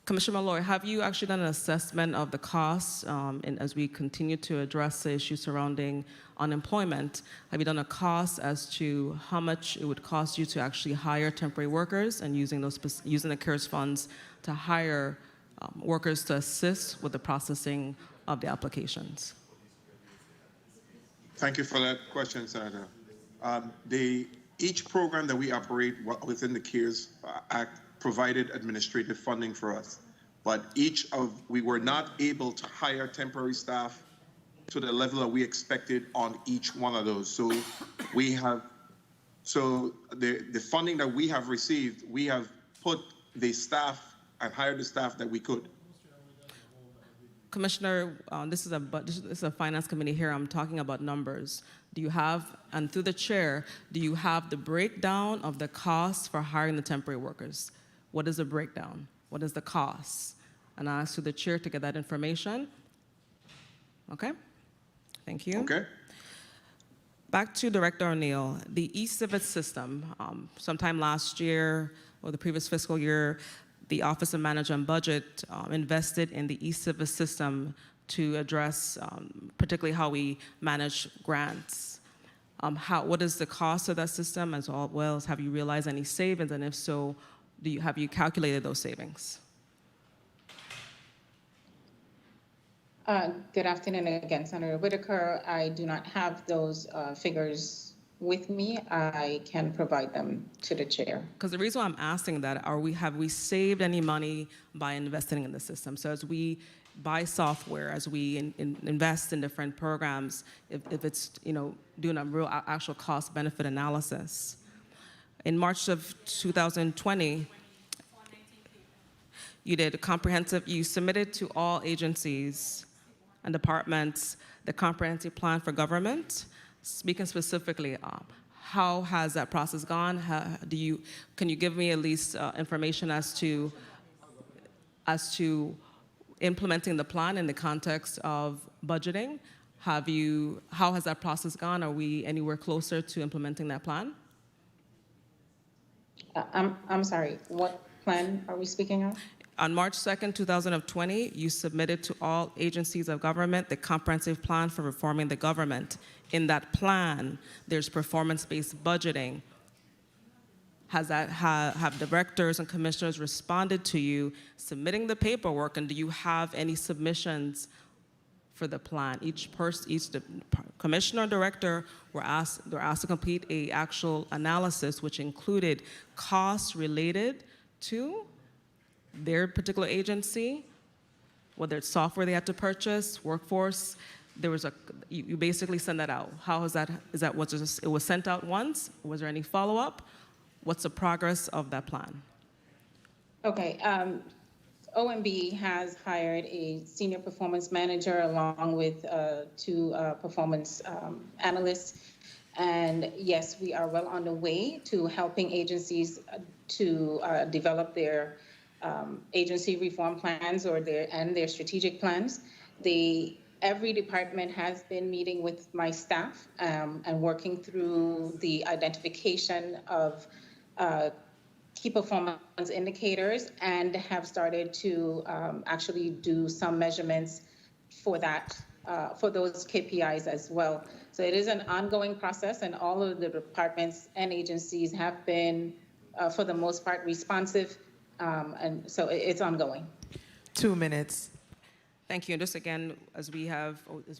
Commissioner Malloy, have you actually done an assessment of the costs as we continue to address the issue surrounding unemployment? Have you done a cost as to how much it would cost you to actually hire temporary workers and using the CARES funds to hire workers to assist with the processing of the applications? Thank you for that question, Senator. Each program that we operate within the CARES Act provided administrative funding for us, but we were not able to hire temporary staff to the level that we expected on each one of those. So the funding that we have received, we have put the staff and hired the staff that we could. Commissioner, this is a finance committee here. I'm talking about numbers. Do you have, and through the chair, do you have the breakdown of the costs for hiring the temporary workers? What is the breakdown? What is the cost? And I ask to the chair to get that information. Okay, thank you. Okay. Back to Director O'Neill, the eCivis system, sometime last year or the previous fiscal year, the Office of Manager and Budget invested in the eCivis system to address particularly how we manage grants. What is the cost of that system, as well as have you realized any savings, and if so, have you calculated those savings? Good afternoon again, Senator Whitaker. I do not have those figures with me. I can provide them to the chair. Because the reason why I'm asking that, have we saved any money by investing in the system? So as we buy software, as we invest in different programs, if it's doing a real actual cost benefit analysis. In March of 2020, you submitted to all agencies and departments the comprehensive plan for government. Speaking specifically, how has that process gone? Can you give me at least information as to implementing the plan in the context of budgeting? How has that process gone? Are we anywhere closer to implementing that plan? I'm sorry, what plan are we speaking of? On March 2nd, 2020, you submitted to all agencies of government the comprehensive plan for reforming the government. In that plan, there's performance-based budgeting. have directors and commissioners responded to you submitting the paperwork, and do you have any submissions for the plan? Each commissioner or director they're asked to complete a actual analysis, which included costs related to their particular agency, whether it's software they had to purchase, workforce. You basically send that out. How is that? It was sent out once? Was there any follow-up? What's the progress of that plan? Okay. OMB has hired a senior performance manager along with two performance analysts. And yes, we are well on the way to helping agencies to develop their agency reform plans or their strategic plans. Every department has been meeting with my staff and working through the identification of key performance indicators and have started to actually do some measurements for that, for those KPIs as well. So it is an ongoing process, and all of the departments and agencies have been, for the most part, responsive, and so it's ongoing. 2 minutes. Thank you. And just again, as we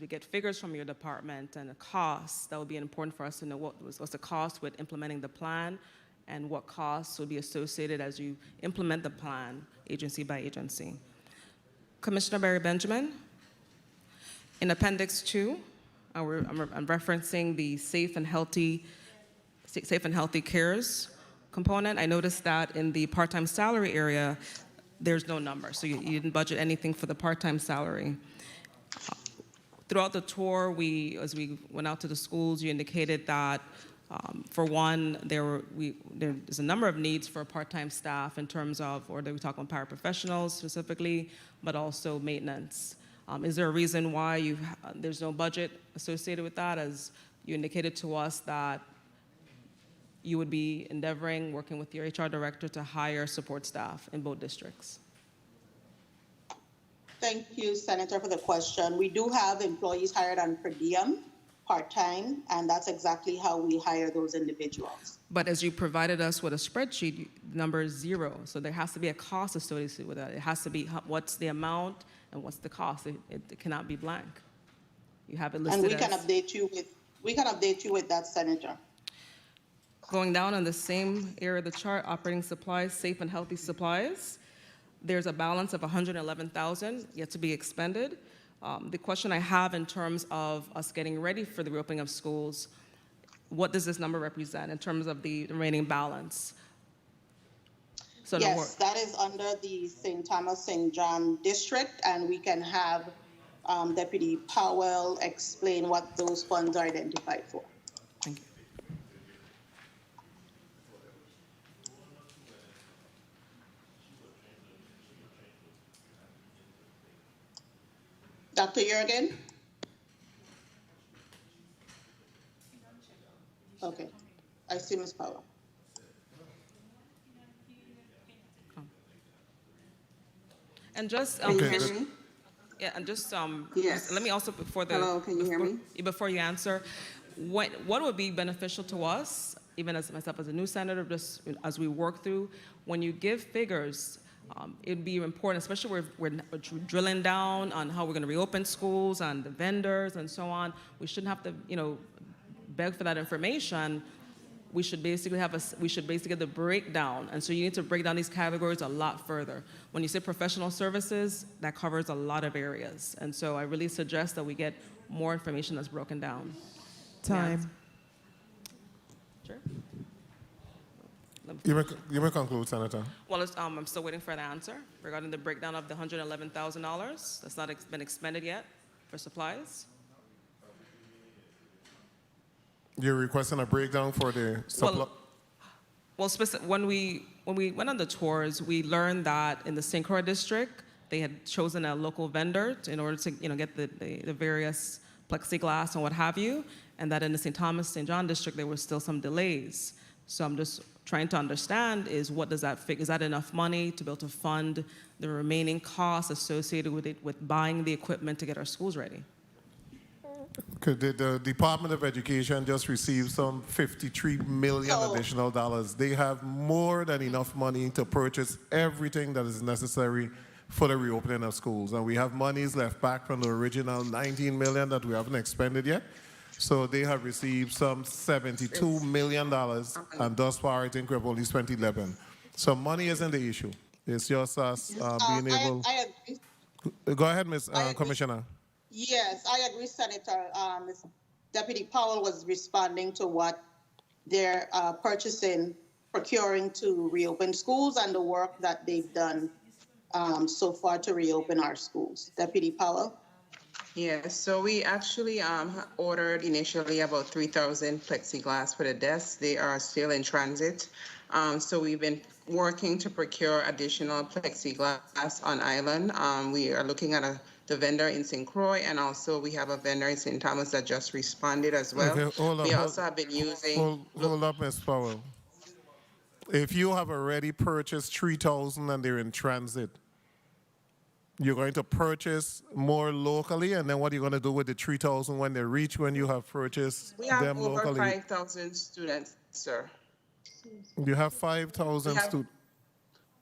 get figures from your department and the costs, that would be important for us to know what's the cost with implementing the plan, and what costs will be associated as you implement the plan, agency by agency. Commissioner Barry Benjamin, in Appendix 2, I'm referencing the Safe and Healthy Cares component. I noticed that in the part-time salary area, there's no number, so you didn't budget anything for the part-time salary. Throughout the tour, as we went out to the schools, you indicated that for one, there's a number of needs for part-time staff in terms of, or we talk about paraprofessionals specifically, but also maintenance. Is there a reason why there's no budget associated with that, as you indicated to us that you would be endeavoring, working with your HR director, to hire support staff in both districts? Thank you, Senator, for the question. We do have employees hired on per diem, part-time, and that's exactly how we hire those individuals. But as you provided us with a spreadsheet, the number is 0. So there has to be a cost associated with that. It has to be what's the amount and what's the cost. It cannot be blank. You have it listed. And we can update you with that, Senator. Going down on the same area of the chart, operating supplies, safe and healthy supplies, there's a balance of $111,000 yet to be expended. The question I have in terms of us getting ready for the reopening of schools, what does this number represent in terms of the remaining balance? So yes, that is under the St. Thomas, St. John district, and we can have Deputy Powell explain what those funds are identified for. Thank you. Dr. Jurgen? Okay, I see Ms. Powell. And just Can you hear me? Yeah, and just Yes. let me also Hello, can you hear me? Before you answer, what would be beneficial to us, even as myself as a new senator, just as we work through, when you give figures, it'd be important, especially we're drilling down on how we're going to reopen schools and the vendors and so on. We shouldn't have to, beg for that information. We should basically get the breakdown, and so you need to break down these categories a lot further. When you say professional services, that covers a lot of areas, and so I really suggest that we get more information that's broken down. Time. Sure. You may conclude, Senator. Well, I'm still waiting for an answer regarding the breakdown of the $111,000 that's not been expended yet for supplies. You're requesting a breakdown for the supply? Well, when we went on the tours, we learned that in the St. Croix district, they had chosen a local vendor in order to get the various plexiglass and what have you, and that in the St. Thomas, St. John district, there were still some delays. So I'm just trying to understand is that enough money to be able to fund the remaining costs associated with with buying the equipment to get our schools ready? Okay, the Department of Education just received some $53 million additional dollars. They have more than enough money to purchase everything that is necessary for the reopening of schools. And we have monies left back from the original $19 million that we haven't expended yet. So they have received some $72 million, and thus far I think we've only spent 11. So money isn't the issue. It's just us being able. I agree. Go ahead, Ms. Commissioner. Yes, I agree, Senator. Deputy Powell was responding to what they're procuring to reopen schools and the work that they've done so far to reopen our schools. Deputy Powell? Yes, so we actually ordered initially about 3,000 plexiglass for the desks. They are still in transit. So we've been working to procure additional plexiglass on island. We are looking at the vendor in St. Croix, and also we have a vendor in St. Thomas that just responded as well. Okay, we also have been using... Hold up, Ms. Powell. If you have already purchased 3,000 and they're in transit, you're going to purchase more locally, and then what are you going to do with the 3,000 when they reach when you have purchased We have them over locally? 5,000 students, sir. You have 5,000 students.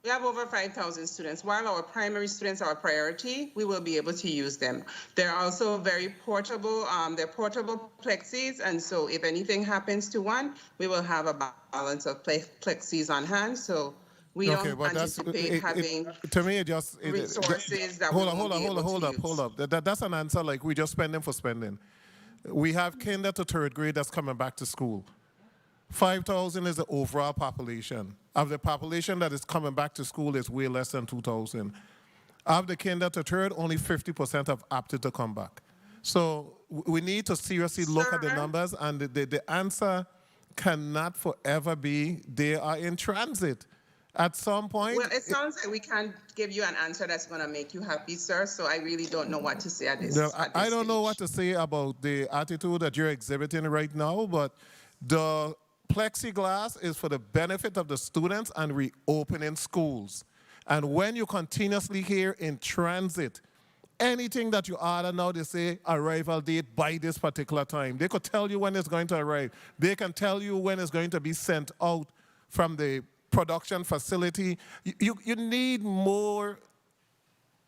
We have over 5,000 students. While our primary students are a priority, we will be able to use them. They're also very portable. They're portable plexis, and so if anything happens to one, we will have a balance of plexis on hand. So we don't anticipate having to me, it just resources that hold up. That's an answer like we just spending for spending. We have kinder to third grade that's coming back to school. 5,000 is the overall population. Of the population that is coming back to school is way less than 2,000. Of the kinder to third, only 50% have opted to come back. So we need to seriously look at the numbers, and the answer cannot forever be they are in transit. At some point... Well, it sounds like we can't give you an answer that's going to make you happy, sir, so I really don't know what to say at this I don't know what to say about the attitude that you're exhibiting right now, but the plexiglass is for the benefit of the students and reopening schools. And when you continuously hear in transit, anything that you order now, they say arrival date by this particular time. They could tell you when it's going to arrive. They can tell you when it's going to be sent out from the production facility. You need more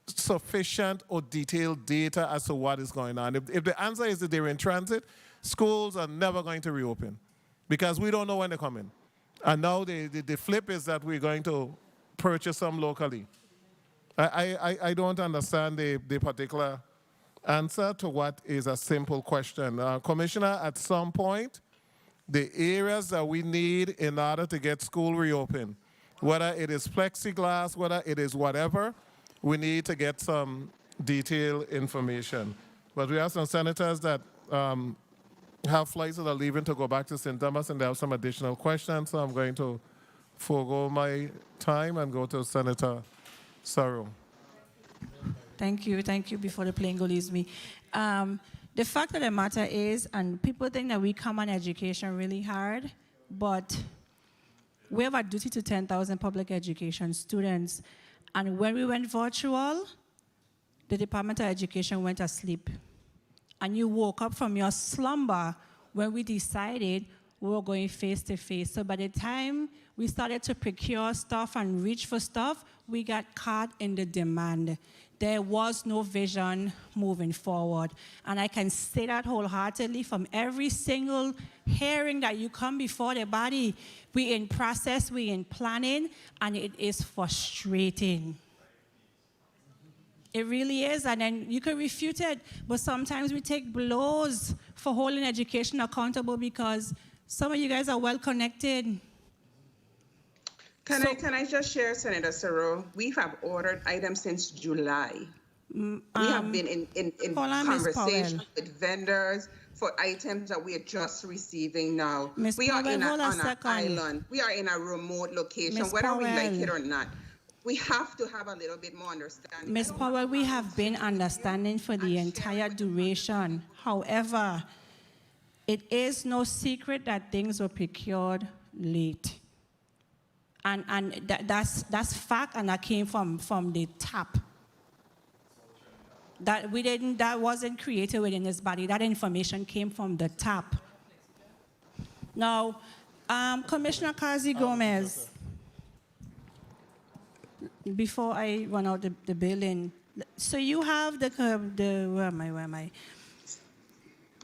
sufficient or detailed data as to what is going on. If the answer is that they're in transit, schools are never going to reopen because we don't know when they're coming. And now the flip is that we're going to purchase some locally. I don't understand the particular answer to what is a simple question. Commissioner, at some point, the areas that we need in order to get school reopened, whether it is plexiglass, whether it is whatever, we need to get some detailed information. But we have some senators that have flights that are leaving to go back to St. Thomas, and they have some additional questions, so I'm going to forego my time and go to Senator Sarro. Thank you. Before the plane leaves me. The fact of the matter is, and people think that we come on education really hard, but we have a duty to 10,000 public education students. And when we went virtual, the Department of Education went asleep. And you woke up from your slumber when we decided we were going face-to-face. So by the time we started to procure stuff and reach for stuff, we got caught in the demand. There was no vision moving forward. And I can say that wholeheartedly from every single hearing that you come before the body. We in process, we in planning, and it is frustrating. It really is, and then you can refute it, but sometimes we take blows for holding education accountable because some of you guys are well connected. Can I just share, Senator Sarro? We have ordered items since July. We have been in conversation with vendors for items that we are just receiving now. We are on an island. We are in a remote location, whether we like it or not. We have to have a little bit more understanding. Ms. Powell, we have been understanding for the entire duration. However, it is no secret that things were procured late. And that's fact, and that came from the top. That wasn't created within this body. That information came from the top. Now, Commissioner Kazi Gomez, before I run out the billing, so you have where am I?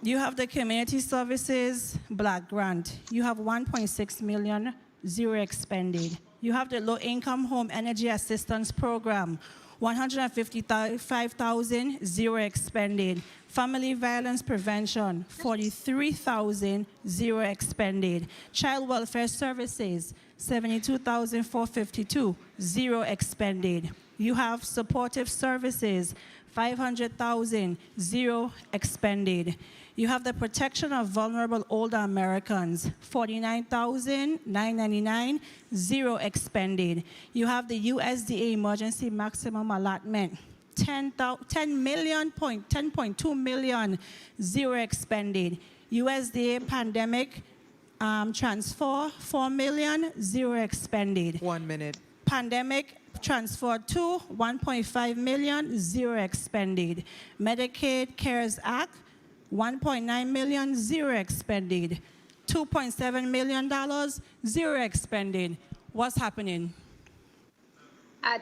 You have the Community Services Black Grant. You have 1.6 million, zero expended. You have the Low Income Home Energy Assistance Program, 155,000, zero expended. Family Violence Prevention, 43,000, zero expended. Child Welfare Services, 72,452, zero expended. You have Supportive Services, 500,000, zero expended. You have the Protection of Vulnerable Older Americans, 49,999, zero expended. You have the USDA Emergency Maximum Allotment, 10.2 million, zero expended. USDA Pandemic Transfer, 4 million, zero expended. 1 minute. Pandemic Transfer 2, 1.5 million, zero expended. Medicaid CARES Act, 1.9 million, zero expended. $2.7 million, zero expended. What's happening?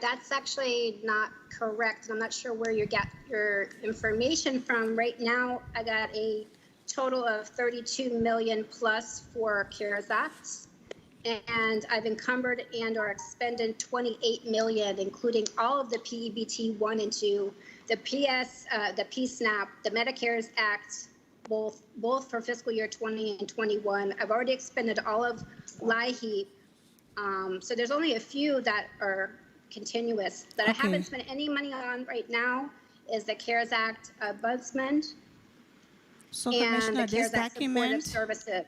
That's actually not correct. I'm not sure where you got your information from. Right now, I got a total of 32 million plus for CARES Act. And I've encumbered and or expended 28 million, including all of the PEBT 1 and 2, the PSNAP, the Medicare's Act, both for fiscal year 20 and 21. I've already expended all of LIHEAP. So there's only a few that are continuous that I haven't spent any money on right now is the CARES Act Ombudsman So, and Commissioner, the CARES Act Supportive Services.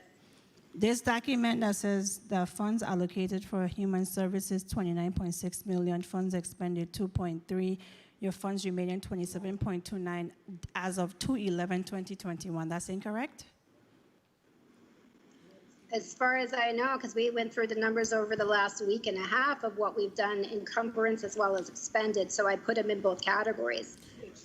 This document that says the funds allocated for human services, 29.6 million, funds expended 2.3, your funds remaining 27.29 as of 2/11/2021. That's incorrect? As far as I know, because we went through the numbers over the last week and a half of what we've done encumbrance as well as expended, so I put them in both categories.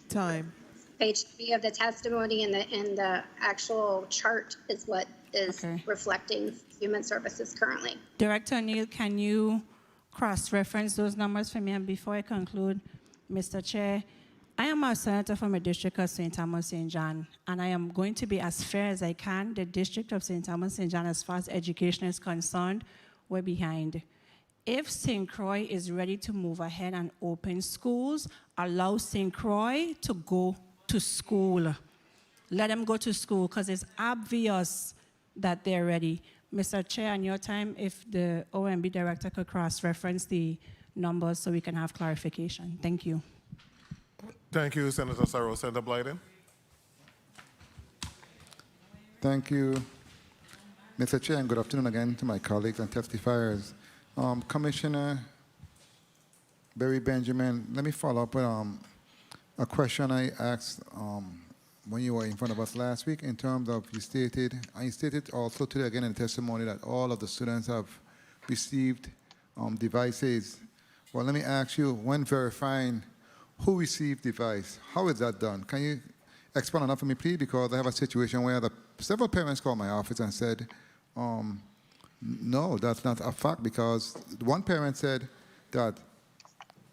Time. Page 3 of the testimony and the actual chart is what is reflecting human services currently. Director O'Neill, can you cross-reference those numbers for me? And before I conclude, Mr. Chair, I am a senator from a district of St. Thomas St. John, and I am going to be as fair as I can. The district of St. Thomas St. John, as far as education is concerned, we're behind. If St. Croix is ready to move ahead and open schools, allow St. Croix to go to school. Let them go to school because it's obvious that they're ready. Mr. Chair, in your time, if the OMB director could cross-reference the numbers so we can have clarification. Thank you. Thank you, Senator Sarro. Senator Blyden. Thank you, Mr. Chair, and good afternoon again to my colleagues and testifiers. Commissioner Barry Benjamin, let me follow up with a question I asked when you were in front of us last week in terms of you stated also today again in the testimony that all of the students have received devices. Well, let me ask you, when verifying who received device, how is that done? Can you expand on that for me, please? Because I have a situation where several parents called my office and said, no, that's not a fact, because one parent said that,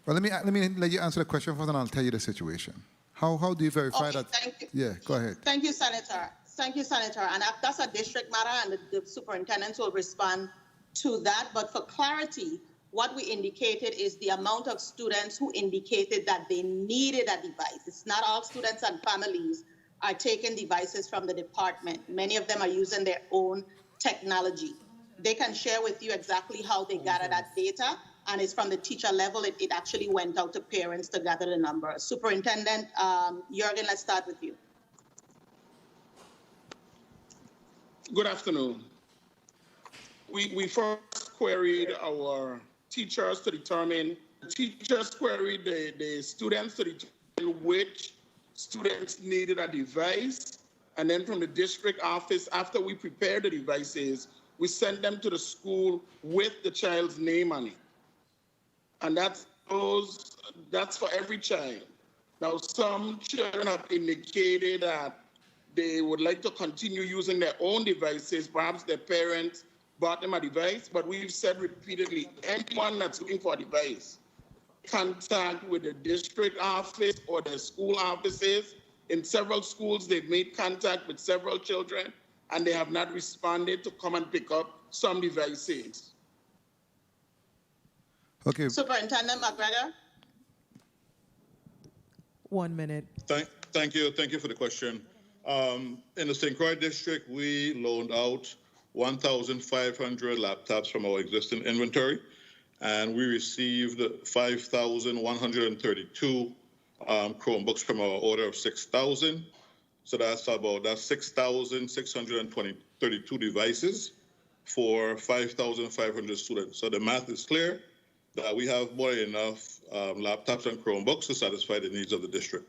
well, let me let you answer the question first and I'll tell you the situation. How do you verify that? Thank you. Yeah, go ahead. Thank you, Senator. Thank you, Senator. And that's a district matter, and the superintendents will respond to that. But for clarity, what we indicated is the amount of students who indicated that they needed a device. It's not all students and families are taking devices from the department. Many of them are using their own technology. They can share with you exactly how they gathered that data, and it's from the teacher level. It actually went out to parents to gather the numbers. Superintendent Jurgen, let's start with you. Good afternoon. We first queried our teachers to determine, teachers queried the students to determine which students needed a device. And then from the district office, after we prepared the devices, we sent them to the school with the child's name on it. And that's for every child. Now, some children have indicated that they would like to continue using their own devices. Perhaps their parents bought them a device, but we've said repeatedly, anyone that's looking for a device, contact with the district office or the school offices. In several schools, they've made contact with several children, and they have not responded to come and pick up some devices. Okay. Superintendent McGregor. 1 minute. Thank you for the question. In the St. Croix district, we loaned out 1,500 laptops from our existing inventory, and we received 5,132 Chromebooks from our order of 6,000. So that's 6,632 devices for 5,500 students. So the math is clear that we have more than enough laptops and Chromebooks to satisfy the needs of the district.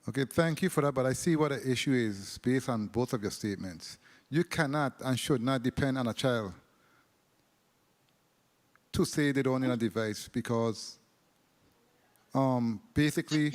Okay, thank you for that, but I see what the issue is based on both of your statements. You cannot and should not depend on a child to say they don't need a device because basically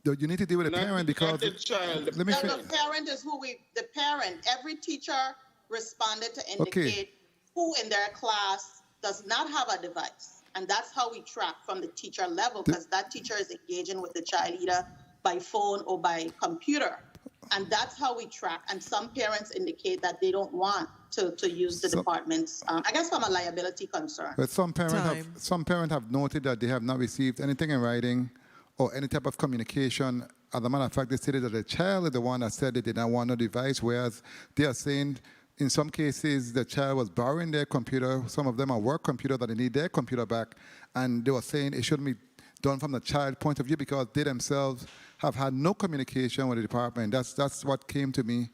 you need to deal with the parent because the child. Let me The parent is the parent. Every teacher responded to indicate who in their class does not have a device. And that's how we track from the teacher level, because that teacher is engaging with the child either by phone or by computer. And that's how we track. And some parents indicate that they don't want to use the department's, I guess from a liability concern. But some parents have noted that they have not received anything in writing or any type of communication. As a matter of fact, they stated that the child is the one that said they did not want a device, whereas they are saying in some cases the child was borrowing their computer. Some of them are work computer that they need their computer back. And they were saying it shouldn't be done from the child point of view because they themselves have had no communication with the department. That's what came to me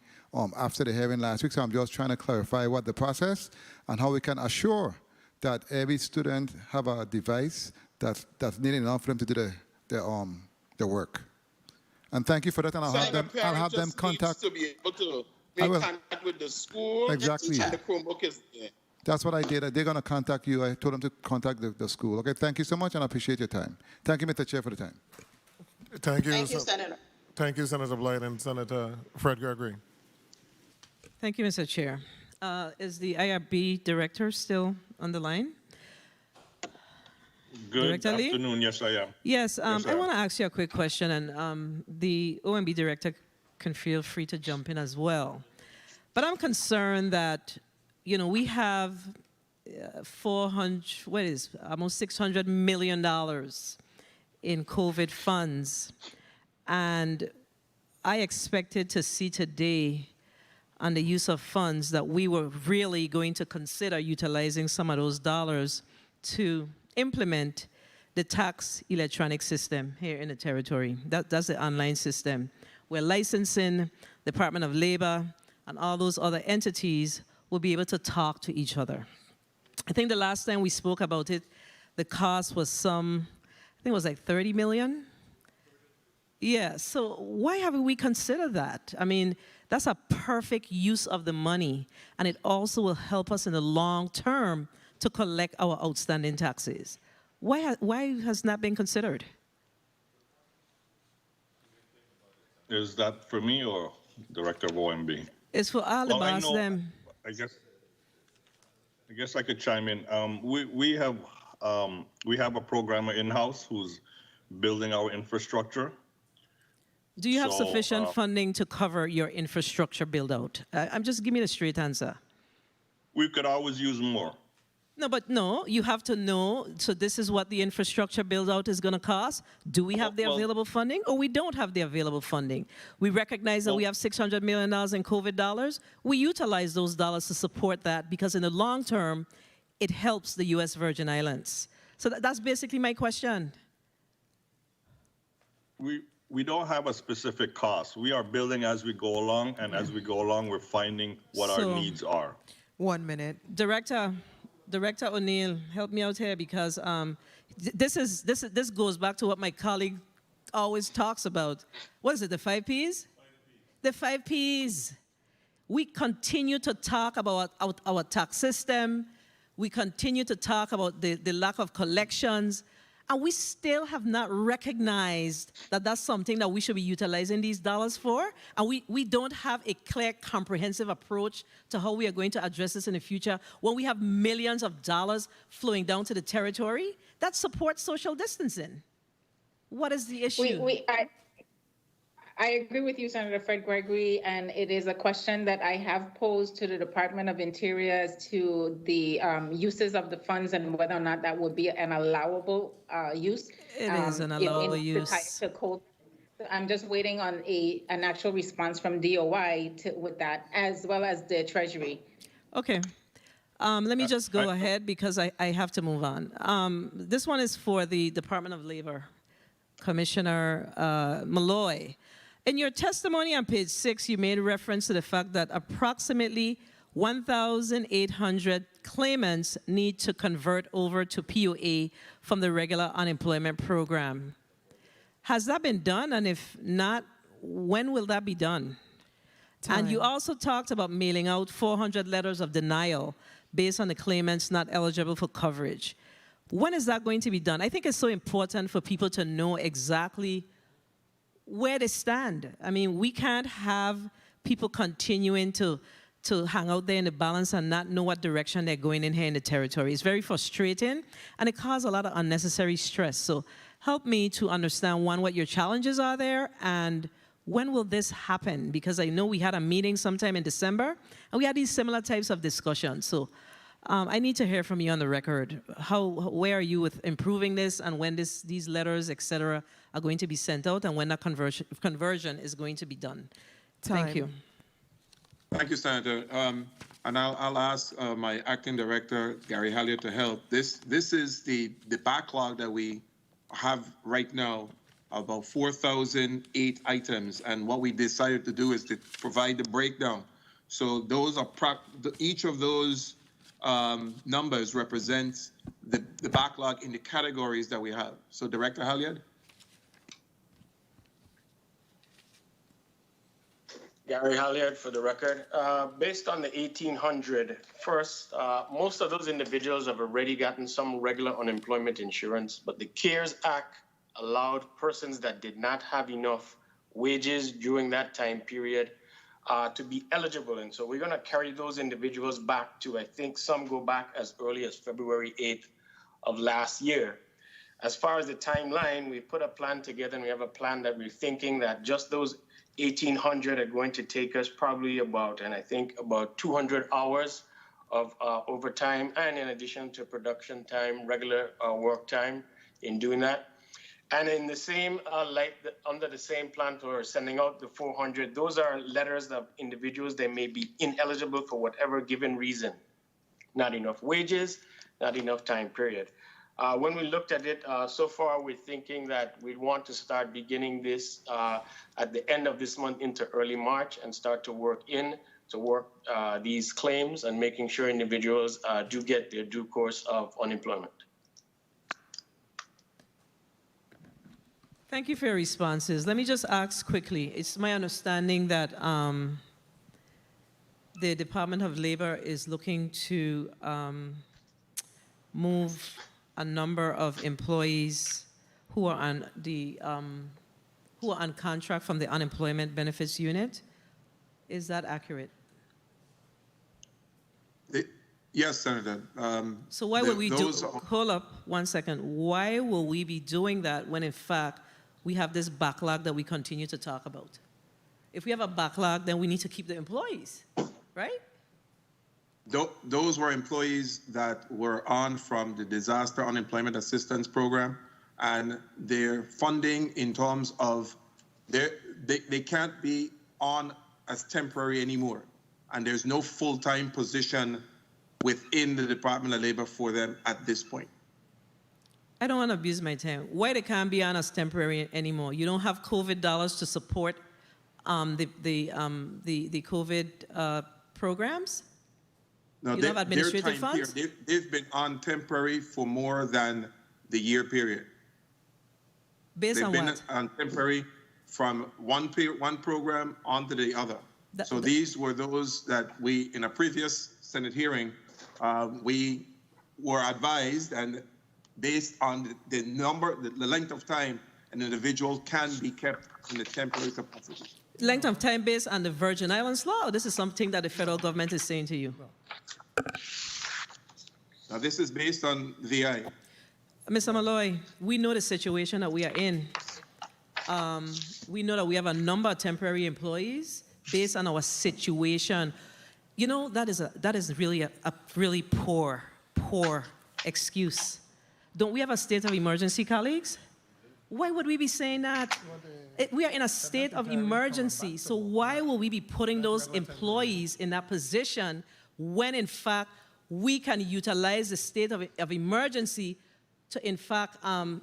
after the hearing last week. So I'm just trying to clarify what the process and how we can assure that every student have a device that's needed enough for them to do their work. And thank you for that. And I'll have them contact. To be able to make contact with the school. Exactly. And the Chromebook is there. That's what I did. They're going to contact you. I told them to contact the school. Okay, thank you so much, and I appreciate your time. Thank you, Mr. Chair, for the time. Thank you, Senator. Thank you, Senator Blight and Senator Fred Gregory. Thank you, Mr. Chair. Is the IRB director still on the line? Good Director Lee? afternoon. Yes, I am. Yes, I I want to ask you a quick question, and the OMB director can feel free to jump in as well. But I'm concerned that, you know, we have almost $600 million in COVID funds, and I expected to see today on the use of funds that we were really going to consider utilizing some of those dollars to implement the tax electronic system here in the territory. That's the online system where licensing, Department of Labor, and all those other entities will be able to talk to each other. I think the last time we spoke about it, the cost was I think it was like 30 million. Yeah, so why haven't we considered that? I mean, that's a perfect use of the money, and it also will help us in the long term to collect our outstanding taxes. Why has not been considered? Is that for me or Director of OMB? It's for all the boss them. I guess I could chime in. We have a programmer in-house who's building our infrastructure. Do you have sufficient funding to cover your infrastructure build-out? Give me the straight answer. We could always use more. No, you have to know, so this is what the infrastructure build-out is going to cost. Do we have the available funding, or we don't have the available funding? We recognize that we have $600 million in COVID dollars. We utilize those dollars to support that because in the long term, it helps the U.S. Virgin Islands. So that's basically my question. We don't have a specific cost. We are building as we go along, and as we go along, we're finding what our needs are. 1 minute. Director O'Neill, help me out here because this goes back to what my colleague always talks about. What is it, the 5 Ps? The 5 Ps. We continue to talk about our tax system. We continue to talk about the lack of collections. And we still have not recognized that that's something that we should be utilizing these dollars for. And we don't have a clear, comprehensive approach to how we are going to address this in the future when we have millions of dollars flowing down to the territory that supports social distancing. What is the issue? I agree with you, Senator Fred Gregory, and it is a question that I have posed to the Department of Interior as to the uses of the funds and whether or not that would be an allowable use. It is an allowable use. I'm just waiting on an actual response from DOI with that, as well as the Treasury. Okay. Let me just go ahead because I have to move on. This one is for the Department of Labor, Commissioner Malloy. In your testimony on page 6, you made reference to the fact that approximately 1,800 claimants need to convert over to PUA from the regular unemployment program. Has that been done? And if not, when will that be done? And you also talked about mailing out 400 letters of denial based on the claimants not eligible for coverage. When is that going to be done? I think it's so important for people to know exactly where they stand. I mean, we can't have people continuing to hang out there in the balance and not know what direction they're going in here in the territory. It's very frustrating, and it causes a lot of unnecessary stress. So help me to understand, one, what your challenges are there, and when will this happen? Because I know we had a meeting sometime in December, and we had these similar types of discussions. So I need to hear from you on the record. Where are you with improving this, and when these letters, et cetera, are going to be sent out, and when that conversion is going to be done? Thank you. Thank you, Senator. And I'll ask my acting director, Gary Halliard, to help. This is the backlog that we have right now, about 4,008 items. And what we decided to do is to provide the breakdown. So those are each of those numbers represents the backlog in the categories that we have. So Director Halliard? Gary Halliard for the record. Based on the 1,800, first, most of those individuals have already gotten some regular unemployment insurance, but the CARES Act allowed persons that did not have enough wages during that time period to be eligible. And so we're going to carry those individuals back to, I think some go back as early as February 8th of last year. As far as the timeline, we put a plan together, and we have a plan that we're thinking that just those 1,800 are going to take us probably about 200 hours of overtime, and in addition to production time, regular work time in doing that. And in the same under the same plan for sending out the 400, those are letters of individuals that may be ineligible for whatever given reason. Not enough wages, not enough time period. When we looked at it, so far we're thinking that we want to start beginning this at the end of this month into early March and start to work these claims and making sure individuals do get their due course of unemployment. Thank you for your responses. Let me just ask quickly. It's my understanding that the Department of Labor is looking to move a number of employees who are on contract from the Unemployment Benefits Unit. Is that accurate? Yes, Senator. So why would we hold up 1 second. Why will we be doing that when in fact we have this backlog that we continue to talk about? If we have a backlog, then we need to keep the employees, right? Those were employees that were on from the Disaster Unemployment Assistance Program, and their funding in terms of they can't be on as temporary anymore, and there's no full-time position within the Department of Labor for them at this point. I don't want to abuse my time. Why they can't be on as temporary anymore? You don't have COVID dollars to support the COVID programs? No, you don't have administrative funds? They've been on temporary for more than the year period. Based on what? They've been on temporary from one program onto the other. So these were those that we, in a previous Senate hearing, we were advised, and based on the number, the length of time an individual can be kept in the temporary capacity. Length of time based on the Virgin Islands law, or this is something that the federal government is saying to you? Now, this is based on VI. Mr. Malloy, we know the situation that we are in. We know that we have a number of temporary employees based on our situation. You know, that is really a really poor excuse. Don't we have a state of emergency, colleagues? Why would we be saying that? We are in a state of emergency, so why will we be putting those employees in that position when, in fact, we can utilize the state of emergency to, in fact,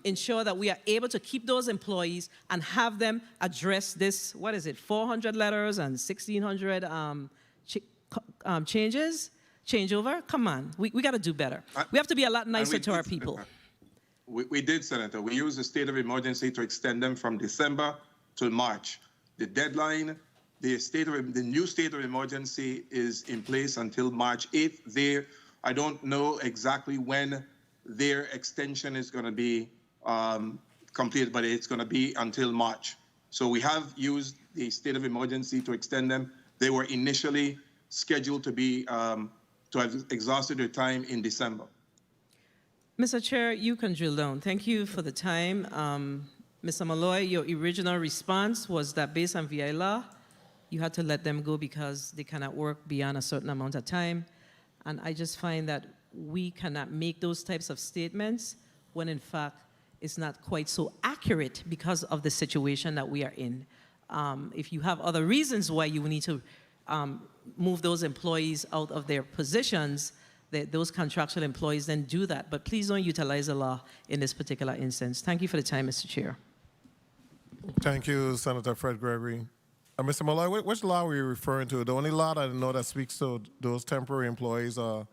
ensure that we are able to keep those employees and have them address this, 400 letters and 1,600 changeover? Come on, we got to do better. We have to be a lot nicer to our people. We did, Senator. We used the state of emergency to extend them from December to March. The deadline, the new state of emergency is in place until March 8th. I don't know exactly when their extension is going to be completed, but it's going to be until March. So we have used the state of emergency to extend them. They were initially scheduled to be to have exhausted their time in December. Mr. Chair, you can drill down. Thank you for the time. Mr. Malloy, your original response was that based on VI law, you had to let them go because they cannot work beyond a certain amount of time. And I just find that we cannot make those types of statements when, in fact, it's not quite so accurate because of the situation that we are in. If you have other reasons why you need to move those employees out of their positions, those contractual employees then do that. But please don't utilize the law in this particular instance. Thank you for the time, Mr. Chair. Thank you, Senator Fred Gregory. Mr. Malloy, which law are you referring to? The only law that I know that speaks to those temporary employees are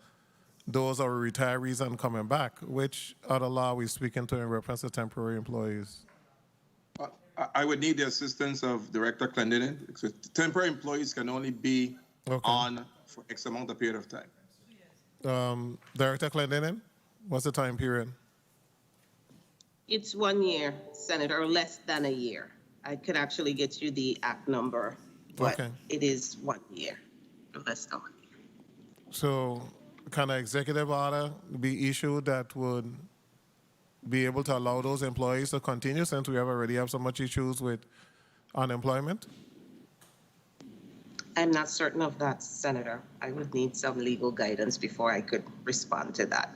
those are retirees and coming back. Which other law are we speaking to in reference to temporary employees? I would need the assistance of Director Clendenin. Temporary employees can only be on for X amount of period of time. Director Clendenin, what's the time period? It's 1 year, Senator, or less than a year. I could actually get you the act number, but it is 1 year, or less than 1 year. So can an executive order be issued that would be able to allow those employees to continue since we already have so much issues with unemployment? I'm not certain of that, Senator. I would need some legal guidance before I could respond to that.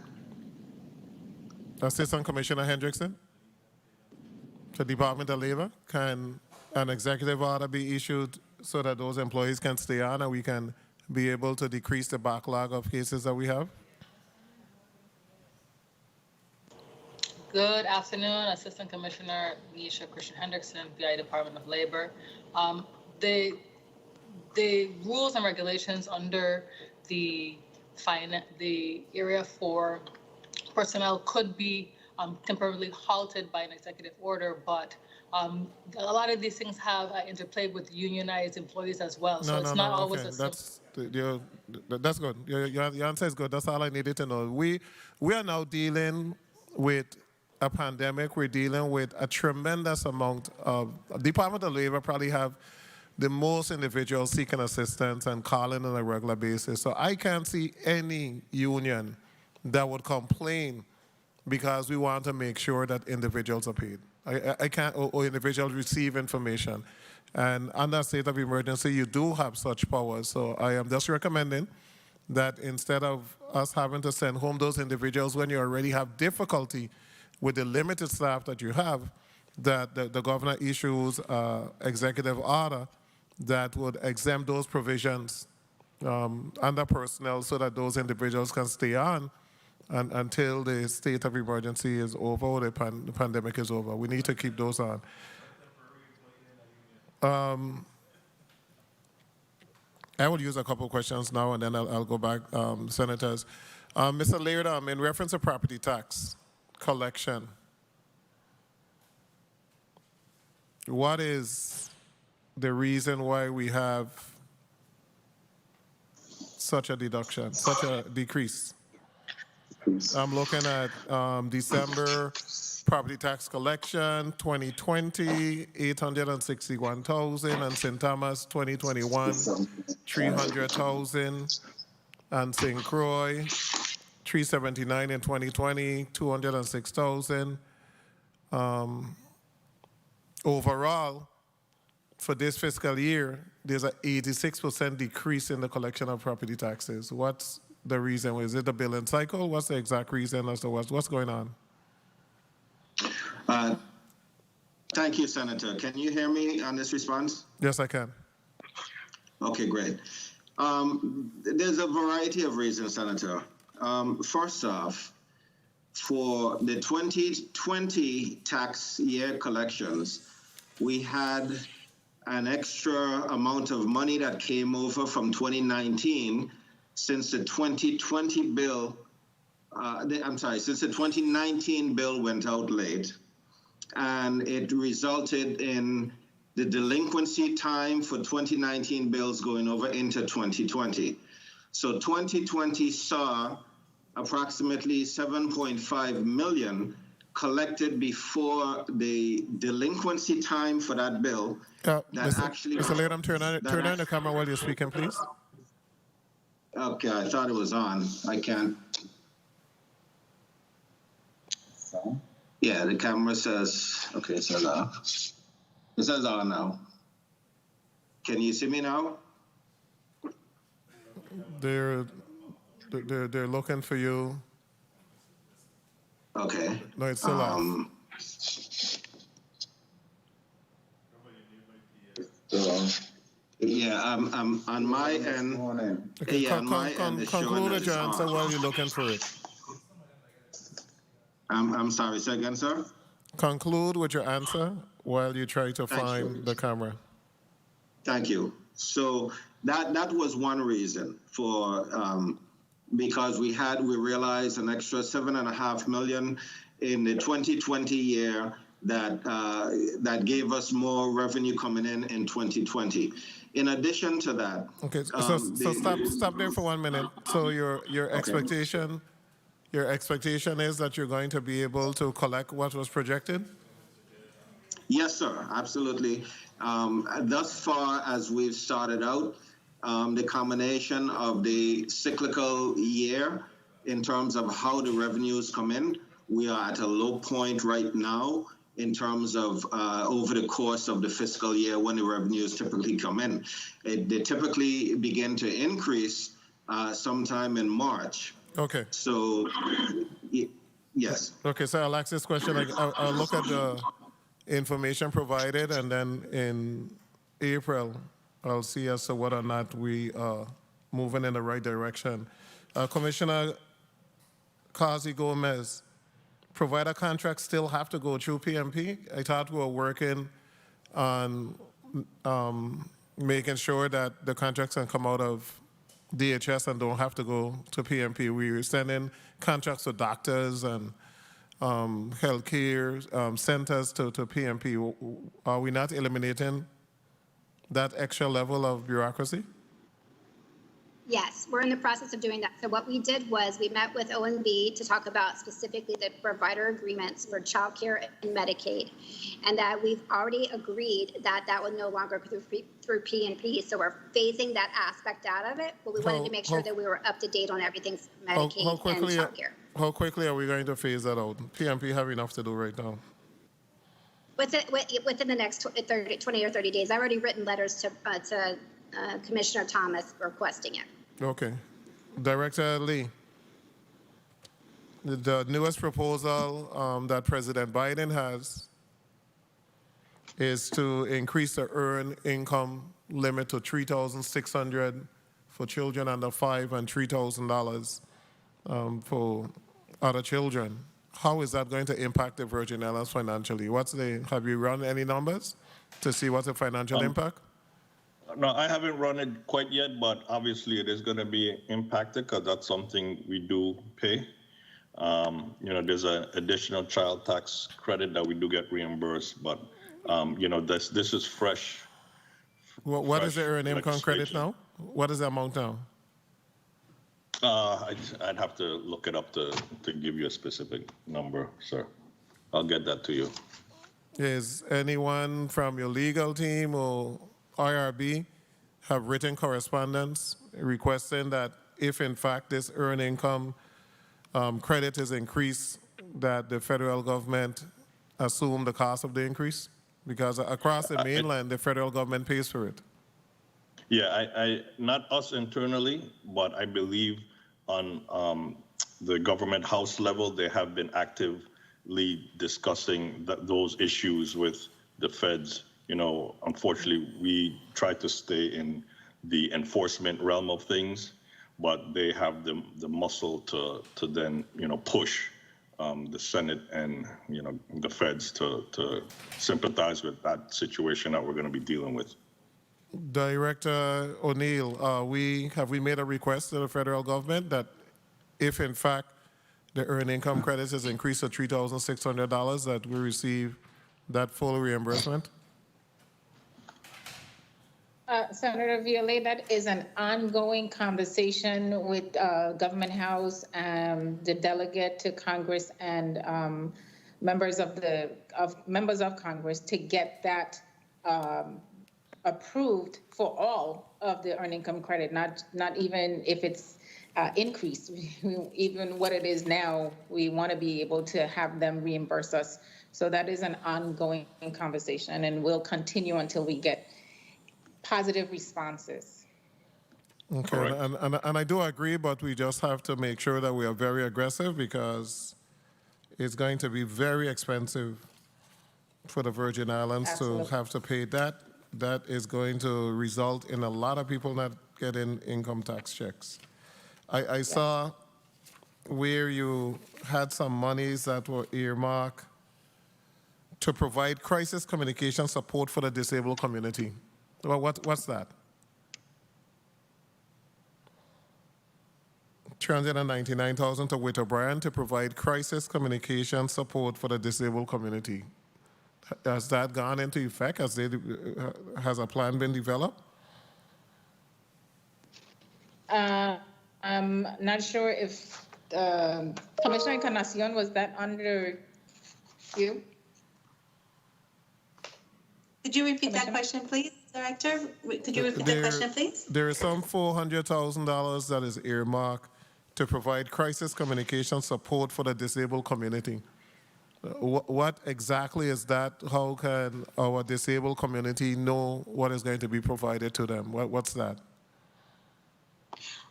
Assistant Commissioner Hendrickson, the Department of Labor, can an executive order be issued so that those employees can stay on and we can be able to decrease the backlog of cases that we have? Good afternoon, Assistant Commissioner Leisha Christian Hendrickson, VI Department of Labor. The rules and regulations under the area for personnel could be temporarily halted by an executive order, but a lot of these things have interplay with unionized employees as well. So it's not always a simple. That's good. Your answer is good. That's all I needed to know. We are now dealing with a pandemic. We're dealing with a tremendous amount of Department of Labor probably have the most individuals seeking assistance and calling on a regular basis. So I can't see any union that would complain because we want to make sure that individuals are paid. I can't, or individuals receive information. And under state of emergency, you do have such powers. So I am just recommending that instead of us having to send home those individuals when you already have difficulty with the limited staff that you have, that the governor issues executive order that would exempt those provisions under personnel so that those individuals can stay on until the state of emergency is over or the pandemic is over. We need to keep those on. I will use a couple of questions now and then I'll go back, senators. Mr. Laird, in reference to property tax collection, what is the reason why we have such a deduction, such a decrease? I'm looking at December property tax collection 2020, 861,000, and St. Thomas 2021, 300,000, and St. Croix 379 in 2020, 206,000. Overall, for this fiscal year, there's an 86% decrease in the collection of property taxes. What's the reason? Is it the billing cycle? What's the exact reason as to what's going on? Thank you, Senator. Can you hear me on this response? Yes, I can. Okay, great. There's a variety of reasons, Senator. First off, for the 2020 tax year collections, we had an extra amount of money that came over from 2019 since the 2020 bill, since the 2019 bill went out late. And it resulted in the delinquency time for 2019 bills going over into 2020. So 2020 saw approximately 7.5 million collected before the delinquency time for that bill. Mr. Latham, turn on the camera while you're speaking, please. Okay, I thought it was on. I can't. Yeah, the camera says, okay, it says on. It says on now. Can you see me now? They're looking for you. Okay. No, it's still off. Yeah, I'm on my end. Okay, yeah, on my end, it's showing conclude that your it's answer on. while you're looking for it. I'm sorry, say again, sir? Conclude with your answer while you try to find the camera. Thank you. So that was one reason for because we realized an extra $7.5 million in the 2020 year that gave us more revenue coming in 2020. In addition to that, okay. So stop there for 1 minute. So your expectation. Your expectation is that you're going to be able to collect what was projected? Yes, sir, absolutely. Thus far, as we've started out, the combination of the cyclical year in terms of how the revenues come in, we are at a low point right now in terms of over the course of the fiscal year when the revenues typically come in. They typically begin to increase sometime in March. Okay. So, yes. Okay, so I'll ask this question. I'll look at the information provided, and then in April, I'll see as to whether or not we are moving in the right direction. Commissioner Kazi Gomez, provider contracts still have to go through PMP? I thought we were working on making sure that the contracts can come out of DHS and don't have to go to PMP. We were sending contracts to doctors and healthcare centers to PMP. Are we not eliminating that extra level of bureaucracy? Yes, we're in the process of doing that. So what we did was we met with OMB to talk about specifically the provider agreements for childcare and Medicaid, and that we've already agreed that that will no longer go through PNP. So we're phasing that aspect out of it, but we wanted to make sure that we were up to date on everything Medicaid and childcare. How quickly are we going to phase that out? PNP have enough to do right now. Within the next 20 or 30 days. I've already written letters to Commissioner Thomas requesting it. Okay. Director Lee, the newest proposal that President Biden has is to increase the earned income limit to $3,600 for children under 5 and $3,000 for other children. How is that going to impact the Virgin Islands financially? Have you run any numbers to see what's the financial impact? No, I haven't run it quite yet, but obviously it is going to be impacted because that's something we do pay. There's an additional child tax credit that we do get reimbursed, but this is fresh. What is the earned income credit now? What is the amount now? I'd have to look it up to give you a specific number, sir. I'll get that to you. Is anyone from your legal team or IRB have written correspondence requesting that if in fact this earned income credit is increased, that the federal government assume the cost of the increase? Because across the mainland, the federal government pays for it. Yeah, I not us internally, but I believe on the government house level, they have been actively discussing those issues with the feds. You know, unfortunately, we try to stay in the enforcement realm of things, but they have the muscle to then, you know, push the Senate and, you know, the feds to sympathize with that situation that we're going to be dealing with. Director O'Neill, have we made a request to the federal government that if in fact the earned income credit is increased to $3,600, that we receive that full reimbursement? Senator Violet, that is an ongoing conversation with Government House, the delegate to Congress, and members of Congress to get that approved for all of the earned income credit, not even if it's increased. Even what it is now, we want to be able to have them reimburse us. So that is an ongoing conversation, and will continue until we get positive responses. Okay, and I do agree, but we just have to make sure that we are very aggressive, because it's going to be very expensive for the Virgin Islands to have to pay that. That is going to result in a lot of people not getting income tax checks. I saw where you had some monies that were earmarked to provide crisis communication support for the disabled community. Well, what's that? $399,000 to Whit O'Brien to provide crisis communication support for the disabled community. Has that gone into effect? Has a plan been developed? I'm not sure if Commissioner Encarnacion, was that under you? Could you repeat that question, please, Director? Could you repeat that question, please? There is some $400,000 that is earmarked to provide crisis communication support for the disabled community. What exactly is that? How can our disabled community know what is going to be provided to them? What's that?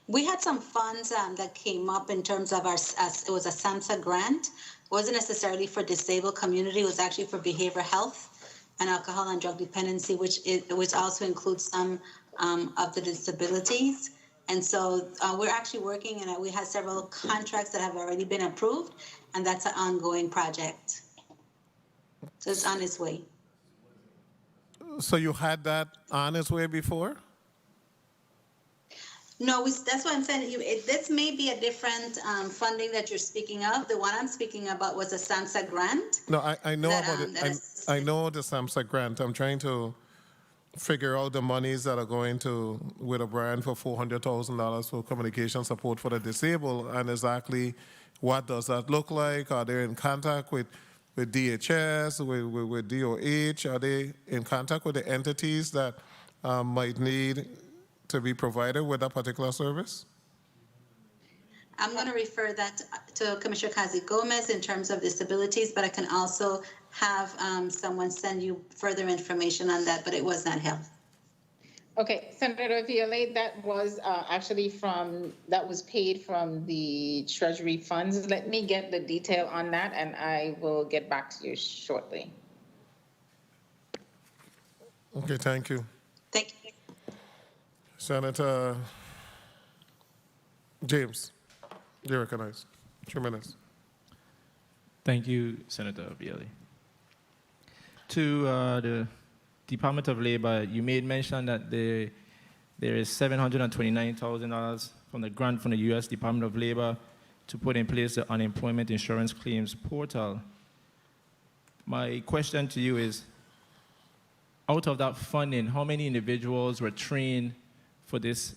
We had some funds that came up in terms of it was a SAMHSA grant. It wasn't necessarily for disabled community. It was actually for behavioral health and alcohol and drug dependency, which also includes some of the disabilities. And so we're actually working, and we have several contracts that have already been approved, and that's an ongoing project. So it's on its way. So you had that on its way before? No, that's what I'm saying. This may be a different funding that you're speaking of. The one I'm speaking about was a SAMHSA grant. No, I know about it. I know the SAMHSA grant. I'm trying to figure out the monies that are going to Whit O'Brien for $400,000 for communication support for the disabled, and exactly what does that look like? Are they in contact with DHS, with DOH? Are they in contact with the entities that might need to be provided with a particular service? I'm going to refer that to Commissioner Kazi Gomez in terms of disabilities, but I can also have someone send you further information on that, but it was not health. Okay, Senator Violet, that was actually that was paid from the Treasury funds. Let me get the detail on that, and I will get back to you shortly. Okay, thank you. Thank you. Senator James, you're recognized. 2 minutes. Thank you, Senator Bialy. To the Department of Labor, you made mention that there is $729,000 from the grant from the U.S. Department of Labor to put in place the unemployment insurance claims portal. My question to you is, out of that funding, how many individuals were trained for this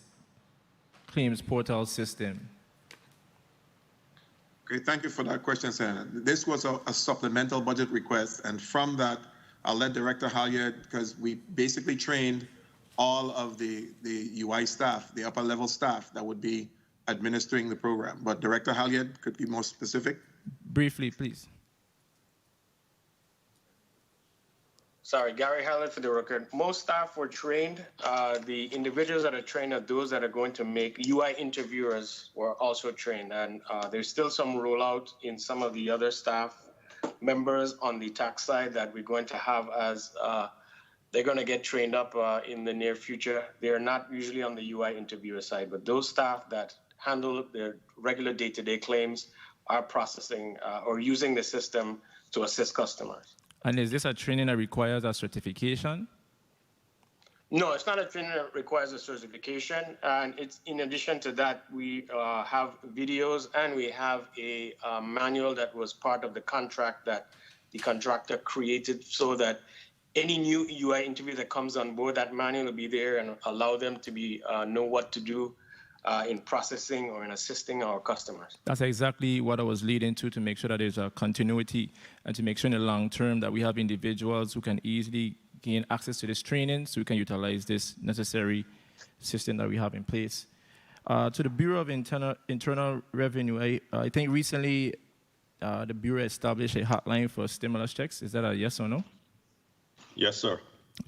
claims portal system? Okay, thank you for that question, Senator. This was a supplemental budget request, and from that, I'll let Director Halyard, because we basically trained all of the UI staff, the upper level staff that would be administering the program. But Director Halyard could be more specific. Briefly, please. Sorry, Gary Halyard for the record. Most staff were trained. The individuals that are trained are those that are going to make UI interviewers were also trained. And there's still some rollout in some of the other staff members on the tax side that we're going to have as they're going to get trained up in the near future. They're not usually on the UI interviewer side, but those staff that handle their regular day-to-day claims are processing or using the system to assist customers. And is this a training that requires a certification? No, it's not a training that requires a certification. And it's in addition to that, we have videos and we have a manual that was part of the contract that the contractor created so that any new UI interview that comes on board, that manual will be there and allow them to be know what to do in processing or in assisting our customers. That's exactly what I was leading to make sure that there's a continuity and to make sure in the long term that we have individuals who can easily gain access to this training so we can utilize this necessary system that we have in place. To the Bureau of Internal Revenue, I think recently the Bureau established a hotline for stimulus checks. Is that a yes or no? Yes, sir.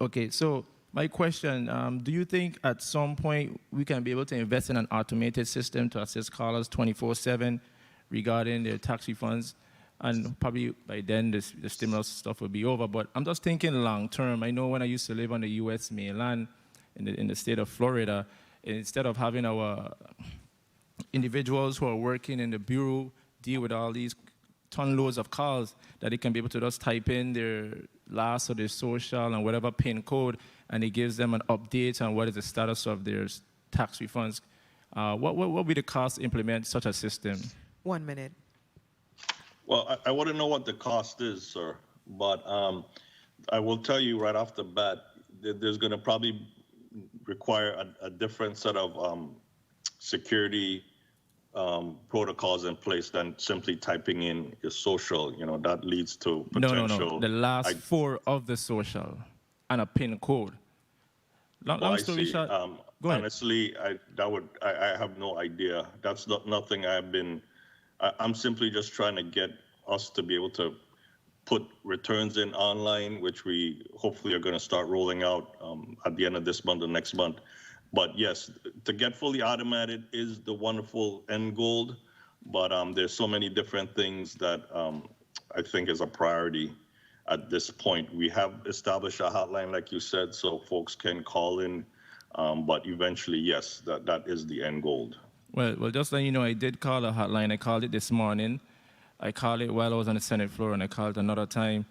Okay, so my question, do you think at some point we can be able to invest in an automated system to assist callers 24/7 regarding their tax refunds? And probably by then the stimulus stuff will be over. But I'm just thinking long term. I know when I used to live on the U.S. mainland in the state of Florida, instead of having our individuals who are working in the Bureau deal with all these ton loads of calls, that they can be able to just type in their last or their social and whatever PIN code, and it gives them an update on what is the status of their tax refunds. What would be the cost to implement such a system? 1 minute. Well, I wouldn't know what the cost is, sir, but I will tell you right off the bat that there's going to probably require a different set of security protocols in place than simply typing in your social. You know, that leads to potential. No. The last four of the social and a PIN code. Long story short. Go ahead. Honestly, I have no idea. That's nothing I'm simply just trying to get us to be able to put returns in online, which we hopefully are going to start rolling out at the end of this month or next month. But yes, to get fully automated is the wonderful end goal. But there's so many different things that I think is a priority at this point. We have established a hotline, like you said, so folks can call in. But eventually, yes, that is the end goal. Well, just letting you know, I did call a hotline. I called it this morning. I called it while I was on the Senate floor, and I called another time.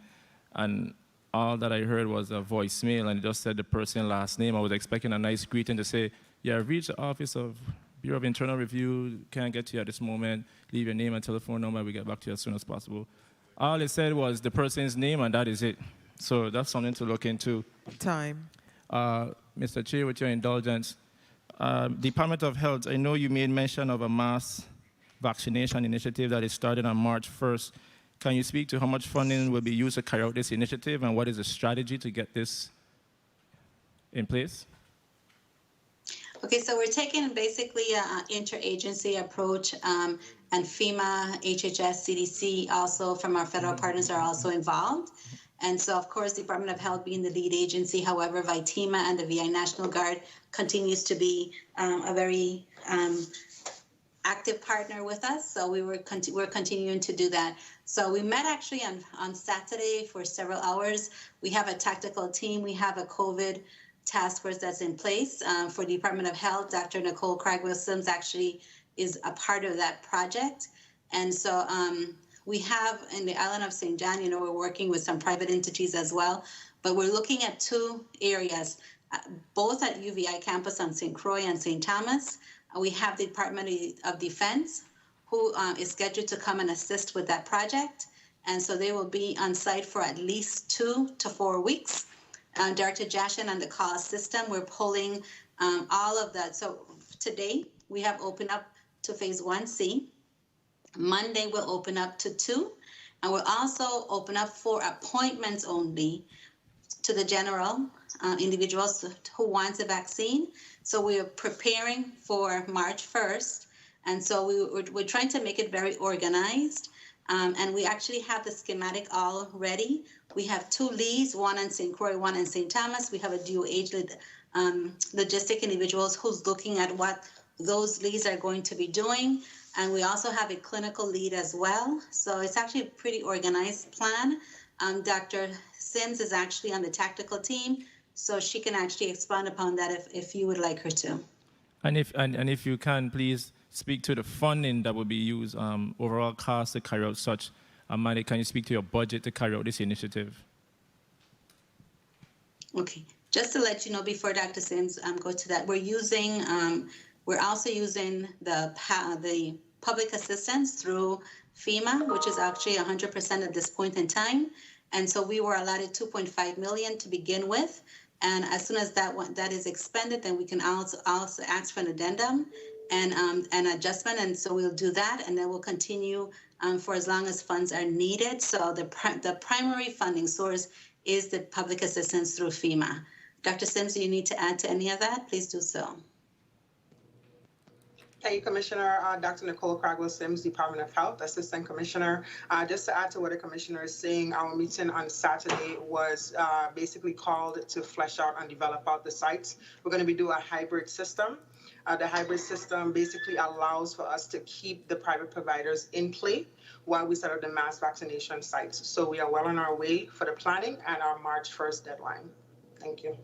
And all that I heard was a voicemail, and it just said the person's last name. I was expecting a nice greeting to say, yeah, I've reached the Office of Bureau of Internal Review. Can't get to you at this moment. Leave your name and telephone number. We get back to you as soon as possible. All it said was the person's name, and that is it. So that's something to look into. Time. Mr. Chair, with your indulgence, Department of Health, I know you made mention of a mass vaccination initiative that is started on March 1st. Can you speak to how much funding will be used to carry out this initiative, and what is the strategy to get this in place? Okay, so we're taking basically an interagency approach, and FEMA, HHS, CDC, also from our federal partners are also involved. And so, of course, the Department of Health being the lead agency, however, VITEMA and the VI National Guard continues to be a very active partner with us. So we're continuing to do that. So we met actually on Saturday for several hours. We have a tactical team. We have a COVID task force that's in place for the Department of Health. Dr. Nicole Craig-Williams actually is a part of that project. And so we have in the island of St. John, we're working with some private entities as well, but we're looking at two areas, both at UVI campus on St. Croix and St. Thomas. We have the Department of Defense, who is scheduled to come and assist with that project. And so they will be on site for at least 2 to 4 weeks. Director Jashin on the call system, we're pulling all of that. So today we have opened up to phase 1C. Monday, we'll open up to 2. And we'll also open up for appointments only to the general individuals who want the vaccine. So we're preparing for March 1st. And so we're trying to make it very organized. And we actually have the schematic all ready. We have 2 leads, one in St. Croix, one in St. Thomas. We have a dual age logistic individuals who's looking at what those leads are going to be doing. And we also have a clinical lead as well. So it's actually a pretty organized plan. Dr. Sims is actually on the tactical team, so she can actually expand upon that if you would like her to. And if you can, please speak to the funding that will be used, overall cost to carry out such. Amanda, can you speak to your budget to carry out this initiative? Okay, just to let you know before Dr. Sims go to that, we're also using the public assistance through FEMA, which is actually 100% at this point in time. And so we were allotted $2.5 million to begin with. And as soon as that is expended, then we can also ask for an addendum and an adjustment. And so we'll do that, and then we'll continue for as long as funds are needed. So the primary funding source is the public assistance through FEMA. Dr. Sims, do you need to add to any of that? Please do so. Thank you, Commissioner. Dr. Nicole Cragwell-Sims, Department of Health, Assistant Commissioner. Just to add to what the Commissioner is saying, our meeting on Saturday was basically called to flesh out and develop out the sites. We're going to be doing a hybrid system. The hybrid system basically allows for us to keep the private providers in play while we set up the mass vaccination sites. So we are well on our way for the planning and our March 1st deadline. Thank you.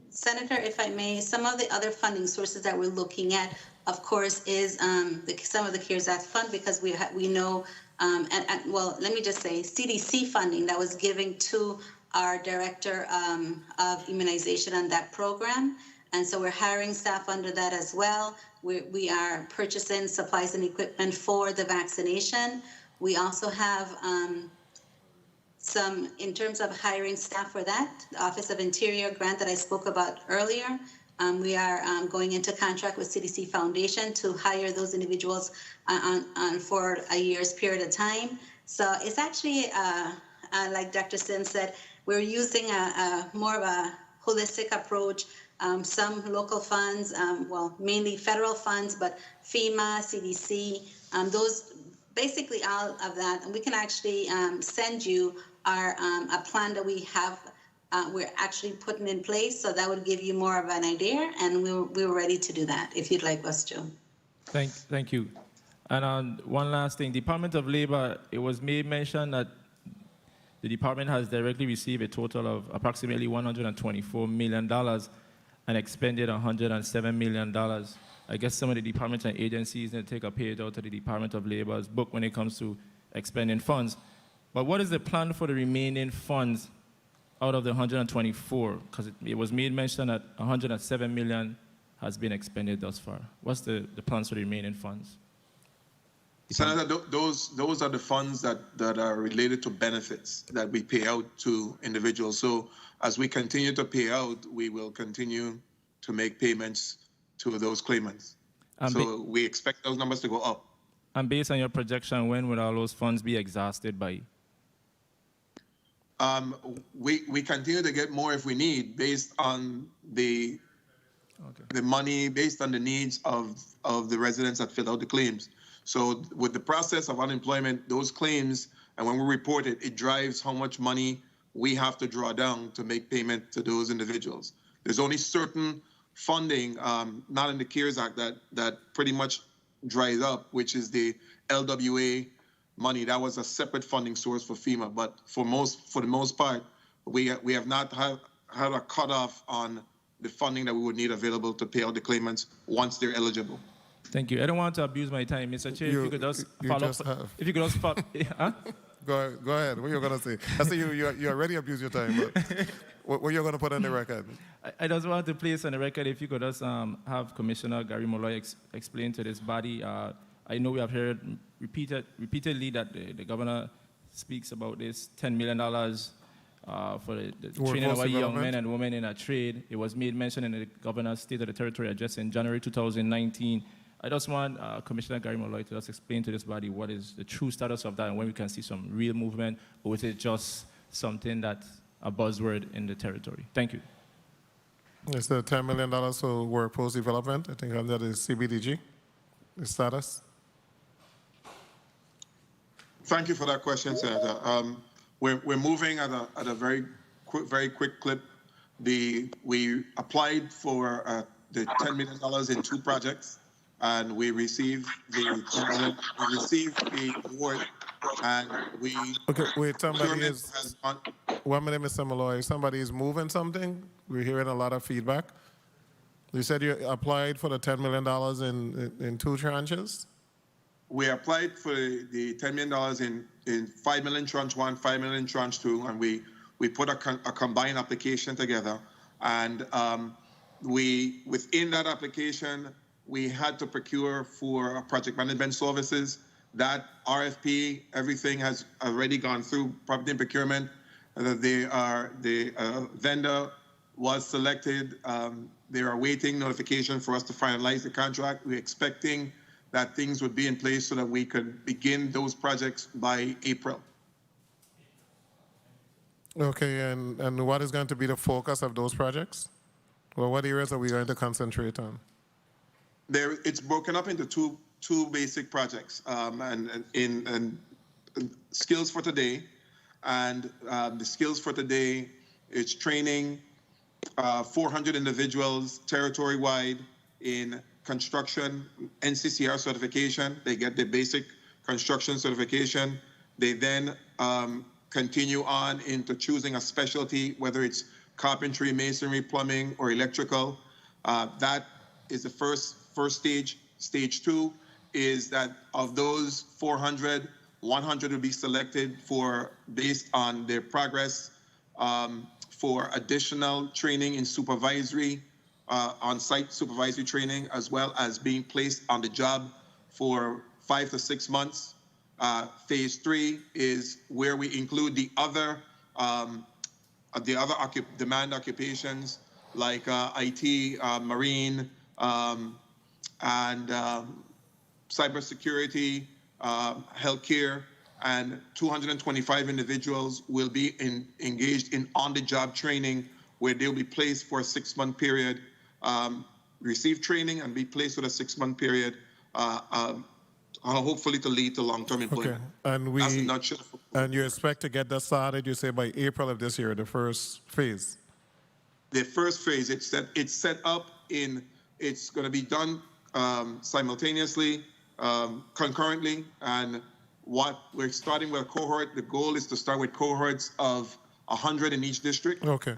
Senator, if I may, some of the other funding sources that we're looking at, of course, is some of the CARES Act fund, because we know, well, let me just say, CDC funding that was given to our director of immunization on that program. And so we're hiring staff under that as well. We are purchasing supplies and equipment for the vaccination. We also have some, in terms of hiring staff for that, the Office of Interior grant that I spoke about earlier. We are going into contract with CDC Foundation to hire those individuals for a year's period of time. So it's actually, like Dr. Sims said, we're using more of a holistic approach. Some local funds, well, mainly federal funds, but FEMA, CDC, those, basically all of that. And we can actually send you a plan that we have, we're actually putting in place. So that would give you more of an idea. And we were ready to do that if you'd like us to. Thank you. And one last thing, Department of Labor, it was made mention that the department has directly received a total of approximately $124 million and expended $107 million. I guess some of the departments and agencies need to take a page out of the Department of Labor's book when it comes to expending funds. But what is the plan for the remaining funds out of the 124? Because it was made mention that 107 million has been expended thus far. What's the plans for the remaining funds? Senator, those are the funds that are related to benefits that we pay out to individuals. So as we continue to pay out, we will continue to make payments to those claimants. So we expect those numbers to go up. And based on your projection, when would all those funds be exhausted by? We continue to get more if we need, based on the money, based on the needs of the residents that fill out the claims. So with the process of unemployment, those claims, and when we report it, it drives how much money we have to draw down to make payment to those individuals. There's only certain funding, not in the CARES Act, that pretty much dries up, which is the LWA money. That was a separate funding source for FEMA. But for the most part, we have not had a cutoff on the funding that we would need available to pay out the claimants once they're eligible. Thank you. I don't want to abuse my time, Mr. Chair. If you could just follow up. If you could just follow. Huh? Go ahead. What are you going to say? I see you already abused your time. But what are you going to put on the record? I just want to place on the record, if you could just have Commissioner Gary Molloy explain to this body. I know we have heard repeatedly that the governor speaks about this $10 million for the training of our young men and women in a trade. It was made mention in the governor's State of the Territory address in January 2019. I just want Commissioner Gary Molloy to just explain to this body what is the true status of that and when we can see some real movement, or is it just something that's a buzzword in the territory? Thank you. It's the $10 million for workforce development, I think under the CBDG, the status. Thank you for that question, Senator. We're moving at a very quick clip. We applied for the $10 million in 2 projects, and we received the award, and we. Okay, wait, somebody is. 1 minute, Mr. Molloy. Somebody is moving something. We're hearing a lot of feedback. You said you applied for the $10 million in 2 tranches? We applied for the $10 million in 5 million tranche 1, 5 million tranche 2, and we put a combined application together. And within that application, we had to procure for project management services. That RFP, everything has already gone through property and procurement. The vendor was selected. They are awaiting notification for us to finalize the contract. We're expecting that things would be in place so that we could begin those projects by April. Okay, and what is going to be the focus of those projects? Well, what areas are we going to concentrate on? It's broken up into two basic projects, and skills for today, and the skills for today is training 400 individuals territory-wide in construction, NCCR certification. They get the basic construction certification. They then continue on into choosing a specialty, whether it's carpentry, masonry, plumbing, or electrical. That is the first stage. Stage 2 is that of those 400, 100 will be selected based on their progress for additional training in supervisory, on-site supervisory training, as well as being placed on the job for 5 to 6 months. Phase 3 is where we include the other demand occupations like IT, marine, and cybersecurity, healthcare, and 225 individuals will be engaged in on-the-job training where they'll be placed for a 6-month period, receive training and be placed for a 6-month period, hopefully to lead to long-term employment. Okay, and you expect to get that started, you say, by April of this year, the first phase? The first phase, it's set up it's going to be done simultaneously, concurrently, and what we're starting with a cohort. The goal is to start with cohorts of 100 in each district. Okay.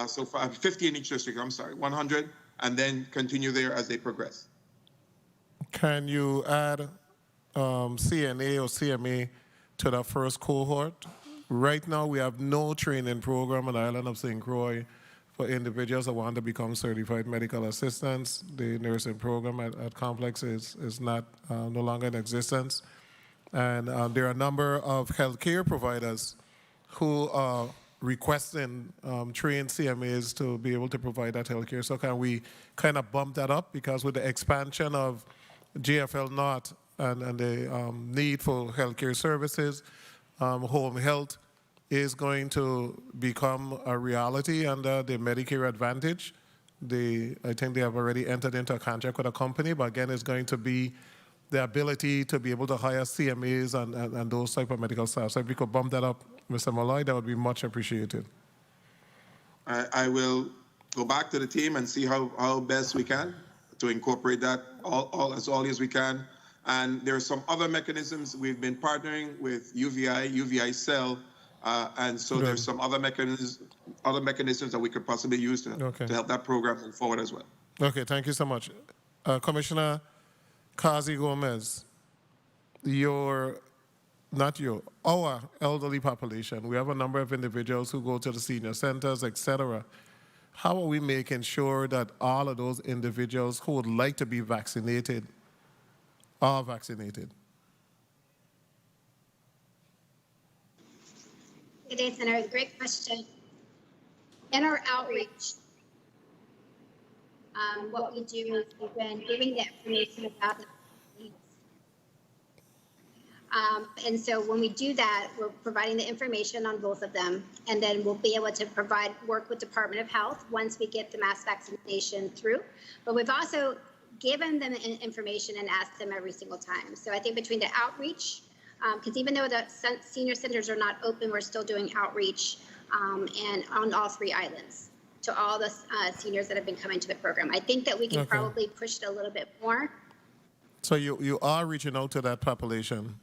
So 50 in each district, 100, and then continue there as they progress. Can you add CNA or CMA to that first cohort? Right now, we have no training program on the island of St. Croix for individuals that want to become certified medical assistants. The nursing program at Complex is not no longer in existence. And there are a number of healthcare providers who are requesting trained CMAs to be able to provide that healthcare. So can we kind of bump that up? Because with the expansion of GFL North and the need for healthcare services, home health is going to become a reality under the Medicare Advantage. I think they have already entered into a contract with a company, but again, it's going to be the ability to be able to hire CMAs and those type of medical staff. So if we could bump that up, Mr. Molloy, that would be much appreciated. I will go back to the team and see how best we can to incorporate that all as we can. And there are some other mechanisms. We've been partnering with UVI Cell, and so there's some other mechanisms that we could possibly use to help that program move forward as well. Okay, thank you so much. Commissioner Kazi Gomez, our elderly population, we have a number of individuals who go to the senior centers, etc. How are we making sure that all of those individuals who would like to be vaccinated are vaccinated? Good day, Senator. Great question. In our outreach, What we do is we've been giving the information about the and so when we do that, we're providing the information on both of them, and then we'll be able to work with Department of Health once we get the mass vaccination through. But we've also given them information and asked them every single time. So I think between the outreach, because even though the senior centers are not open, we're still doing outreach and on all 3 islands to all the seniors that have been coming to the program. I think that we can probably push it a little bit more. So you are reaching out to that population?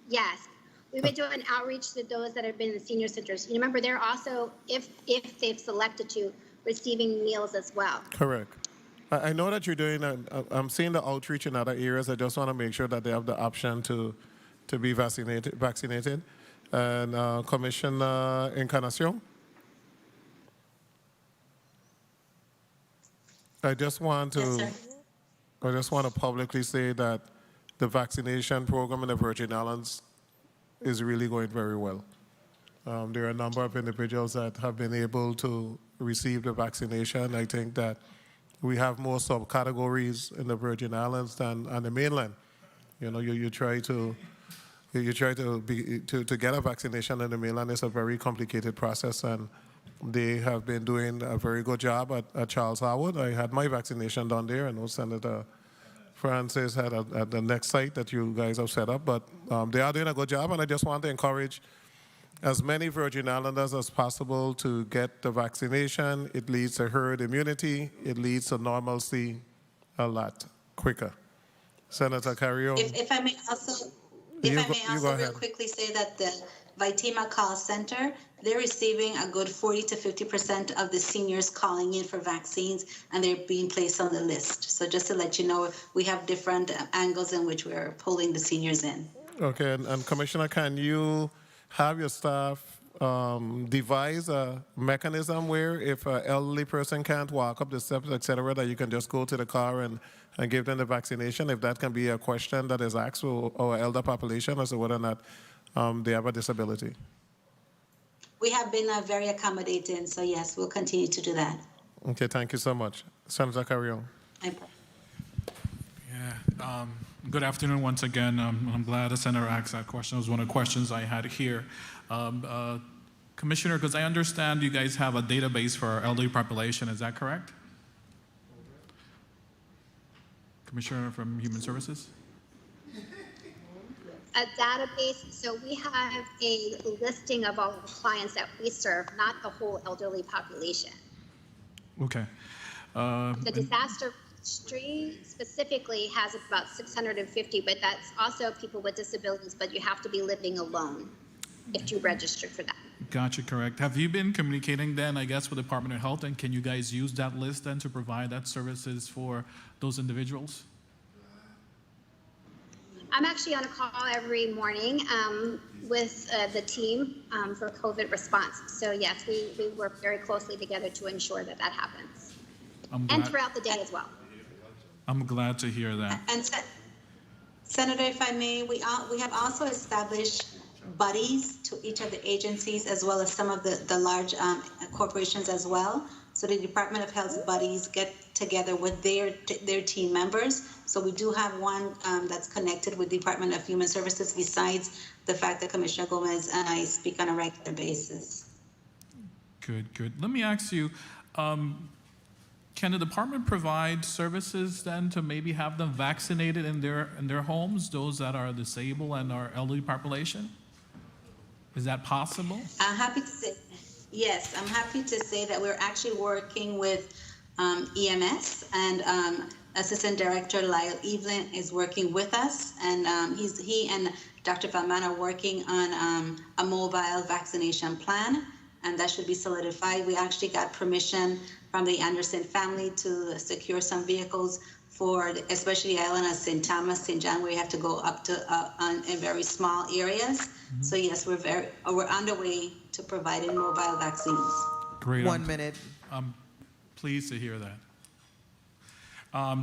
Yes. We've been doing outreach to those that have been in the senior centers. You remember, they're also, if they've selected to, receiving meals as well. Correct. I know that you're doing, I'm seeing the outreach in other areas. I just want to make sure that they have the option to be vaccinated. And Commissioner Encarnacion? I just want to publicly say that the vaccination program in the Virgin Islands is really going very well. There are a number of individuals that have been able to receive the vaccination. I think that we have more subcategories in the Virgin Islands than on the mainland. You know, you try to get a vaccination in the mainland. It's a very complicated process, and they have been doing a very good job at Charles Howard. I had my vaccination done there. I know Senator Francis had at the next site that you guys have set up, but they are doing a good job, and I just want to encourage as many Virgin Islanders as possible to get the vaccination. It leads to herd immunity. It leads to normalcy a lot quicker. Senator Carrion. If I may also real quickly say that the Vitima Call Center, they're receiving a good 40 to 50% of the seniors calling in for vaccines, and they're being placed on the list. So just to let you know, we have different angles in which we're pulling the seniors in. Okay, and Commissioner, can you have your staff devise a mechanism where if an elderly person can't walk up the steps, et cetera, that you can just go to the car and give them the vaccination? If that can be a question that is asked to our elder population as to whether or not they have a disability. We have been very accommodating, so yes, we'll continue to do that. Okay, thank you so much. Senator Carrion. Yeah, good afternoon once again. I'm glad the Senator asked that question. It was one of the questions I had here. Commissioner, because I understand you guys have a database for our elderly population, is that correct? Commissioner from Human Services? A database, so we have a listing of all the clients that we serve, not the whole elderly population. Okay. The disaster registry specifically has about 650, but that's also people with disabilities, but you have to be living alone if you register for that. Gotcha, correct. Have you been communicating then, I guess, with the Department of Health, and can you guys use that list then to provide that services for those individuals? I'm actually on a call every morning with the team for COVID response. So yes, we work very closely together to ensure that that happens. And throughout the day as well. I'm glad to hear that. And Senator, if I may, we have also established buddies to each of the agencies as well as some of the large corporations as well. So the Department of Health's buddies get together with their team members. So we do have one that's connected with Department of Human Services besides the fact that Commissioner Gomez and I speak on a regular basis. Good, good. Let me ask you, can the department provide services then to maybe have them vaccinated in their homes, those that are disabled and our elderly population? Is that possible? I'm happy to say, yes, I'm happy to say that we're actually working with EMS, and Assistant Director Lyle Evelyn is working with us, and he and Dr. Valman are working on a mobile vaccination plan, and that should be solidified. We actually got permission from the Anderson family to secure some vehicles for especially the island of St. Thomas, St. John, where you have to go up to in very small areas. Mm-hmm. So yes, we're underway to providing mobile vaccines. Great. 1 minute. I'm pleased to hear that.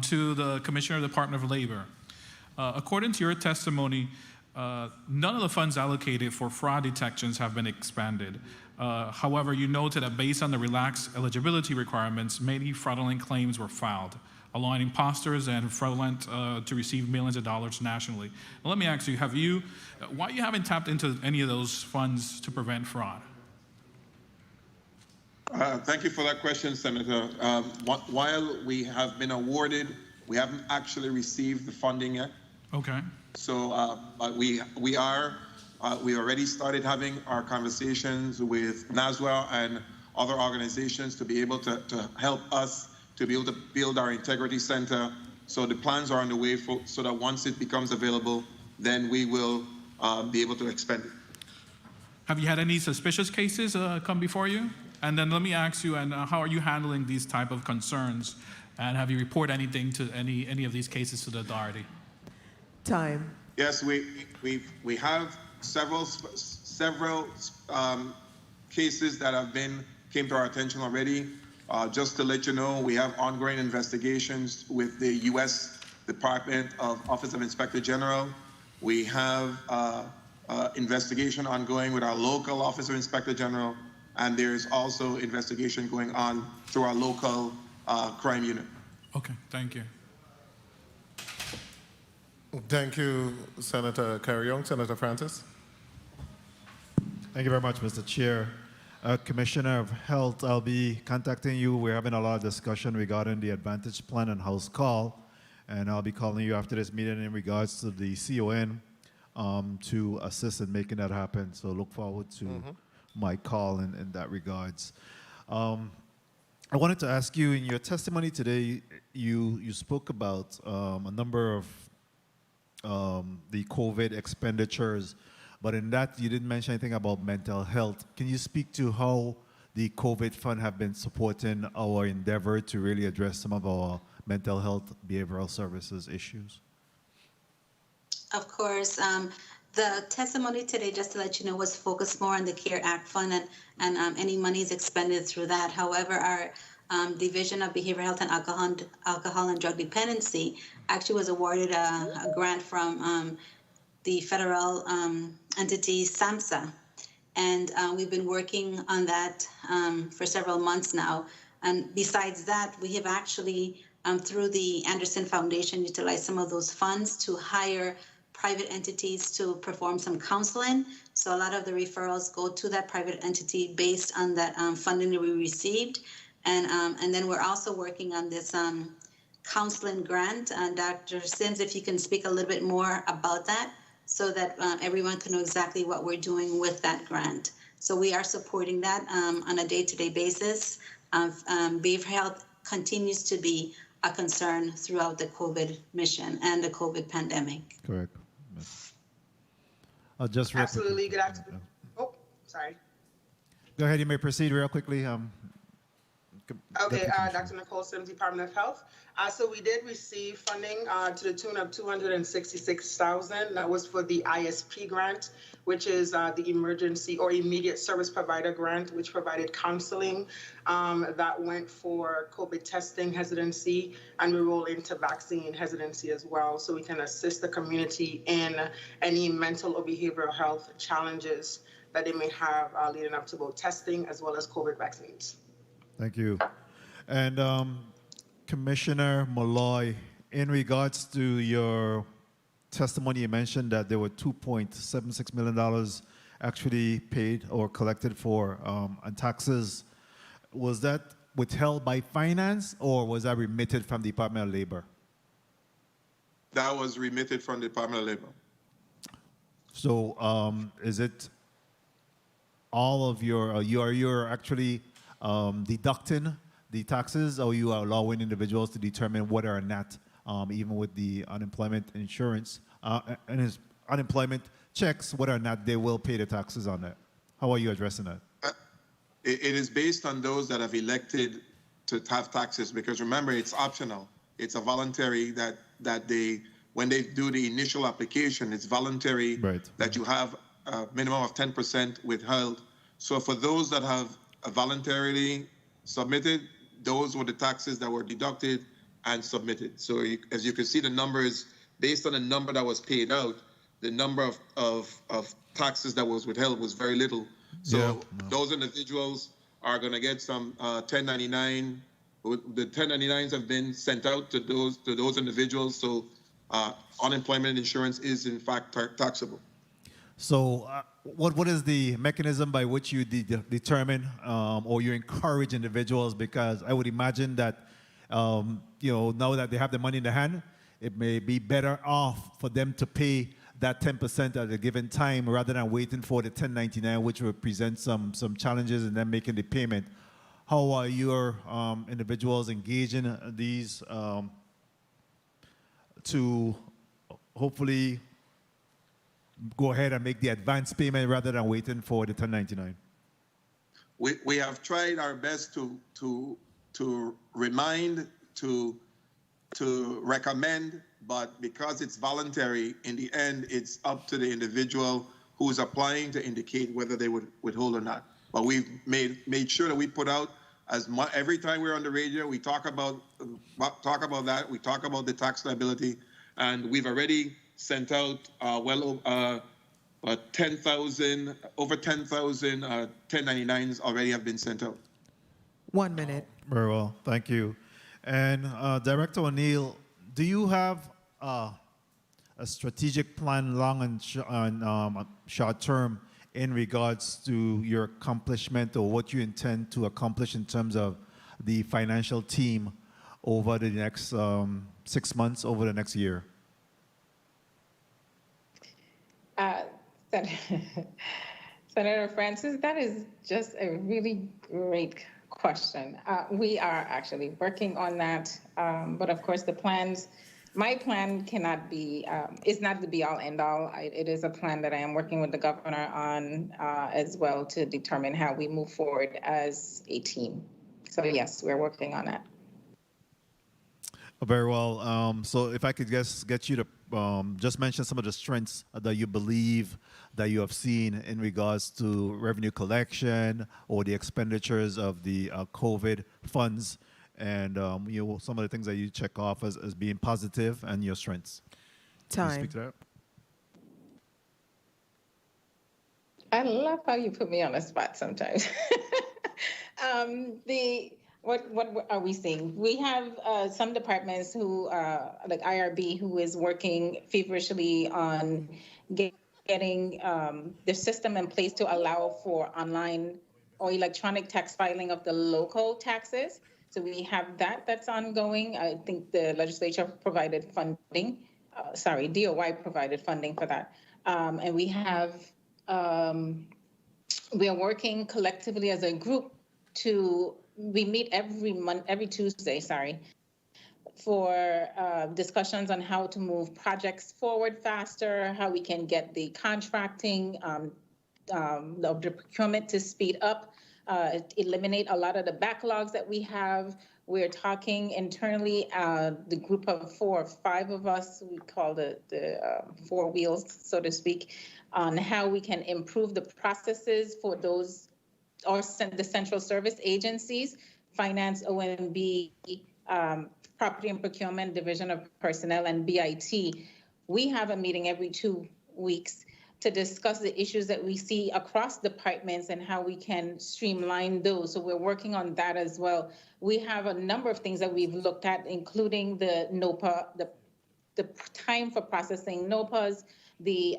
To the Commissioner of the Department of Labor, according to your testimony, none of the funds allocated for fraud detections have been expanded. However, you noted that based on the relaxed eligibility requirements, many fraudulent claims were filed, allowing imposters and fraudulent to receive millions of dollars nationally. Now, let me ask you, why you haven't tapped into any of those funds to prevent fraud? Thank you for that question, Senator. While we have been awarded, we haven't actually received the funding yet. Okay. So, but we already started having our conversations with NASWA and other organizations to be able to help us to be able to build our integrity center. So the plans are on the way so that once it becomes available, then we will be able to expend it. Have you had any suspicious cases come before you? And then let me ask you, and how are you handling these type of concerns? And have you reported anything to any of these cases to the authority? Time. Yes, we have several cases that came to our attention already. Just to let you know, we have ongoing investigations with the U.S. Department of Office of Inspector General. We have investigation ongoing with our local Office of Inspector General, and there's also investigation going on through our local crime unit. Okay, thank you. Thank you, Senator Carrion. Senator Francis. Thank you very much, Mr. Chair. Commissioner of Health, I'll be contacting you. We're having a lot of discussion regarding the Advantage Plan and House Call, and I'll be calling you after this meeting in regards to the CON to assist in making that happen. So look forward to my call in that regards. I wanted to ask you, in your testimony today, you spoke about a number of the COVID expenditures, but in that you didn't mention anything about mental health. Can you speak to how the COVID fund have been supporting our endeavor to really address some of our mental health behavioral services issues? Of course. The testimony today, just to let you know, was focused more on the CARE Act fund and any monies expended through that. However, our Division of Behavioral Health and Alcohol and Drug Dependency actually was awarded a grant from the federal entity SAMHSA. And we've been working on that for several months now. And besides that, we have actually, through the Anderson Foundation, utilized some of those funds to hire private entities to perform some counseling. So a lot of the referrals go to that private entity based on that funding that we received. And then we're also working on this counseling grant. Dr. Sims, if you can speak a little bit more about that so that everyone can know exactly what we're doing with that grant. So we are supporting that on a day-to-day basis. Behavioral health continues to be a concern throughout the COVID mission and the COVID pandemic. Correct. I'll just Absolutely. Good afternoon. Oh, sorry. Go ahead. You may proceed real quickly. Okay, Dr. Nicole Sims, Department of Health. So we did receive funding to the tune of $266,000. That was for the ISP grant, which is the Emergency or Immediate Service Provider grant, which provided counseling that went for COVID testing hesitancy, and we roll into vaccine hesitancy as well, so we can assist the community in any mental or behavioral health challenges that they may have leading up to both testing as well as COVID vaccines. Thank you. And Commissioner Malloy, in regards to your testimony, you mentioned that there were $2.76 million actually paid or collected for on taxes. Was that withheld by finance, or was that remitted from the Department of Labor? That was remitted from the Department of Labor. So is it all of your, you're actually deducting the taxes, or you are allowing individuals to determine whether or not, even with the unemployment insurance and his unemployment checks, whether or not they will pay the taxes on that? How are you addressing that? It is based on those that have elected to have taxes, because remember, it's optional. It's a voluntary that they, when they do the initial application, it's voluntary, right, that you have a minimum of 10% withheld. So for those that have voluntarily submitted, those were the taxes that were deducted and submitted. So as you can see, the numbers, based on the number that was paid out, the number of taxes that was withheld was very little. So those individuals are going to get some 1099. The 1099s have been sent out to those individuals. So unemployment insurance is in fact taxable. So what is the mechanism by which you determine or you encourage individuals? Because I would imagine that, now that they have the money in the hand, it may be better off for them to pay that 10% at a given time rather than waiting for the 1099, which will present some challenges and then making the payment. How are your individuals engaging these to hopefully go ahead and make the advance payment rather than waiting for the 1099? We have tried our best to remind, to recommend, but because it's voluntary, in the end, it's up to the individual who's applying to indicate whether they would withhold or not. But we've made sure that we put out as much, every time we're on the radio, we talk about that, we talk about the tax liability, and we've already sent out over 10,000 1099s already have been sent out. 1 minute. Very well, thank you. And Director O'Neill, do you have a strategic plan, long and short term, in regards to your accomplishment or what you intend to accomplish in terms of the financial team over the next 6 months, over the next year? Senator Francis, that is just a really great question. We are actually working on that, but of course my plan cannot be, is not the be all end all. It is a plan that I am working with the governor on as well to determine how we move forward as a team. So yes, we're working on that. Very well. So if I could get you to just mention some of the strengths that you believe that you have seen in regards to revenue collection or the expenditures of the COVID funds, and some of the things that you check off as being positive and your strengths. Can you speak to that? I love how you put me on the spot sometimes. What are we seeing? We have some departments who, like IRB, who is working feverishly on getting the system in place to allow for online or electronic tax filing of the local taxes. So we have that's ongoing. I think the legislature provided funding. DOI provided funding for that. And we have, we are working collectively as a group we meet every Tuesday, for discussions on how to move projects forward faster, how we can get the contracting, the procurement to speed up, eliminate a lot of the backlogs that we have. We're talking internally, the group of 4 or 5 of us, we call the 4 wheels, so to speak, on how we can improve the processes for those or the central service agencies, finance, OMB, property and procurement, division of personnel, and BIT. We have a meeting every 2 weeks to discuss the issues that we see across departments and how we can streamline those. So we're working on that as well. We have a number of things that we've looked at, including the NOPA, the time for processing NOPAs, the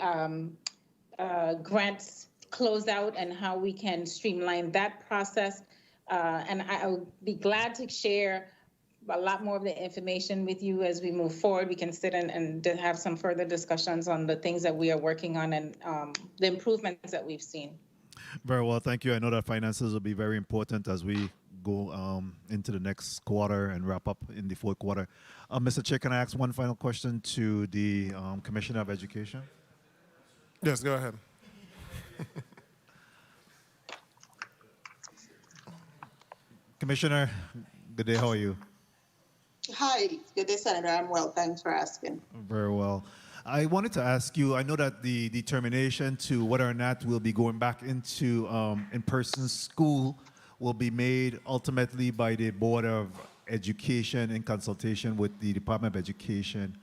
grants closeout and how we can streamline that process. And I'll be glad to share a lot more of the information with you as we move forward. We can sit and have some further discussions on the things that we are working on and the improvements that we've seen. Very well, thank you. I know that finances will be very important as we go into the next quarter and wrap up in the 4th quarter. Mr. Chair, can I ask one final question to the Commissioner of Education? Yes, go ahead. Commissioner, good day, how are you? Hi, good day, Senator. I'm well, thanks for asking. Very well. I wanted to ask you, I know that the determination to whether or not we'll be going back into in-person school will be made ultimately by the Board of Education in consultation with the Department of Education.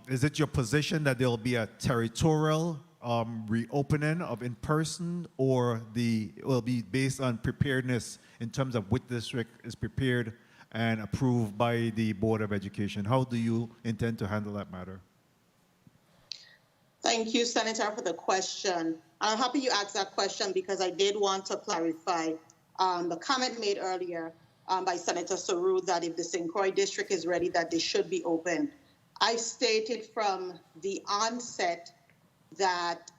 Is it your position that there will be a territorial reopening of in-person, or it will be based on preparedness in terms of which district is prepared and approved by the Board of Education? How do you intend to handle that matter? Thank you, Senator, for the question. I'm happy you asked that question because I did want to clarify the comment made earlier by Senator Saru that if the St. Croix district is ready, that they should be open. I stated from the onset that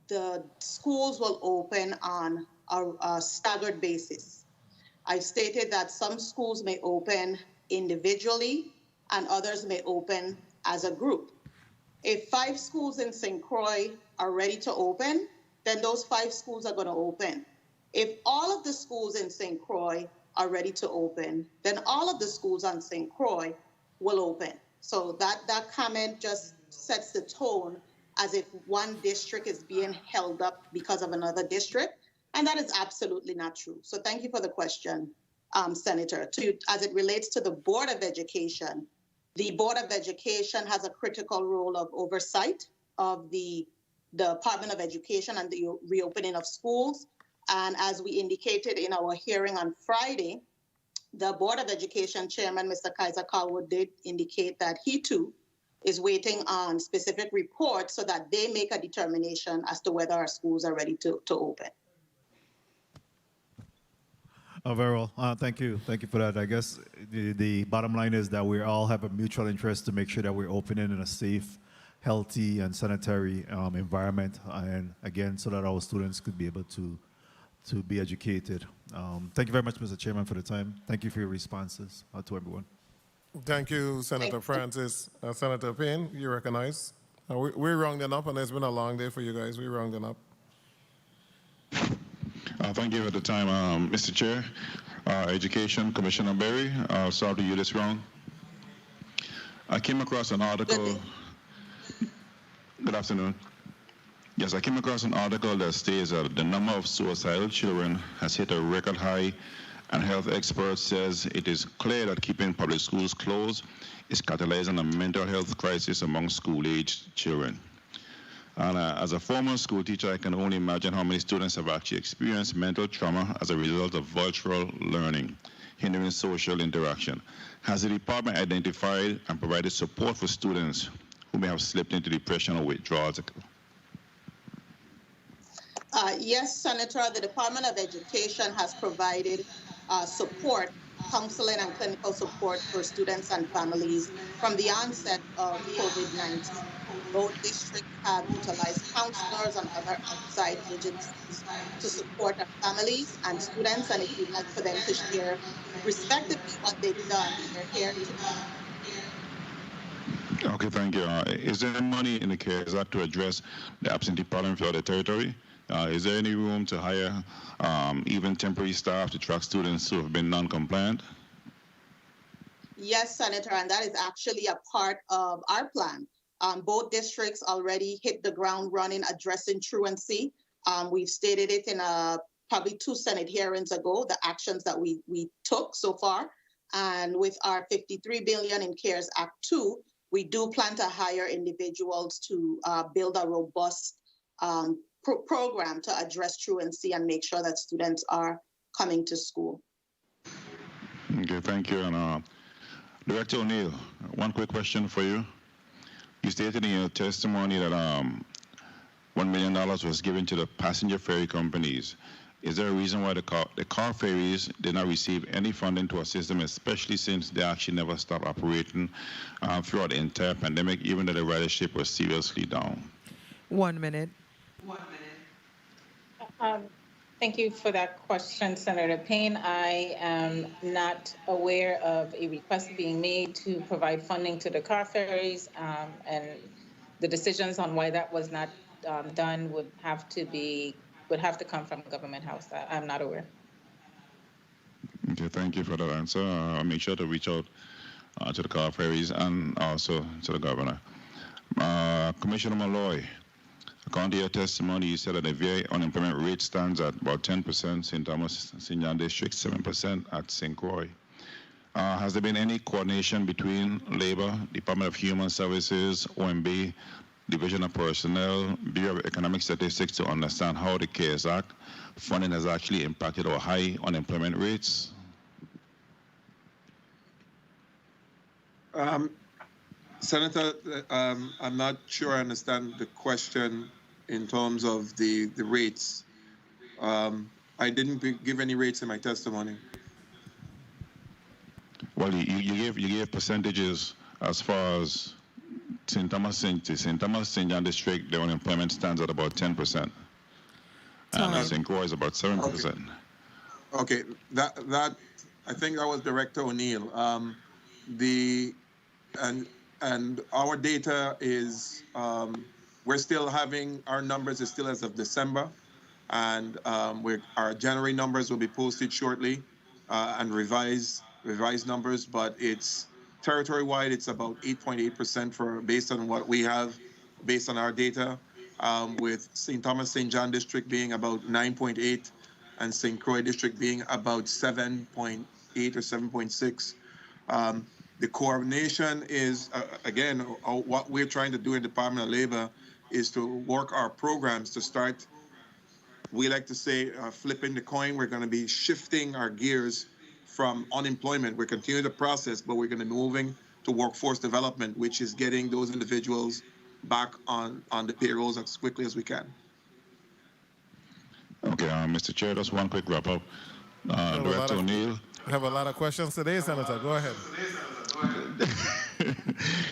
the schools will open on a staggered basis. I stated that some schools may open individually and others may open as a group. If 5 schools in St. Croix are ready to open, then those 5 schools are going to open. If all of the schools in St. Croix are ready to open, then all of the schools on St. Croix will open. So that comment just sets the tone as if one district is being held up because of another district, and that is absolutely not true. So thank you for the question, Senator. As it relates to the Board of Education, the Board of Education has a critical role of oversight of the Department of Education and the reopening of schools. And as we indicated in our hearing on Friday, the Board of Education Chairman, Mr. Kaiser Calwood, did indicate that he too is waiting on specific reports so that they make a determination as to whether our schools are ready to open. Very well. Thank you. Thank you for that. I guess the bottom line is that we all have a mutual interest to make sure that we're opening in a safe, healthy, and sanitary environment, and again, so that our students could be able to be educated. Thank you very much, Mr. Chairman, for the time. Thank you for your responses to everyone. Thank you, Senator Francis. Senator Payne, you recognize? We're rounding up, and it's been a long day for you guys. We're rounding up. Thank you for the time, Mr. Chair. Education Commissioner Berry, I'll start with you this round. I came across an article. Good afternoon. Yes, I came across an article that states that the number of suicidal children has hit a record high, and health experts says it is clear that keeping public schools closed is catalyzing a mental health crisis among school-aged children. And as a former school teacher, I can only imagine how many students have actually experienced mental trauma as a result of virtual learning, hindering social interaction. Has the department identified and provided support for students who may have slipped into depression or withdrawals? Yes, Senator, the Department of Education has provided support, counseling and clinical support for students and families from the onset of COVID-19. Both districts have utilized counselors and other outside agencies to support our families and students, and if you'd like for them to share respectively what they've done, they're here today. Okay, thank you. Is there money in the CARES Act to address the absentee problem throughout the territory? Is there any room to hire even temporary staff to track students who have been non-compliant? Yes, Senator, and that is actually a part of our plan. Both districts already hit the ground running addressing truancy. We've stated it in probably 2 Senate hearings ago, the actions that we took so far. And with our $53 billion in CARES Act 2, we do plan to hire individuals to build a robust program to address truancy and make sure that students are coming to school. Okay, thank you. And Director O'Neill, one quick question for you. You stated in your testimony that $1 million was given to the passenger ferry companies. Is there a reason why the car ferries did not receive any funding to assist them, especially since they actually never stopped operating throughout the entire pandemic, even though the ridership was seriously down? 1 minute. Thank you for that question, Senator Payne. I am not aware of a request being made to provide funding to the car ferries, and the decisions on why that was not done would have to come from Government House. I'm not aware. Okay, thank you for that answer. I'll make sure to reach out to the car ferries and also to the governor. Commissioner Malloy, according to your testimony, you said that the VA unemployment rate stands at about 10%, St. Thomas, St. John District, 7% at St. Croix. Has there been any coordination between Labor, Department of Human Services, OMB, Division of Personnel, Bureau of Economic Statistics to understand how the CARES Act funding has actually impacted our high unemployment rates? Senator, I'm not sure I understand the question in terms of the rates. I didn't give any rates in my testimony. Well, you gave percentages as far as St. Thomas St. John District, the unemployment stands at about 10%. And St. Croix is about 7%. Okay, that I think that was Director O'Neill. And our data is we're still having our numbers is still as of December, and our January numbers will be posted shortly and revised numbers, but it's territory-wide. It's about 8.8% for based on what we have, based on our data, with St. Thomas St. John District being about 9.8, and St. Croix District being about 7.8 or 7.6. The coordination is, again, what we're trying to do in the Department of Labor is to work our programs to start, we like to say, flipping the coin. We're going to be shifting our gears from unemployment. We're continuing the process, but we're going to be moving to workforce development, which is getting those individuals back on the payrolls as quickly as we can. Okay, Mr. Chair, just one quick wrap-up. Director O'Neill. I have a lot of questions today, Senator. Go ahead.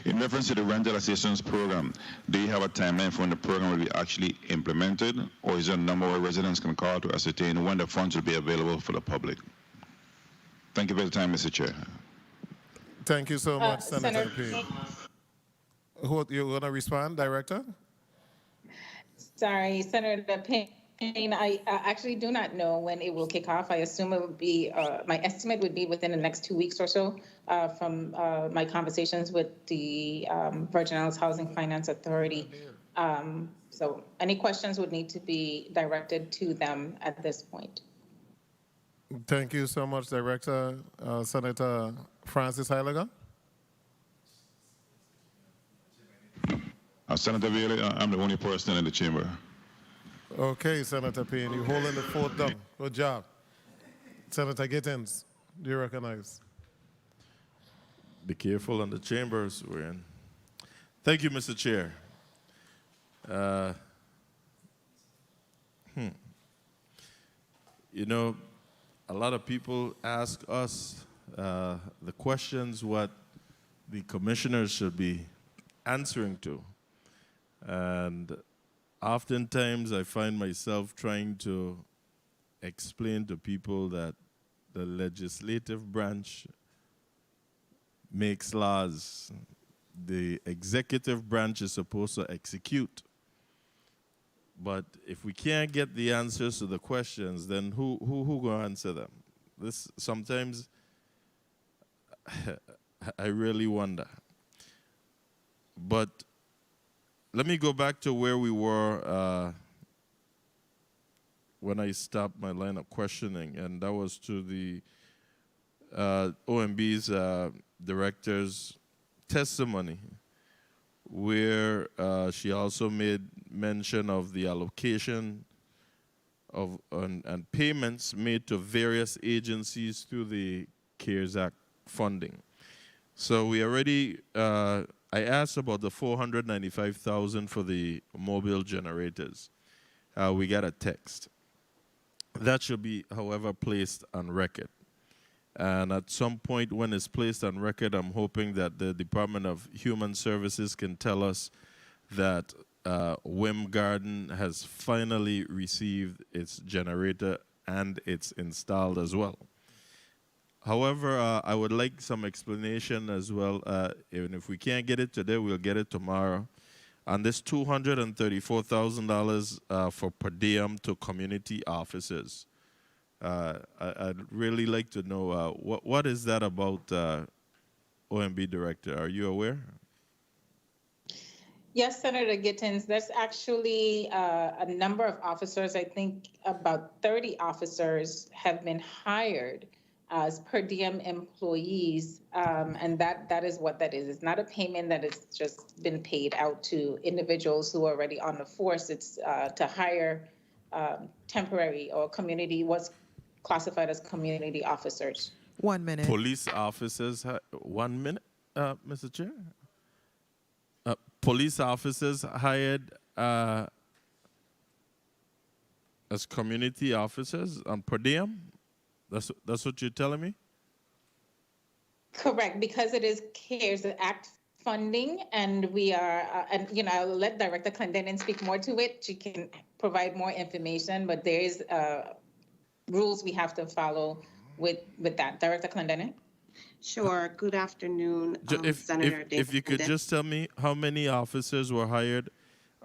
In reference to the rental assistance program, do you have a timeline for when the program will be actually implemented, or is there a number where residents can call to ascertain when the funds will be available for the public? Thank you for the time, Mr. Chair. Thank you so much, Senator Payne. Who you want to respond, Director? Sorry, Senator Payne. I actually do not know when it will kick off. I assume it would be, my estimate would be within the next 2 weeks or so from my conversations with the Virgin Islands Housing Finance Authority. So any questions would need to be directed to them at this point. Thank you so much, Director. Senator Francis Heiliger. Senator Bailey, I'm the only person in the chamber. Okay, Senator Payne, you're holding the fort down. Good job. Senator Gittins, do you recognize? Be careful in the chambers we're in. Thank you, Mr. Chair. You know, a lot of people ask us the questions what the commissioners should be answering to. And oftentimes I find myself trying to explain to people that the legislative branch makes laws. The executive branch is supposed to execute. But if we can't get the answers to the questions, then who gonna answer them? This sometimes I really wonder. But let me go back to where we were when I stopped my line of questioning, and that was to the OMB's director's testimony, where she also made mention of the allocation of and payments made to various agencies through the CARES Act funding. So we already, I asked about the $495,000 for the mobile generators. We got a text. That should be, however, placed on record. And at some point when it's placed on record, I'm hoping that the Department of Human Services can tell us that Wim Garden has finally received its generator and it's installed as well. However, I would like some explanation as well. Even if we can't get it today, we'll get it tomorrow. On this $234,000 for per diem to community officers. I'd really like to know what is that about, OMB Director? Are you aware? Yes, Senator Gittins, there's actually a number of officers, I think about 30 officers have been hired as per diem employees, and that is what that is. It's not a payment that has just been paid out to individuals who are already on the force. It's to hire temporary or what's classified as community officers. 1 minute. Police officers, 1 minute, Mr. Chair. Police officers hired as community officers on per diem. That's what you're telling me? Correct, because it is CARES Act funding, and we are, and I'll let Director Clendenin speak more to it. She can provide more information, but there is rules we have to follow with that. Director Clendenin? Sure. Good afternoon, Senator Davis. If you could just tell me how many officers were hired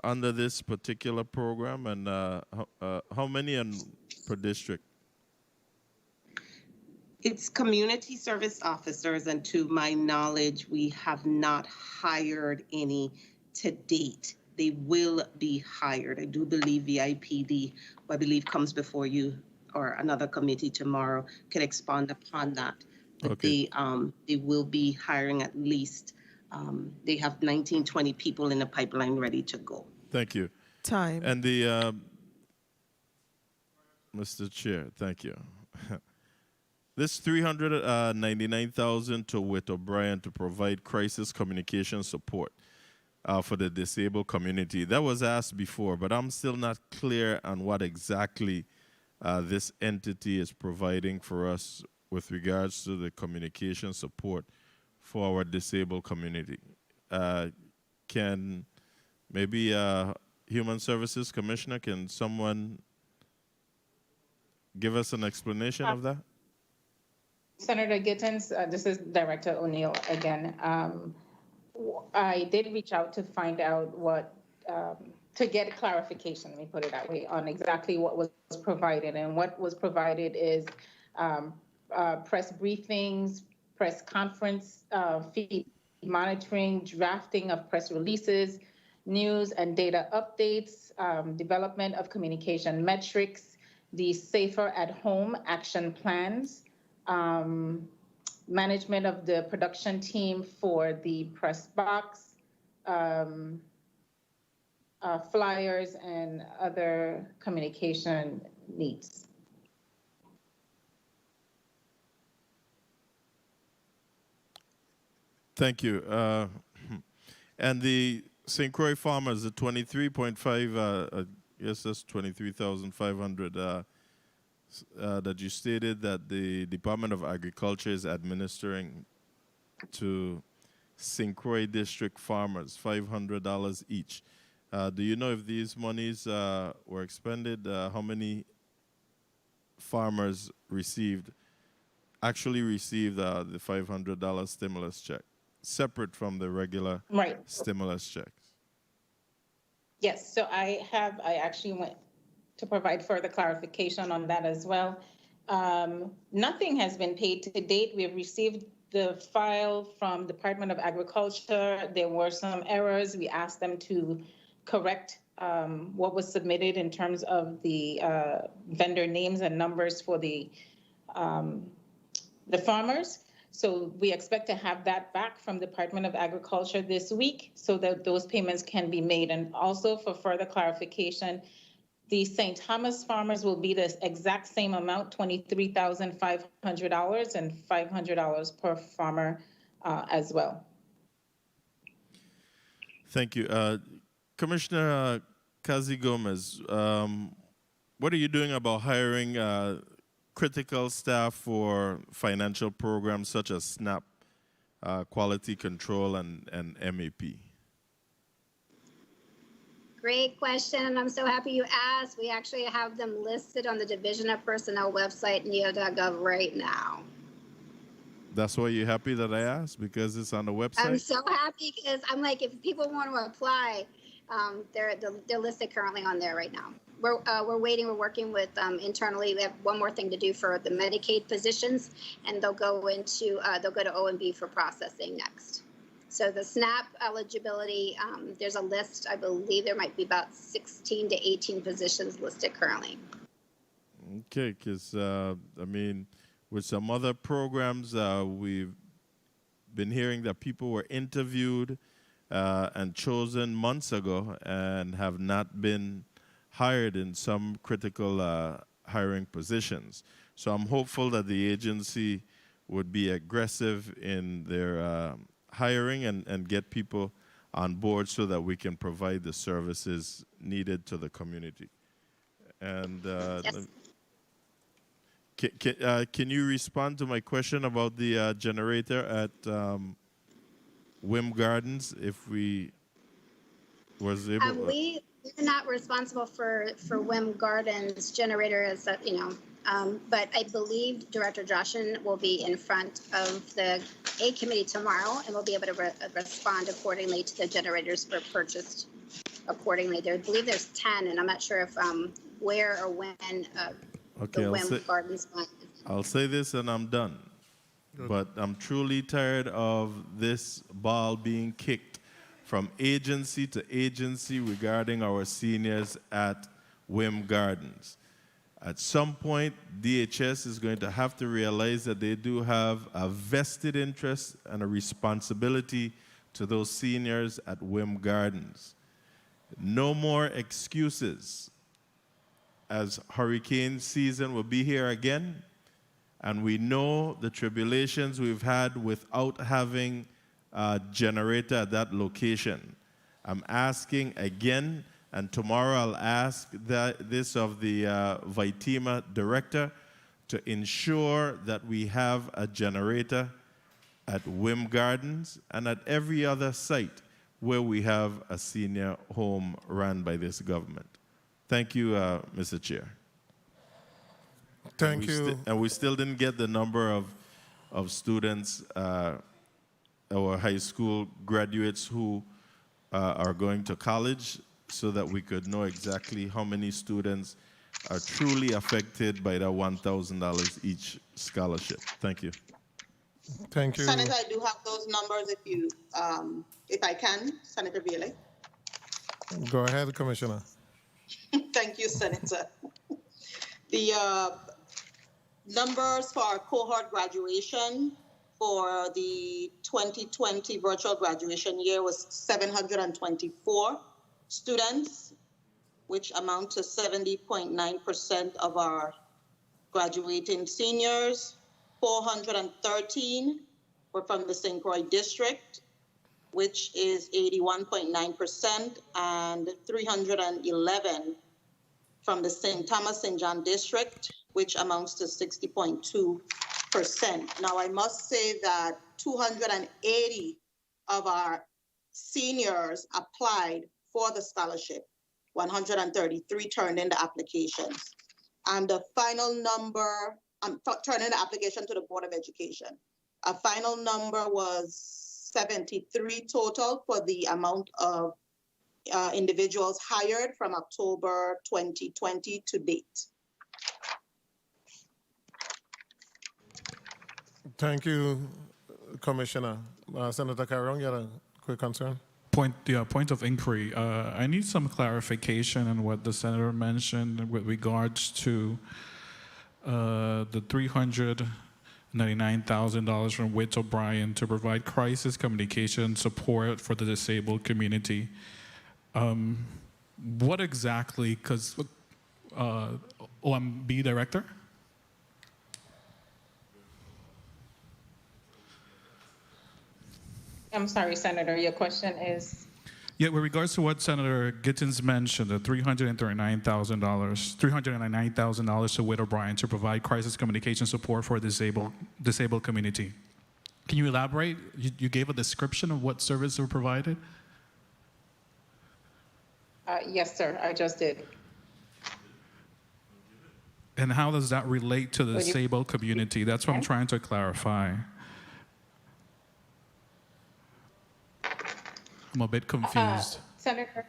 under this particular program, and how many per district? It's community service officers, and to my knowledge, we have not hired any to date. They will be hired. I do believe VIPD, who I believe comes before you or another committee tomorrow, can expand upon that. But Okay. they will be hiring at least, they have 19, 20 people in the pipeline ready to go. Thank you. Time. And the, Mr. Chair, thank you. This $399,000 to Whit O'Brien to provide crisis communication support for the disabled community. That was asked before, but I'm still not clear on what exactly this entity is providing for us with regards to the communication support for our disabled community. Can maybe Human Services Commissioner, can someone give us an explanation of that? Senator Gittens, this is Director O'Neill again. I did reach out to find out to get clarification, let me put it that way, on exactly what was provided. And what was provided is press briefings, press conference, feed monitoring, drafting of press releases, news and data updates, development of communication metrics, the Safer at Home action plans, management of the production team for the press box, flyers, and other communication needs. Thank you. And the St. Croix farmers, the 23.5, yes, that's 23,500 that you stated that the Department of Agriculture is administering to St. Croix District farmers, $500 each. Do you know if these monies were expended? How many farmers actually received the $500 stimulus check, separate from the regular stimulus checks? Yes, so I actually went to provide further clarification on that as well. Nothing has been paid to date. We have received the file from Department of Agriculture. There were some errors. We asked them to correct what was submitted in terms of the vendor names and numbers for the farmers. So we expect to have that back from Department of Agriculture this week so that those payments can be made. And also for further clarification, the St. Thomas farmers will be the exact same amount, $23,500 and $500 per farmer as well. Thank you. Commissioner Kazi Gomez, what are you doing about hiring critical staff for financial programs such as SNAP, quality control, and MAP? Great question. I'm so happy you asked. We actually have them listed on the Division of Personnel website, neo.gov, right now. That's why you're happy that I asked, because it's on the website? I'm so happy because I'm like, if people want to apply, they're listed currently on there right now. We're waiting. We're working with internally. We have one more thing to do for the Medicaid positions, and they'll go to OMB for processing next. So the SNAP eligibility, there's a list. I believe there might be about 16 to 18 positions listed currently. Okay, because, I mean, with some other programs. We've been hearing that people were interviewed and chosen months ago and have not been hired in some critical hiring positions. So I'm hopeful that the agency would be aggressive in their hiring and get people on board so that we can provide the services needed to the community. And Yes. can you respond to my question about the generator at Wim Gardens, if we was able? We're not responsible for Wim Gardens generator, as that, but I believe Director Joshin will be in front of the A committee tomorrow and will be able to respond accordingly to the generators for purchased accordingly. I believe there's 10, and I'm not sure if where or when Okay, the Wim Gardens one. I'll say this and I'm done. But I'm truly tired of this ball being kicked from agency to agency regarding our seniors at Wim Gardens. At some point, DHS is going to have to realize that they do have a vested interest and a responsibility to those seniors at Wim Gardens. No more excuses, as hurricane season will be here again, and we know the tribulations we've had without having a generator at that location. I'm asking again, and tomorrow I'll ask this of the Vitima director to ensure that we have a generator at Wim Gardens and at every other site where we have a senior home run by this government. Thank you, Mr. Chair. Thank you. And we still didn't get the number of students, our high school graduates who are going to college, so that we could know exactly how many students are truly affected by the $1,000 each scholarship. Thank you. Thank you. Senator, I do have those numbers if I can, Senator Bailey. Go ahead, Commissioner. Thank you, Senator. The numbers for our cohort graduation for the 2020 virtual graduation year was 724 students, which amount to 70.9% of our graduating seniors. 413 were from the St. Croix district, which is 81.9%, and 311 from the St. Thomas St. John district, which amounts to 60.2%. Now, I must say that 280 of our seniors applied for the scholarship. 133 turned in the applications. And the final number, turned in the application to the Board of Education. A final number was 73 total for the amount of individuals hired from October 2020 to date. Thank you, Commissioner. Senator Carong, you had a quick concern? Point of inquiry. I need some clarification on what the senator mentioned with regards to the $399,000 from Witt O'Brien to provide crisis communication support for the disabled community. What exactly? Because OMB director. I'm sorry, Senator, your question is? Yeah, with regards to what Senator Gittens mentioned, the $399,000 to Witt O'Brien to provide crisis communication support for disabled community. Can you elaborate? You gave a description of what services were provided? Yes, sir, I just did. And how does that relate to the disabled community? That's what I'm trying to clarify. I'm a bit confused. Senator,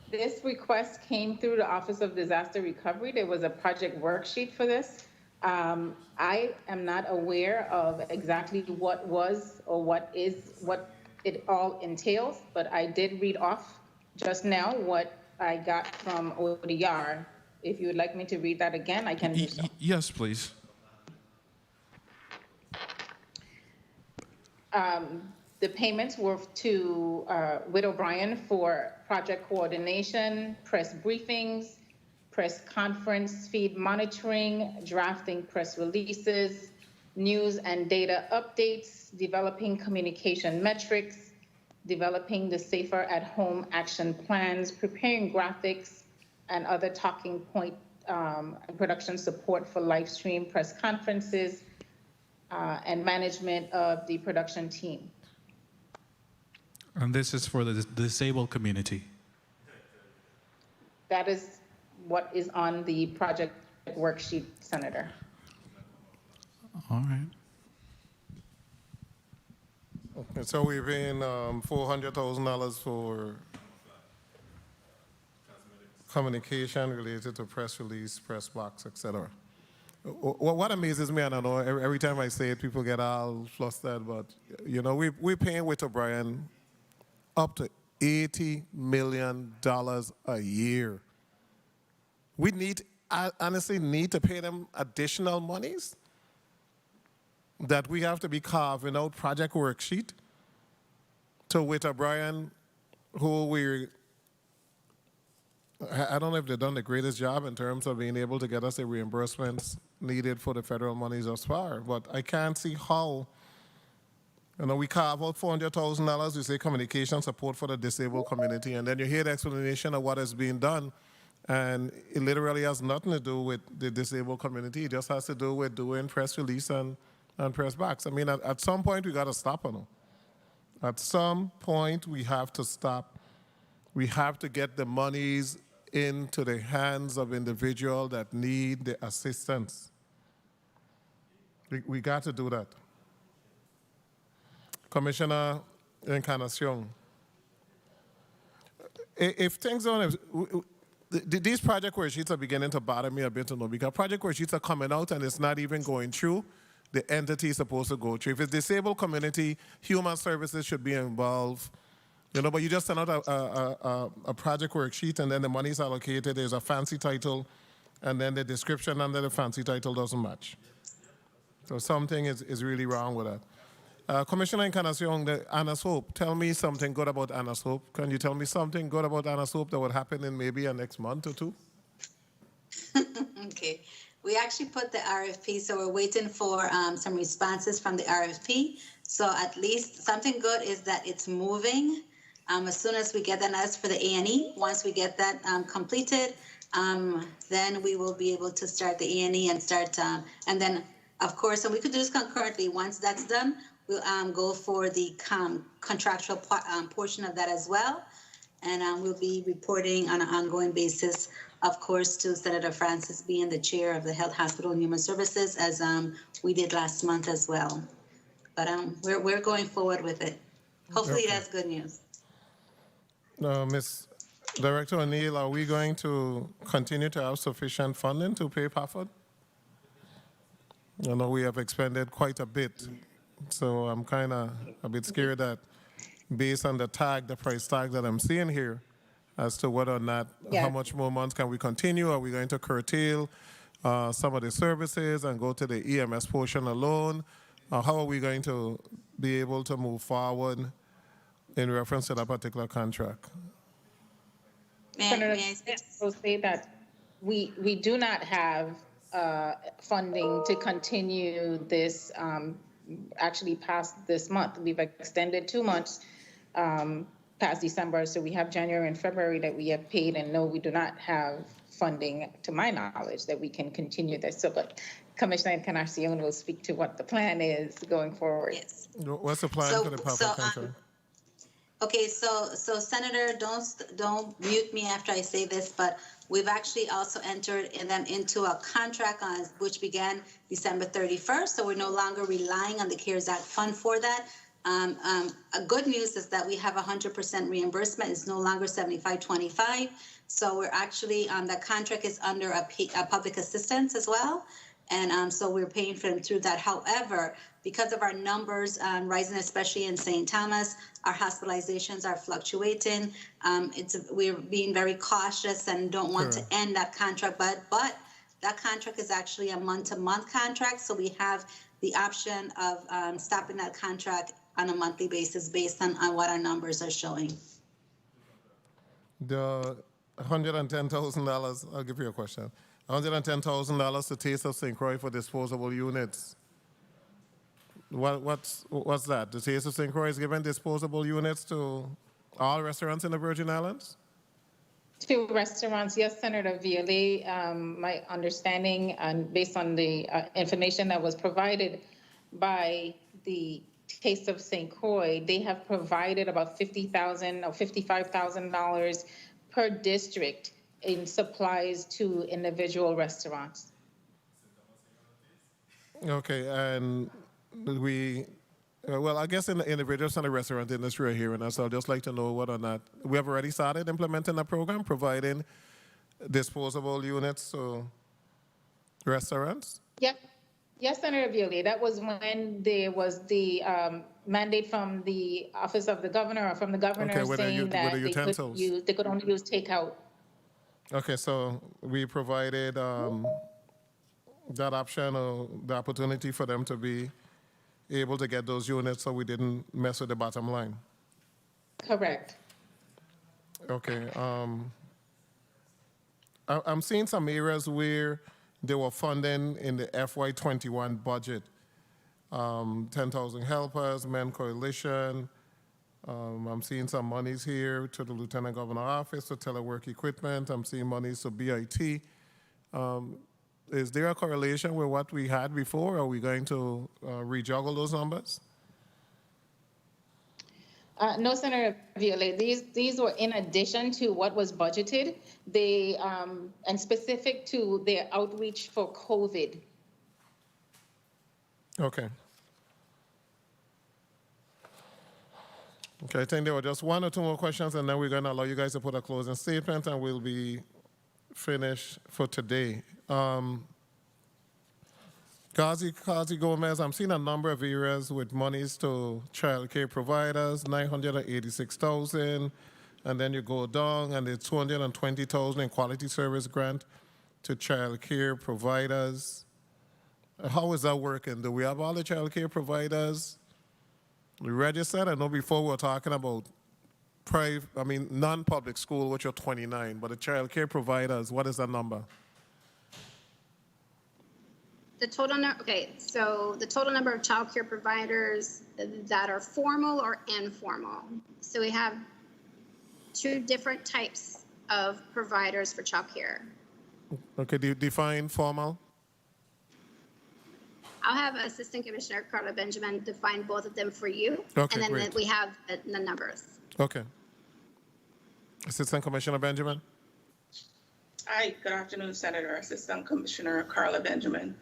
this request came through the Office of Disaster Recovery. There was a project worksheet for this. I am not aware of exactly what was or what it all entails, but I did read off just now what I got from ODR. If you would like me to read that again, I can do so. Yes, please. The payments were to Widow Bryan for project coordination, press briefings, press conference feed monitoring, drafting press releases, news and data updates, developing communication metrics, developing the Safer at Home action plans, preparing graphics and other talking point production support for live stream press conferences, and management of the production team. And this is for the disabled community. That is what is on the project worksheet, Senator. All right. Okay, so we're paying $400,000 for communication related to press release, press box, etc. What amazes me, and I know every time I say it, people get all flustered, but you know, we're paying Widow Bryan up to $80 million a year. We honestly need to pay them additional monies that we have to be carving out project worksheet to Widow Bryan, who I don't know if they've done the greatest job in terms of being able to get us the reimbursements needed for the federal monies thus far, but I can't see how. You know, we carve out $400,000, we say communication support for the disabled community, and then you hear the explanation of what is being done, and it literally has nothing to do with the disabled community. It just has to do with doing press release and press box. I mean, at some point, we got to stop on them. At some point, we have to stop. We have to get the monies into the hands of individuals that need the assistance. We got to do that. Commissioner Encarnacion, if things don't, these project worksheets are beginning to bother me a bit, you know, because project worksheets are coming out and it's not even going through the entity is supposed to go through. If it's disabled community, human services should be involved, you know, but you just send out a project worksheet and then the money is allocated, there's a fancy title, and then the description under the fancy title doesn't match. So something is really wrong with that. Commissioner Encarnacion, Anna's Hope, tell me something good about Anna's Hope. Can you tell me something good about Anna's Hope that would happen in maybe a next month or two? Okay. We actually put the RFP, so we're waiting for some responses from the RFP. So at least something good is that it's moving. As soon as we get that, as for the A&E, once we get that completed, then we will be able to start the A&E and start, and then, of course, and we could do this concurrently. Once that's done, we'll go for the contractual portion of that as well. And we'll be reporting on an ongoing basis, of course, to Senator Francis being the chair of the Health, Hospital, and Human Services, as we did last month as well. But we're going forward with it. Hopefully Okay. that's good news. Ms. Director O'Neill, are we going to continue to have sufficient funding to pay PAFOD? You know, we have expended quite a bit, so I'm kind of a bit scared that based on the price tag that I'm seeing here, as to whether or not, how much more months can we continue? Are we going to curtail some of the services and go to the EMS portion alone? How are we going to be able to move forward in reference to that particular contract? Senator, I will say that we do not have funding to continue this actually past this month. We've extended 2 months past December, so we have January and February that we have paid, and no, we do not have funding, to my knowledge, that we can continue this. So, but Commissioner Encarnacion will speak to what the plan is going forward. Yes. What's the plan for the PAFOD contract? Okay, so Senator, don't mute me after I say this, but we've actually also entered them into a contract which began December 31st. So we're no longer relying on the CARES Act fund for that. A good news is that we have 100% reimbursement. It's no longer 75-25. So we're actually, the contract is under a public assistance as well. And so we're paying for them through that. However, because of our numbers rising, especially in St. Thomas, our hospitalizations are fluctuating. We're being very cautious and don't want to end that contract, but that contract is actually a month-to-month contract. So we have the option of stopping that contract on a monthly basis based on what our numbers are showing. The $110,000, I'll give you a question. $110,000 to Taste of St. Croix for disposable units. What's that? The Taste of St. Croix is giving disposable units to all restaurants in the Virgin Islands? To restaurants, yes, Senator Viole. My understanding, and based on the information that was provided by the Taste of St. Croix, they have provided about $50,000 or $55,000 per district in supplies to individual restaurants. Okay, and we, well, I guess in the individual and the restaurant industry are hearing us, so I'd just like to know whether or not we have already started implementing a program providing disposable units to restaurants? Yep. Yes, Senator Viole. That was when there was the mandate from the Office of the Governor or from the Governor saying that they could only use takeout. Okay, so we provided that option or the opportunity for them to be able to get those units so we didn't mess with the bottom line. Correct. Okay. I'm seeing some areas where they were funding in the FY21 budget. 10,000 helpers, Men Coalition. I'm seeing some monies here to the Lieutenant Governor Office for telework equipment. I'm seeing monies to BIT. Is there a correlation with what we had before? Are we going to rejuggle those numbers? No, Senator Viole. These were in addition to what was budgeted. They and specific to their outreach for COVID. Okay. Okay, I think there were just one or two more questions, and then we're going to allow you guys to put a closing statement, and we'll be finished for today. Kazi Gomez, I'm seeing a number of areas with monies to child care providers, 986,000, and then you go down and it's 220,000 in quality service grant to child care providers. How is that working? Do we have all the child care providers registered? I know before we were talking about non-public school, which are 29, but the child care providers, what is that number? The total number, okay, so the total number of child care providers that are formal or informal. So we have two different types of providers for child care. Okay, do you define formal? I'll have Assistant Commissioner Carla Benjamin define both of them for you. Okay, and then great. we have the numbers. Okay. Assistant Commissioner Benjamin. Hi, good afternoon, Senator. Assistant Commissioner Carla Benjamin.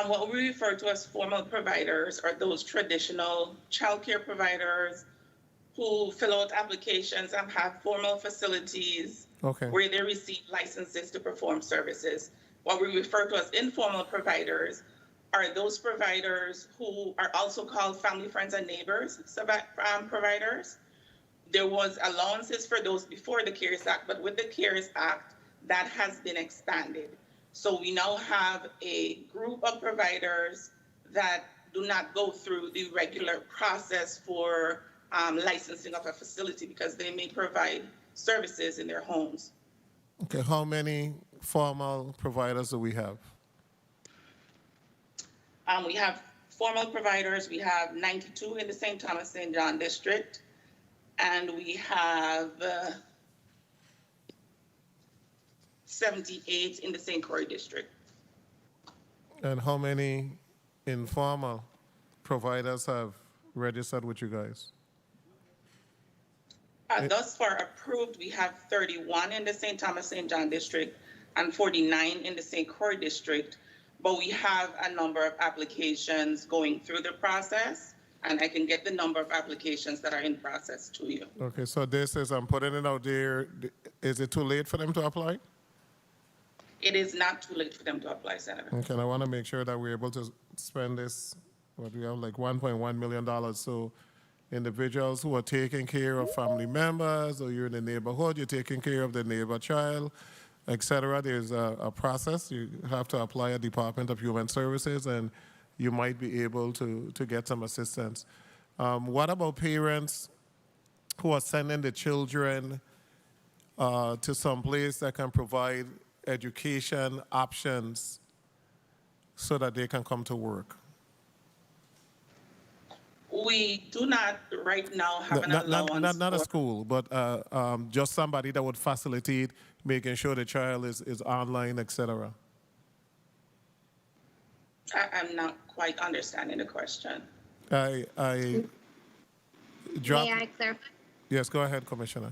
What we refer to as formal providers are those traditional childcare providers who fill out applications and have formal facilities where they receive licenses to perform services. What we refer to as informal providers are those providers who are also called family, friends, and neighbors providers. There was allowances for those before the CARES Act, but with the CARES Act, that has been expanded. So we now have a group of providers that do not go through the regular process for licensing of a facility because they may provide services in their homes. Okay, how many formal providers do we have? We have formal providers. We have 92 in the St. Thomas St. John district, and we have 78 in the St. Croix district. And how many informal providers have registered with you guys? Thus far approved, we have 31 in the St. Thomas St. John district and 49 in the St. Croix district. But we have a number of applications going through the process, and I can get the number of applications that are in process to you. Okay, so this is, I'm putting it out there. Is it too late for them to apply? It is not too late for them to apply, Senator. Okay, and I want to make sure that we're able to spend this, what we have, like $1.1 million. So individuals who are taking care of family members, or you're in the neighborhood, you're taking care of the neighbor child, etc. There's a process. You have to apply at Department of Human Services, and you might be able to get some assistance. What about parents who are sending the children to some place that can provide education options so that they can come to work? We do not right now have an allowance. Not a school, but just somebody that would facilitate making sure the child is online, etc. I'm not quite understanding the question. I May I clarify? Yes, go ahead, Commissioner.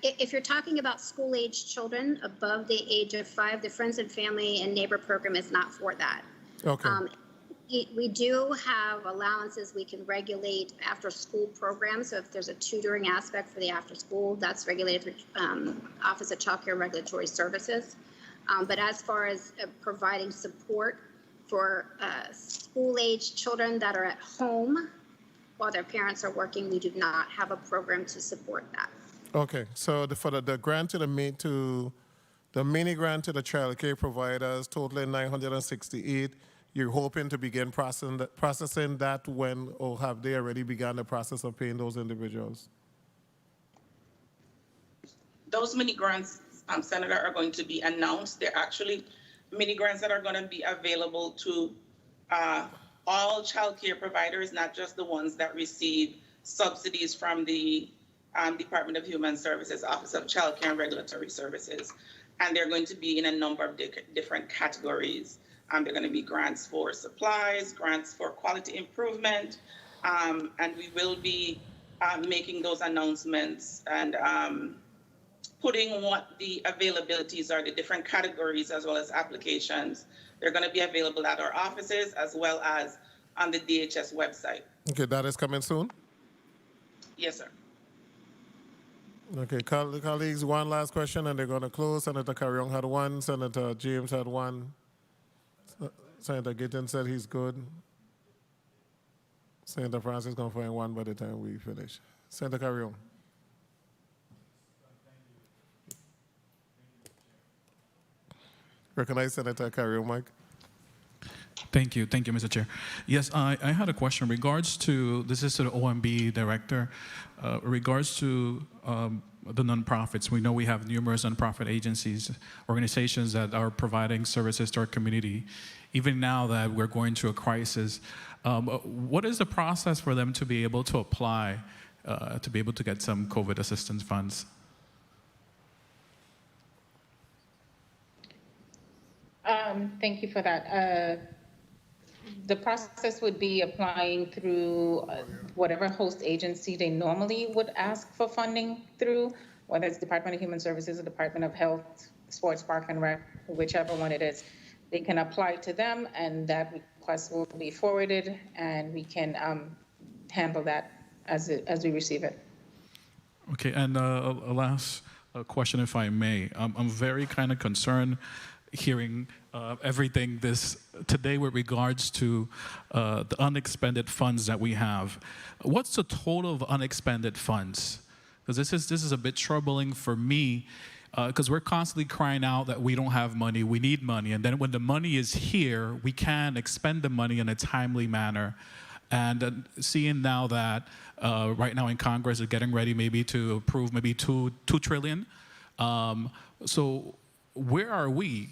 If you're talking about school-age children above the age of 5, the Friends and Family and Neighbor Program is not for that. Okay. We do have allowances. We can regulate after-school programs. So if there's a tutoring aspect for the after-school, that's regulated through Office of Child Care and Regulatory Services. But as far as providing support for school-age children that are at home while their parents are working, we do not have a program to support that. Okay, so for the grant to the mini grant to the child care providers, totaling 968, you're hoping to begin processing that when, or have they already begun the process of paying those individuals? Those mini grants, Senator, are going to be announced. They're actually mini grants that are going to be available to all child care providers, not just the ones that receive subsidies from the Department of Human Services, Office of Child Care and Regulatory Services. And they're going to be in a number of different categories. They're going to be grants for supplies, grants for quality improvement, and we will be making those announcements and putting what the availabilities are, the different categories as well as applications. They're going to be available at our offices as well as on the DHS website. Okay, that is coming soon? Yes, sir. Okay, colleagues, one last question and they're going to close. Senator Carrion had one, Senator James had one. Senator Gittin said he's good. Senator Francis is going to find one by the time we finish. Senator Carrion. Recognize Senator Carrion, Mike. Thank you, Mr. Chair. Yes, I had a question regards to, this is to the OMB director, regards to the nonprofits. We know we have numerous nonprofit agencies, organizations that are providing services to our community. Even now that we're going through a crisis, what is the process for them to be able to apply to be able to get some COVID assistance funds? Thank you for that. The process would be applying through whatever host agency they normally would ask for funding through, whether it's Department of Human Services or Department of Health, Sports, Park and Rec, whichever one it is. They can apply to them and that request will be forwarded and we can handle that as we receive it. Okay, and a last question, if I may. I'm very kind of concerned hearing everything today with regards to the unexpended funds that we have. What's the total of unexpended funds? Because this is a bit troubling for me, because we're constantly crying out that we don't have money, we need money, and then when the money is here, we can expend the money in a timely manner. And seeing now that right now in Congress is getting ready maybe to approve maybe $2 trillion. So where are we?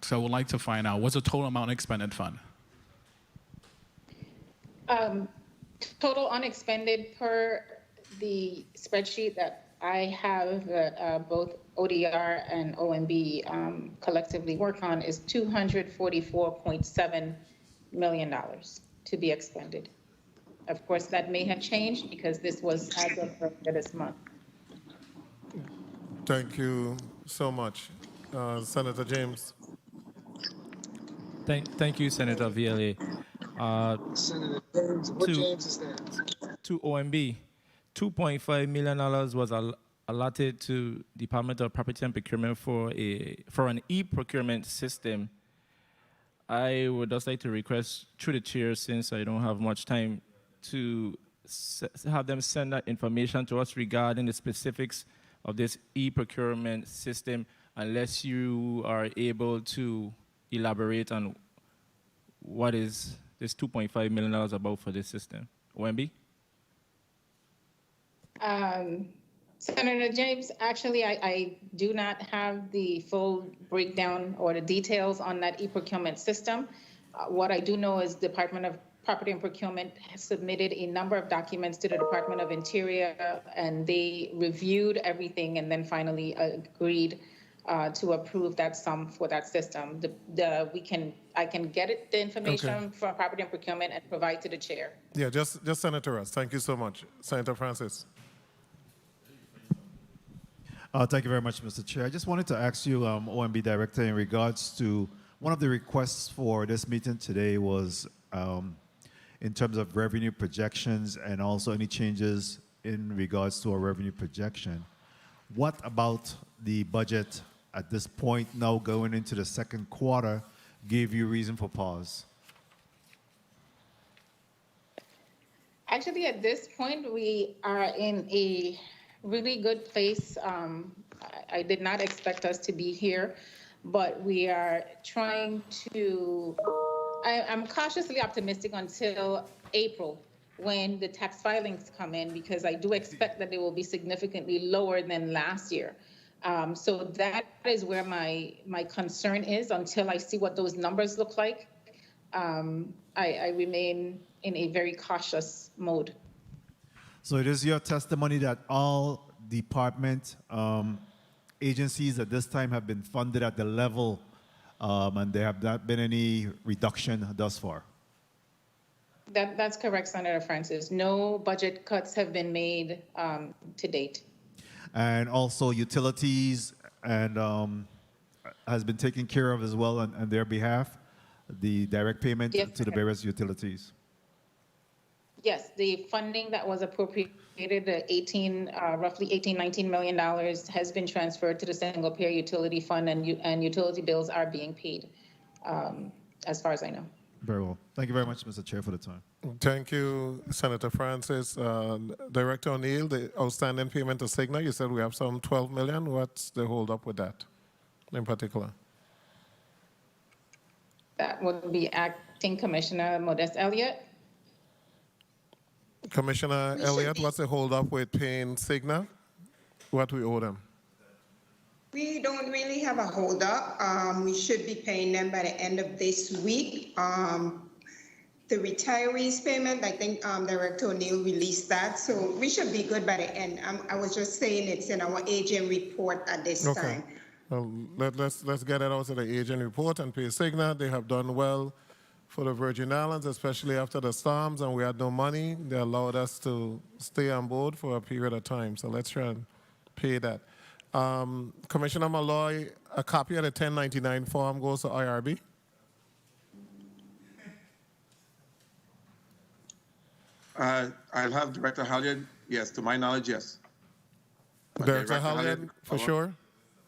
So I would like to find out, what's the total amount expended fund? Total unexpended per the spreadsheet that I have that both ODR and OMB collectively work on is $244.7 million to be expended. Of course, that may have changed because this was as of this month. Thank you so much. Senator James. Thank you, Senator VLA. Senator James, what James is that? To OMB, $2.5 million was allotted to Department of Property and Procurement for an e-procurement system. I would just like to request through the chair, since I don't have much time, to have them send that information to us regarding the specifics of this e-procurement system, unless you are able to elaborate on what is this $2.5 million about for this system? OMB? Senator James, actually, I do not have the full breakdown or the details on that e-procurement system. What I do know is Department of Property and Procurement has submitted a number of documents to the Department of Interior, and they reviewed everything and then finally agreed to approve that sum for that system. I can get the information from Property and Procurement and provide to the chair. Yeah, just send it to us. Thank you so much. Senator Francis. Thank you very much, Mr. Chair. I just wanted to ask you, OMB Director, in regards to one of the requests for this meeting today was in terms of revenue projections and also any changes in regards to our revenue projection. What about the budget at this point, now going into the second quarter, gave you reason for pause? Actually, at this point, we are in a really good place. I did not expect us to be here, but we are trying to, I'm cautiously optimistic until April when the tax filings come in, because I do expect that they will be significantly lower than last year. So that is where my concern is until I see what those numbers look like. I remain in a very cautious mode. So it is your testimony that all department agencies at this time have been funded at the level and there have not been any reduction thus far? That's correct, Senator Francis. No budget cuts have been made to date. And also utilities and has been taken care of as well on their behalf, the direct payment to the various utilities? Yes, the funding that was appropriated, roughly $19 million, has been transferred to the single-payer utility fund, and utility bills are being paid, as far as I know. Very well. Thank you very much, Mr. Chair, for the time. Thank you, Senator Francis. Director O'Neill, the outstanding payment to Cigna, you said we have some $12 million. What's the holdup with that in particular? That would be Acting Commissioner Modest Elliott. Commissioner Elliott, what's the holdup with paying Cigna? What we owe them? We don't really have a holdup. We should be paying them by the end of this week. The retirees payment, I think Director O'Neill released that, so we should be good by the end. I was just saying it's in our agent report at this time. Well, let's get it out of the agent report and pay Cigna. They have done well for the Virgin Islands, especially after the storms, and we had no money. They allowed us to stay on board for a period of time, so let's try and pay that. Commissioner Malloy, a copy of the 1099 form goes to IRB. I'll have Director Halyard. Yes, to my knowledge, yes. Director Halyard, for sure.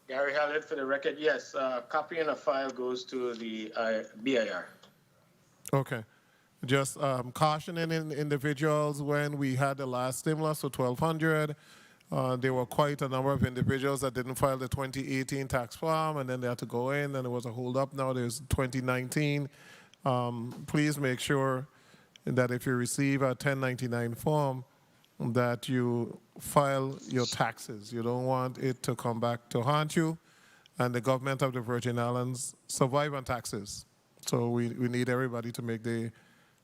Gary Halyard, for the record, yes. Copy and a file goes to the BIR. Okay. Just cautioning individuals when we had the last stimulus for $1,200. There were quite a number of individuals that didn't file the 2018 tax form, and then they had to go in, and there was a holdup. Now there's 2019. Please make sure that if you receive a 1099 form, that you file your taxes. You don't want it to come back to haunt you, and the government of the Virgin Islands survive on taxes. So we need everybody to make the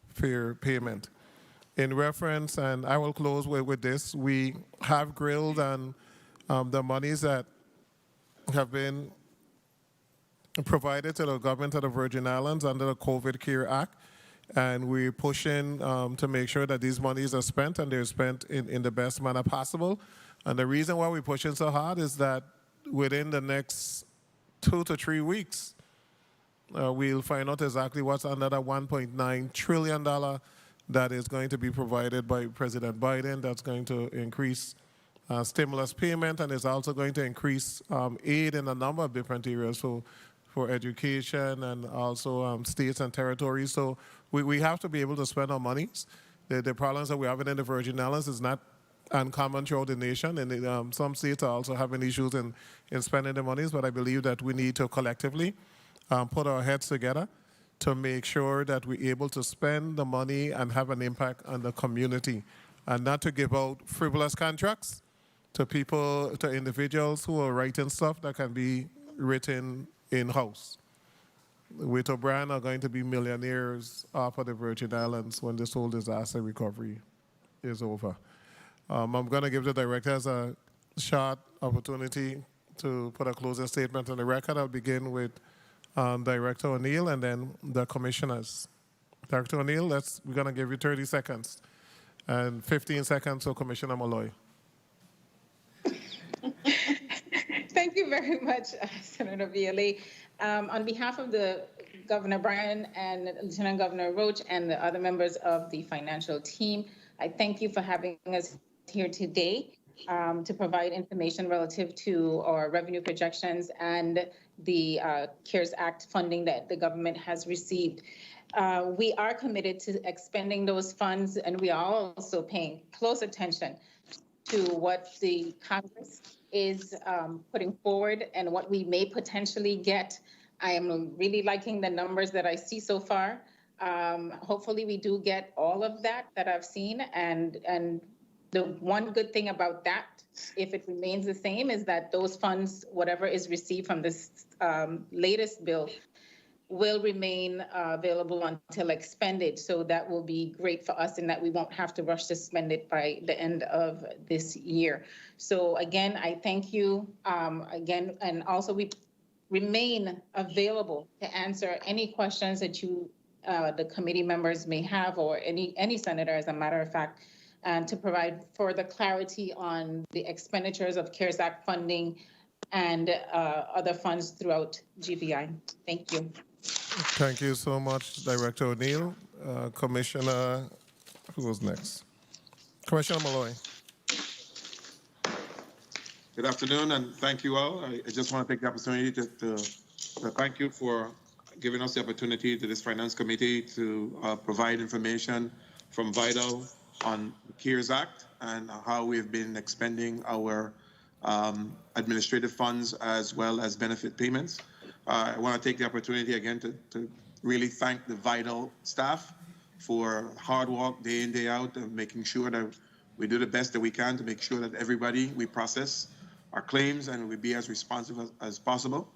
fair payment. In reference, and I will close with this, we have grilled on the monies that have been provided to the government of the Virgin Islands under the COVID Care Act, and we're pushing to make sure that these monies are spent, and they're spent in the best manner possible. And the reason why we're pushing so hard is that within the next 2 to 3 weeks, we'll find out exactly what's under that $1.9 trillion that is going to be provided by President Biden. That's going to increase stimulus payment, and is also going to increase aid in a number of different areas for education and also states and territories. So we have to be able to spend our monies. The problems that we have in the Virgin Islands is not uncommon throughout the nation, and some states are also having issues in spending the monies, but I believe that we need to collectively put our heads together to make sure that we're able to spend the money and have an impact on the community, and not to give out frivolous contracts to people, to individuals who are writing stuff that can be written in-house. With O'Brien are going to be millionaires off of the Virgin Islands when this whole disaster recovery is over. I'm going to give the directors a short opportunity to put a closing statement on the record. I'll begin with Director O'Neill and then the commissioners. Director O'Neill, we're going to give you 30 seconds and 15 seconds to Commissioner Malloy. Thank you very much, Senator Viale. On behalf of the Governor Bryan and Lieutenant Governor Roach and the other members of the financial team, I thank you for having us here today to provide information relative to our revenue projections and the CARES Act funding that the government has received. We are committed to expending those funds, and we are also paying close attention to what the Congress is putting forward and what we may potentially get. I am really liking the numbers that I see so far. Hopefully we do get all of that I've seen, and the one good thing about that, if it remains the same, is that those funds, whatever is received from this latest bill, will remain available until expended. So that will be great for us in that we won't have to rush to spend it by the end of this year. So again, I thank you again, and also we remain available to answer any questions that you, the committee members may have, or any senator, as a matter of fact, and to provide further clarity on the expenditures of CARES Act funding and other funds throughout GBI. Thank you. Thank you so much, Director O'Neill. Commissioner, who was next? Commissioner Malloy. Good afternoon, and thank you all. I just want to take the opportunity to thank you for giving us the opportunity to this Finance Committee to provide information from Vital on the CARES Act and how we've been expending our administrative funds as well as benefit payments. I want to take the opportunity again to really thank the Vital staff for hard work day in, day out, and making sure that we do the best that we can to make sure that we process our claims and we be as responsive as possible.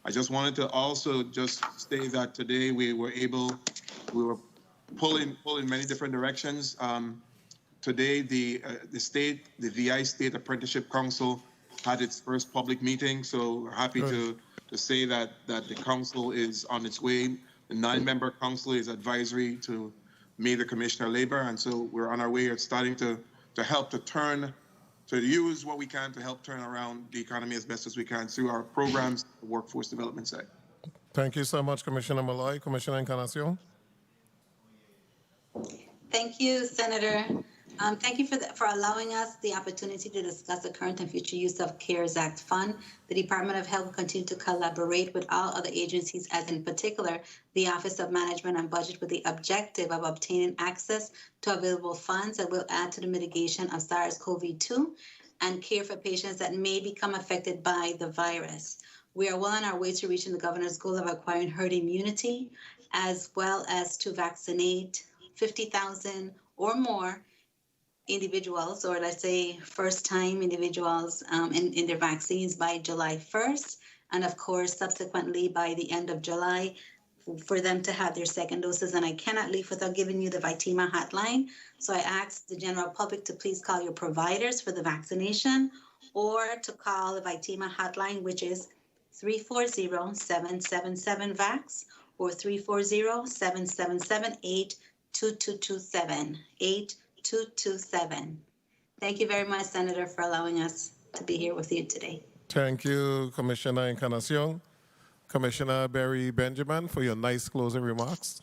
I just wanted to also just say that today we were pulling many different directions. Today, the VI State Apprenticeship Council had its first public meeting, so we're happy to say that the council is on its way. The 9-member council is advisory to me, the Commissioner of Labor, and so we're on our way at starting to help to use what we can to help turn around the economy as best as we can through our programs, the workforce development side. Thank you so much, Commissioner Malloy. Commissioner Encarnacion. Thank you, Senator. Thank you for allowing us the opportunity to discuss the current and future use of CARES Act fund. The Department of Health will continue to collaborate with all other agencies, as in particular the Office of Management and Budget, with the objective of obtaining access to available funds that will add to the mitigation of SARS-CoV-2 and care for patients that may become affected by the virus. We are well on our way to reaching the governor's goal of acquiring herd immunity, as well as to vaccinate 50,000 or more individuals, or let's say first-time individuals in their vaccines by July 1st, and of course subsequently by the end of July for them to have their second doses. And I cannot leave without giving you the VITEMA hotline. So I ask the general public to please call your providers for the vaccination, or to call the VITEMA hotline, which is 340-777-VAX or 340-777-8227. 227. Thank you very much, Senator, for allowing us to be here with you today. Thank you, Commissioner Encarnacion. Commissioner Barry Benjamin, for your nice closing remarks.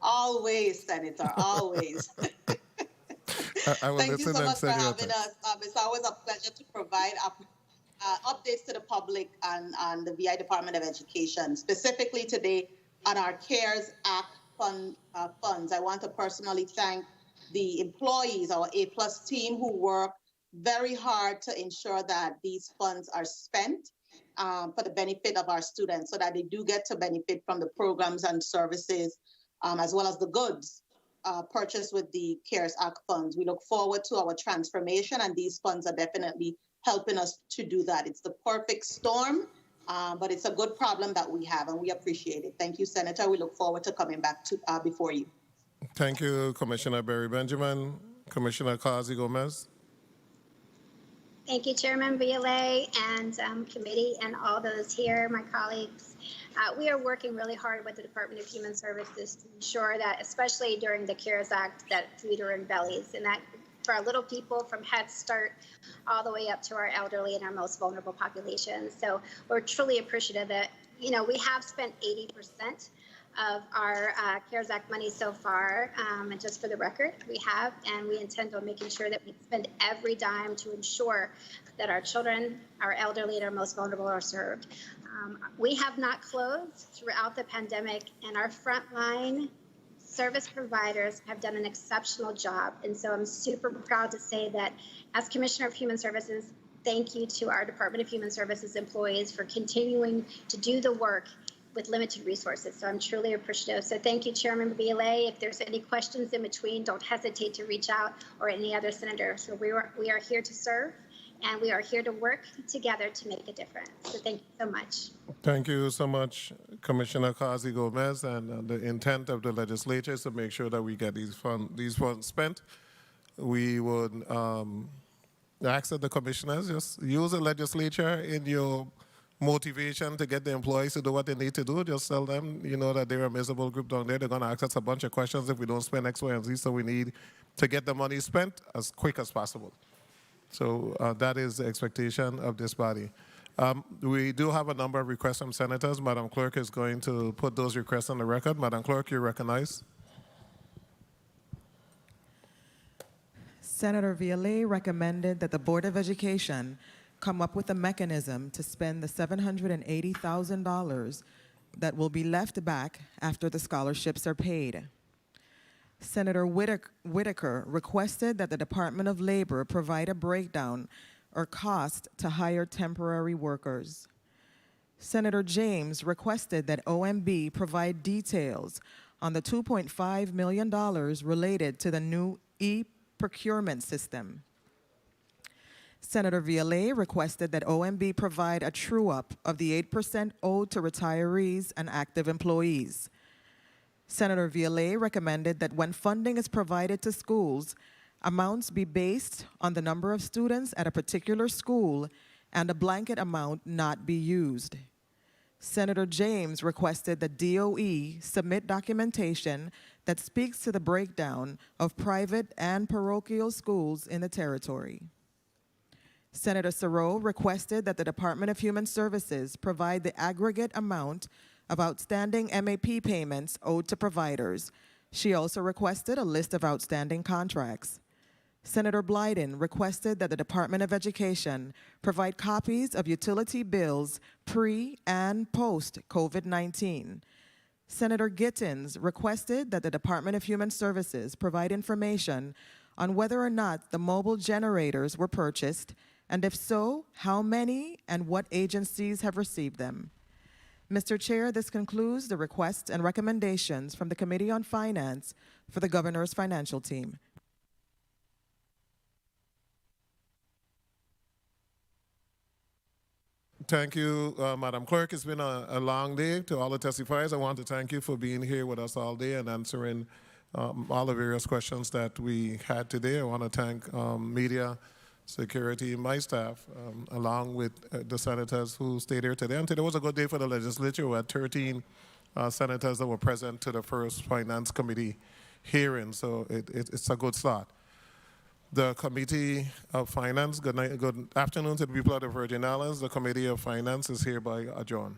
Always, Senator, always. I will Thank you listen so and much for send you a having text. us. It's always a pleasure to provide updates to the public on the VI Department of Education, specifically today on our CARES Act funds. I want to personally thank the employees, our A+ team, who work very hard to ensure that these funds are spent. for the benefit of our students so that they do get to benefit from the programs and services as well as the goods purchased with the CARES Act funds. We look forward to our transformation, and these funds are definitely helping us to do that. It's the perfect storm, but it's a good problem that we have, and we appreciate it. Thank you, Senator. We look forward to coming back to before you. Thank you, Commissioner Barry Benjamin. Commissioner Kazi Gomez. Thank you, Chairman Violet and committee and all those here, my colleagues. We are working really hard with the Department of Human Services to ensure that, especially during the CARES Act, that food are in bellies, and that for our little people from Head Start all the way up to our elderly and our most vulnerable populations. So we're truly appreciative that, we have spent 80% of our CARES Act money so far, and just for the record, we have, and we intend on making sure that we spend every dime to ensure that our children, our elderly, and our most vulnerable are served. We have not closed throughout the pandemic, and our frontline service providers have done an exceptional job. And so I'm super proud to say that as Commissioner of Human Services, thank you to our Department of Human Services employees for continuing to do the work with limited resources. So I'm truly appreciative. So thank you, Chairman BLA. If there's any questions in between, don't hesitate to reach out, or any other senator. So we are here to serve, and we are here to work together to make a difference. So thank you so much. Thank you so much, Commissioner Kazi Gomez. And the intent of the legislature is to make sure that we get these funds spent. We would ask that the commissioners just use the legislature in your motivation to get the employees to do what they need to do. Just tell them, that they're a miserable group down there. They're going to ask us a bunch of questions if we don't spend X, Y, and Z. So we need to get the money spent as quick as possible. So that is the expectation of this body. We do have a number of requests from senators. Madam Clerk is going to put those requests on the record. Madam Clerk, you're recognized. Senator Violet recommended that the Board of Education come up with a mechanism to spend the $780,000 that will be left back after the scholarships are paid. Senator Whitaker requested that the Department of Labor provide a breakdown or cost to hire temporary workers. Senator James requested that OMB provide details on the $2.5 million related to the new e-procurement system. Senator Violet requested that OMB provide a true-up of the 8% owed to retirees and active employees. Senator Violet recommended that when funding is provided to schools, amounts be based on the number of students at a particular school and a blanket amount not be used. Senator James requested that DOE submit documentation that speaks to the breakdown of private and parochial schools in the territory. Senator Serot requested that the Department of Human Services provide the aggregate amount of outstanding MAP payments owed to providers. She also requested a list of outstanding contracts. Senator Blyden requested that the Department of Education provide copies of utility bills pre- and post-COVID-19. Senator Gittins requested that the Department of Human Services provide information on whether or not the mobile generators were purchased, and if so, how many and what agencies have received them. Mr. Chair, this concludes the requests and recommendations from the Committee on Finance for the Governor's financial team. Thank you, Madam Clerk. It's been a long day. To all the testifiers, I want to thank you for being here with us all day and answering all the various questions that we had today. I want to thank media, security, my staff, along with the senators who stayed here today. And today was a good day for the legislature. We had 13 senators that were present to the first Finance Committee hearing, so it's a good start. The Committee of Finance, good afternoon to the people of the Virgin Islands. The Committee of Finance is hereby adjourned.